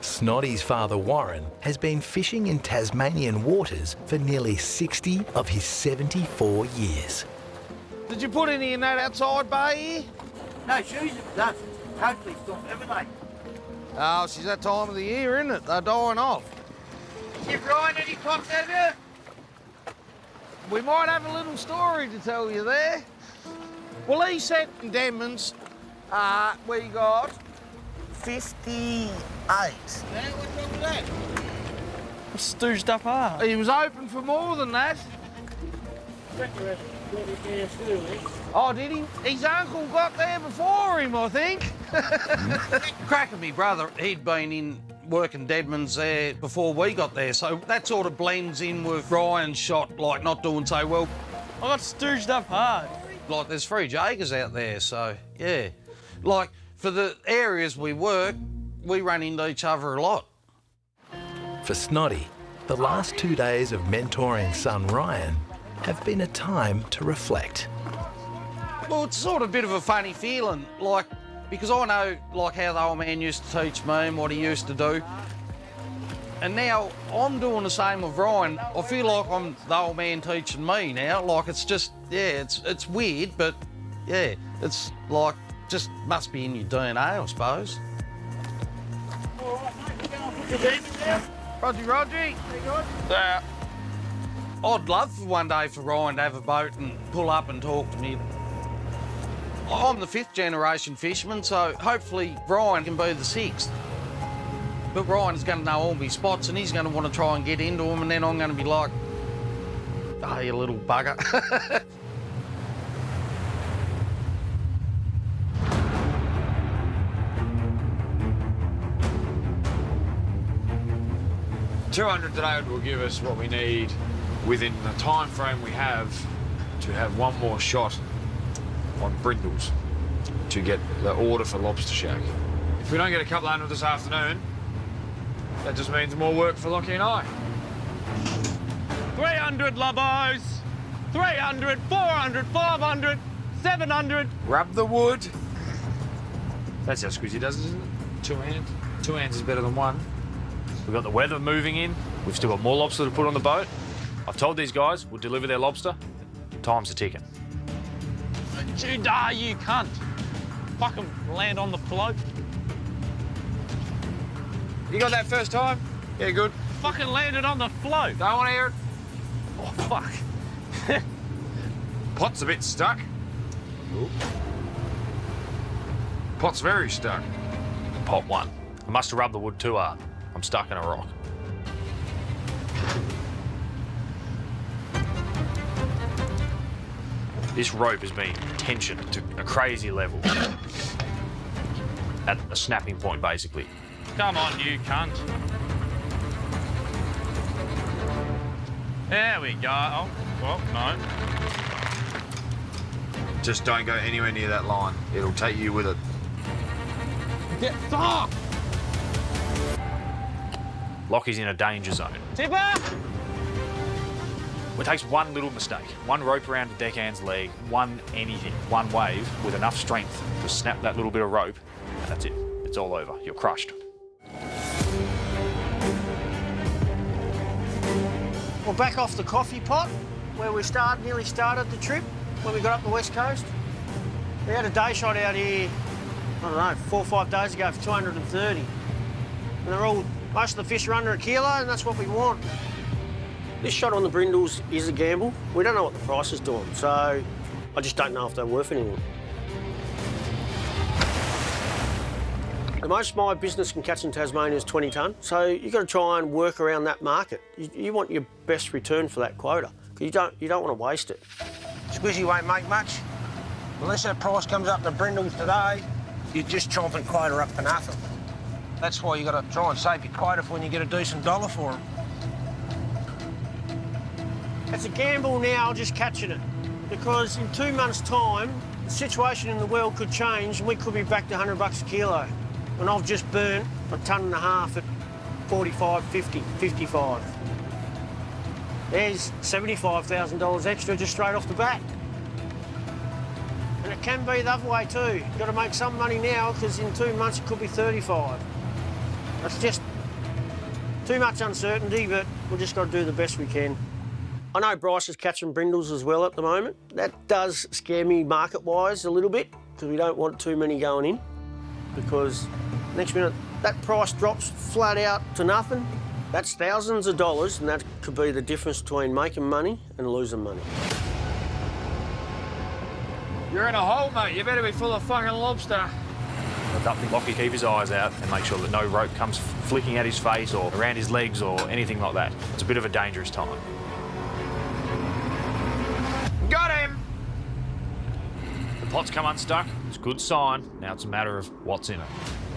Snoddy's father Warren has been fishing in Tasmanian waters for nearly 60 of his 74 years. Did you put any in that outside bay here? No, she's done. Totally stopped, haven't they? Oh, she's that time of the year, isn't it? They're dying off. You Brian any pops have you? We might have a little story to tell you there. Well, he said in Denman's, we got 58. Yeah, what's wrong with that? Stooged up hard. He was open for more than that. Oh, did he? His uncle got there before him, I think. Cracking me brother, he'd been in working Deadman's there before we got there, so that sort of blends in with Brian's shot, like not doing so well. I got stooged up hard. Like there's 3 Jaegers out there, so yeah. Like for the areas we work, we run into each other a lot. For Snoddy, the last 2 days of mentoring son Ryan have been a time to reflect. Well, it's sort of a bit of a funny feeling, like, because I know, like, how the old man used to teach me and what he used to do. And now I'm doing the same with Ryan. I feel like I'm the old man teaching me now. Like, it's just, yeah, it's weird, but, yeah, it's like, just must be in your DNA, I suppose. All right, mate, you going to put your demons down? Roger. You good? Yeah. I'd love for one day for Ryan to have a boat and pull up and talk to me. I'm the 5th generation fisherman, so hopefully Ryan can be the 6th. But Ryan's going to know all my spots and he's going to want to try and get into them, and then I'm going to be like, oh, you little bugger. 200 today will give us what we need within the time frame we have to have one more shot on brindles to get the order for Lobster Shack. If we don't get a couple hundred this afternoon, that just means more work for Lockie and I. 300 lobos, 300, 400, 500, 700. Rub the wood. That's how Squizzy does it, isn't it? Two hands. Two hands is better than one. We've got the weather moving in. We've still got more lobster to put on the boat. I've told these guys we'll deliver their lobster. Time's a ticking. You die, you cunt. Fucking land on the float. You got that first time? Yeah, good. Fucking landed on the float. Don't want to hear it. Oh, fuck. Pot's a bit stuck. Ooh. Pot's very stuck. Pot one. I must have rubbed the wood too hard. I'm stuck in a rock. This rope has been tensioned to a crazy level. At a snapping point, basically. Come on, you cunt. There we go. Oh, well, no. Just don't go anywhere near that line. It'll take you with it. Get fucked! Lockie's in a danger zone. Tipper! It takes one little mistake, one rope around the deckhand's leg, one anything, one wave with enough strength to snap that little bit of rope, and that's it. It's all over. You're crushed. We're back off the coffee pot where we nearly started the trip when we got up the west coast. We had a day shot out here, I don't know, 4 or 5 days ago for 230. And most of the fish are under a kilo, and that's what we want. This shot on the brindles is a gamble. We don't know what the price is doing, so I just don't know if they're worth anything. The most of my business can catch in Tasmania is 20 tonne, so you've got to try and work around that market. You want your best return for that quota, because you don't want to waste it. Squizzy won't make much. Unless that price comes up to brindles today, you're just chomping quota up for nothing. That's why you got to try and save your quota for when you get a decent dollar for them. It's a gamble now, just catching it, because in 2 months' time, the situation in the world could change and we could be back to $100 a kilo. And I've just burnt a tonne and a half at 45, 50, 55. There's $75,000 extra just straight off the bat. And it can be the other way too. You've got to make some money now because in 2 months it could be 35. It's just too much uncertainty, but we've just got to do the best we can. I know Bryce is catching brindles as well at the moment. That does scare me market-wise a little bit because we don't want too many going in, because next minute that price drops flat out to nothing. That's thousands of dollars, and that could be the difference between making money and losing money. You're in a hole, mate. You better be full of fucking lobster. Lockie keep his eyes out and make sure that no rope comes flicking at his face or around his legs or anything like that. It's a bit of a dangerous time. Got him! The pot's come unstuck. It's a good sign. Now it's a matter of what's in it.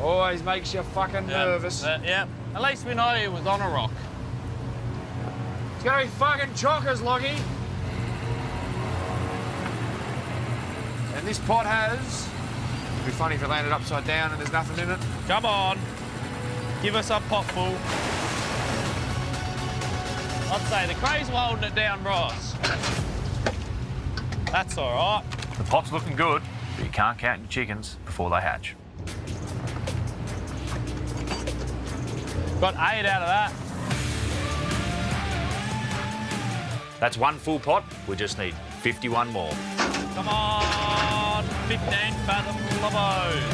Always makes you fucking nervous. Yeah, at least we know it was on a rock. It's gonna be fucking chockers, Lockie. And this pot has... It'd be funny if it landed upside down and there's nothing in it. Come on. Give us a pot full. I'd say the Cray's holding it down, Ross. That's all right. The pot's looking good, but you can't count your chickens before they hatch. Got 8 out of that. That's one full pot. We just need 51 more. Come on, 15 fathom lobos.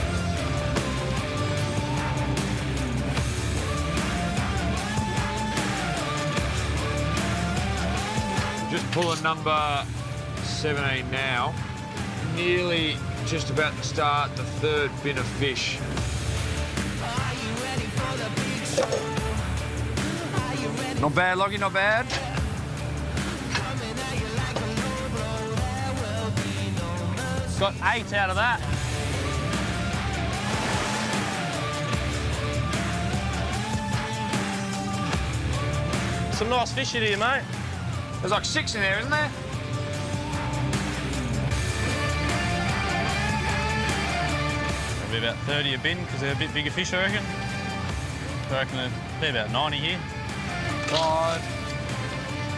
Just pulling number 17 now. Nearly just about to start the 3rd bin of fish. Not bad, Lockie, not bad. Got 8 out of that. Some nice fish in here, mate. There's like 6 in there, isn't there? There'll be about 30 a bin because they're a bit bigger fish, I reckon. I reckon there'll be about 90 here. 5,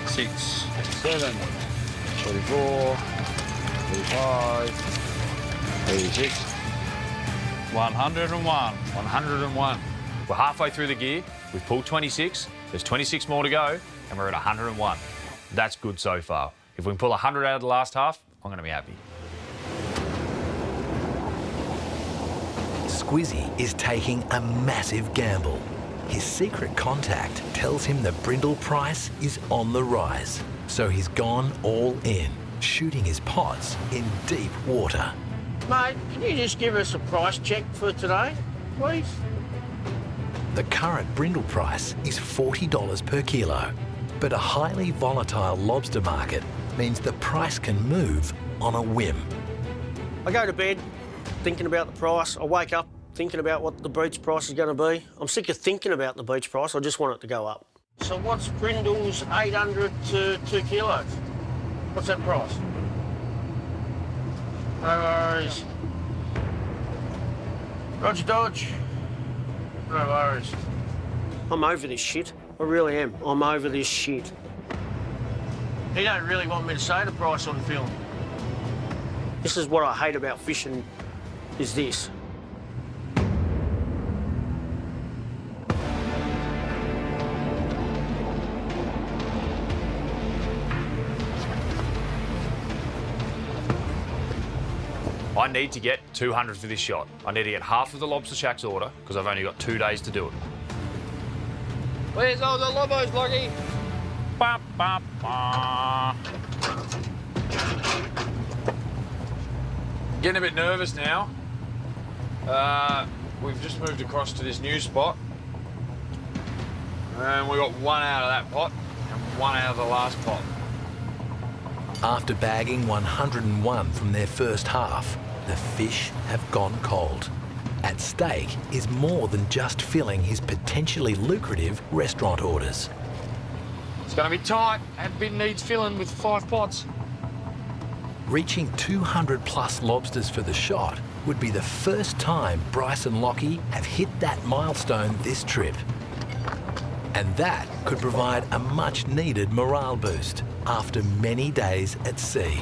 6, 7, 44, 45, 36. 101. 101. We're halfway through the gear. We've pulled 26. There's 26 more to go, and we're at 101. That's good so far. If we can pull 100 out of the last half, I'm going to be happy. Squizzy is taking a massive gamble. His secret contact tells him the brindle price is on the rise, so he's gone all in, shooting his pots in deep water. Mate, can you just give us a price check for today, please? The current brindle price is $40 per kilo, but a highly volatile lobster market means the price can move on a whim. I go to bed thinking about the price. I wake up thinking about what the beach price is going to be. I'm sick of thinking about the beach price. I just want it to go up. So what's brindles 800 to 2 kilos? What's that price? No worries. Roger Dodge. No worries. I'm over this shit. I really am. I'm over this shit. You don't really want me to say the price on film. This is what I hate about fishing, is this. I need to get 200 for this shot. I need to get half of the Lobster Shack's order because I've only got 2 days to do it. Where's all the lobos, Loggy? Ba, ba, ba. Getting a bit nervous now. We've just moved across to this new spot. And we got 1 out of that pot and 1 out of the last pot. After bagging 101 from their first half, the fish have gone cold. At stake is more than just filling his potentially lucrative restaurant orders. It's going to be tight. That bin needs filling with 5 pots. Reaching 200 plus lobsters for the shot would be the first time Bryce and Lockie have hit that milestone this trip. And that could provide a much needed morale boost after many days at sea.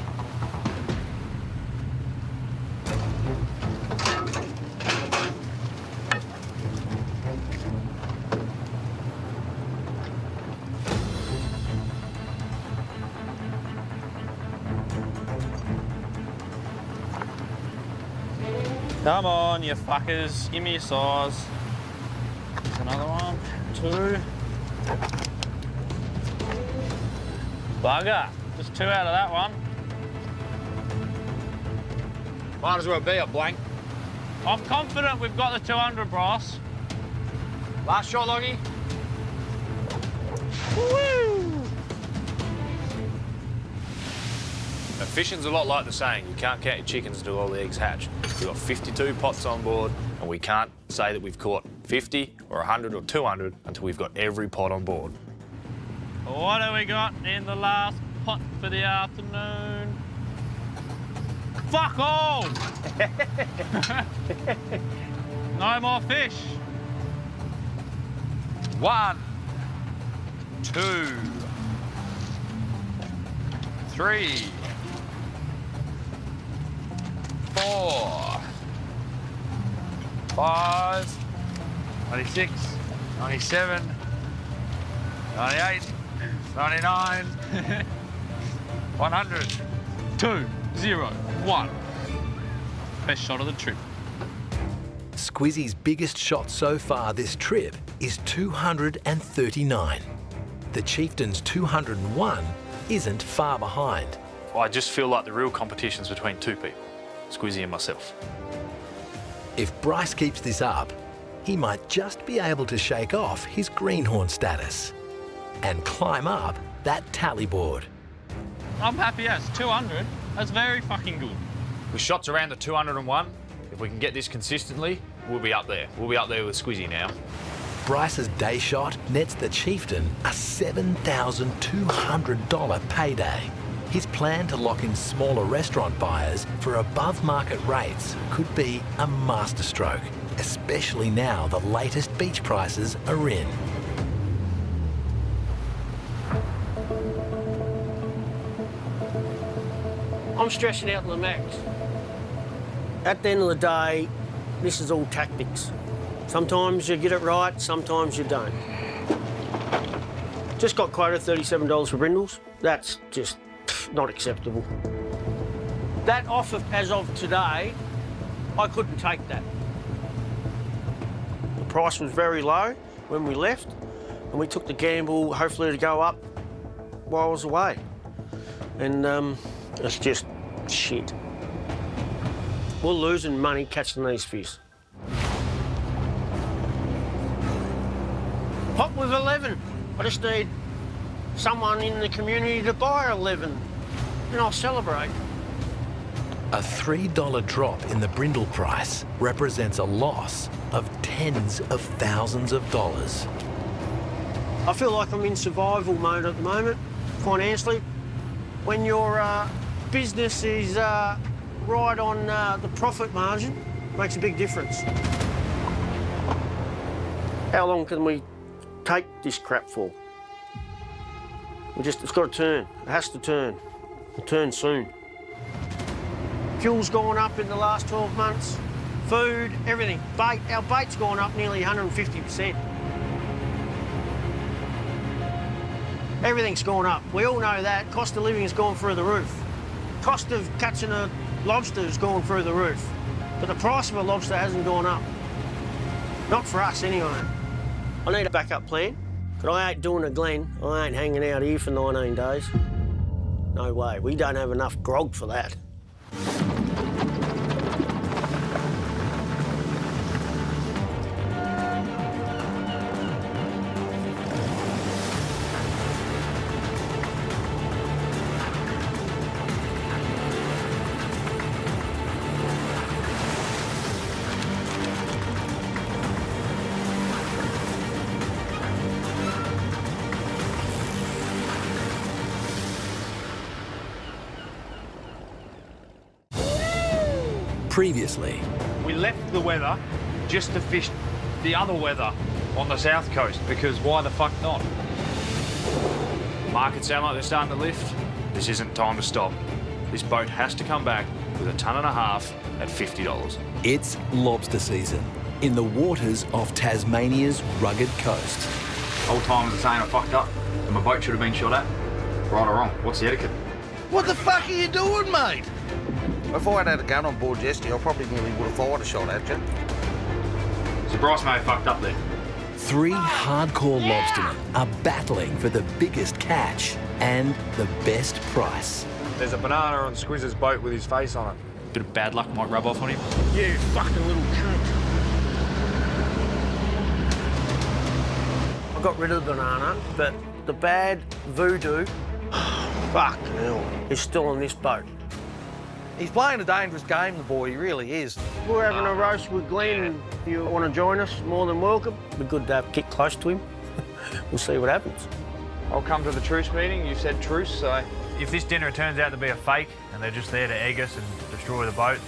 Come on, you fuckers. Give me your size. There's another one. 2. Bugger. Just 2 out of that one. Might as well be a blank. I'm confident we've got the 200, Bryce. Last shot, Loggy. Woo! Now, fishing's a lot like the saying, you can't count your chickens until all the eggs hatch. We've got 52 pots on board, and we can't say that we've caught 50 or 100 or 200 until we've got every pot on board. What have we got in the last pot for the afternoon? Fuck all! No more fish. 1, 2, 3, 4, 5, 96, 97, 98, 99, 100. 2, 0, 1. Best shot of the trip. Squizzy's biggest shot so far this trip is 239. The Chieftain's 201 isn't far behind. I just feel like the real competition's between 2 people, Squizzy and myself. If Bryce keeps this up, he might just be able to shake off his greenhorn status and climb up that tally board. I'm happy as 200. That's very fucking good. With shots around the 201, if we can get this consistently, we'll be up there. We'll be up there with Squizzy now. Bryce's day shot nets the chieftain a $7,200 payday. His plan to lock in smaller restaurant buyers for above-market rates could be a masterstroke, especially now the latest beach prices are in. I'm stressing out to the max. At the end of the day, this is all tactics. Sometimes you get it right, sometimes you don't. Just got quota $37 for brindles. That's just not acceptable. That offer, as of today, I couldn't take that. The price was very low when we left, and we took the gamble, hopefully to go up while I was away. And it's just shit. We're losing money catching these fish. Pot was 11. I just need someone in the community to buy 11, and I'll celebrate. A $3 drop in the brindle price represents a loss of tens of thousands of dollars. I feel like I'm in survival mode at the moment, financially. When your business is right on the profit margin, makes a big difference. How long can we take this crap for? It's got to turn. It has to turn. It'll turn soon. Fuel's gone up in the last 12 months. Food, everything. Bait, our bait's gone up nearly 150%. Everything's gone up. We all know that. Cost of living has gone through the roof. Cost of catching a lobster has gone through the roof. But the price of a lobster hasn't gone up. Not for us, anyway. I need a backup plan, but I ain't doing a Glen. I ain't hanging out here for 19 days. No way. We don't have enough grog for that. Previously, we left the weather just to fish the other weather on the south coast, because why the fuck not? Markets sound like they're starting to lift. This isn't time to stop. This boat has to come back with 1.5 tons at $50. It's lobster season in the waters off Tasmania's rugged coast. Old timers are saying I fucked up and my boat should have been shot at. Right or wrong, what's the etiquette? What the fuck are you doing, mate? If I'd had a gun on board yesterday, I probably nearly would have fired a shot at you. So Bryce may have fucked up there. 3 hardcore lobstermen are battling for the biggest catch and the best price. There's a banana on Squizz's boat with his face on it. Bit of bad luck might rub off on him. You fucking little cunt. I got rid of the banana, but the bad voodoo, fuck hell, is still on this boat. He's playing a dangerous game, the boy, he really is. We're having a roast with Glenn, and if you want to join us, more than welcome. It'd be good to get close to him. We'll see what happens. I'll come to the truce meeting. You said truce, so... If this dinner turns out to be a fake and they're just there to egg us and destroy the boat,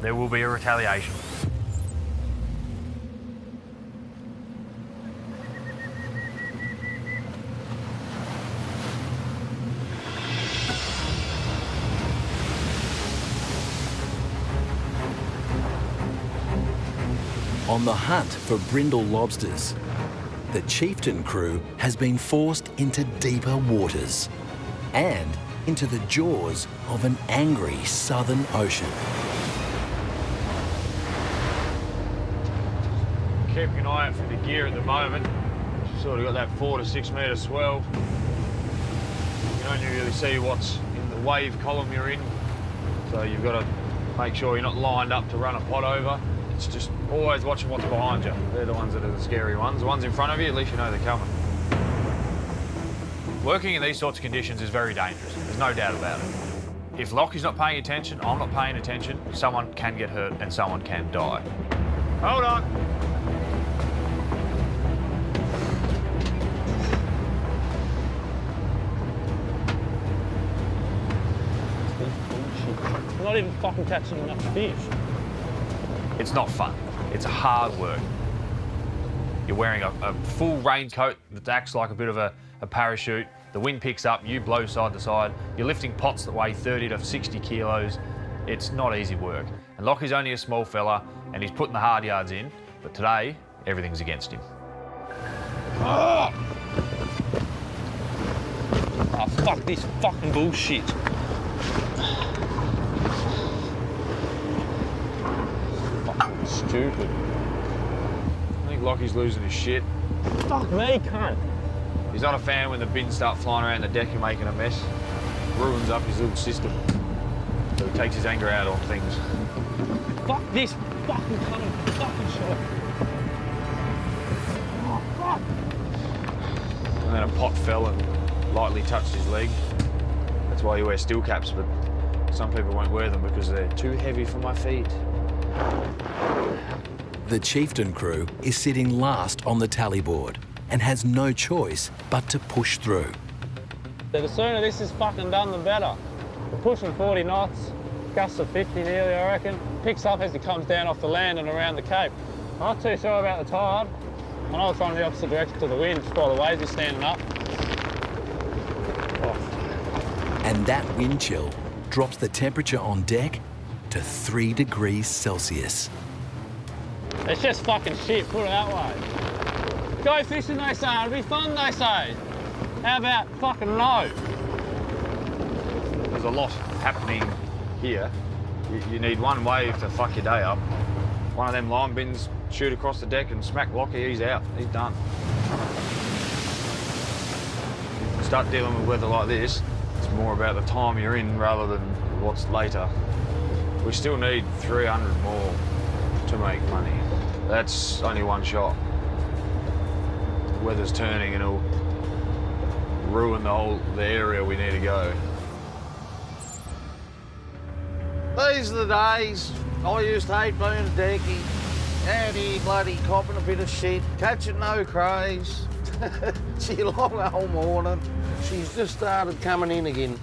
there will be a retaliation. On the hunt for brindle lobsters, the Chieftain crew has been forced into deeper waters and into the jaws of an angry southern ocean. Keeping an eye out for the gear at the moment. Sort of got that 4 to 6 metre swell. You can only really see what's in the wave column you're in, so you've got to make sure you're not lined up to run a pot over. It's just always watching what's behind you. They're the ones that are the scary ones. The ones in front of you, at least you know they're coming. Working in these sorts of conditions is very dangerous. There's no doubt about it. If Lockie's not paying attention, I'm not paying attention, someone can get hurt and someone can die. Hold on. shit. I'm not even fucking catching enough fish. It's not fun. It's hard work. You're wearing a full raincoat that acts like a bit of a parachute. The wind picks up, you blow side to side. You're lifting pots that weigh 30 to 60 kilos. It's not easy work. And Lockie's only a small fella and he's putting the hard yards in, but today, everything's against him. Oh, fuck this fucking bullshit. Fucking stupid. I think Lockie's losing his shit. Fuck me, cunt. He's not a fan when the bins start flying around the deck and making a mess. Ruins up his little system. So he takes his anger out on things. Fuck this fucking cunt. Fucking shot. Oh, fuck. And then a pot fell and lightly touched his leg. That's why you wear steel caps, but some people won't wear them because they're too heavy for my feet. The Chieftain crew is sitting last on the tally board and has no choice but to push through. The sooner this is fucking done, the better. We're pushing 40 knots, gusts of 50 nearly, I reckon. Picks up as it comes down off the land and around the cape. I'm not too sure about the tide. I know it's running the opposite direction to the wind, just while the waves are standing up. Oh. And that wind chill drops the temperature on deck to 3 degrees Celsius. It's just fucking shit, put it that way. Go fishing, they say, it'll be fun, they say. How about fucking no? There's a lot happening here. You need one wave to fuck your day up. One of them lime bins shoot across the deck and smack Lockie, he's out, he's done. You start dealing with weather like this, it's more about the time you're in rather than what's later. We still need 300 more to make money. That's only one shot. The weather's turning and it'll ruin the area we need to go. These are the days I used to hate being a decky. Out here bloody copping a bit of shit, catching no crays. She long all morning. She's just started coming in again.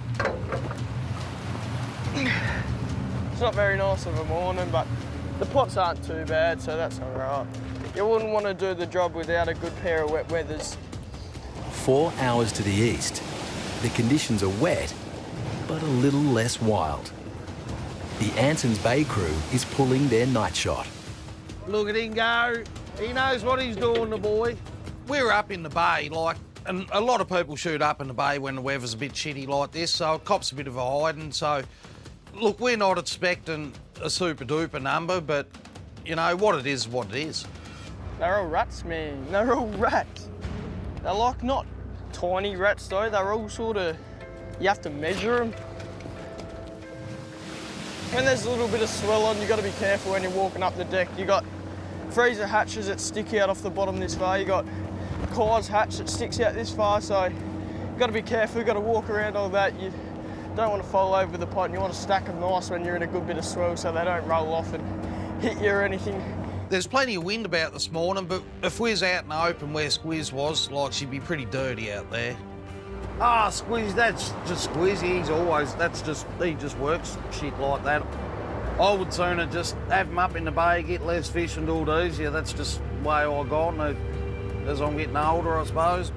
It's not very nice of a morning, but the pots aren't too bad, so that's all right. You wouldn't want to do the job without a good pair of wet weathers. 4 hours to the east, the conditions are wet, but a little less wild. The Anson's Bay crew is pulling their night shot. Look at him go. He knows what he's doing, the boy. We're up in the bay, like, and a lot of people shoot up in the bay when the weather's a bit shitty like this, so it cops a bit of a hiding. So, look, we're not expecting a super-duper number, but, you know, what it is what it is. They're all rats, man. They're all rats. They're like not tiny rats, though. They're all sort of... You have to measure them. When there's a little bit of swell on, you've got to be careful when you're walking up the deck. You've got freezer hatches that stick out off the bottom this far. You've got Kai's hatch that sticks out this far, so you've got to be careful. You've got to walk around all that. You don't want to fall over the pot, and you want to stack them nice when you're in a good bit of swell so they don't roll off and hit you or anything. There's plenty of wind about this morning, but if we's out in the open where Squiz was, like, she'd be pretty dirty out there. Ah, Squizzy, that's just Squizzy. He just works shit like that. I would sooner just have him up in the bay, get less fish and do it easier. That's just the way I've gone as I'm getting older, I suppose.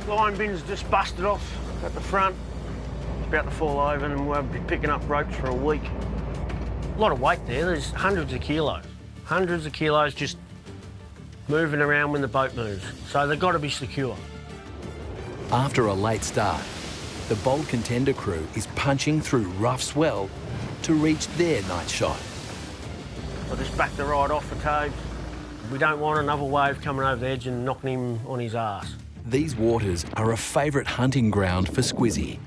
Line bin's just busted off at the front. It's about to fall over and we'll be picking up ropes for a week. A lot of weight there, there's hundreds of kilos. Hundreds of kilos just moving around when the boat moves. So they've got to be secure. After a late start, the Bold Contender crew is punching through rough swell to reach their night shot. I'll just back the ride off for Toad. We don't want another wave coming over the edge and knocking him on his arse. These waters are a favourite hunting ground for Squizzy,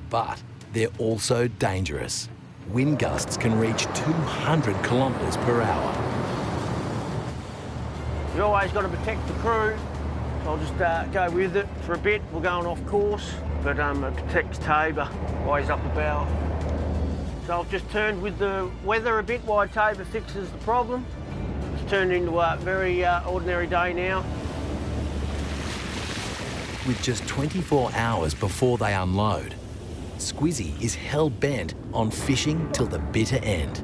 but they're also dangerous. Wind gusts can reach 200 kilometres per hour. You always got to protect the crew. So I'll just go with it for a bit. We're going off course, but it protects Tabor while he's up the bow. So I've just turned with the weather a bit while Tabor fixes the problem. It's turned into a very ordinary day now. With just 24 hours before they unload, Squizzy is hell-bent on fishing till the bitter end.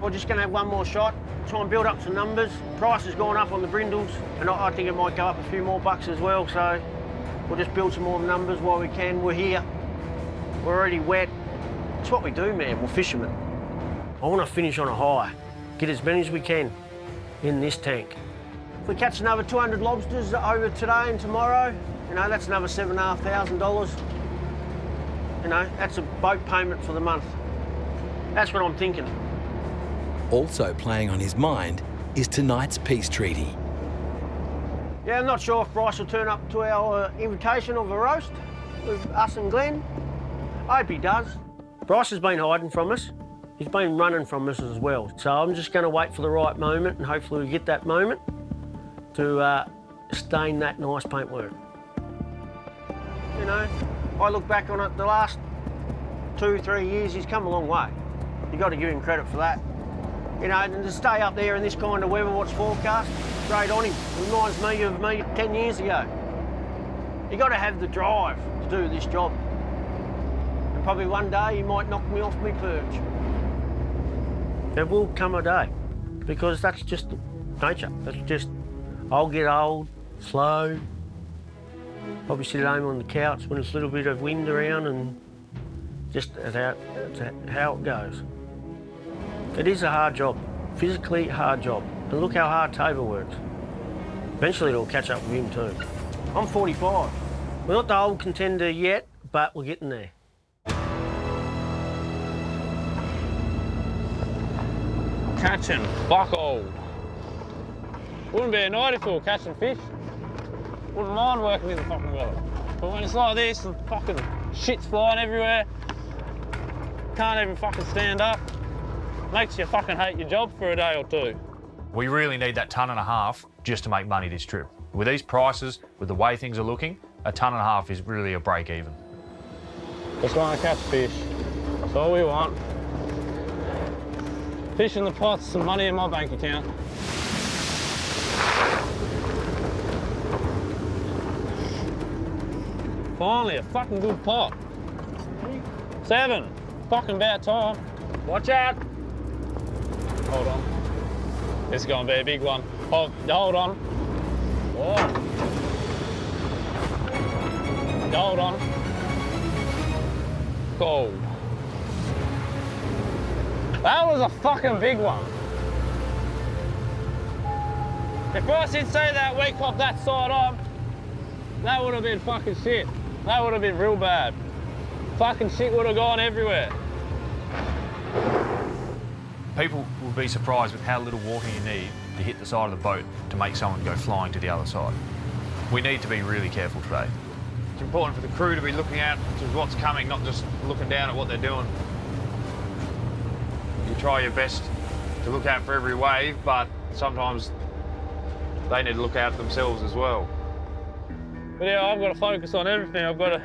We're just going to have one more shot, try and build up some numbers. Price has gone up on the brindles, and I think it might go up a few more bucks as well, so we'll just build some more numbers while we can. We're here, we're already wet. It's what we do, man, we're fishermen. I want to finish on a high, get as many as we can in this tank. If we catch another 200 lobsters over today and tomorrow, you know, that's another $7,500. You know, that's a boat payment for the month. That's what I'm thinking. Also playing on his mind is tonight's peace treaty. Yeah, I'm not sure if Bryce will turn up to our invitation of a roast with us and Glenn. I hope he does. Bryce has been hiding from us. He's been running from us as well. So I'm just going to wait for the right moment, and hopefully we get that moment to stain that nice paintwork. You know, I look back on it, the last 2-3 years, he's come a long way. You've got to give him credit for that. You know, and to stay up there in this kind of weather, what's forecast, great on him. Reminds me of me 10 years ago. You've got to have the drive to do this job. And probably one day he might knock me off my perch. There will come a day, because that's just nature. That's just, I'll get old, slow, probably sit at home on the couch when there's a little bit of wind around, and just that's how it goes. It is a hard job, physically hard job. And look how hard Tabor works. Eventually it'll catch up with him too. I'm 45. We're not the old contender yet, but we're getting there. Catching fuck all. Wouldn't be a night if we were catching fish. Wouldn't mind working in the fucking weather. But when it's like this, and fucking shit's flying everywhere, can't even fucking stand up, makes you fucking hate your job for a day or two. We really need that tonne and a half just to make money this trip. With these prices, with the way things are looking, a tonne and a half is really a break even. Just want to catch fish. That's all we want. Fish in the pots, some money in my bank account. Finally, a fucking good pot. 7. Fucking about time. Watch out. Hold on. This is going to be a big one. Hold on. Whoa. Hold on. Gold. That was a fucking big one. If I didn't say that week off that side on, that would have been fucking shit. That would have been real bad. Fucking shit would have gone everywhere. People will be surprised with how little water you need to hit the side of the boat to make someone go flying to the other side. We need to be really careful today. It's important for the crew to be looking out to what's coming, not just looking down at what they're doing. You try your best to look out for every wave, but sometimes they need to look out for themselves as well. But yeah, I've got to focus on everything. I've got to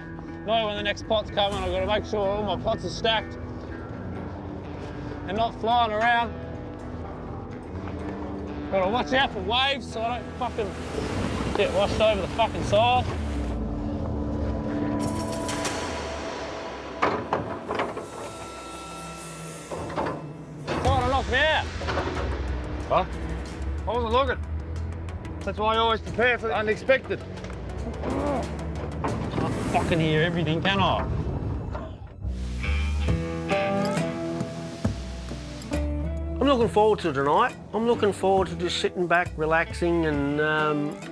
know when the next pot's coming. I've got to make sure all my pots are stacked and not flying around. Got to watch out for waves so I don't fucking get washed over the fucking side. Trying to knock me out. Huh? I wasn't looking. That's why I always prepare for the unexpected. Can't fucking hear everything, can I? I'm looking forward to tonight. I'm looking forward to just sitting back, relaxing, and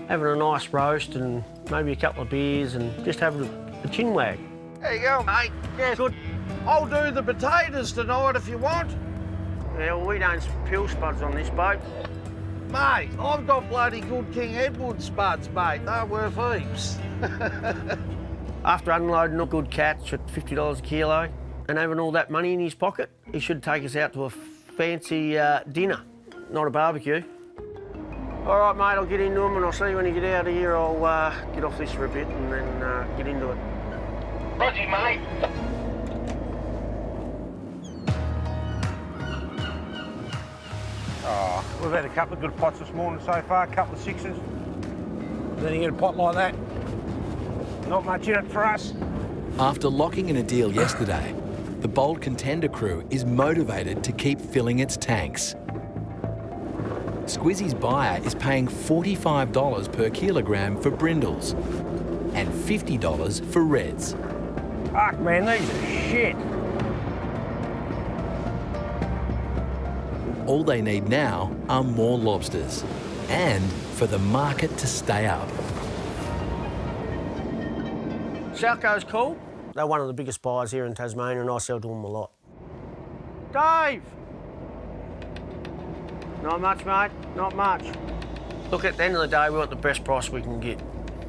having a nice roast and maybe a couple of beers and just having a chin wag. There you go, mate. Yeah, good. I'll do the potatoes tonight if you want. Yeah, well, we don't pill spuds on this boat. Mate, I've got bloody good King Edward spuds, mate. They're worth heaps. After unloading a good catch at $50 a kilo and having all that money in his pocket, he should take us out to a fancy dinner, not a barbecue. All right, mate, I'll get into him and I'll see you when you get out of here. I'll get off this for a bit and then get into it. Roger, mate. Oh, we've had a couple of good pots this morning so far, a couple of 6s. Then you get a pot like that, Not much in it for us. After locking in a deal yesterday, the Bold Contender crew is motivated to keep filling its tanks. Squizzy's buyer is paying $45 per kilogram for brindles and $50 for reds. Fuck, man, these are shit. All they need now are more lobsters and for the market to stay up. South Coast cool. They're one of the biggest buyers here in Tasmania and I sell to them a lot. Dave! Not much, mate, not much. Look, at the end of the day, we want the best price we can get.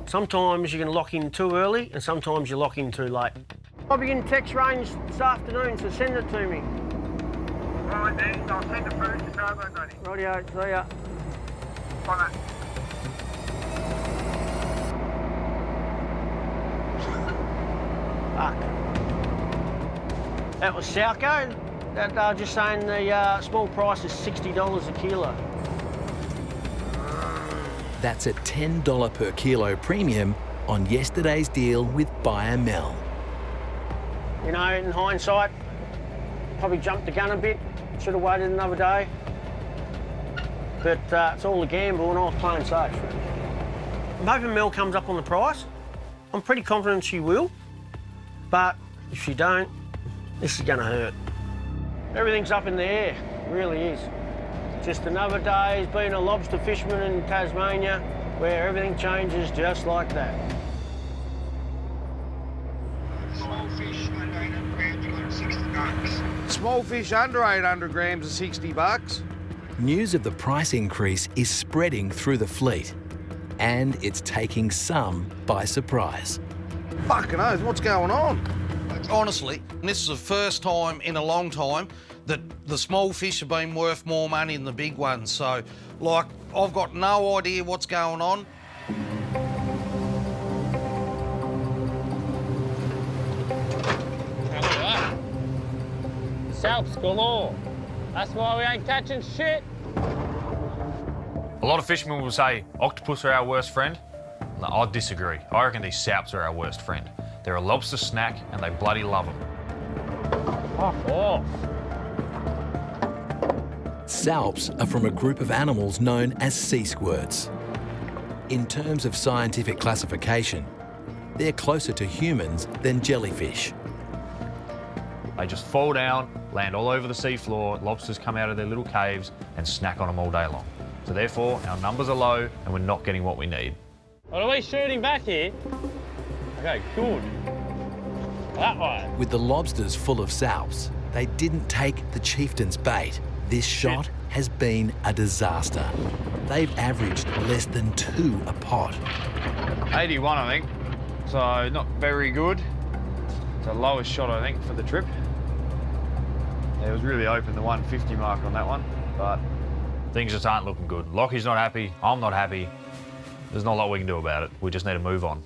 Sometimes you can lock in too early and sometimes you lock in too late. I'll be in text range this afternoon, so send it to me. Right, then, I'll send the food to Carbo, buddy. Rightio, see ya. Bye, mate. Fuck. That was Southco. They were just saying the small price is $60 a kilo. That's a $10 per kilo premium on yesterday's deal with buyer Mel. You know, in hindsight, probably jumped the gun a bit. Should have waited another day. But it's all a gamble and I was playing safe. I'm hoping Mel comes up on the price. I'm pretty confident she will. But if she don't, this is gonna hurt. Everything's up in the air, it really is. Just another day as being a lobster fisherman in Tasmania where everything changes just like that. Small fish under 800 grams, you got 60 bucks. Small fish under 800 grams are 60 bucks. News of the price increase is spreading through the fleet, and it's taking some by surprise. Fucking oath, what's going on? Honestly, this is the first time in a long time that the small fish have been worth more money than the big ones. So, like, I've got no idea what's going on. Salps galore. That's why we ain't catching shit. A lot of fishermen will say octopus are our worst friend. No, I disagree. I reckon these salps are our worst friend. They're a lobster snack and they bloody love them. Fuck off. Salps are from a group of animals known as sea squirts. In terms of scientific classification, they're closer to humans than jellyfish. They just fall down, land all over the seafloor, lobsters come out of their little caves and snack on them all day long. So therefore, our numbers are low and we're not getting what we need. What are we shooting back here? Okay, good. That way. With the lobsters full of salps, they didn't take the chieftain's bait. This shot has been a disaster. They've averaged less than 2 a pot. 81, I think. So not very good. It's the lowest shot, I think, for the trip. Yeah, it was really open, the 150 mark on that one, but things just aren't looking good. Lockie's not happy, I'm not happy. There's not a lot we can do about it. We just need to move on.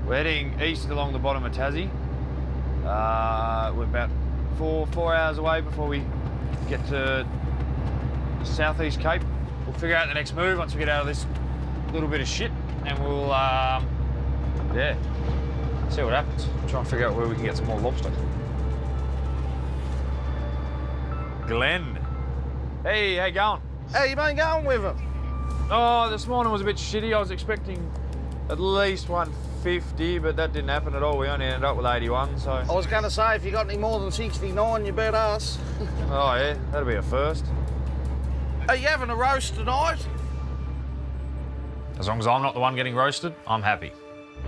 We're heading east along the bottom of Tassie. We're about four hours away before we get to Southeast Cape. We'll figure out the next move once we get out of this little bit of shit, and we'll, yeah, see what happens. Try and figure out where we can get some more lobster. Glenn. Hey, how you going? How you been going with him? Oh, this morning was a bit shitty. I was expecting at least 150, but that didn't happen at all. We only ended up with 81, so... I was going to say, if you got any more than 69, you bet us. Oh, yeah, that'll be a first. Are you having a roast tonight? As long as I'm not the one getting roasted, I'm happy.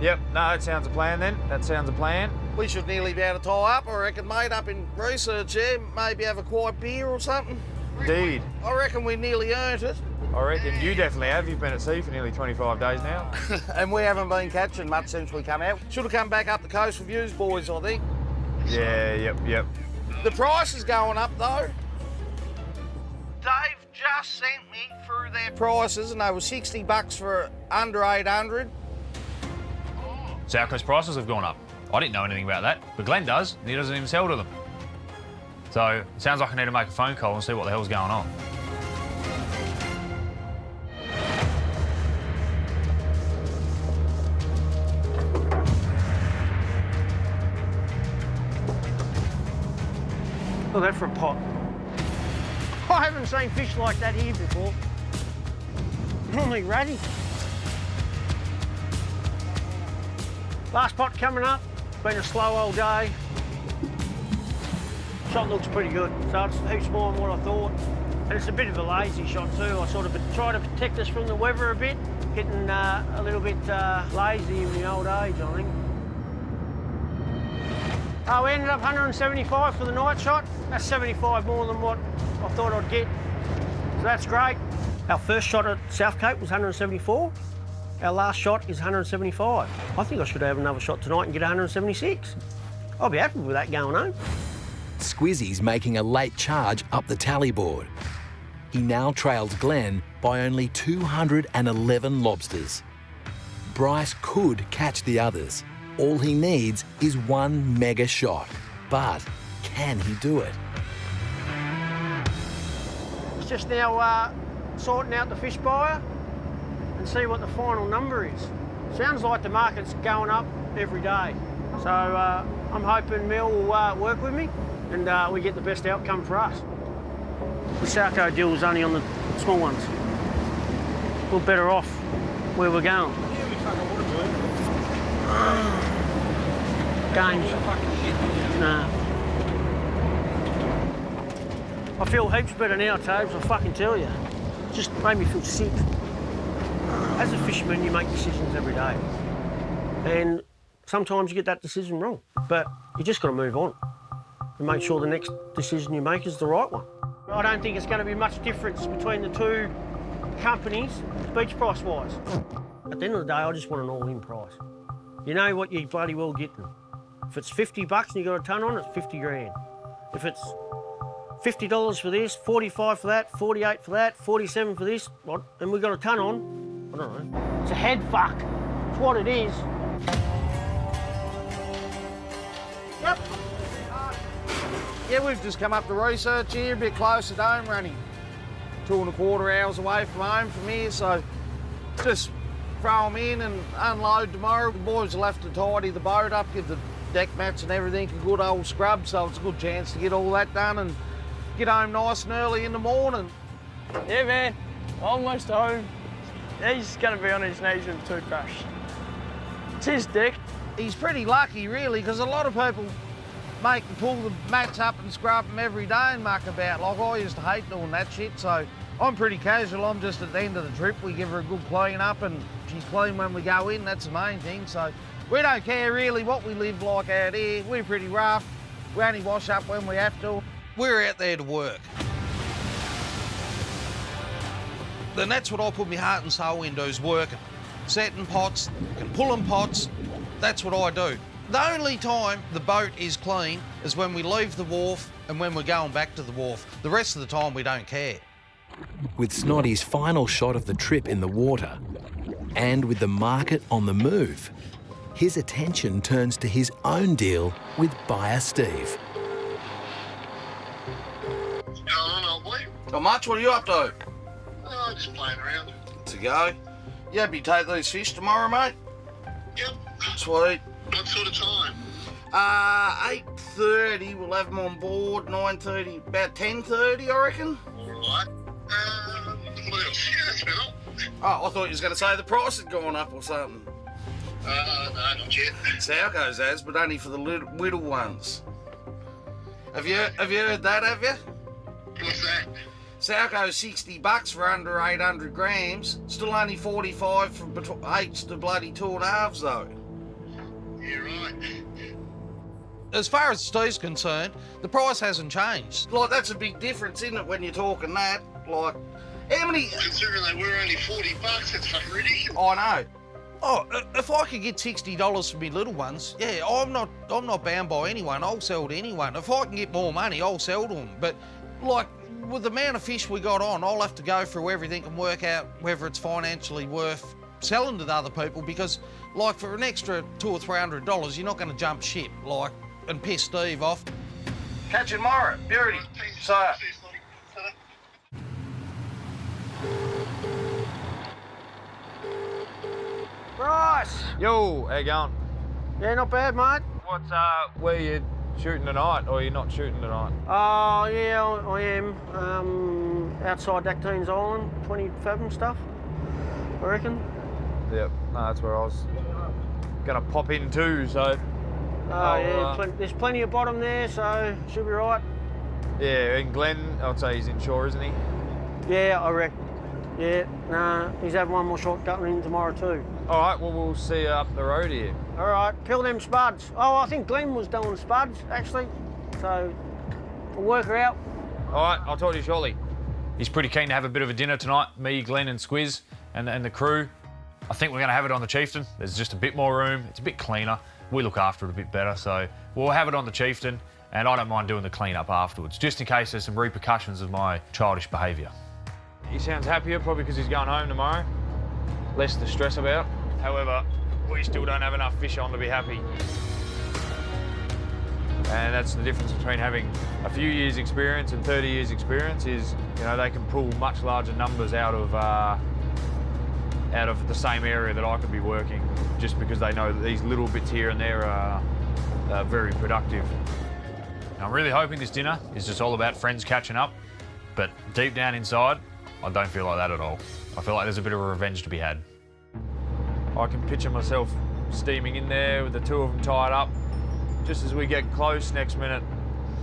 Yep, no, that sounds a plan then. That sounds a plan. We should nearly be able to tie up, I reckon, mate, up in research here. Maybe have a quiet beer or something. Indeed. I reckon we nearly earned it. I reckon you definitely have. You've been at sea for nearly 25 days now. And we haven't been catching much since we come out. Should have come back up the coast with yous, boys, I think. Yeah, yep. The price is going up, though. Dave just sent me through their prices, and they were 60 bucks for under 800. South Coast prices have gone up. I didn't know anything about that, but Glenn does, and he doesn't even sell to them. So it sounds like I need to make a phone call and see what the hell's going on. Look at that for a pot. I haven't seen fish like that here before. Normally ratty. Last pot coming up. Been a slow old day. Shot looks pretty good, so it's heaps more than what I thought. And it's a bit of a lazy shot too. I sort of try to protect us from the weather a bit. Getting a little bit lazy in the old age, I think. Oh, we ended up 175 for the night shot. That's 75 more than what I thought I'd get. So that's great. Our first shot at South Cape was 174. Our last shot is 175. I think I should have another shot tonight and get 176. I'll be happy with that going home. Squizzy's making a late charge up the tally board. He now trails Glenn by only 211 lobsters. Bryce could catch the others. All he needs is one mega shot. But can he do it? It's just now sorting out the fish buyer and see what the final number is. Sounds like the market's going up every day. So I'm hoping Mel will work with me and we get the best outcome for us. The Salco deal was only on the small ones. We're better off where we're going. Games. Nah. I feel heaps better now, Tobes, I fucking tell you. It just made me feel sick. As a fisherman, you make decisions every day. And sometimes you get that decision wrong. But you just got to move on and make sure the next decision you make is the right one. I don't think it's going to be much difference between the two companies, beach price-wise. At the end of the day, I just want an all-in price. You know what you bloody well getting. If it's $50 and you got a ton on, it's 50 grand. If it's $50 for this, 45 for that, 48 for that, 47 for this, and we got a ton on, I don't know. It's a head fuck. It's what it is. Yep. Yeah, we've just come up to research here, a bit closer to home, running 2.25 hours away from home from here, so just throw them in and unload tomorrow. The boys will have to tidy the boat up, give the deck mats and everything a good old scrub, so it's a good chance to get all that done and get home nice and early in the morning. Yeah, man, almost home. He's going to be on his knees with a toothbrush. It's his deck. He's pretty lucky, really, because a lot of people pull the mats up and scrub them every day and muck about. Like, I used to hate doing that shit, so I'm pretty casual. I'm just at the end of the trip. We give her a good clean up and she's clean when we go in. That's the main thing. So we don't care really what we live like out here. We're pretty rough. We only wash up when we have to. We're out there to work. And that's what I put my heart and soul into, is working. Setting pots and pulling pots, that's what I do. The only time the boat is clean is when we leave the wharf and when we're going back to the wharf. The rest of the time, we don't care. With Snoddy's final shot of the trip in the water, and with the market on the move, his attention turns to his own deal with buyer Steve. Not much, what are you up to? Oh, just playing around. To go. You happy to take these fish tomorrow, mate? Yep. Sweet. What sort of time? 8:30, we'll have them on board, 9:30, about 10:30, I reckon. All right. What else? Yeah, that's about all. Oh, I thought you was going to say the price had gone up or something. No, not yet. Salco's has, but only for the little ones. Have you heard that, have you? What's that? Salco's $60 for under 800 grams. Still only 45 from 8 to bloody 2.5 though. Yeah, right. As far as Steve's concerned, the price hasn't changed. Like, that's a big difference, isn't it, when you're talking that? Like, how many... Considering they were only $40, that's fucking ridiculous. I know. Oh, if I could get $60 for me little ones, yeah, I'm not bound by anyone. I'll sell to anyone. If I can get more money, I'll sell to them. But, like, with the amount of fish we got on, I'll have to go through everything and work out whether it's financially worth selling to the other people, because, like, for an extra $200 or $300, you're not going to jump ship, like, and piss Steve off. Catch you tomorrow. Beauty. So... Bryce! Yo, how you going? Yeah, not bad, mate. What's where you shooting tonight, or you're not shooting tonight? Oh, yeah, I am. Outside Dactines Island, 20 fathom stuff, I reckon. Yep, no, that's where I was going to pop in too, so... There's plenty of bottom there, so should be right. Yeah, and Glenn, I'd say he's inshore, isn't he? Yeah, I reckon. Yeah, nah, he's having one more shot going in tomorrow too. All right, well, we'll see you up the road here. All right, peel them spuds. Oh, I think Glenn was doing spuds, actually, so we'll work her out. All right, I'll talk to you shortly. He's pretty keen to have a bit of a dinner tonight, me, Glenn and Squiz and the crew. I think we're going to have it on the Chieftain. There's just a bit more room. It's a bit cleaner. We look after it a bit better, so we'll have it on the Chieftain, and I don't mind doing the clean-up afterwards, just in case there's some repercussions of my childish behaviour. He sounds happier, probably because he's going home tomorrow. Less to stress about. However, we still don't have enough fish on to be happy. And that's the difference between having a few years' experience and 30 years' experience is, you know, they can pull much larger numbers out of the same area that I could be working, just because they know that these little bits here and there are very productive. I'm really hoping this dinner is just all about friends catching up, but deep down inside, I don't feel like that at all. I feel like there's a bit of a revenge to be had. I can picture myself steaming in there with the two of them tied up. Just as we get close, next minute,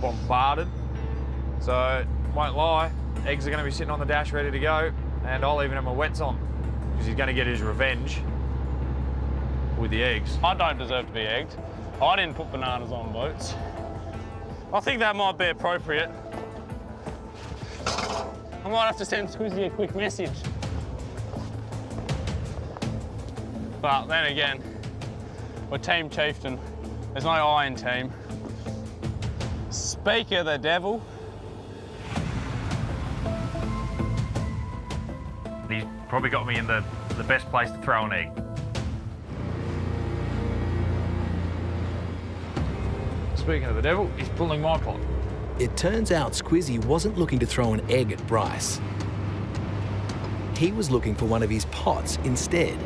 bombarded. So, won't lie, eggs are going to be sitting on the dash ready to go, and I'll even have my wets on, because he's going to get his revenge with the eggs. I don't deserve to be egged. I didn't put bananas on boats. I think that might be appropriate. I might have to send Squizzy a quick message. But then again, we're Team Chieftain. There's no I in team. Speak of the devil. He's probably got me in the best place to throw an egg. Speaking of the devil, he's pulling my pot. It turns out Squizzy wasn't looking to throw an egg at Bryce. He was looking for one of his pots instead.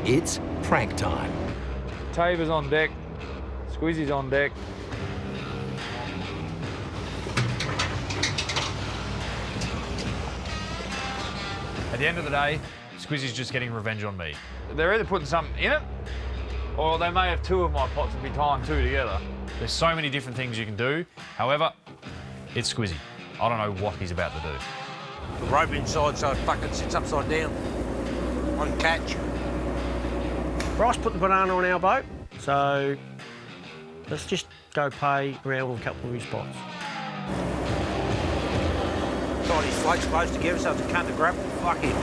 It's prank time. Tabor's on deck, Squizzy's on deck. At the end of the day, Squizzy's just getting revenge on me. They're either putting something in it, or they may have two of my pots and be tying two together. There's so many different things you can do. However, it's Squizzy. I don't know what he's about to do. The rope inside so it fucking sits upside down. I can catch. Bryce put the banana on our boat, so let's just go pay around with a couple of his spots. Tied his floats close together so it's a cunt to grapple. Fuck him.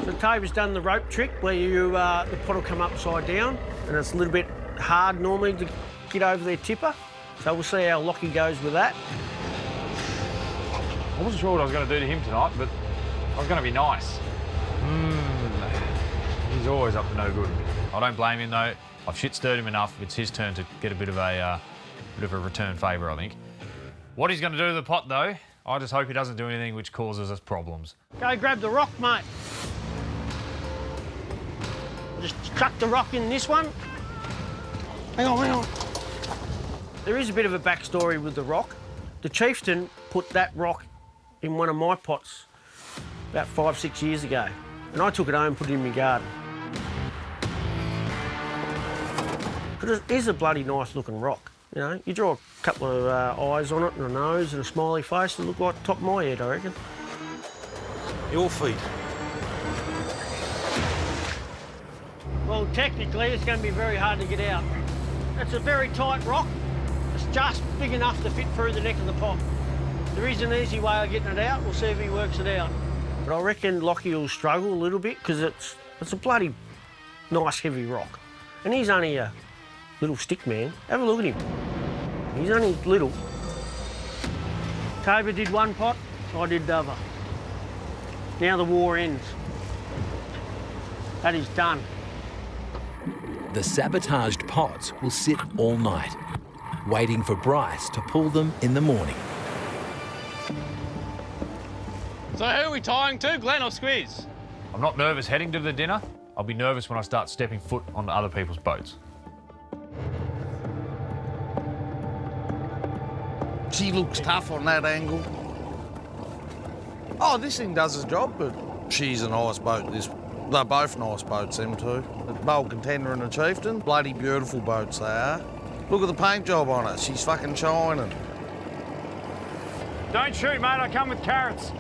So Tabor's done the rope trick where the pot will come upside down, and it's a little bit hard normally to get over their tipper. So we'll see how Lockie goes with that. I wasn't sure what I was going to do to him tonight, but I was going to be nice. He's always up to no good. I don't blame him though. I've shit-stirred him enough. It's his turn to get a bit of a return favour, I think. What he's going to do to the pot though, I just hope he doesn't do anything which causes us problems. Go grab the rock, mate. Just chuck the rock in this one. Hang on. There is a bit of a backstory with the rock. The Chieftain put that rock in one of my pots about 5-6 years ago, and I took it home and put it in my garden. Because it is a bloody nice looking rock, you know. You draw a couple of eyes on it and a nose and a smiley face, it'll look like the top of my head, I reckon. Your feet. Well, technically, it's going to be very hard to get out. It's a very tight rock. It's just big enough to fit through the neck of the pot. There is an easy way of getting it out. We'll see if he works it out. But I reckon Lockie will struggle a little bit because it's a bloody nice heavy rock. And he's only a little stick man. Have a look at him. He's only little. Tabor did one pot, I did the other. Now the war ends. That is done. The sabotaged pots will sit all night, waiting for Bryce to pull them in the morning. So who are we tying to, Glenn or Squiz? I'm not nervous heading to the dinner. I'll be nervous when I start stepping foot on other people's boats. She looks tough on that angle. Oh, this thing does its job, but she's a nice boat. They're both nice boats, them two. The Bold Contender and the Chieftain. Bloody beautiful boats they are. Look at the paint job on her. She's fucking shining. Don't shoot, mate. I come with carrots.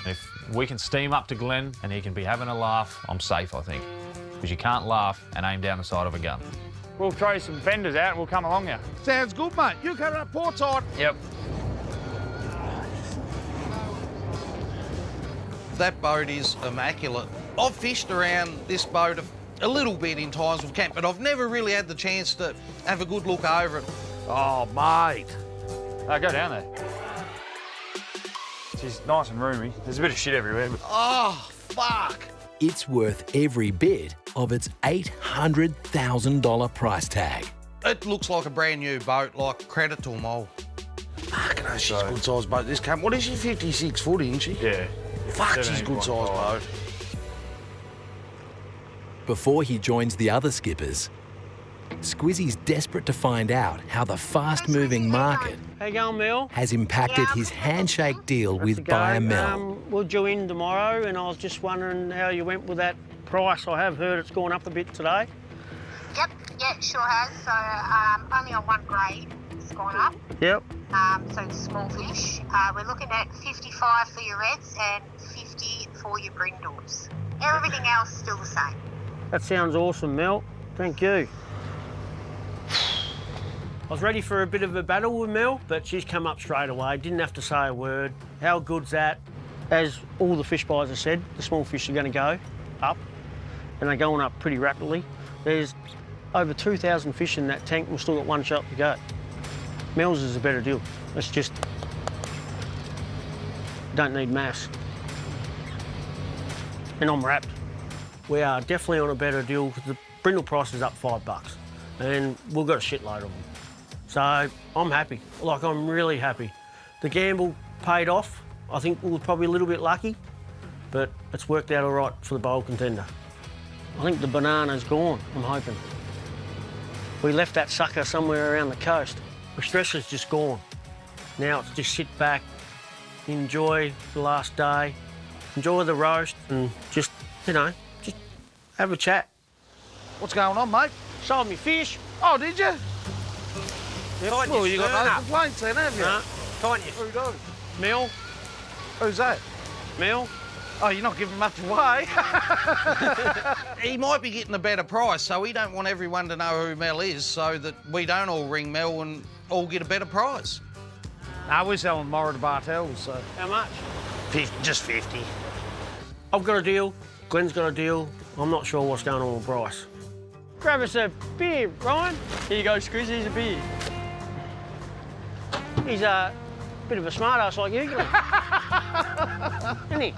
If we can steam up to Glenn and he can be having a laugh, I'm safe, I think. Because you can't laugh and aim down the side of a gun. We'll throw some fenders out and we'll come along you. Sounds good, mate. You coming up port side? Yep. That boat is immaculate. I've fished around this boat a little bit in times with camp, but I've never really had the chance to have a good look over it. Oh, mate. Go down there. She's nice and roomy. There's a bit of shit everywhere. But... Oh, fuck. It's worth every bit of its $800,000 price tag. It looks like a brand new boat, like credit to them all. Fucking hell, she's a good sized boat. This camp, what is she, 56 foot, isn't she? Yeah. Fuck, she's a good sized boat. Before he joins the other skippers, Squizzy's desperate to find out how the fast-moving market How you going, Mel? has impacted his handshake deal with buyer Mel. We'll due in tomorrow, and I was just wondering how you went with that price. I have heard it's gone up a bit today. Yep, yeah, it sure has. So only on one grade it's gone up. Yep. So it's small fish. We're looking at 55 for your reds and 50 for your brindles. Everything else still the same. That sounds awesome, Mel. Thank you. I was ready for a bit of a battle with Mel, but she's come up straight away. Didn't have to say a word. How good's that? As all the fish buyers have said, the small fish are going to go up, and they're going up pretty rapidly. There's over 2,000 fish in that tank. We've still got one shot to go. Mel's is a better deal. It's just don't need mass. And I'm wrapped. We are definitely on a better deal because the brindle price is up $5, and we've got a shitload of them. So I'm happy. Like, I'm really happy. The gamble paid off. I think we were probably a little bit lucky, but it's worked out all right for the Bold Contender. I think the banana's gone, I'm hoping. We left that sucker somewhere around the coast. The stress is just gone. Now it's just sit back, enjoy the last day, enjoy the roast, and just, just have a chat. What's going on, mate? Sold me fish. Oh, did you? Tighten Well, you your got no stern up. complaints then, have you? No, tighten your... Who does? Mel. Who's that? Mel. Oh, you're not giving much away. He might be getting a better price, so we don't want everyone to know who Mel is so that we don't all ring Mel and all get a better price. No, we're selling Morra to Bartels, so... How much? Just 50. I've got a deal. Glenn's got a deal. I'm not sure what's going on with Bryce. Grab us a beer, Ryan. Here you go, Squizzy, here's a beer. He's a bit of a smart ass like you, isn't he?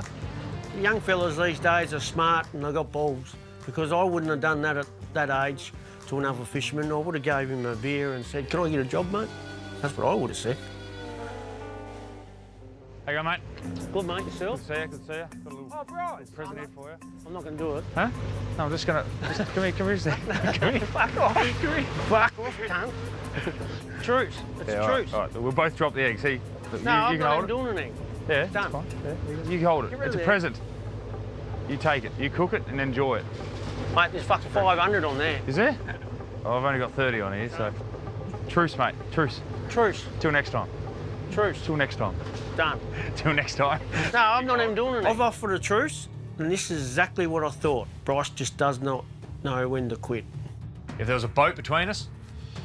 The young fellas these days are smart and they've got balls, because I wouldn't have done that at that age to another fisherman. I would have gave him a beer and said, can I get a job, mate? That's what I would have said. How you going, mate? Good, mate, yourself? Good to see you, good to see you. Got a little present here for you. I'm not going to do it. Huh? No, I'm just going to... Come here a sec. Come here. Fuck off. Come here. Fuck off, cunt. Truce. It's a truce. All right, we'll both drop the egg. See, No, I'm not even doing anything. Yeah, It's done. fine. Yeah, you hold it. Get rid It's of a the present. You take it. You cook it and enjoy it. Mate, there's fucking 500 on there. Is there? Oh, I've only got 30 on here, so... Truce, mate. Truce. Truce. Till next time. Truce. Till next time. Done. Till next time. No, I'm not even doing anything. I've offered a truce, and this is exactly what I thought. Bryce just does not know when to quit. If there was a boat between us,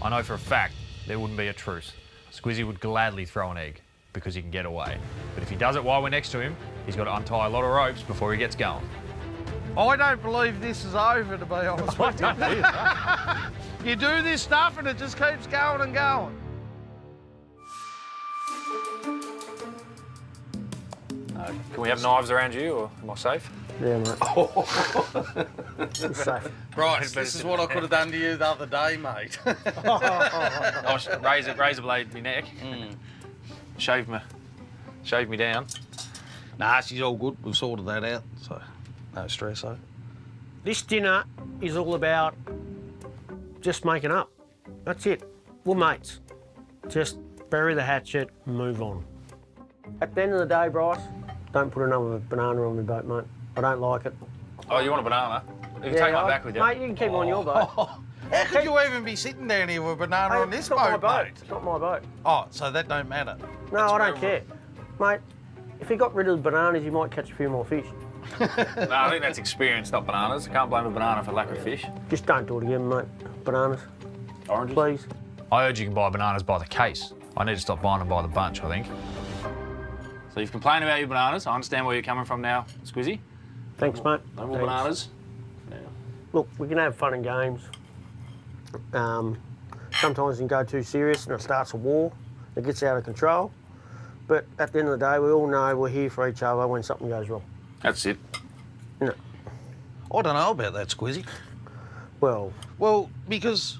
I know for a fact there wouldn't be a truce. Squizzy would gladly throw an egg because he can get away. But if he does it while we're next to him, he's got to untie a lot of ropes before he gets going. I don't believe this is over, to be honest with you. You do this stuff and it just keeps going and going. Can we have knives around you, or am I safe? Yeah, mate. It's safe. Bryce, this is what I could have done to you the other day, mate. I was razor blade me neck. Shave me down. Nah, she's all good. We've sorted that out, so no stress, though. This dinner is all about just making up. That's it. We're mates. Just bury the hatchet and move on. At the end of the day, Bryce, don't put another banana on my boat, mate. I don't like it. Oh, you want a banana? You can take mine back with you. Mate, you can keep it on your boat. How could you even be sitting down here with a banana on this it's not boat, my boat. mate? It's not my boat. Oh, so that don't matter? No, I don't care. Mate, if you got rid of the bananas, you might catch a few more fish. No, I think that's experience, not bananas. Can't blame a banana for lack of fish. Just don't do it again, mate. Bananas. Oranges? Please. I heard you can buy bananas by the case. I need to stop buying them by the bunch, I think. So you've complained about your bananas. I understand where you're coming from now, Squizzy. Thanks, mate. No more Thanks. bananas. Look, we can have fun and games. Sometimes you can go too serious and it starts a war. It gets out of control. But at the end of the day, we all know we're here for each other when something goes wrong. That's it. You know. I don't know about that, Squizzy. Well, because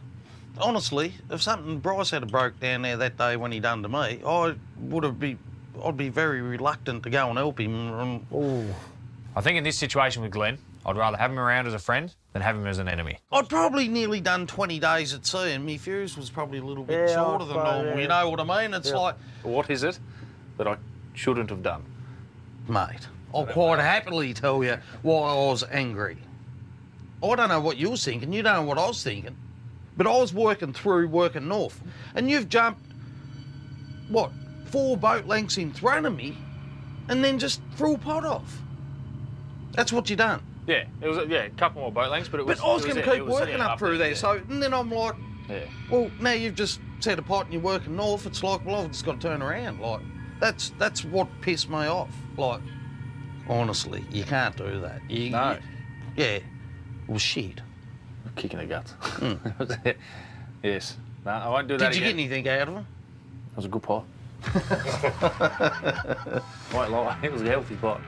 honestly, if something Bryce had broke down there that day when he done to me, I'd be very reluctant to go and help him. I think in this situation with Glenn, I'd rather have him around as a friend than have him as an enemy. I'd probably nearly done 20 days at sea, and my fuse was probably a little bit shorter than normal. You know what I mean? It's like, what is it that I shouldn't have done? Mate, I'll quite happily tell you why I was angry. I don't know what you was thinking, you don't know what I was thinking, but I was working north, and you've jumped, what, 4 boat lengths in front of me, and then just threw a pot off. That's what you done. Yeah, it was a couple more boat lengths, but it was. But I was going to keep working sitting up through there, yeah. so and then I'm like, Yeah. well, now you've just set a pot and you're working north. It's like, well, I've just got to turn around. Like, that's what pissed me off. Like, honestly, you can't do that. No. Yeah. Well, shit. Kicking the guts. Yes. No, I won't do that Did you again. get anything out of him? That was a good pot. Won't lie, it was a healthy pot.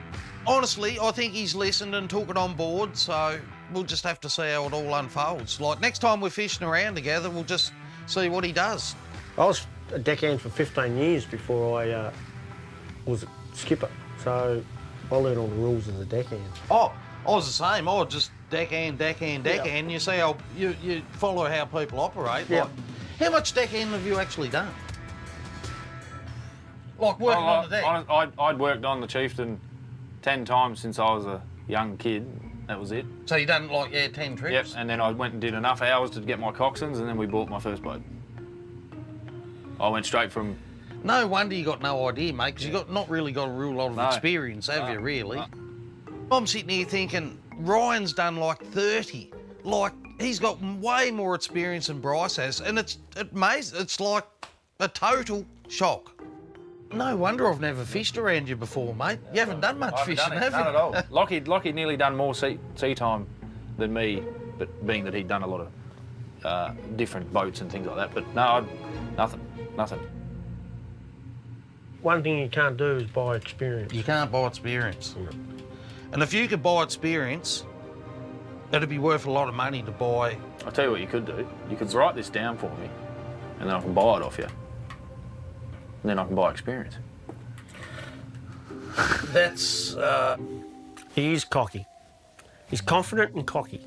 Honestly, I think he's listened and took it on board, so we'll just have to see how it all unfolds. Like, next time we're fishing around together, we'll just see what he does. I was a deckhand for 15 years before I was a skipper, so I learned all the rules as a deckhand. Oh, I was the same. I was just deckhand. You see how you follow how people operate. Yeah. Like, how much deckhand have you actually done? Like working on the deck? I'd worked on the Chieftain 10 times since I was a young kid. That was it. So you done like 10 trips? Yep, and then I went and did enough hours to get my coxswains, and then we bought my first boat. I went straight from. No wonder you got no idea, mate, because you got not really got a real lot of experience, have you, really? No. I'm sitting here thinking, Ryan's done like 30. Like, he's got way more experience than Bryce has, and it's amazing. It's like a total shock. No wonder I've never fished around you before, mate. You haven't done much fishing, have you? None at all. Lockie'd nearly done more sea time than me, but being that he'd done a lot of different boats and things like that. But no, nothing. One thing you can't do is buy experience. You can't buy experience. And if you could buy experience, it'd be worth a lot of money to buy. I'll tell you what you could do. You could write this down for me, and then I can buy it off you. And then I can buy experience. That's, He is cocky. He's confident and cocky.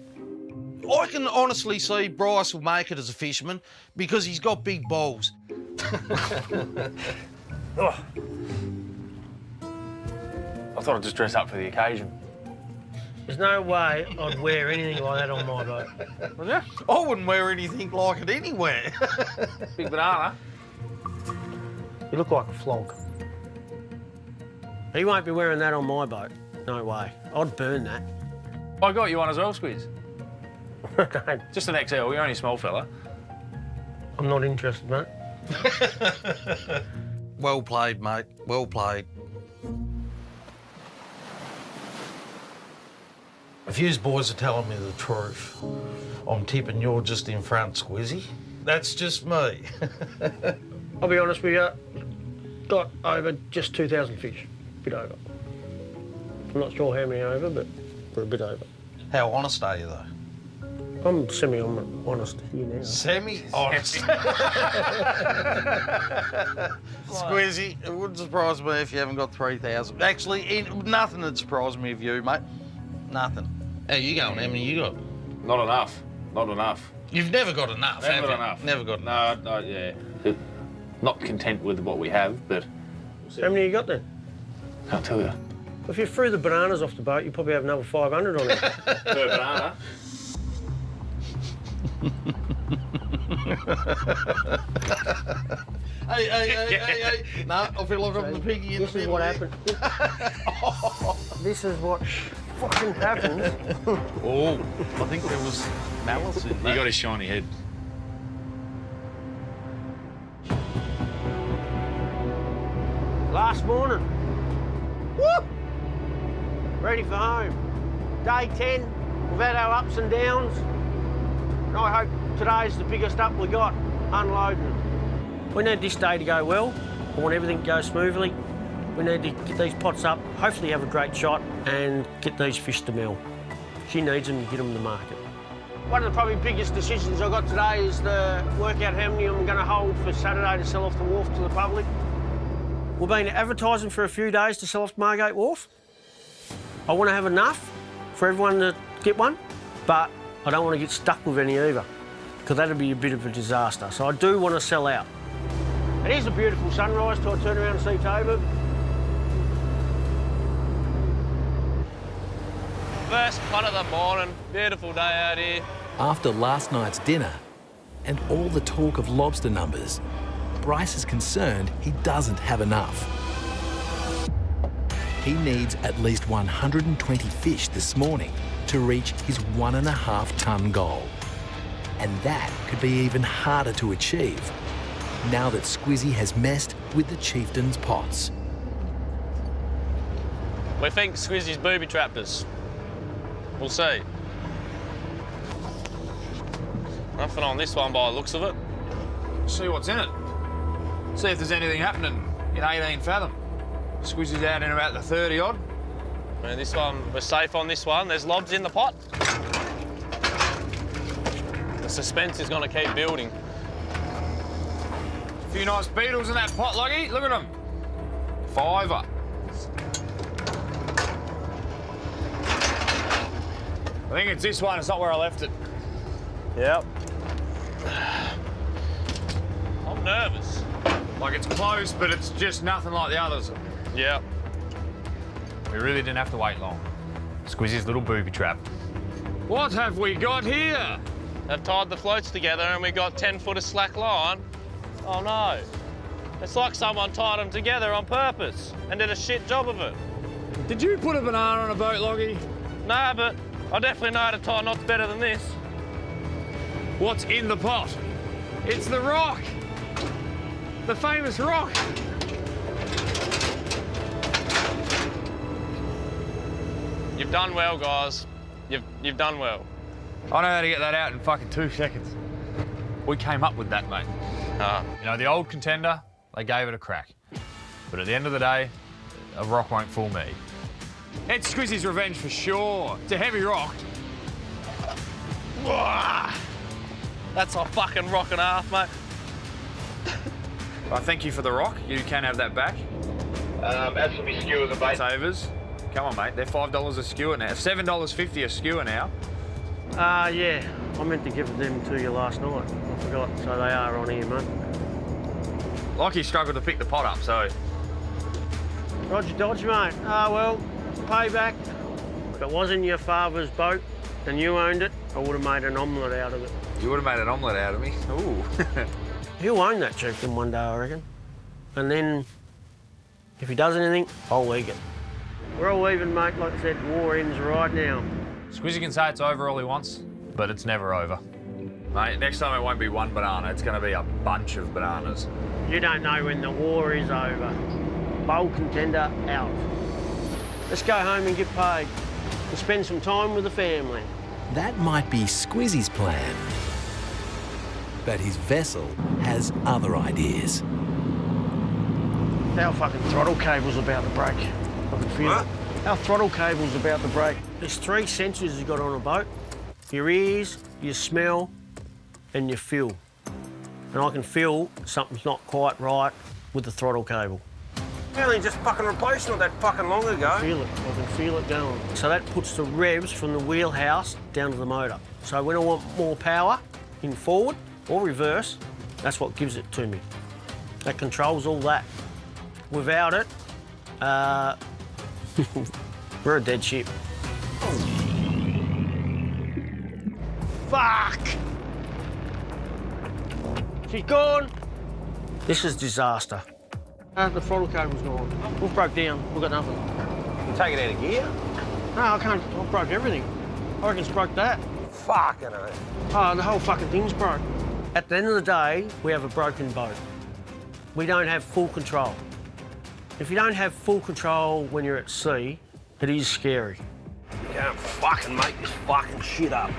I can honestly see Bryce will make it as a fisherman because he's got big balls. Oh. I thought I'd just dress up for the occasion. There's no way I'd wear anything like that on my boat. Would you? I wouldn't wear anything like it anywhere. Big banana. You look like a flog. He won't be wearing that on my boat. No way. I'd burn that. I got you one as well, Squeeze. Just an XL, you're only a small fella. I'm not interested, mate. Well played, mate. Well played. If you boys are telling me the truth, I'm tipping you're just in front, Squizzy. That's just me. I'll be honest with you, got over just 2,000 fish. Bit over. I'm not sure how many over, but we're a bit over. How honest are you, though? I'm semi-honest here now. Semi-honest? Squizzy, it wouldn't surprise me if you haven't got 3,000. Actually, nothing would surprise me of you, mate. Nothing. How you going? How many you got? Not enough. Not enough. You've never got enough, have Never you? got enough. Never got enough. No, yeah. Not content with what we have, but... How many you got then? Can't tell you. If you threw the bananas off the boat, you probably have another 500 on it. Per banana. Hey. No, I feel like I'm the piggy in the middle. This is what happened. This is what fucking happens. Oh, I think there was malice in He that. got his shiny head. Last morning. Woo! Ready for home. Day 10. We've had our ups and downs. And I hope today's the biggest up we got, unloading. We need this day to go well. I want everything to go smoothly. We need to get these pots up, hopefully have a great shot, and get these fish to Mel. She needs them to get them to market. One of the probably biggest decisions I've got today is to work out how many I'm going to hold for Saturday to sell off the wharf to the public. We've been advertising for a few days to sell off Margate Wharf. I want to have enough for everyone to get one, but I don't want to get stuck with any either, because that'd be a bit of a disaster. So I do want to sell out. It is a beautiful sunrise till I turn around and see Toba. First pot of the morning. Beautiful day out here. After last night's dinner and all the talk of lobster numbers, Bryce is concerned he doesn't have enough. He needs at least 120 fish this morning to reach his 1.5 tonne goal. And that could be even harder to achieve now that Squizzy has messed with the chieftain's pots. We think Squizzy's booby trapped us. We'll see. Nothing on this one by the looks of it. See what's in it. See if there's anything happening in 18 fathom. Squizzy's out in about the 30 odd. I mean, this one, we're safe on this one. There's lobs in the pot. The suspense is going to keep building. A few nice beetles in that pot, Luggy. Look at them. Fiver. I think it's this one. It's not where I left it. Yep. I'm nervous. Like, it's close, but it's just nothing like the others. Yep. We really didn't have to wait long. Squizzy's little booby trap. What have we got here? They've tied the floats together and we got 10 foot of slack line. Oh no. It's like someone tied them together on purpose and did a shit job of it. Did you put a banana on a boat, Loggy? No, but I definitely know how to tie knots better than this. What's in the pot? It's the rock. The famous rock. You've done well, guys. You've done well. I know how to get that out in fucking 2 seconds. We came up with that, mate. You know, the old contender, they gave it a crack. But at the end of the day, a rock won't fool me. It's Squizzy's revenge for sure. It's a heavy rock. That's a fucking rock and a half, mate. I thank you for the rock. You can have that back. As for me skewers and bait. Savers. Come on, mate. They're $5 a skewer now. $7.50 a skewer now. Yeah. I meant to give them to you last night. I forgot, so they are on here, mate. Lockie struggled to pick the pot up, so... Roger dodge, mate. Well, payback. If it was in your father's boat and you owned it, I would have made an omelette out of it. You would have made an omelette out of me? Ooh. He'll own that chieftain one day, I reckon. And then, if he does anything, I'll eat it. We're all even, mate. Like I said, war ends right now. Squizzy can say it's over all he wants, but it's never over. Mate, next time it won't be one banana, it's going to be a bunch of bananas. You don't know when the war is over. Bold contender out. Let's go home and get paid. And spend some time with the family. That might be Squizzy's plan. But his vessel has other ideas. Our fucking throttle cable's about to break. I can feel it. Our throttle cable's about to break. There's 3 sensors you've got on a boat. Your ears, your smell, and your feel. And I can feel something's not quite right with the throttle cable. We only just fucking replaced it that fucking long ago. I can feel it going. So that puts the revs from the wheelhouse down to the motor. So when I want more power, in forward or reverse, that's what gives it to me. That controls all that. Without it, we're a dead ship. Fuck! She's gone. This is disaster. The throttle cable's gone. We've broke down. We've got nothing. You take it out of gear? No, I can't. I've broke everything. I reckon it's broke that. Fucking hell. Oh, the whole fucking thing's broke. At the end of the day, we have a broken boat. We don't have full control. If you don't have full control when you're at sea, it is scary. You can't fucking make this fucking shit up.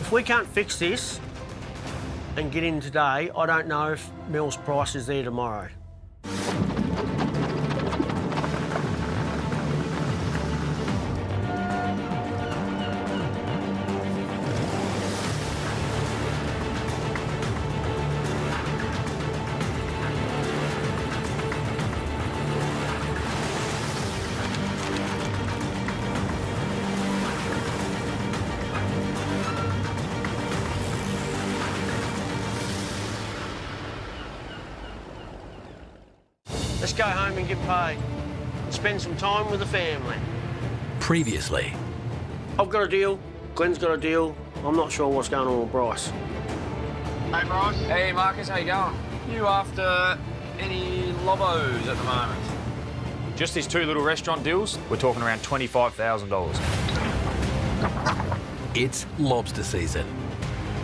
If we can't fix this and get in today, I don't know if Mill's price is there tomorrow. Let's go home and get paid. Spend some time with the family. Previously. I've got a deal. Glenn's got a deal. I'm not sure what's going on with Bryce. Hey, Bryce. Hey, Marcus, how you going? You after any lobos at the moment? Just these 2 little restaurant deals, we're talking around $25,000. It's lobster season.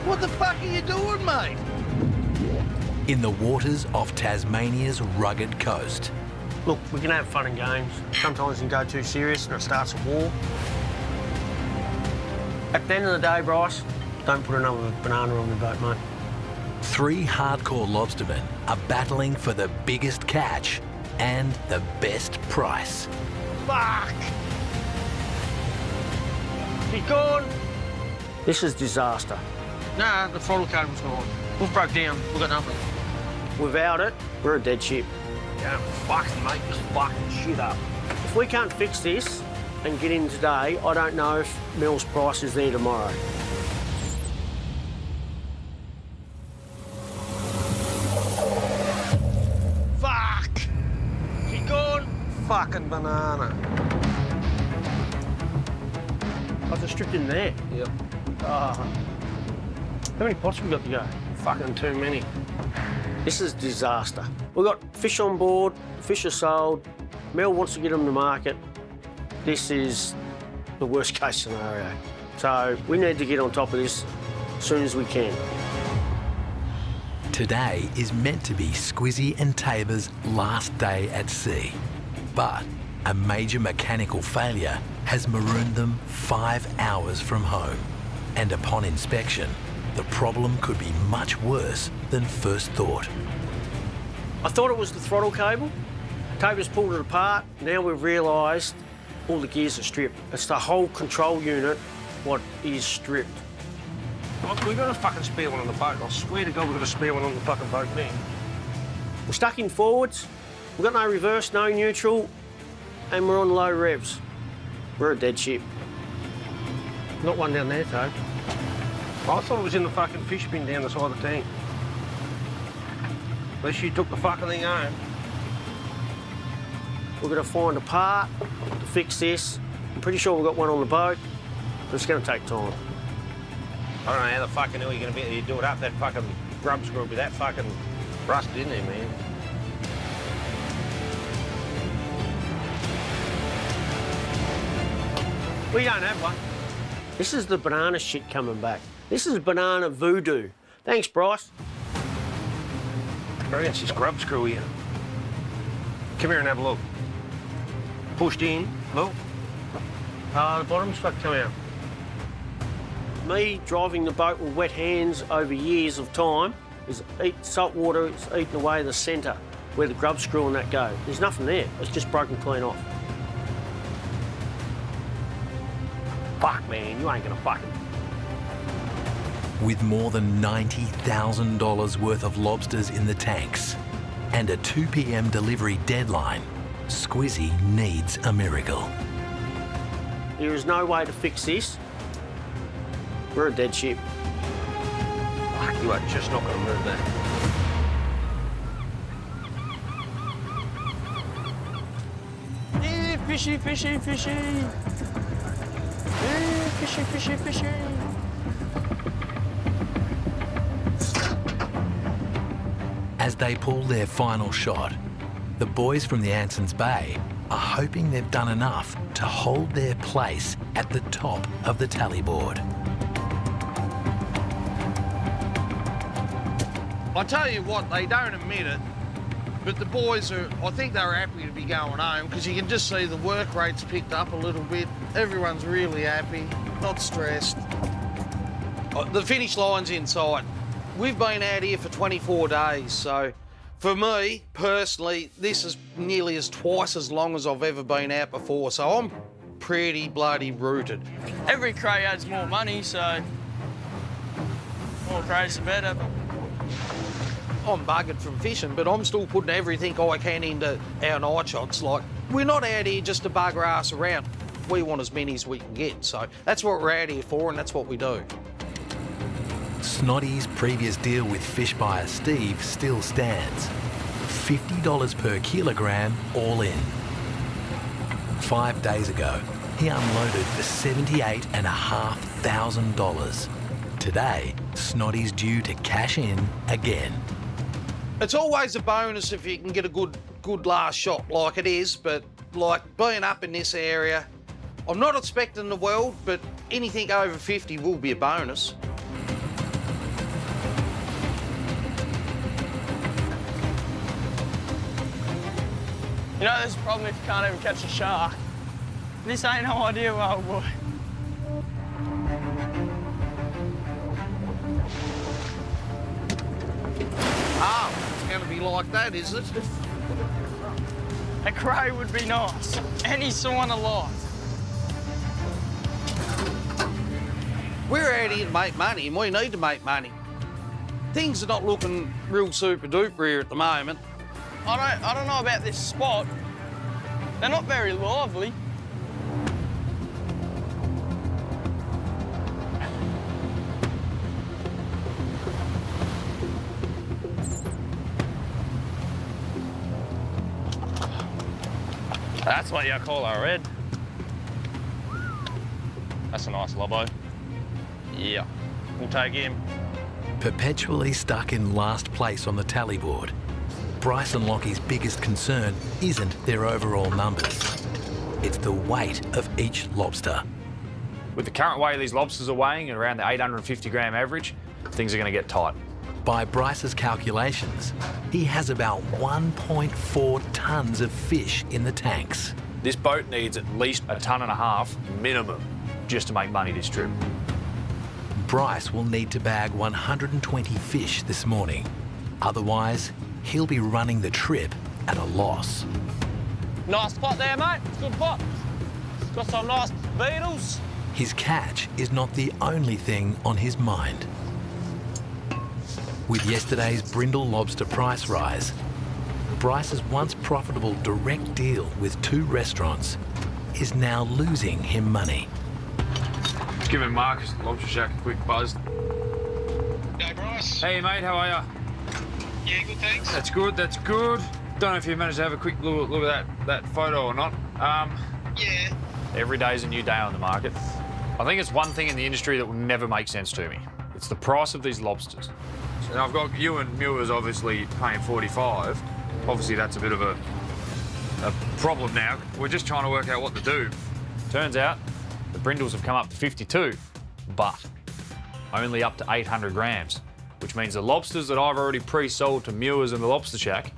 What the fuck are you doing, mate? In the waters off Tasmania's rugged coast. Look, we can have fun and games. Sometimes you can go too serious and it starts a war. At the end of the day, Bryce, don't put another banana on the boat, mate. 3 hardcore lobstermen are battling for the biggest catch and the best price. Fuck! She's gone. This is disaster. Nah, the throttle cable's gone. We've broke down. We've got nothing. Without it, we're a dead ship. You can't fucking make this fucking shit up. If we can't fix this and get in today, I don't know if Mill's price is there tomorrow. Fuck! She's gone. Fucking banana. I was stripped in there. Yep. How many pots we got to go? Fucking too many. This is disaster. We've got fish on board, fish are sold, Mel wants to get them to market. This is the worst case scenario. So we need to get on top of this as soon as we can. Today is meant to be Squizzy and Tabor's last day at sea. But a major mechanical failure has marooned them 5 hours from home. And upon inspection, the problem could be much worse than first thought. I thought it was the throttle cable. Tabor's pulled it apart. Now we've realised all the gears are stripped. It's the whole control unit what is stripped. Look, we've got a fucking spare one on the boat. I swear to God we've got a spare one on the fucking boat there. We're stuck in forwards. We've got no reverse, no neutral, and we're on low revs. We're a dead ship. Not one down there, Toad. I thought it was in the fucking fish bin down the side of the tank. Unless you took the fucking thing home. We're going to find a part to fix this. I'm pretty sure we've got one on the boat, but it's going to take time. I don't know how the fucking hell you're going to be able to do it up. That fucking grub screw will be that fucking rusted in there, man. We don't have one. This is the banana shit coming back. This is banana voodoo. Thanks, Bryce. I reckon it's this grub screw here. Come here and have a look. Pushed in, look. The bottom's fucked come out. Me driving the boat with wet hands over years of time is salt water is eating away the centre where the grub screw and that go. There's nothing there. It's just broken clean off. Fuck, man, you ain't gonna fucking... With more than $90,000 worth of lobsters in the tanks and a 2 p.m. delivery deadline, Squizzy needs a miracle. There is no way to fix this We're a dead ship. Fuck, you are just not going to move that. Yeah, fishy, fishy, fishy. Yeah, fishy, fishy, fishy. As they pull their final shot, the boys from the Anson's Bay are hoping they've done enough to hold their place at the top of the tally board. I tell you what, they don't admit it, but the boys are, I think they're happy to be going home because you can just see the work rate's picked up a little bit. Everyone's really happy, not stressed. The finish line's inside. We've been out here for 24 days, so for me, personally, this is nearly twice as long as I've ever been out before, so I'm pretty bloody rooted. Every cray adds more money, so more crays the better. I'm buggered from fishing, but I'm still putting everything I can into our night shots. Like, we're not out here just to bugger ass around. We want as many as we can get, so that's what we're out here for, and that's what we do. Snotty's previous deal with fish buyer Steve still stands. $50 per kilogram all in. 5 days ago, he unloaded for $78,500. Today, Snotty's due to cash in again. It's always a bonus if you can get a good last shot like it is, but like being up in this area, I'm not expecting the world, but anything over 50 will be a bonus. You know, there's a problem if you can't even catch a shark. This ain't no idea, old boy. Oh, it's going to be like that, is it? A cray would be nice. Any sort of life. We're out here to make money, and we need to make money. Things are not looking real super duper here at the moment. I don't know about this spot. They're not very lively. That's what you call a red. That's a nice lobbo. Yeah, we'll take him. Perpetually stuck in last place on the tally board, Bryce and Lockie's biggest concern isn't their overall numbers. It's the weight of each lobster. With the current way these lobsters are weighing at around the 850 gram average, things are going to get tight. By Bryce's calculations, he has about 1.4 tonnes of fish in the tanks. This boat needs at least 1.5 tons minimum just to make money this trip. Bryce will need to bag 120 fish this morning. Otherwise, he'll be running the trip at a loss. Nice spot there, mate. Good spot. Got some nice beetles. His catch is not the only thing on his mind. With yesterday's brindle lobster price rise, Bryce's once profitable direct deal with 2 restaurants is now losing him money. Just giving Marcus at the Lobster Shack a quick buzz. Hey, Bryce. Hey, mate, how are ya? Yeah, good, thanks. That's good, that's good. Don't know if you managed to have a quick look at that photo or not. Yeah. Every day's a new day on the market. I think it's one thing in the industry that will never make sense to me. It's the price of these lobsters. And I've got you and Muir's obviously paying 45. Obviously that's a bit of a problem now. We're just trying to work out what to do. Turns out the brindles have come up to 52, but only up to 800 grams, which means the lobsters that I've already pre-sold to Muir's and the Lobster Shack,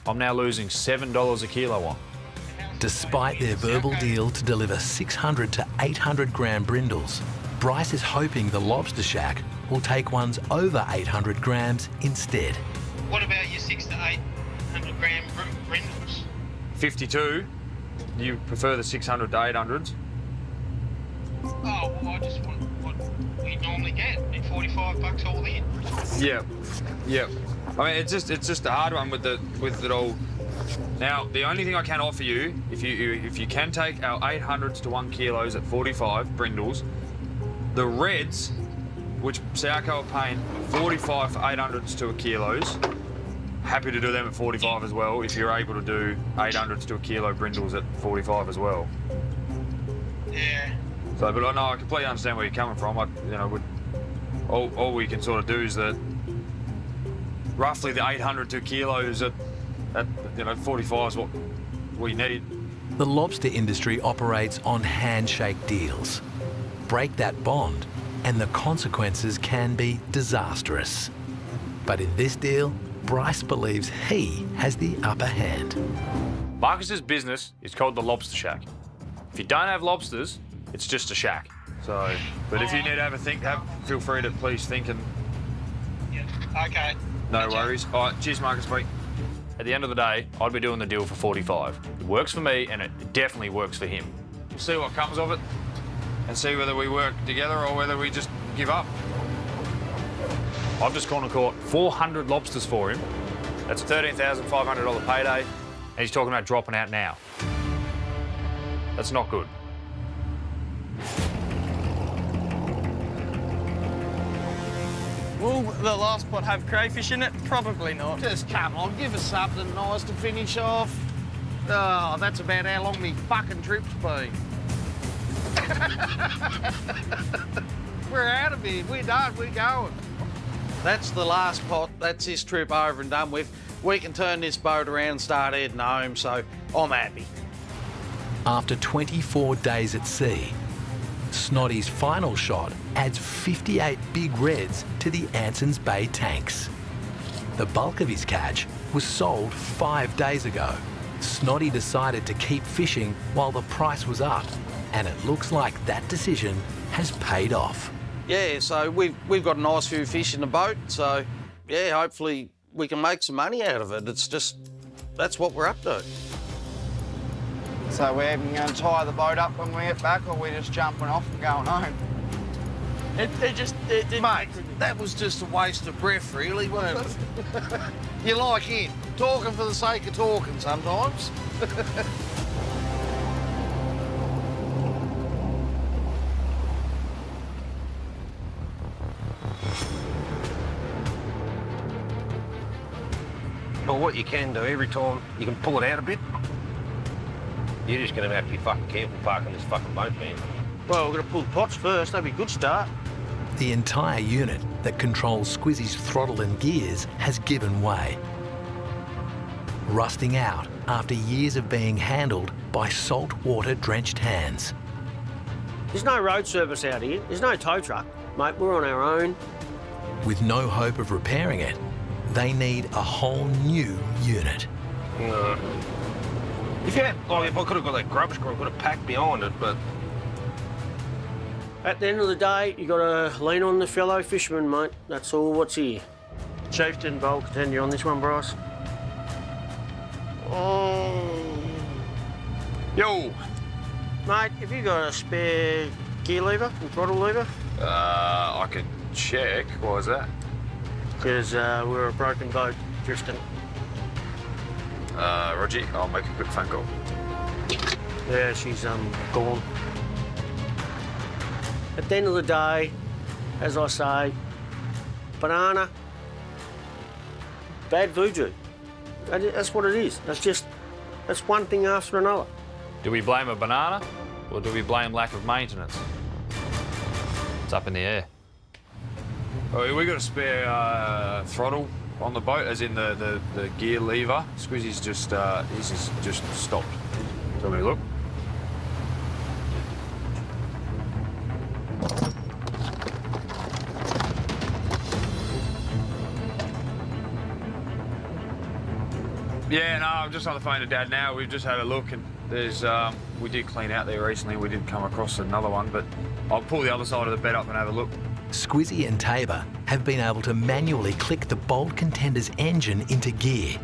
I'm now losing $7 a kilo on. Despite their verbal deal to deliver 600 to 800 gram brindles, Bryce is hoping the Lobster Shack will take ones over 800 grams instead. What about your 600 to 800 gram brindles? 52. You prefer the 600 to 800s? Oh, well, I just want what we normally get, at $45 all in. Yeah, yeah. I mean, it's just a hard one with it all. Now, the only thing I can offer you, if you can take our 800s to 1 kilos at 45 brindles, the reds which Southco are paying 45 for 800s to a kilos. Happy to do them at 45 as well, if you're able to do 800s to a kilo brindles at 45 as well. Yeah. So, but I know I completely understand where you're coming from. All we can sort of do is that roughly the 800 to kilos at 45 is what we need. The lobster industry operates on handshake deals. Break that bond and the consequences can be disastrous. But in this deal, Bryce believes he has the upper hand. Marcus's business is called the Lobster Shack. If you don't have lobsters, it's just a shack. So, but if you need to have a think, feel free to please think and... Yeah, okay. No worries. All right, cheers, Marcus, mate. At the end of the day, I'd be doing the deal for 45. It works for me, and it definitely works for him. We'll see what comes of it, and see whether we work together or whether we just give up. I've just gone and caught 400 lobsters for him. That's a $13,500 payday, and he's talking about dropping out now. That's not good. Will the last pot have crayfish in it? Probably not. Just come on, give us something nice to finish off. Oh, that's about how long me fucking trip's been. We're out of here. We're done. We're going. That's the last pot. That's this trip over and done with. We can turn this boat around and start heading home, so I'm happy. After 24 days at sea, Snoddy's final shot adds 58 big reds to the Anson's Bay tanks. The bulk of his catch was sold 5 days ago. Snoddy decided to keep fishing while the price was up, and it looks like that decision has paid off. Yeah, so we've got a nice few fish in the boat, so yeah, hopefully we can make some money out of it. It's just, that's what we're up to. So we're even going to tie the boat up when we get back, or we're just jumping off and going home? It didn't. Mate, that was just a waste of breath, really, wasn't it? You like him, talking for the sake of talking sometimes. Well, what you can do every time, you can pull it out a bit. You're just going to have to be fucking careful parking this fucking boat, man. Well, we're going to pull the pots first. That'd be a good start. The entire unit that controls Squizzy's throttle and gears has given way, rusting out after years of being handled by saltwater-drenched hands. There's no road service out here. There's no tow truck. Mate, we're on our own. With no hope of repairing it, they need a whole new unit. If I could have got that grub screw, I could have packed behind it, but... At the end of the day, you got to lean on the fellow fisherman, mate. That's all what's here. Chieftain, bowl contender on this one, Bryce. Yo! Mate, have you got a spare gear lever and throttle lever? I could check. Why is that? Because we're a broken boat drifting. Roger, I'll make a quick phone call. Yeah, she's gone. At the end of the day, as I say, banana, bad voodoo. That's what it is. That's one thing after another. Do we blame a banana, or do we blame lack of maintenance? It's up in the air. Oh, we got a spare throttle on the boat, as in the gear lever. Squizzy's just his is just stopped. Let me look. Yeah, no, I'm just on the phone to Dad now. We've just had a look, and there's we did clean out there recently. We did come across another one, but I'll pull the other side of the bed up and have a look. Squizzy and Tabor have been able to manually click the Bold Contender's engine into gear.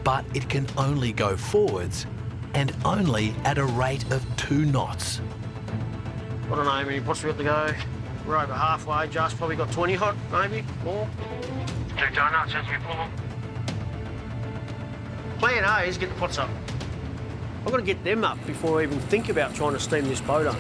But it can only go forwards, and only at a rate of 2 knots. I don't know how many pots we got to go. We're over halfway, just probably got 20 hot, maybe, more. 2 donuts, as we pull them. Plan A is get the pots up. I've got to get them up before I even think about trying to steam this boat up.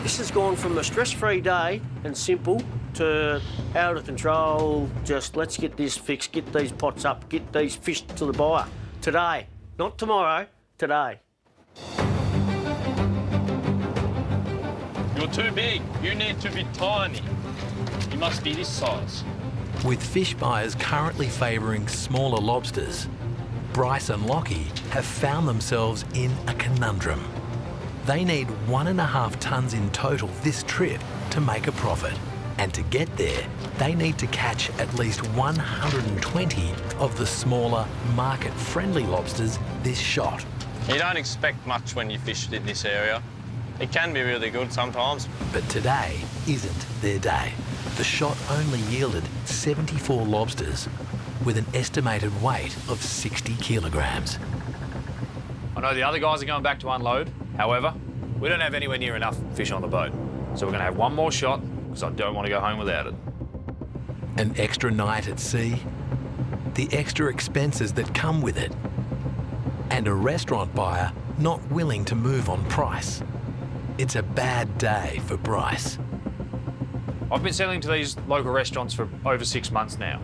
This has gone from a stress-free day and simple to out of control, just let's get this fixed, get these pots up, get these fish to the buyer. Today, not tomorrow, today. You're too big. You need to be tiny. You must be this size. With fish buyers currently favouring smaller lobsters, Bryce and Lockie have found themselves in a conundrum. They need 1.5 tonnes in total this trip to make a profit. And to get there, they need to catch at least 120 of the smaller, market-friendly lobsters this shot. You don't expect much when you fish in this area. It can be really good sometimes. But today isn't their day. The shot only yielded 74 lobsters with an estimated weight of 60 kilograms. I know the other guys are going back to unload. However, we don't have anywhere near enough fish on the boat. So we're going to have one more shot because I don't want to go home without it. An extra night at sea, the extra expenses that come with it, and a restaurant buyer not willing to move on price. It's a bad day for Bryce. I've been selling to these local restaurants for over 6 months now.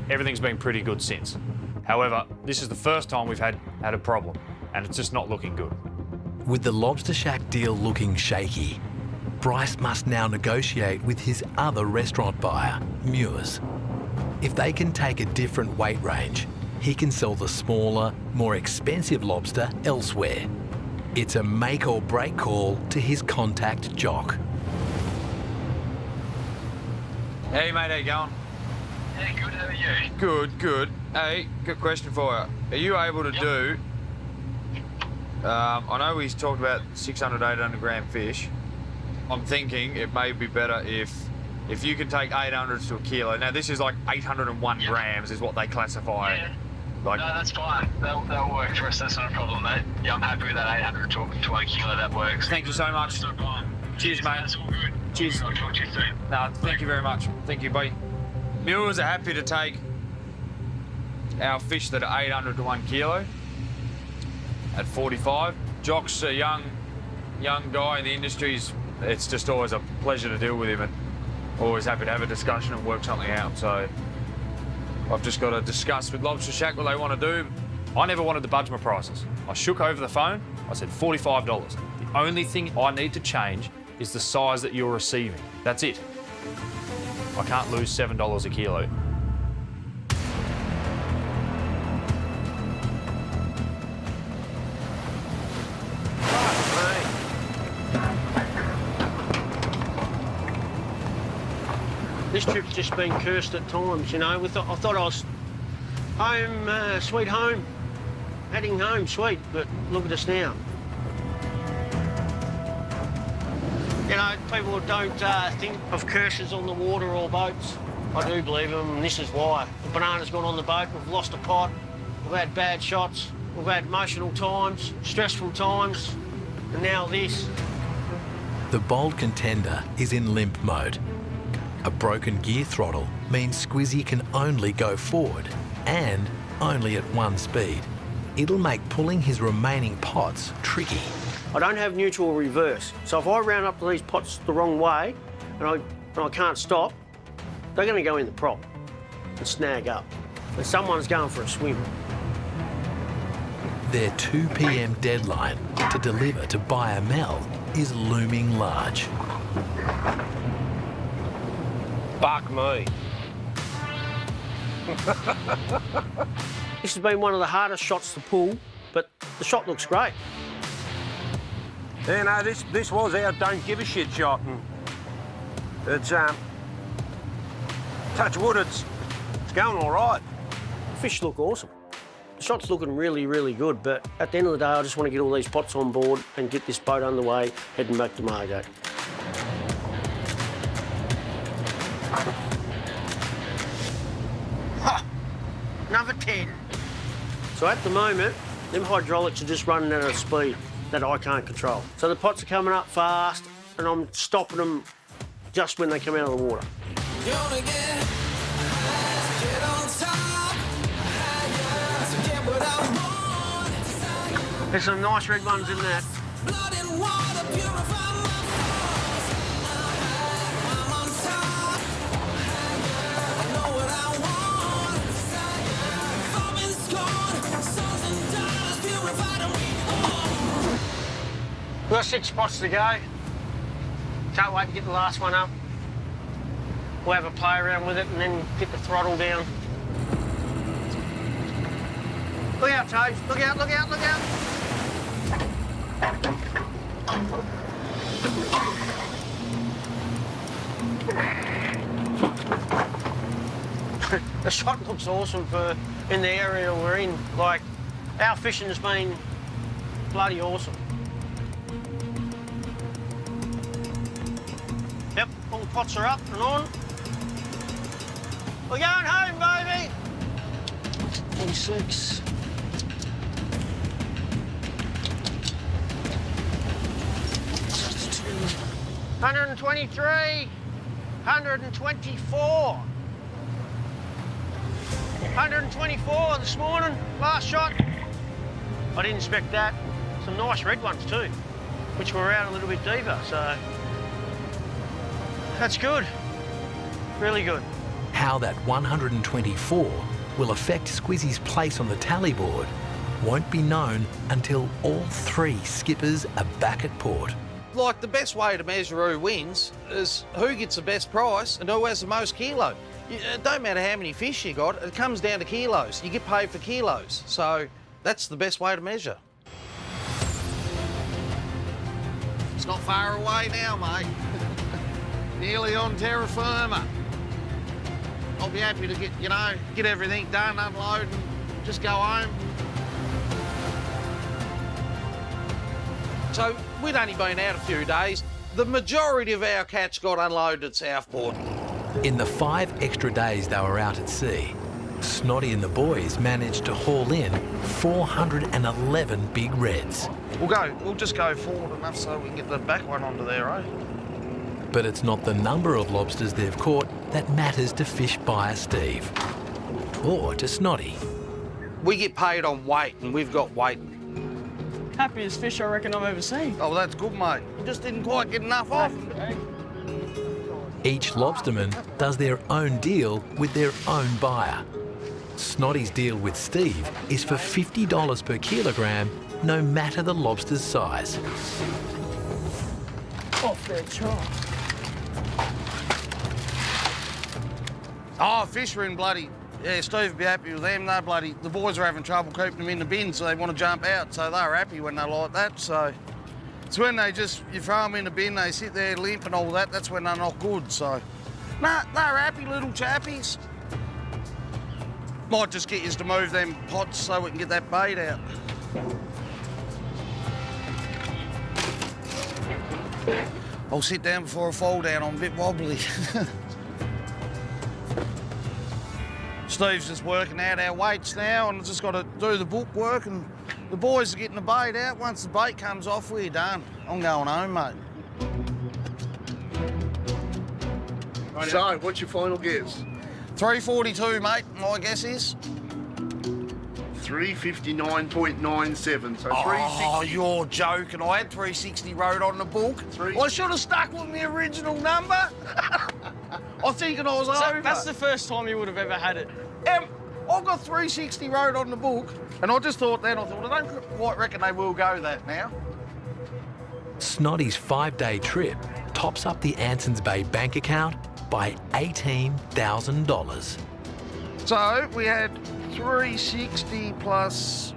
Everything's been pretty good since. However, this is the first time we've had a problem, and it's just not looking good. With the Lobster Shack deal looking shaky, Bryce must now negotiate with his other restaurant buyer, Muir's. If they can take a different weight range, he can sell the smaller, more expensive lobster elsewhere. It's a make or break call to his contact jock. Hey mate, how you going? Yeah, good, how are you? Good, good. Hey, good question for you. Are you able to do, I know he's talked about 600, 800 gram fish. I'm thinking it may be better if you can take 800 to a kilo. Now this is like 801 grams is what they classify. Yeah. Like, No, that's fine. That'll work for us. That's not a problem, mate. Yeah, I'm happy with that 800 to 1 kilo. That works. Thank you so much. No problem. Cheers, mate. That's all good. Cheers. I'll talk to you soon. No, thank you very much. Thank you, bye. Mules are happy to take our fish that are 800 to 1 kilo at 45. Jock's a young guy in the industries. It's just always a pleasure to deal with him and always happy to have a discussion and work something out. So I've just got to discuss with Lobster Shack what they want to do. I never wanted to budge my prices. I shook over the phone. I said $45. The only thing I need to change is the size that you're receiving. That's it. I can't lose $7 a kilo. This trip's just been cursed at times, you know. I thought I was home, sweet home, heading home, sweet, but look at us now. You know, people don't think of curses on the water or boats. I do believe them, and this is why. The banana's gone on the boat, we've lost a pot, we've had bad shots, we've had emotional times, stressful times, and now this. The bold contender is in limp mode. A broken gear throttle means Squizzy can only go forward and only at one speed. It'll make pulling his remaining pots tricky. I don't have neutral or reverse, so if I round up these pots the wrong way and I can't stop, they're going to go in the prop and snag up. And someone's going for a swim. Their 2 p.m. deadline to deliver to buyer Mel is looming large. Fuck me. This has been one of the hardest shots to pull, but the shot looks great. Yeah, no, this was our don't give a shit shot. It's, touch wood, it's going all right. Fish look awesome. The shot's looking really, really good, but at the end of the day, I just want to get all these pots on board and get this boat underway, heading back to Margate. Ha! Another 10. So at the moment, them hydraulics are just running at a speed that I can't control. So the pots are coming up fast, and I'm stopping them just when they come out of the water. There's some nice red ones in that. Got 6 spots to go. Can't wait to get the last one up. We'll have a play around with it and then get the throttle down. Look out, Toads. Look out, look out, look out. The shot looks awesome for in the area we're in. Like, our fishing has been bloody awesome. Yep, all the pots are up and on. We're going home, baby. 46. $123, $124. 124 this morning, last shot. I didn't expect that. Some nice red ones too, which were out a little bit deeper, so that's good, really good. How that 124 will affect Squizzy's place on the tally board won't be known until all 3 skippers are back at port. Like, the best way to measure who wins is who gets the best price and who has the most kilo. It don't matter how many fish you got, it comes down to kilos. You get paid for kilos, so that's the best way to measure. It's not far away now, mate. Nearly on terra firma. I'll be happy to get everything done, unload, and just go home. So we'd only been out a few days. The majority of our catch got unloaded at Southport. In the 5 extra days they were out at sea, Snotty and the boys managed to haul in 411 big reds. We'll just go forward enough so we can get the back one onto there, eh? But it's not the number of lobsters they've caught that matters to fish buyer Steve. Or to Snotty. We get paid on weight, and we've got weight. Happiest fish I reckon I've ever seen. Oh, well, that's good, mate. You just didn't quite get enough off. Each lobsterman does their own deal with their own buyer. Snotty's deal with Steve is for $50 per kilogram, no matter the lobster's size. Off their chart. Oh, fish are in bloody... Yeah, Steve would be happy with them. The boys are having trouble keeping them in the bin, so they want to jump out, so they're happy when they like that, so... It's when you throw them in the bin, they sit there limp and all that, that's when they're not good, so... Nah, they're happy little chappies. Might just get you to move them pots so we can get that bait out. I'll sit down before I fall down, I'm a bit wobbly. Steve's just working out our weights now, and I've just got to do the book work, and the boys are getting the bait out. Once the bait comes off, we're done. I'm going home, mate. So, what's your final guess? 342, mate, my guess is. 359.97, so 360. Oh, you're joking. I had 360 wrote on the book. I should have stuck with my original number. I think I was over. That's the first time you would have ever had it. I've got 360 wrote on the book, and I just thought then, I don't quite reckon they will go that now. Snotty's 5-day trip tops up the Anson's Bay bank account by $18,000. So we had 360 plus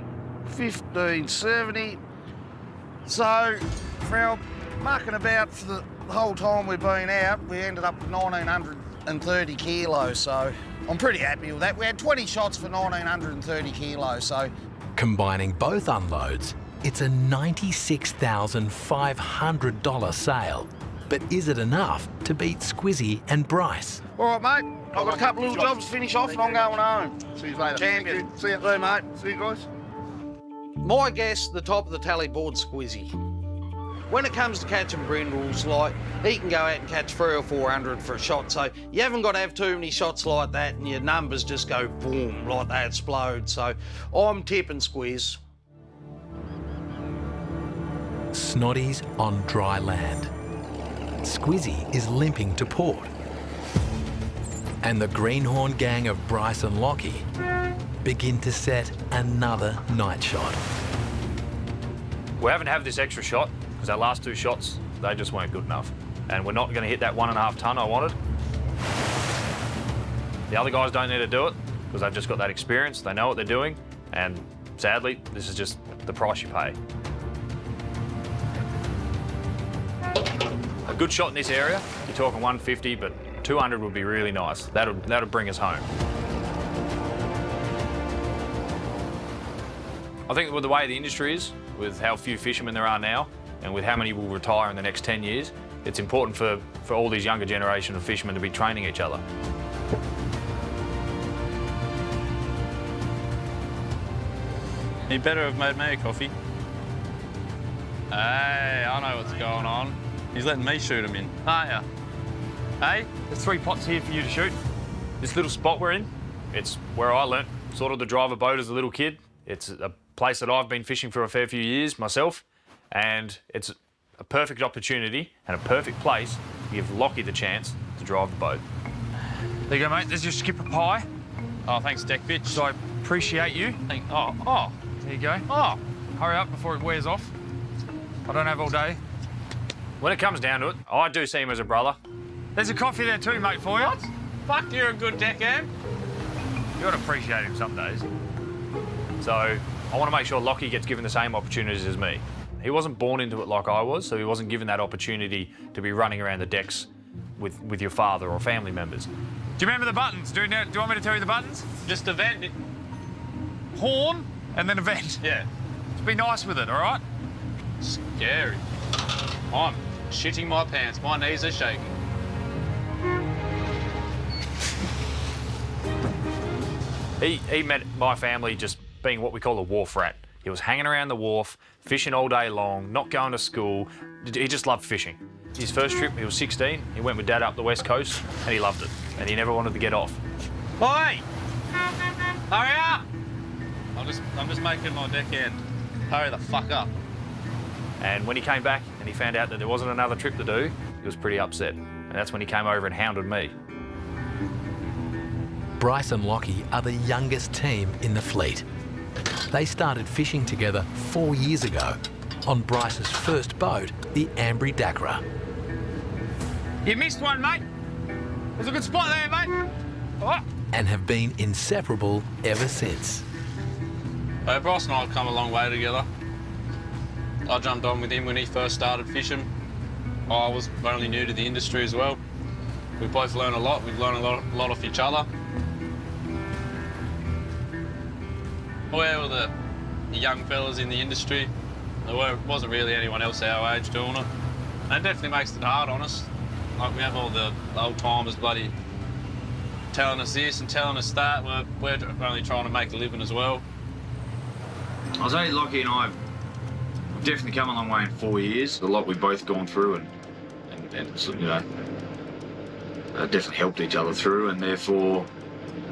1570. So for our mucking about for the whole time we've been out, we ended up with 1,930 kilos. So I'm pretty happy with that. We had 20 shots for 1,930 kilos. So combining both unloads, it's a $96,500 sale. But is it enough to beat Squizzy and Bryce? All right, mate. I've got a couple little jobs to finish off and I'm going home. See you later. Champion. See you. See you, mate. See you guys. My guess, the top of the tally board's Squizzy. When it comes to catching brindles, like, he can go out and catch 300 or 400 for a shot, so you haven't got to have too many shots like that and your numbers just go boom, like they explode. So I'm tipping Squiz. Snotty's on dry land. Squizzy is limping to port. And the Greenhorn gang of Bryce and Lockie begin to set another night shot. We haven't had this extra shot because our last 2 shots, they just weren't good enough. And we're not going to hit that 1.5 tonne I wanted. The other guys don't need to do it because they've just got that experience, they know what they're doing, and sadly, this is just the price you pay. A good shot in this area, you're talking 150, but 200 would be really nice. That'll bring us home. I think with the way the industry is, with how few fishermen there are now, and with how many will retire in the next 10 years, it's important for all these younger generation of fishermen to be training each other. You better have made me a coffee. Hey, I know what's going on. He's letting me shoot him in, aren't ya? Hey, there's 3 pots here for you to shoot. This little spot we're in, it's where I learnt sort of to drive a boat as a little kid. It's a place that I've been fishing for a fair few years myself, and it's a perfect opportunity and a perfect place to give Lockie the chance to drive the boat. There you go, mate. There's your skipper pie. Oh, thanks, deck bitch. So I appreciate you. Oh. There you go. Oh. Hurry up before it wears off. I don't have all day. When it comes down to it, I do see him as a brother. There's a coffee there too, mate, for you. What? Fuck, you're a good deckhand. You gotta appreciate him some days. So I want to make sure Lockie gets given the same opportunities as me. He wasn't born into it like I was, so he wasn't given that opportunity to be running around the decks with your father or family members. Do you remember the buttons? Do you want me to tell you the buttons? Just a vent. Horn and then a vent. Yeah. Just be nice with it, all right? Scary. I'm shitting my pants. My knees are shaking. He met my family just being what we call a wharf rat. He was hanging around the wharf, fishing all day long, not going to school. He just loved fishing. His first trip, he was 16. He went with Dad up the West Coast, and he loved it. And he never wanted to get off. Oi! Hurry up! I'm just making my deckhand. Hurry the fuck up. And when he came back and he found out that there wasn't another trip to do, he was pretty upset. And that's when he came over and hounded me. Bryce and Lockie are the youngest team in the fleet. They started fishing together 4 years ago on Bryce's first boat, the Ambry Dakra. You missed one, mate. There's a good spot there, mate. Oh. And have been inseparable ever since. Bryce and I have come a long way together. I jumped on with him when he first started fishing. I was only new to the industry as well. We both learned a lot. We've learned a lot off each other. Where were the young fellas in the industry? There wasn't really anyone else our age doing it. And it definitely makes it hard on us. Like, we have all the old timers bloody telling us this and telling us that. We're only trying to make a living as well. I'll say Lockie and I have definitely come a long way in 4 years. A lot we've both gone through and you know, definitely helped each other through, and therefore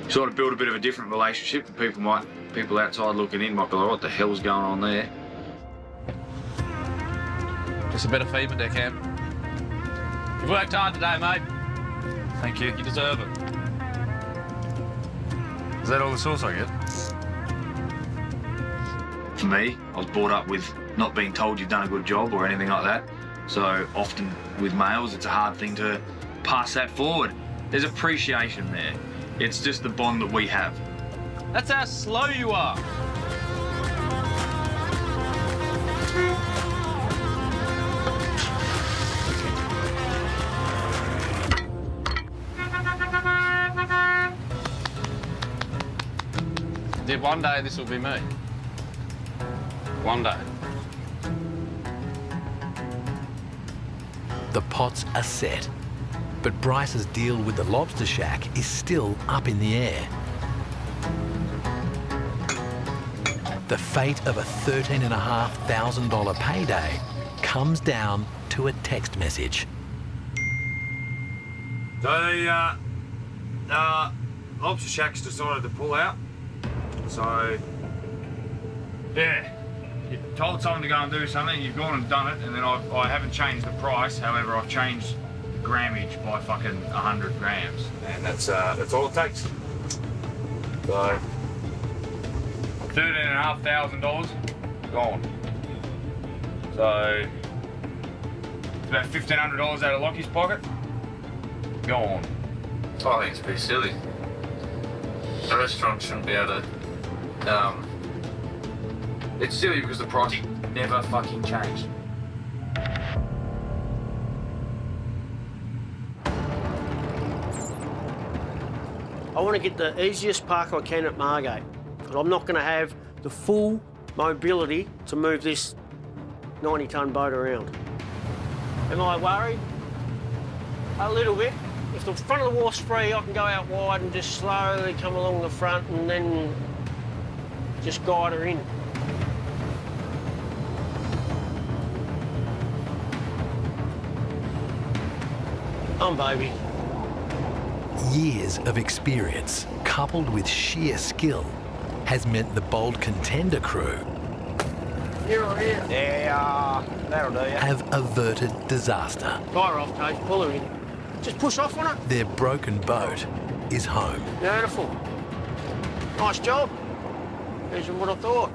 sort of built a bit of a different relationship. People outside looking in might be like, what the hell's going on there? Just a bit of fever, deckhand. You've worked hard today, mate. Thank you. You deserve it. Is that all the sauce I get? For me, I was brought up with not being told you've done a good job or anything like that. So often with males, it's a hard thing to pass that forward. There's appreciation there. It's just the bond that we have. That's how slow you are. One day this will be me. One day. The pots are set, but Bryce's deal with the lobster shack is still up in the air. The fate of a $13,500 payday comes down to a text message. So the lobster shack's decided to pull out. So, yeah, you told someone to go and do something, you've gone and done it, and then I haven't changed the price. However, I've changed grammage by fucking 100 grams, and that's all it takes. So, $13,500 gone. So, about $1,500 out of Lockie's pocket. Gone. I think it's pretty silly. A restaurant shouldn't be able to. It's silly because the price never fucking changed. I want to get the easiest park I can at Margate, but I'm not going to have the full mobility to move this 90-tonne boat around. Am I worried? A little bit. If the front of the wharf's free, I can go out wide and just slowly come along the front and then just guide her in. Baby. Years of experience, coupled with sheer skill, has meant the bold contender crew Here or here? Yeah, that'll do you. have averted disaster. Fire off, Kate. Pull her in. Just push off on it. Their broken boat is home. Beautiful. Nice job. As what I thought.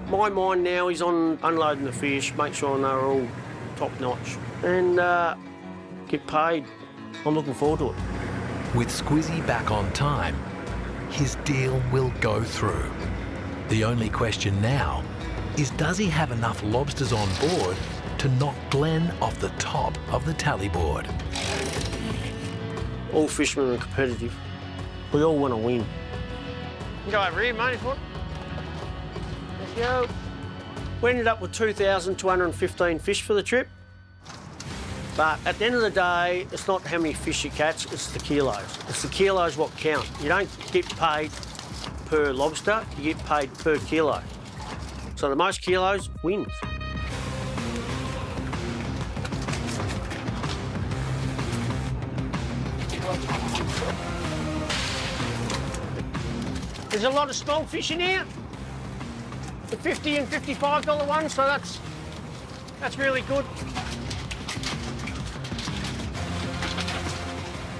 My mind now is on unloading the fish, make sure they're all top-notch, and get paid. I'm looking forward to it. With Squizzy back on time, his deal will go through. The only question now is, does he have enough lobsters on board to knock Glenn off the top of the tally board? All fishermen are competitive. We all want to win. You go over here, mate, if you want. Let's go. We ended up with 2,215 fish for the trip. But at the end of the day, it's not how many fish you catch, it's the kilos. It's the kilos what count. You don't get paid per lobster, you get paid per kilo. So the most kilos wins. There's a lot of small fish in here. The $50 and $55 ones, so that's really good.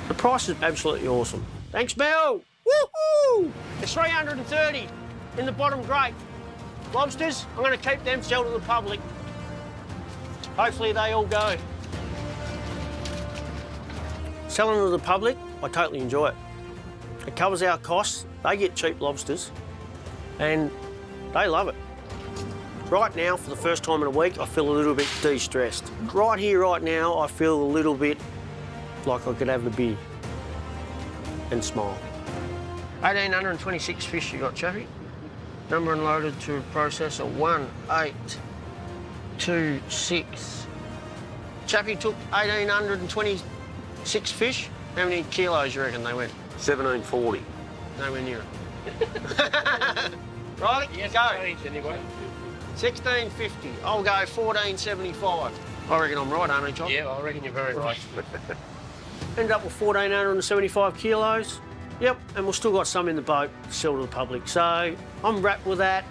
The price is absolutely awesome. Thanks, Mel. Woohoo! There's 330 in the bottom grate. Lobsters, I'm going to keep them sell to the public. Hopefully they all go. Selling to the public, I totally enjoy it. It covers our costs. They get cheap lobsters and they love it. Right now, for the first time in a week, I feel a little bit de-stressed. Right here, right now, I feel a little bit like I could have a beer and smile. 1,826 fish you got, Chappie. Number unloaded to processor 1826. Chappie took 1,826 fish. How many kilos you reckon they went? 1740. Nowhere near it. Right, yes, go. Anyway. 1650. I'll go 1475. I reckon I'm right, aren't I, John? Yeah, I reckon you're very right. Ended up with 1,475 kilos. Yep, and we've still got some in the boat to sell to the public, so I'm wrapped with that.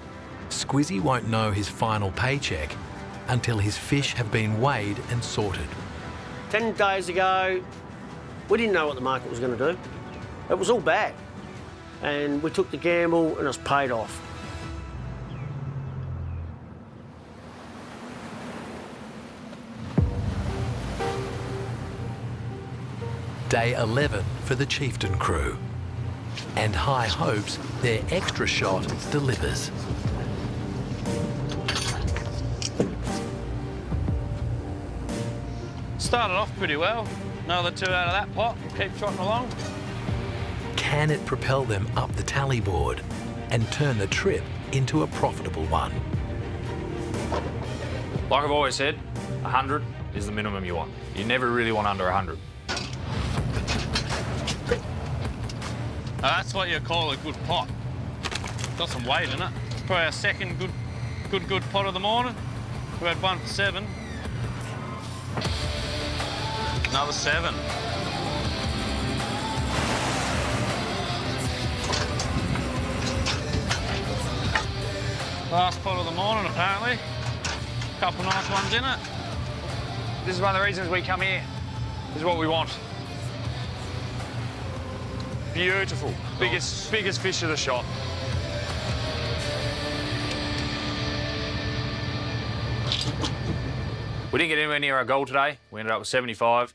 Squizzy won't know his final paycheck until his fish have been weighed and sorted. 10 days ago, we didn't know what the market was going to do. It was all bad. And we took the gamble and it's paid off. Day 11 for the Chieftain crew. And high hopes their extra shot delivers. Started off pretty well. Another 2 out of that pot. Keep trotting along. Can it propel them up the tally board and turn the trip into a profitable one? Like I've always said, 100 is the minimum you want. You never really want under 100. That's what you call a good pot. Got some weight in it. It's probably our second good pot of the morning. We had one for 7. Another 7. Last pot of the morning, apparently. Couple nice ones in it. This is one of the reasons we come here. This is what we want. Beautiful. Biggest fish of the shot. We didn't get anywhere near our goal today. We ended up with 75,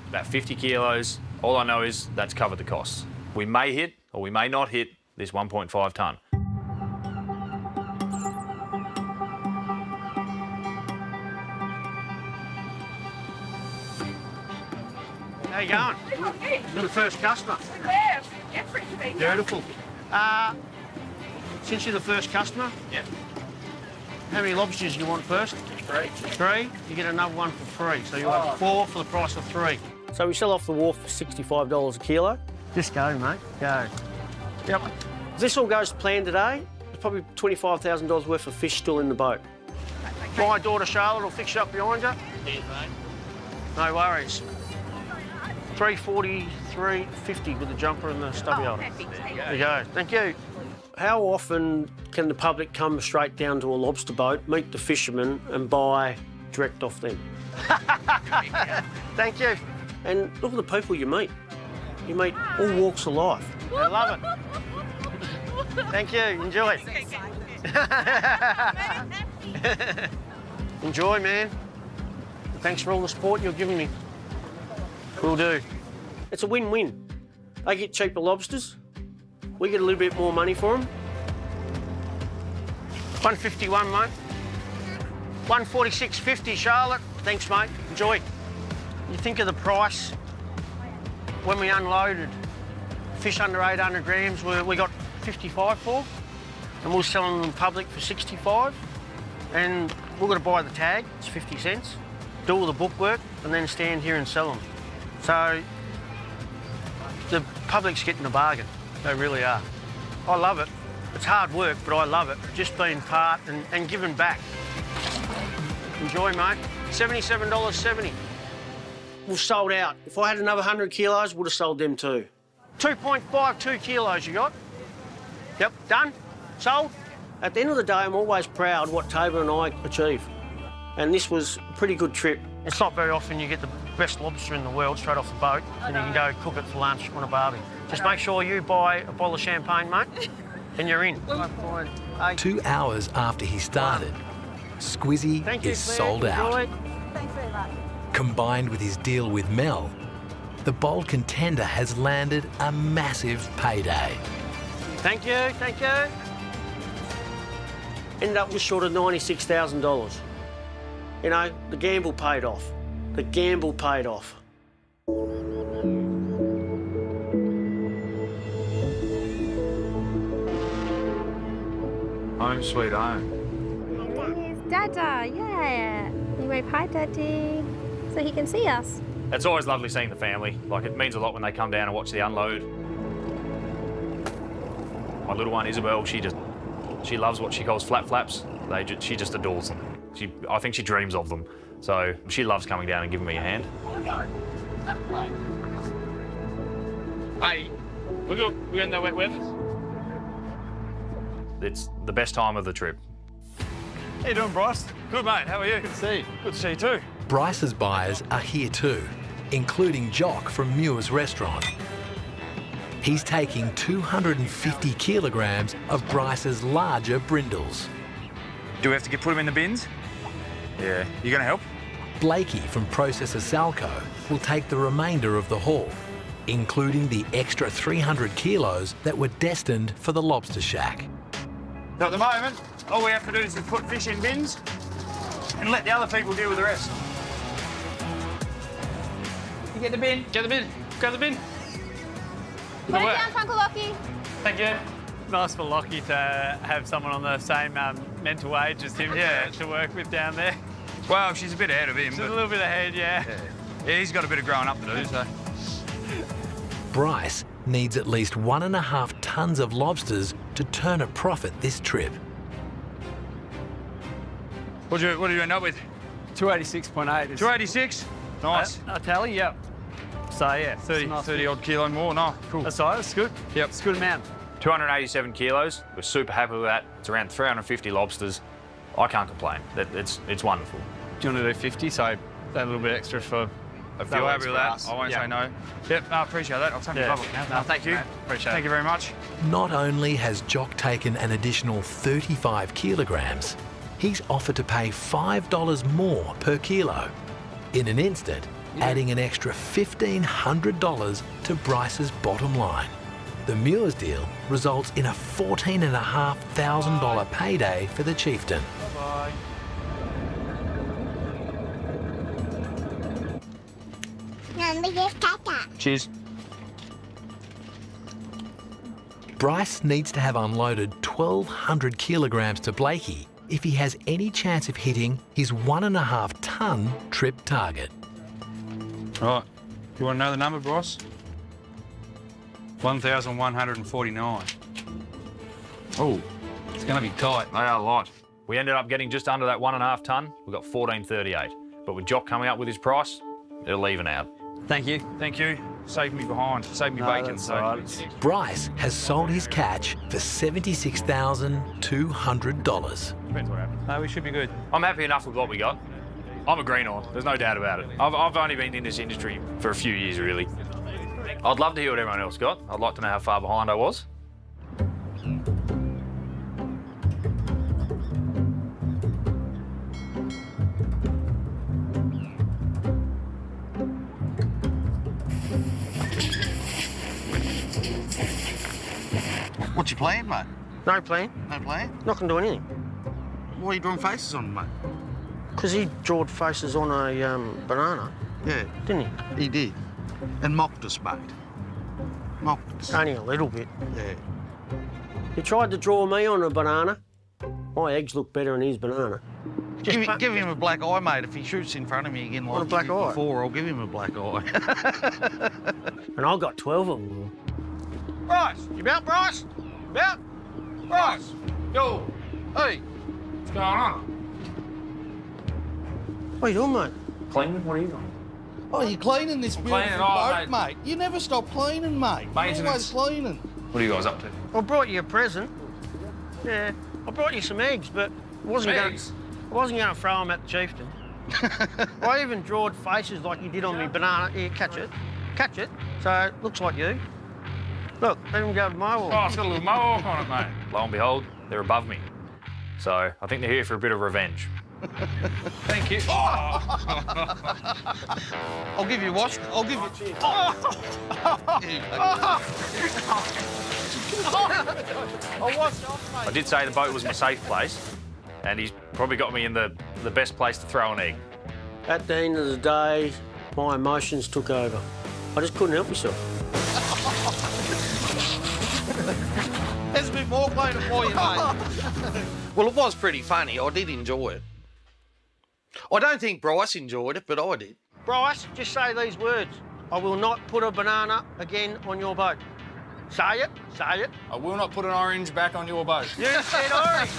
about 50 kilos. All I know is that's covered the costs. We may hit or we may not hit this 1.5 tonne. How you going? You're the first customer. Beautiful. Since you're the first customer, how many lobsters do you want first? 3. 3? You get another one for free. So you'll have 4 for the price of 3. So we sell off the wharf for $65 a kilo. Just go, mate. Go. Yep. If this all goes to plan today, there's probably $25,000 worth of fish still in the boat. My daughter Charlotte will fix you up behind you. Cheers, mate. No worries. 340, 350 with the jumper and the stubby holder. There you go. Thank you. How often can the public come straight down to a lobster boat, meet the fishermen and buy direct off them? Thank you. And look at the people you meet. You meet all walks of life. I love it. Thank you. Enjoy. Enjoy, man. Thanks for all the support you're giving me. Will do. It's a win-win. They get cheaper lobsters. We get a little bit more money for them. 151, mate. 146.50, Charlotte. Thanks, mate. Enjoy. You think of the price when we unloaded fish under 800 grams, we got 55 for, and we're selling them public for 65. And we've got to buy the tag, it's 50 cents, do all the bookwork, and then stand here and sell them. So the public's getting a bargain. They really are. I love it. It's hard work, but I love it. Just being part and giving back. Enjoy, mate. $77.70. We've sold out. If I had another 100 kilos, would have sold them too. 2.52 kilos you got. Yep, done, sold. At the end of the day, I'm always proud what Tabor and I achieve. And this was a pretty good trip. It's not very often you get the best lobster in the world straight off the boat and you can go cook it for lunch on a barbie. Just make sure you buy a bottle of champagne, mate, and you're in. 2 hours after he started, Squizzy is sold out. Thanks very much. Combined with his deal with Mel, the bold contender has landed a massive payday. Thank you, thank you. Ended up just short of $96,000. You know, the gamble paid off. The gamble paid off. Home sweet home. There's Dada, yeah. You wave hi, Daddy, so he can see us. It's always lovely seeing the family. Like, it means a lot when they come down and watch the unload. My little one, Isabel, she loves what she calls flat flaps. She just adores them. I think she dreams of them. So she loves coming down and giving me a hand. Hey, we're in the wet weather. It's the best time of the trip. How you doing, Bryce? Good, mate. How are you? Good to see you. Good to see you too. Bryce's buyers are here too, including Jock from Muir's restaurant. He's taking 250 kilograms of Bryce's larger brindles. Do we have to put them in the bins? Yeah. You gonna help? Blakey from Processor Salco will take the remainder of the haul, including the extra 300 kilos that were destined for the lobster shack. So at the moment, all we have to do is put fish in bins and let the other people deal with the rest. You get the bin? Get the bin. Grab the bin. Put it down, Uncle Lockie. Thank you. Nice for Lockie to have someone on the same mental age as him to work with down there. Well, she's a bit ahead of him. She's a little bit ahead, yeah. Yeah, he's got a bit of growing up to do, so. Bryce needs at least 1.5 tons of lobsters to turn a profit this trip. What do you end up with? 286.8. 286? Nice. A tally, yep. So, yeah. 30 odd kilo more. No, cool. That's all right, that's good. Yep. It's a good amount. 287 kilos. We're super happy with that. It's around 350 lobsters. I can't complain. It's wonderful. Do you want to do 50? So that little bit extra for... If you're happy with that, I won't say no. Yep, no, I appreciate that. I'll take the public now. No, thank you. Appreciate it. Thank you very much. Not only has Jock taken an additional 35 kilograms, he's offered to pay $5 more per kilo. In an instant, adding an extra $1,500 to Bryce's bottom line. The Muir's deal results in a $14,500 payday for the chieftain. Bye. Cheers. Bryce needs to have unloaded 1,200 kilograms to Blakey if he has any chance of hitting his 1.5 tonne trip target. Right. You want to know the number, Bryce? 1,149. Oh, it's going to be tight. They are light. We ended up getting just under that 1.5 tonne. We got 14.38. But with Jock coming up with his price, it'll even out. Thank you. Thank you. Saved me behind. Saved me bacon. So. Bryce has sold his catch for $76,200. Depends what happens. No, we should be good. I'm happy enough with what we got. I'm a greenhorn, there's no doubt about it. I've only been in this industry for a few years, really. I'd love to hear what everyone else got. I'd like to know how far behind I was. What's your plan, mate? No plan. No plan? Not going to do anything. Why are you drawing faces on him, mate? Because he drawed faces on a banana. Yeah. Didn't he? He did. And mocked us, mate. Mocked us. Only a little bit. Yeah. He tried to draw me on a banana. My eggs look better than his banana. Give him a black eye, mate. If he shoots in front of me again like a black eye? before, I'll give him a black eye. And I got 12 of them. Bryce! You about, Bryce? About? Bryce! Yo! Hey! What's going on? What are you doing, mate? Cleaning? What are you doing? Oh, you're cleaning this beautiful cleaning, boat, mate. mate. You never stop cleaning, mate. You're always Maintenance. cleaning. What are you guys up to? I brought you a present. Yeah, I brought you some eggs, but I wasn't going to throw them at the chieftain. I even drawed faces like you did on me banana. Here, catch it. Catch it. So it looks like you. Look, let him go to mohawk. Oh, it's got a little mohawk on it, mate. Lo and behold, they're above me. So I think they're here for a bit of revenge. Thank you. I'll give you what? I'll give you... I did say the boat was my safe place, and he's probably got me in the best place to throw an egg. At the end of the day, my emotions took over. I just couldn't help myself. There's a bit more cleaning for you, mate. Well, it was pretty funny. I did enjoy it. I don't think Bryce enjoyed it, but I did. Bryce, just say these words. I will not put a banana again on your boat. Say it, say it. I will not put an orange back on your boat. You said orange.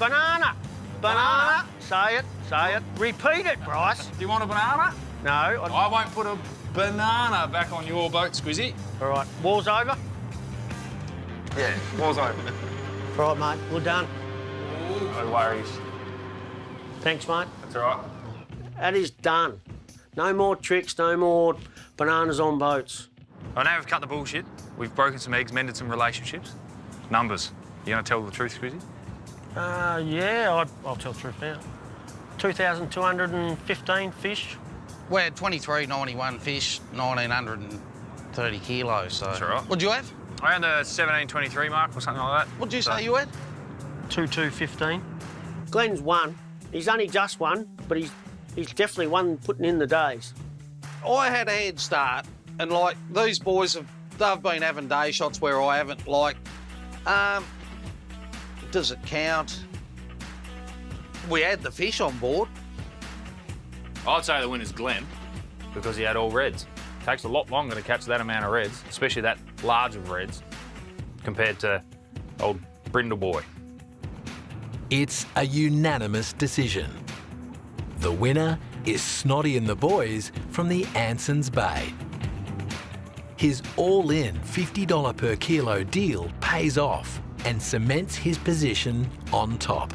Banana. Banana. Say it, say it. Repeat it, Bryce. Do you want a banana? No. I won't put a banana back on your boat, Squizzy. All right, war's over? Yeah, war's over. All right, mate, we're done. No worries. Thanks, mate. That's all right. That is done. No more tricks, no more bananas on boats. I know we've cut the bullshit. We've broken some eggs, mended some relationships. Numbers. You gonna tell the truth, Squizzy? Yeah, I'll tell the truth now. 2,215 fish. We had 23.91 fish, 1,930 kilos, so... That's all right. What'd you have? I had the 17.23 mark or something like that. What'd you say you had? 2,215. Glenn's won. He's only just won, but he's definitely one putting in the days. I had a head start, and, like, these boys they've been having day shots where I haven't, like, does it count? We had the fish on board. I'd say the winner's Glenn, because he had all reds. It takes a lot longer to catch that amount of reds, especially that large of reds, compared to old Brindle boy. It's a unanimous decision. The winner is Snotty and the boys from the Anson's Bay. His all-in $50 per kilo deal pays off and cements his position on top.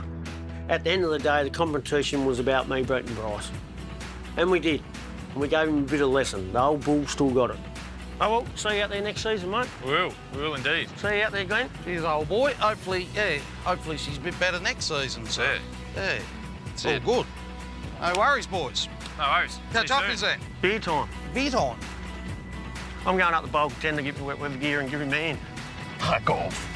At the end of the day, the competition was about me beating Bryce. And we did. And we gave him a bit of lesson. The old bull still got it. Oh, well, see you out there next season, mate. We will indeed. See you out there, Glenn. Cheers, old boy. Hopefully, hopefully she's a bit better next season. So, yeah, it's all good. No worries, boys. No worries. Catch up is then. Beer time. Beer time. I'm going up the bulk 10 to get my wet weather gear and give him my hand. Fuck off.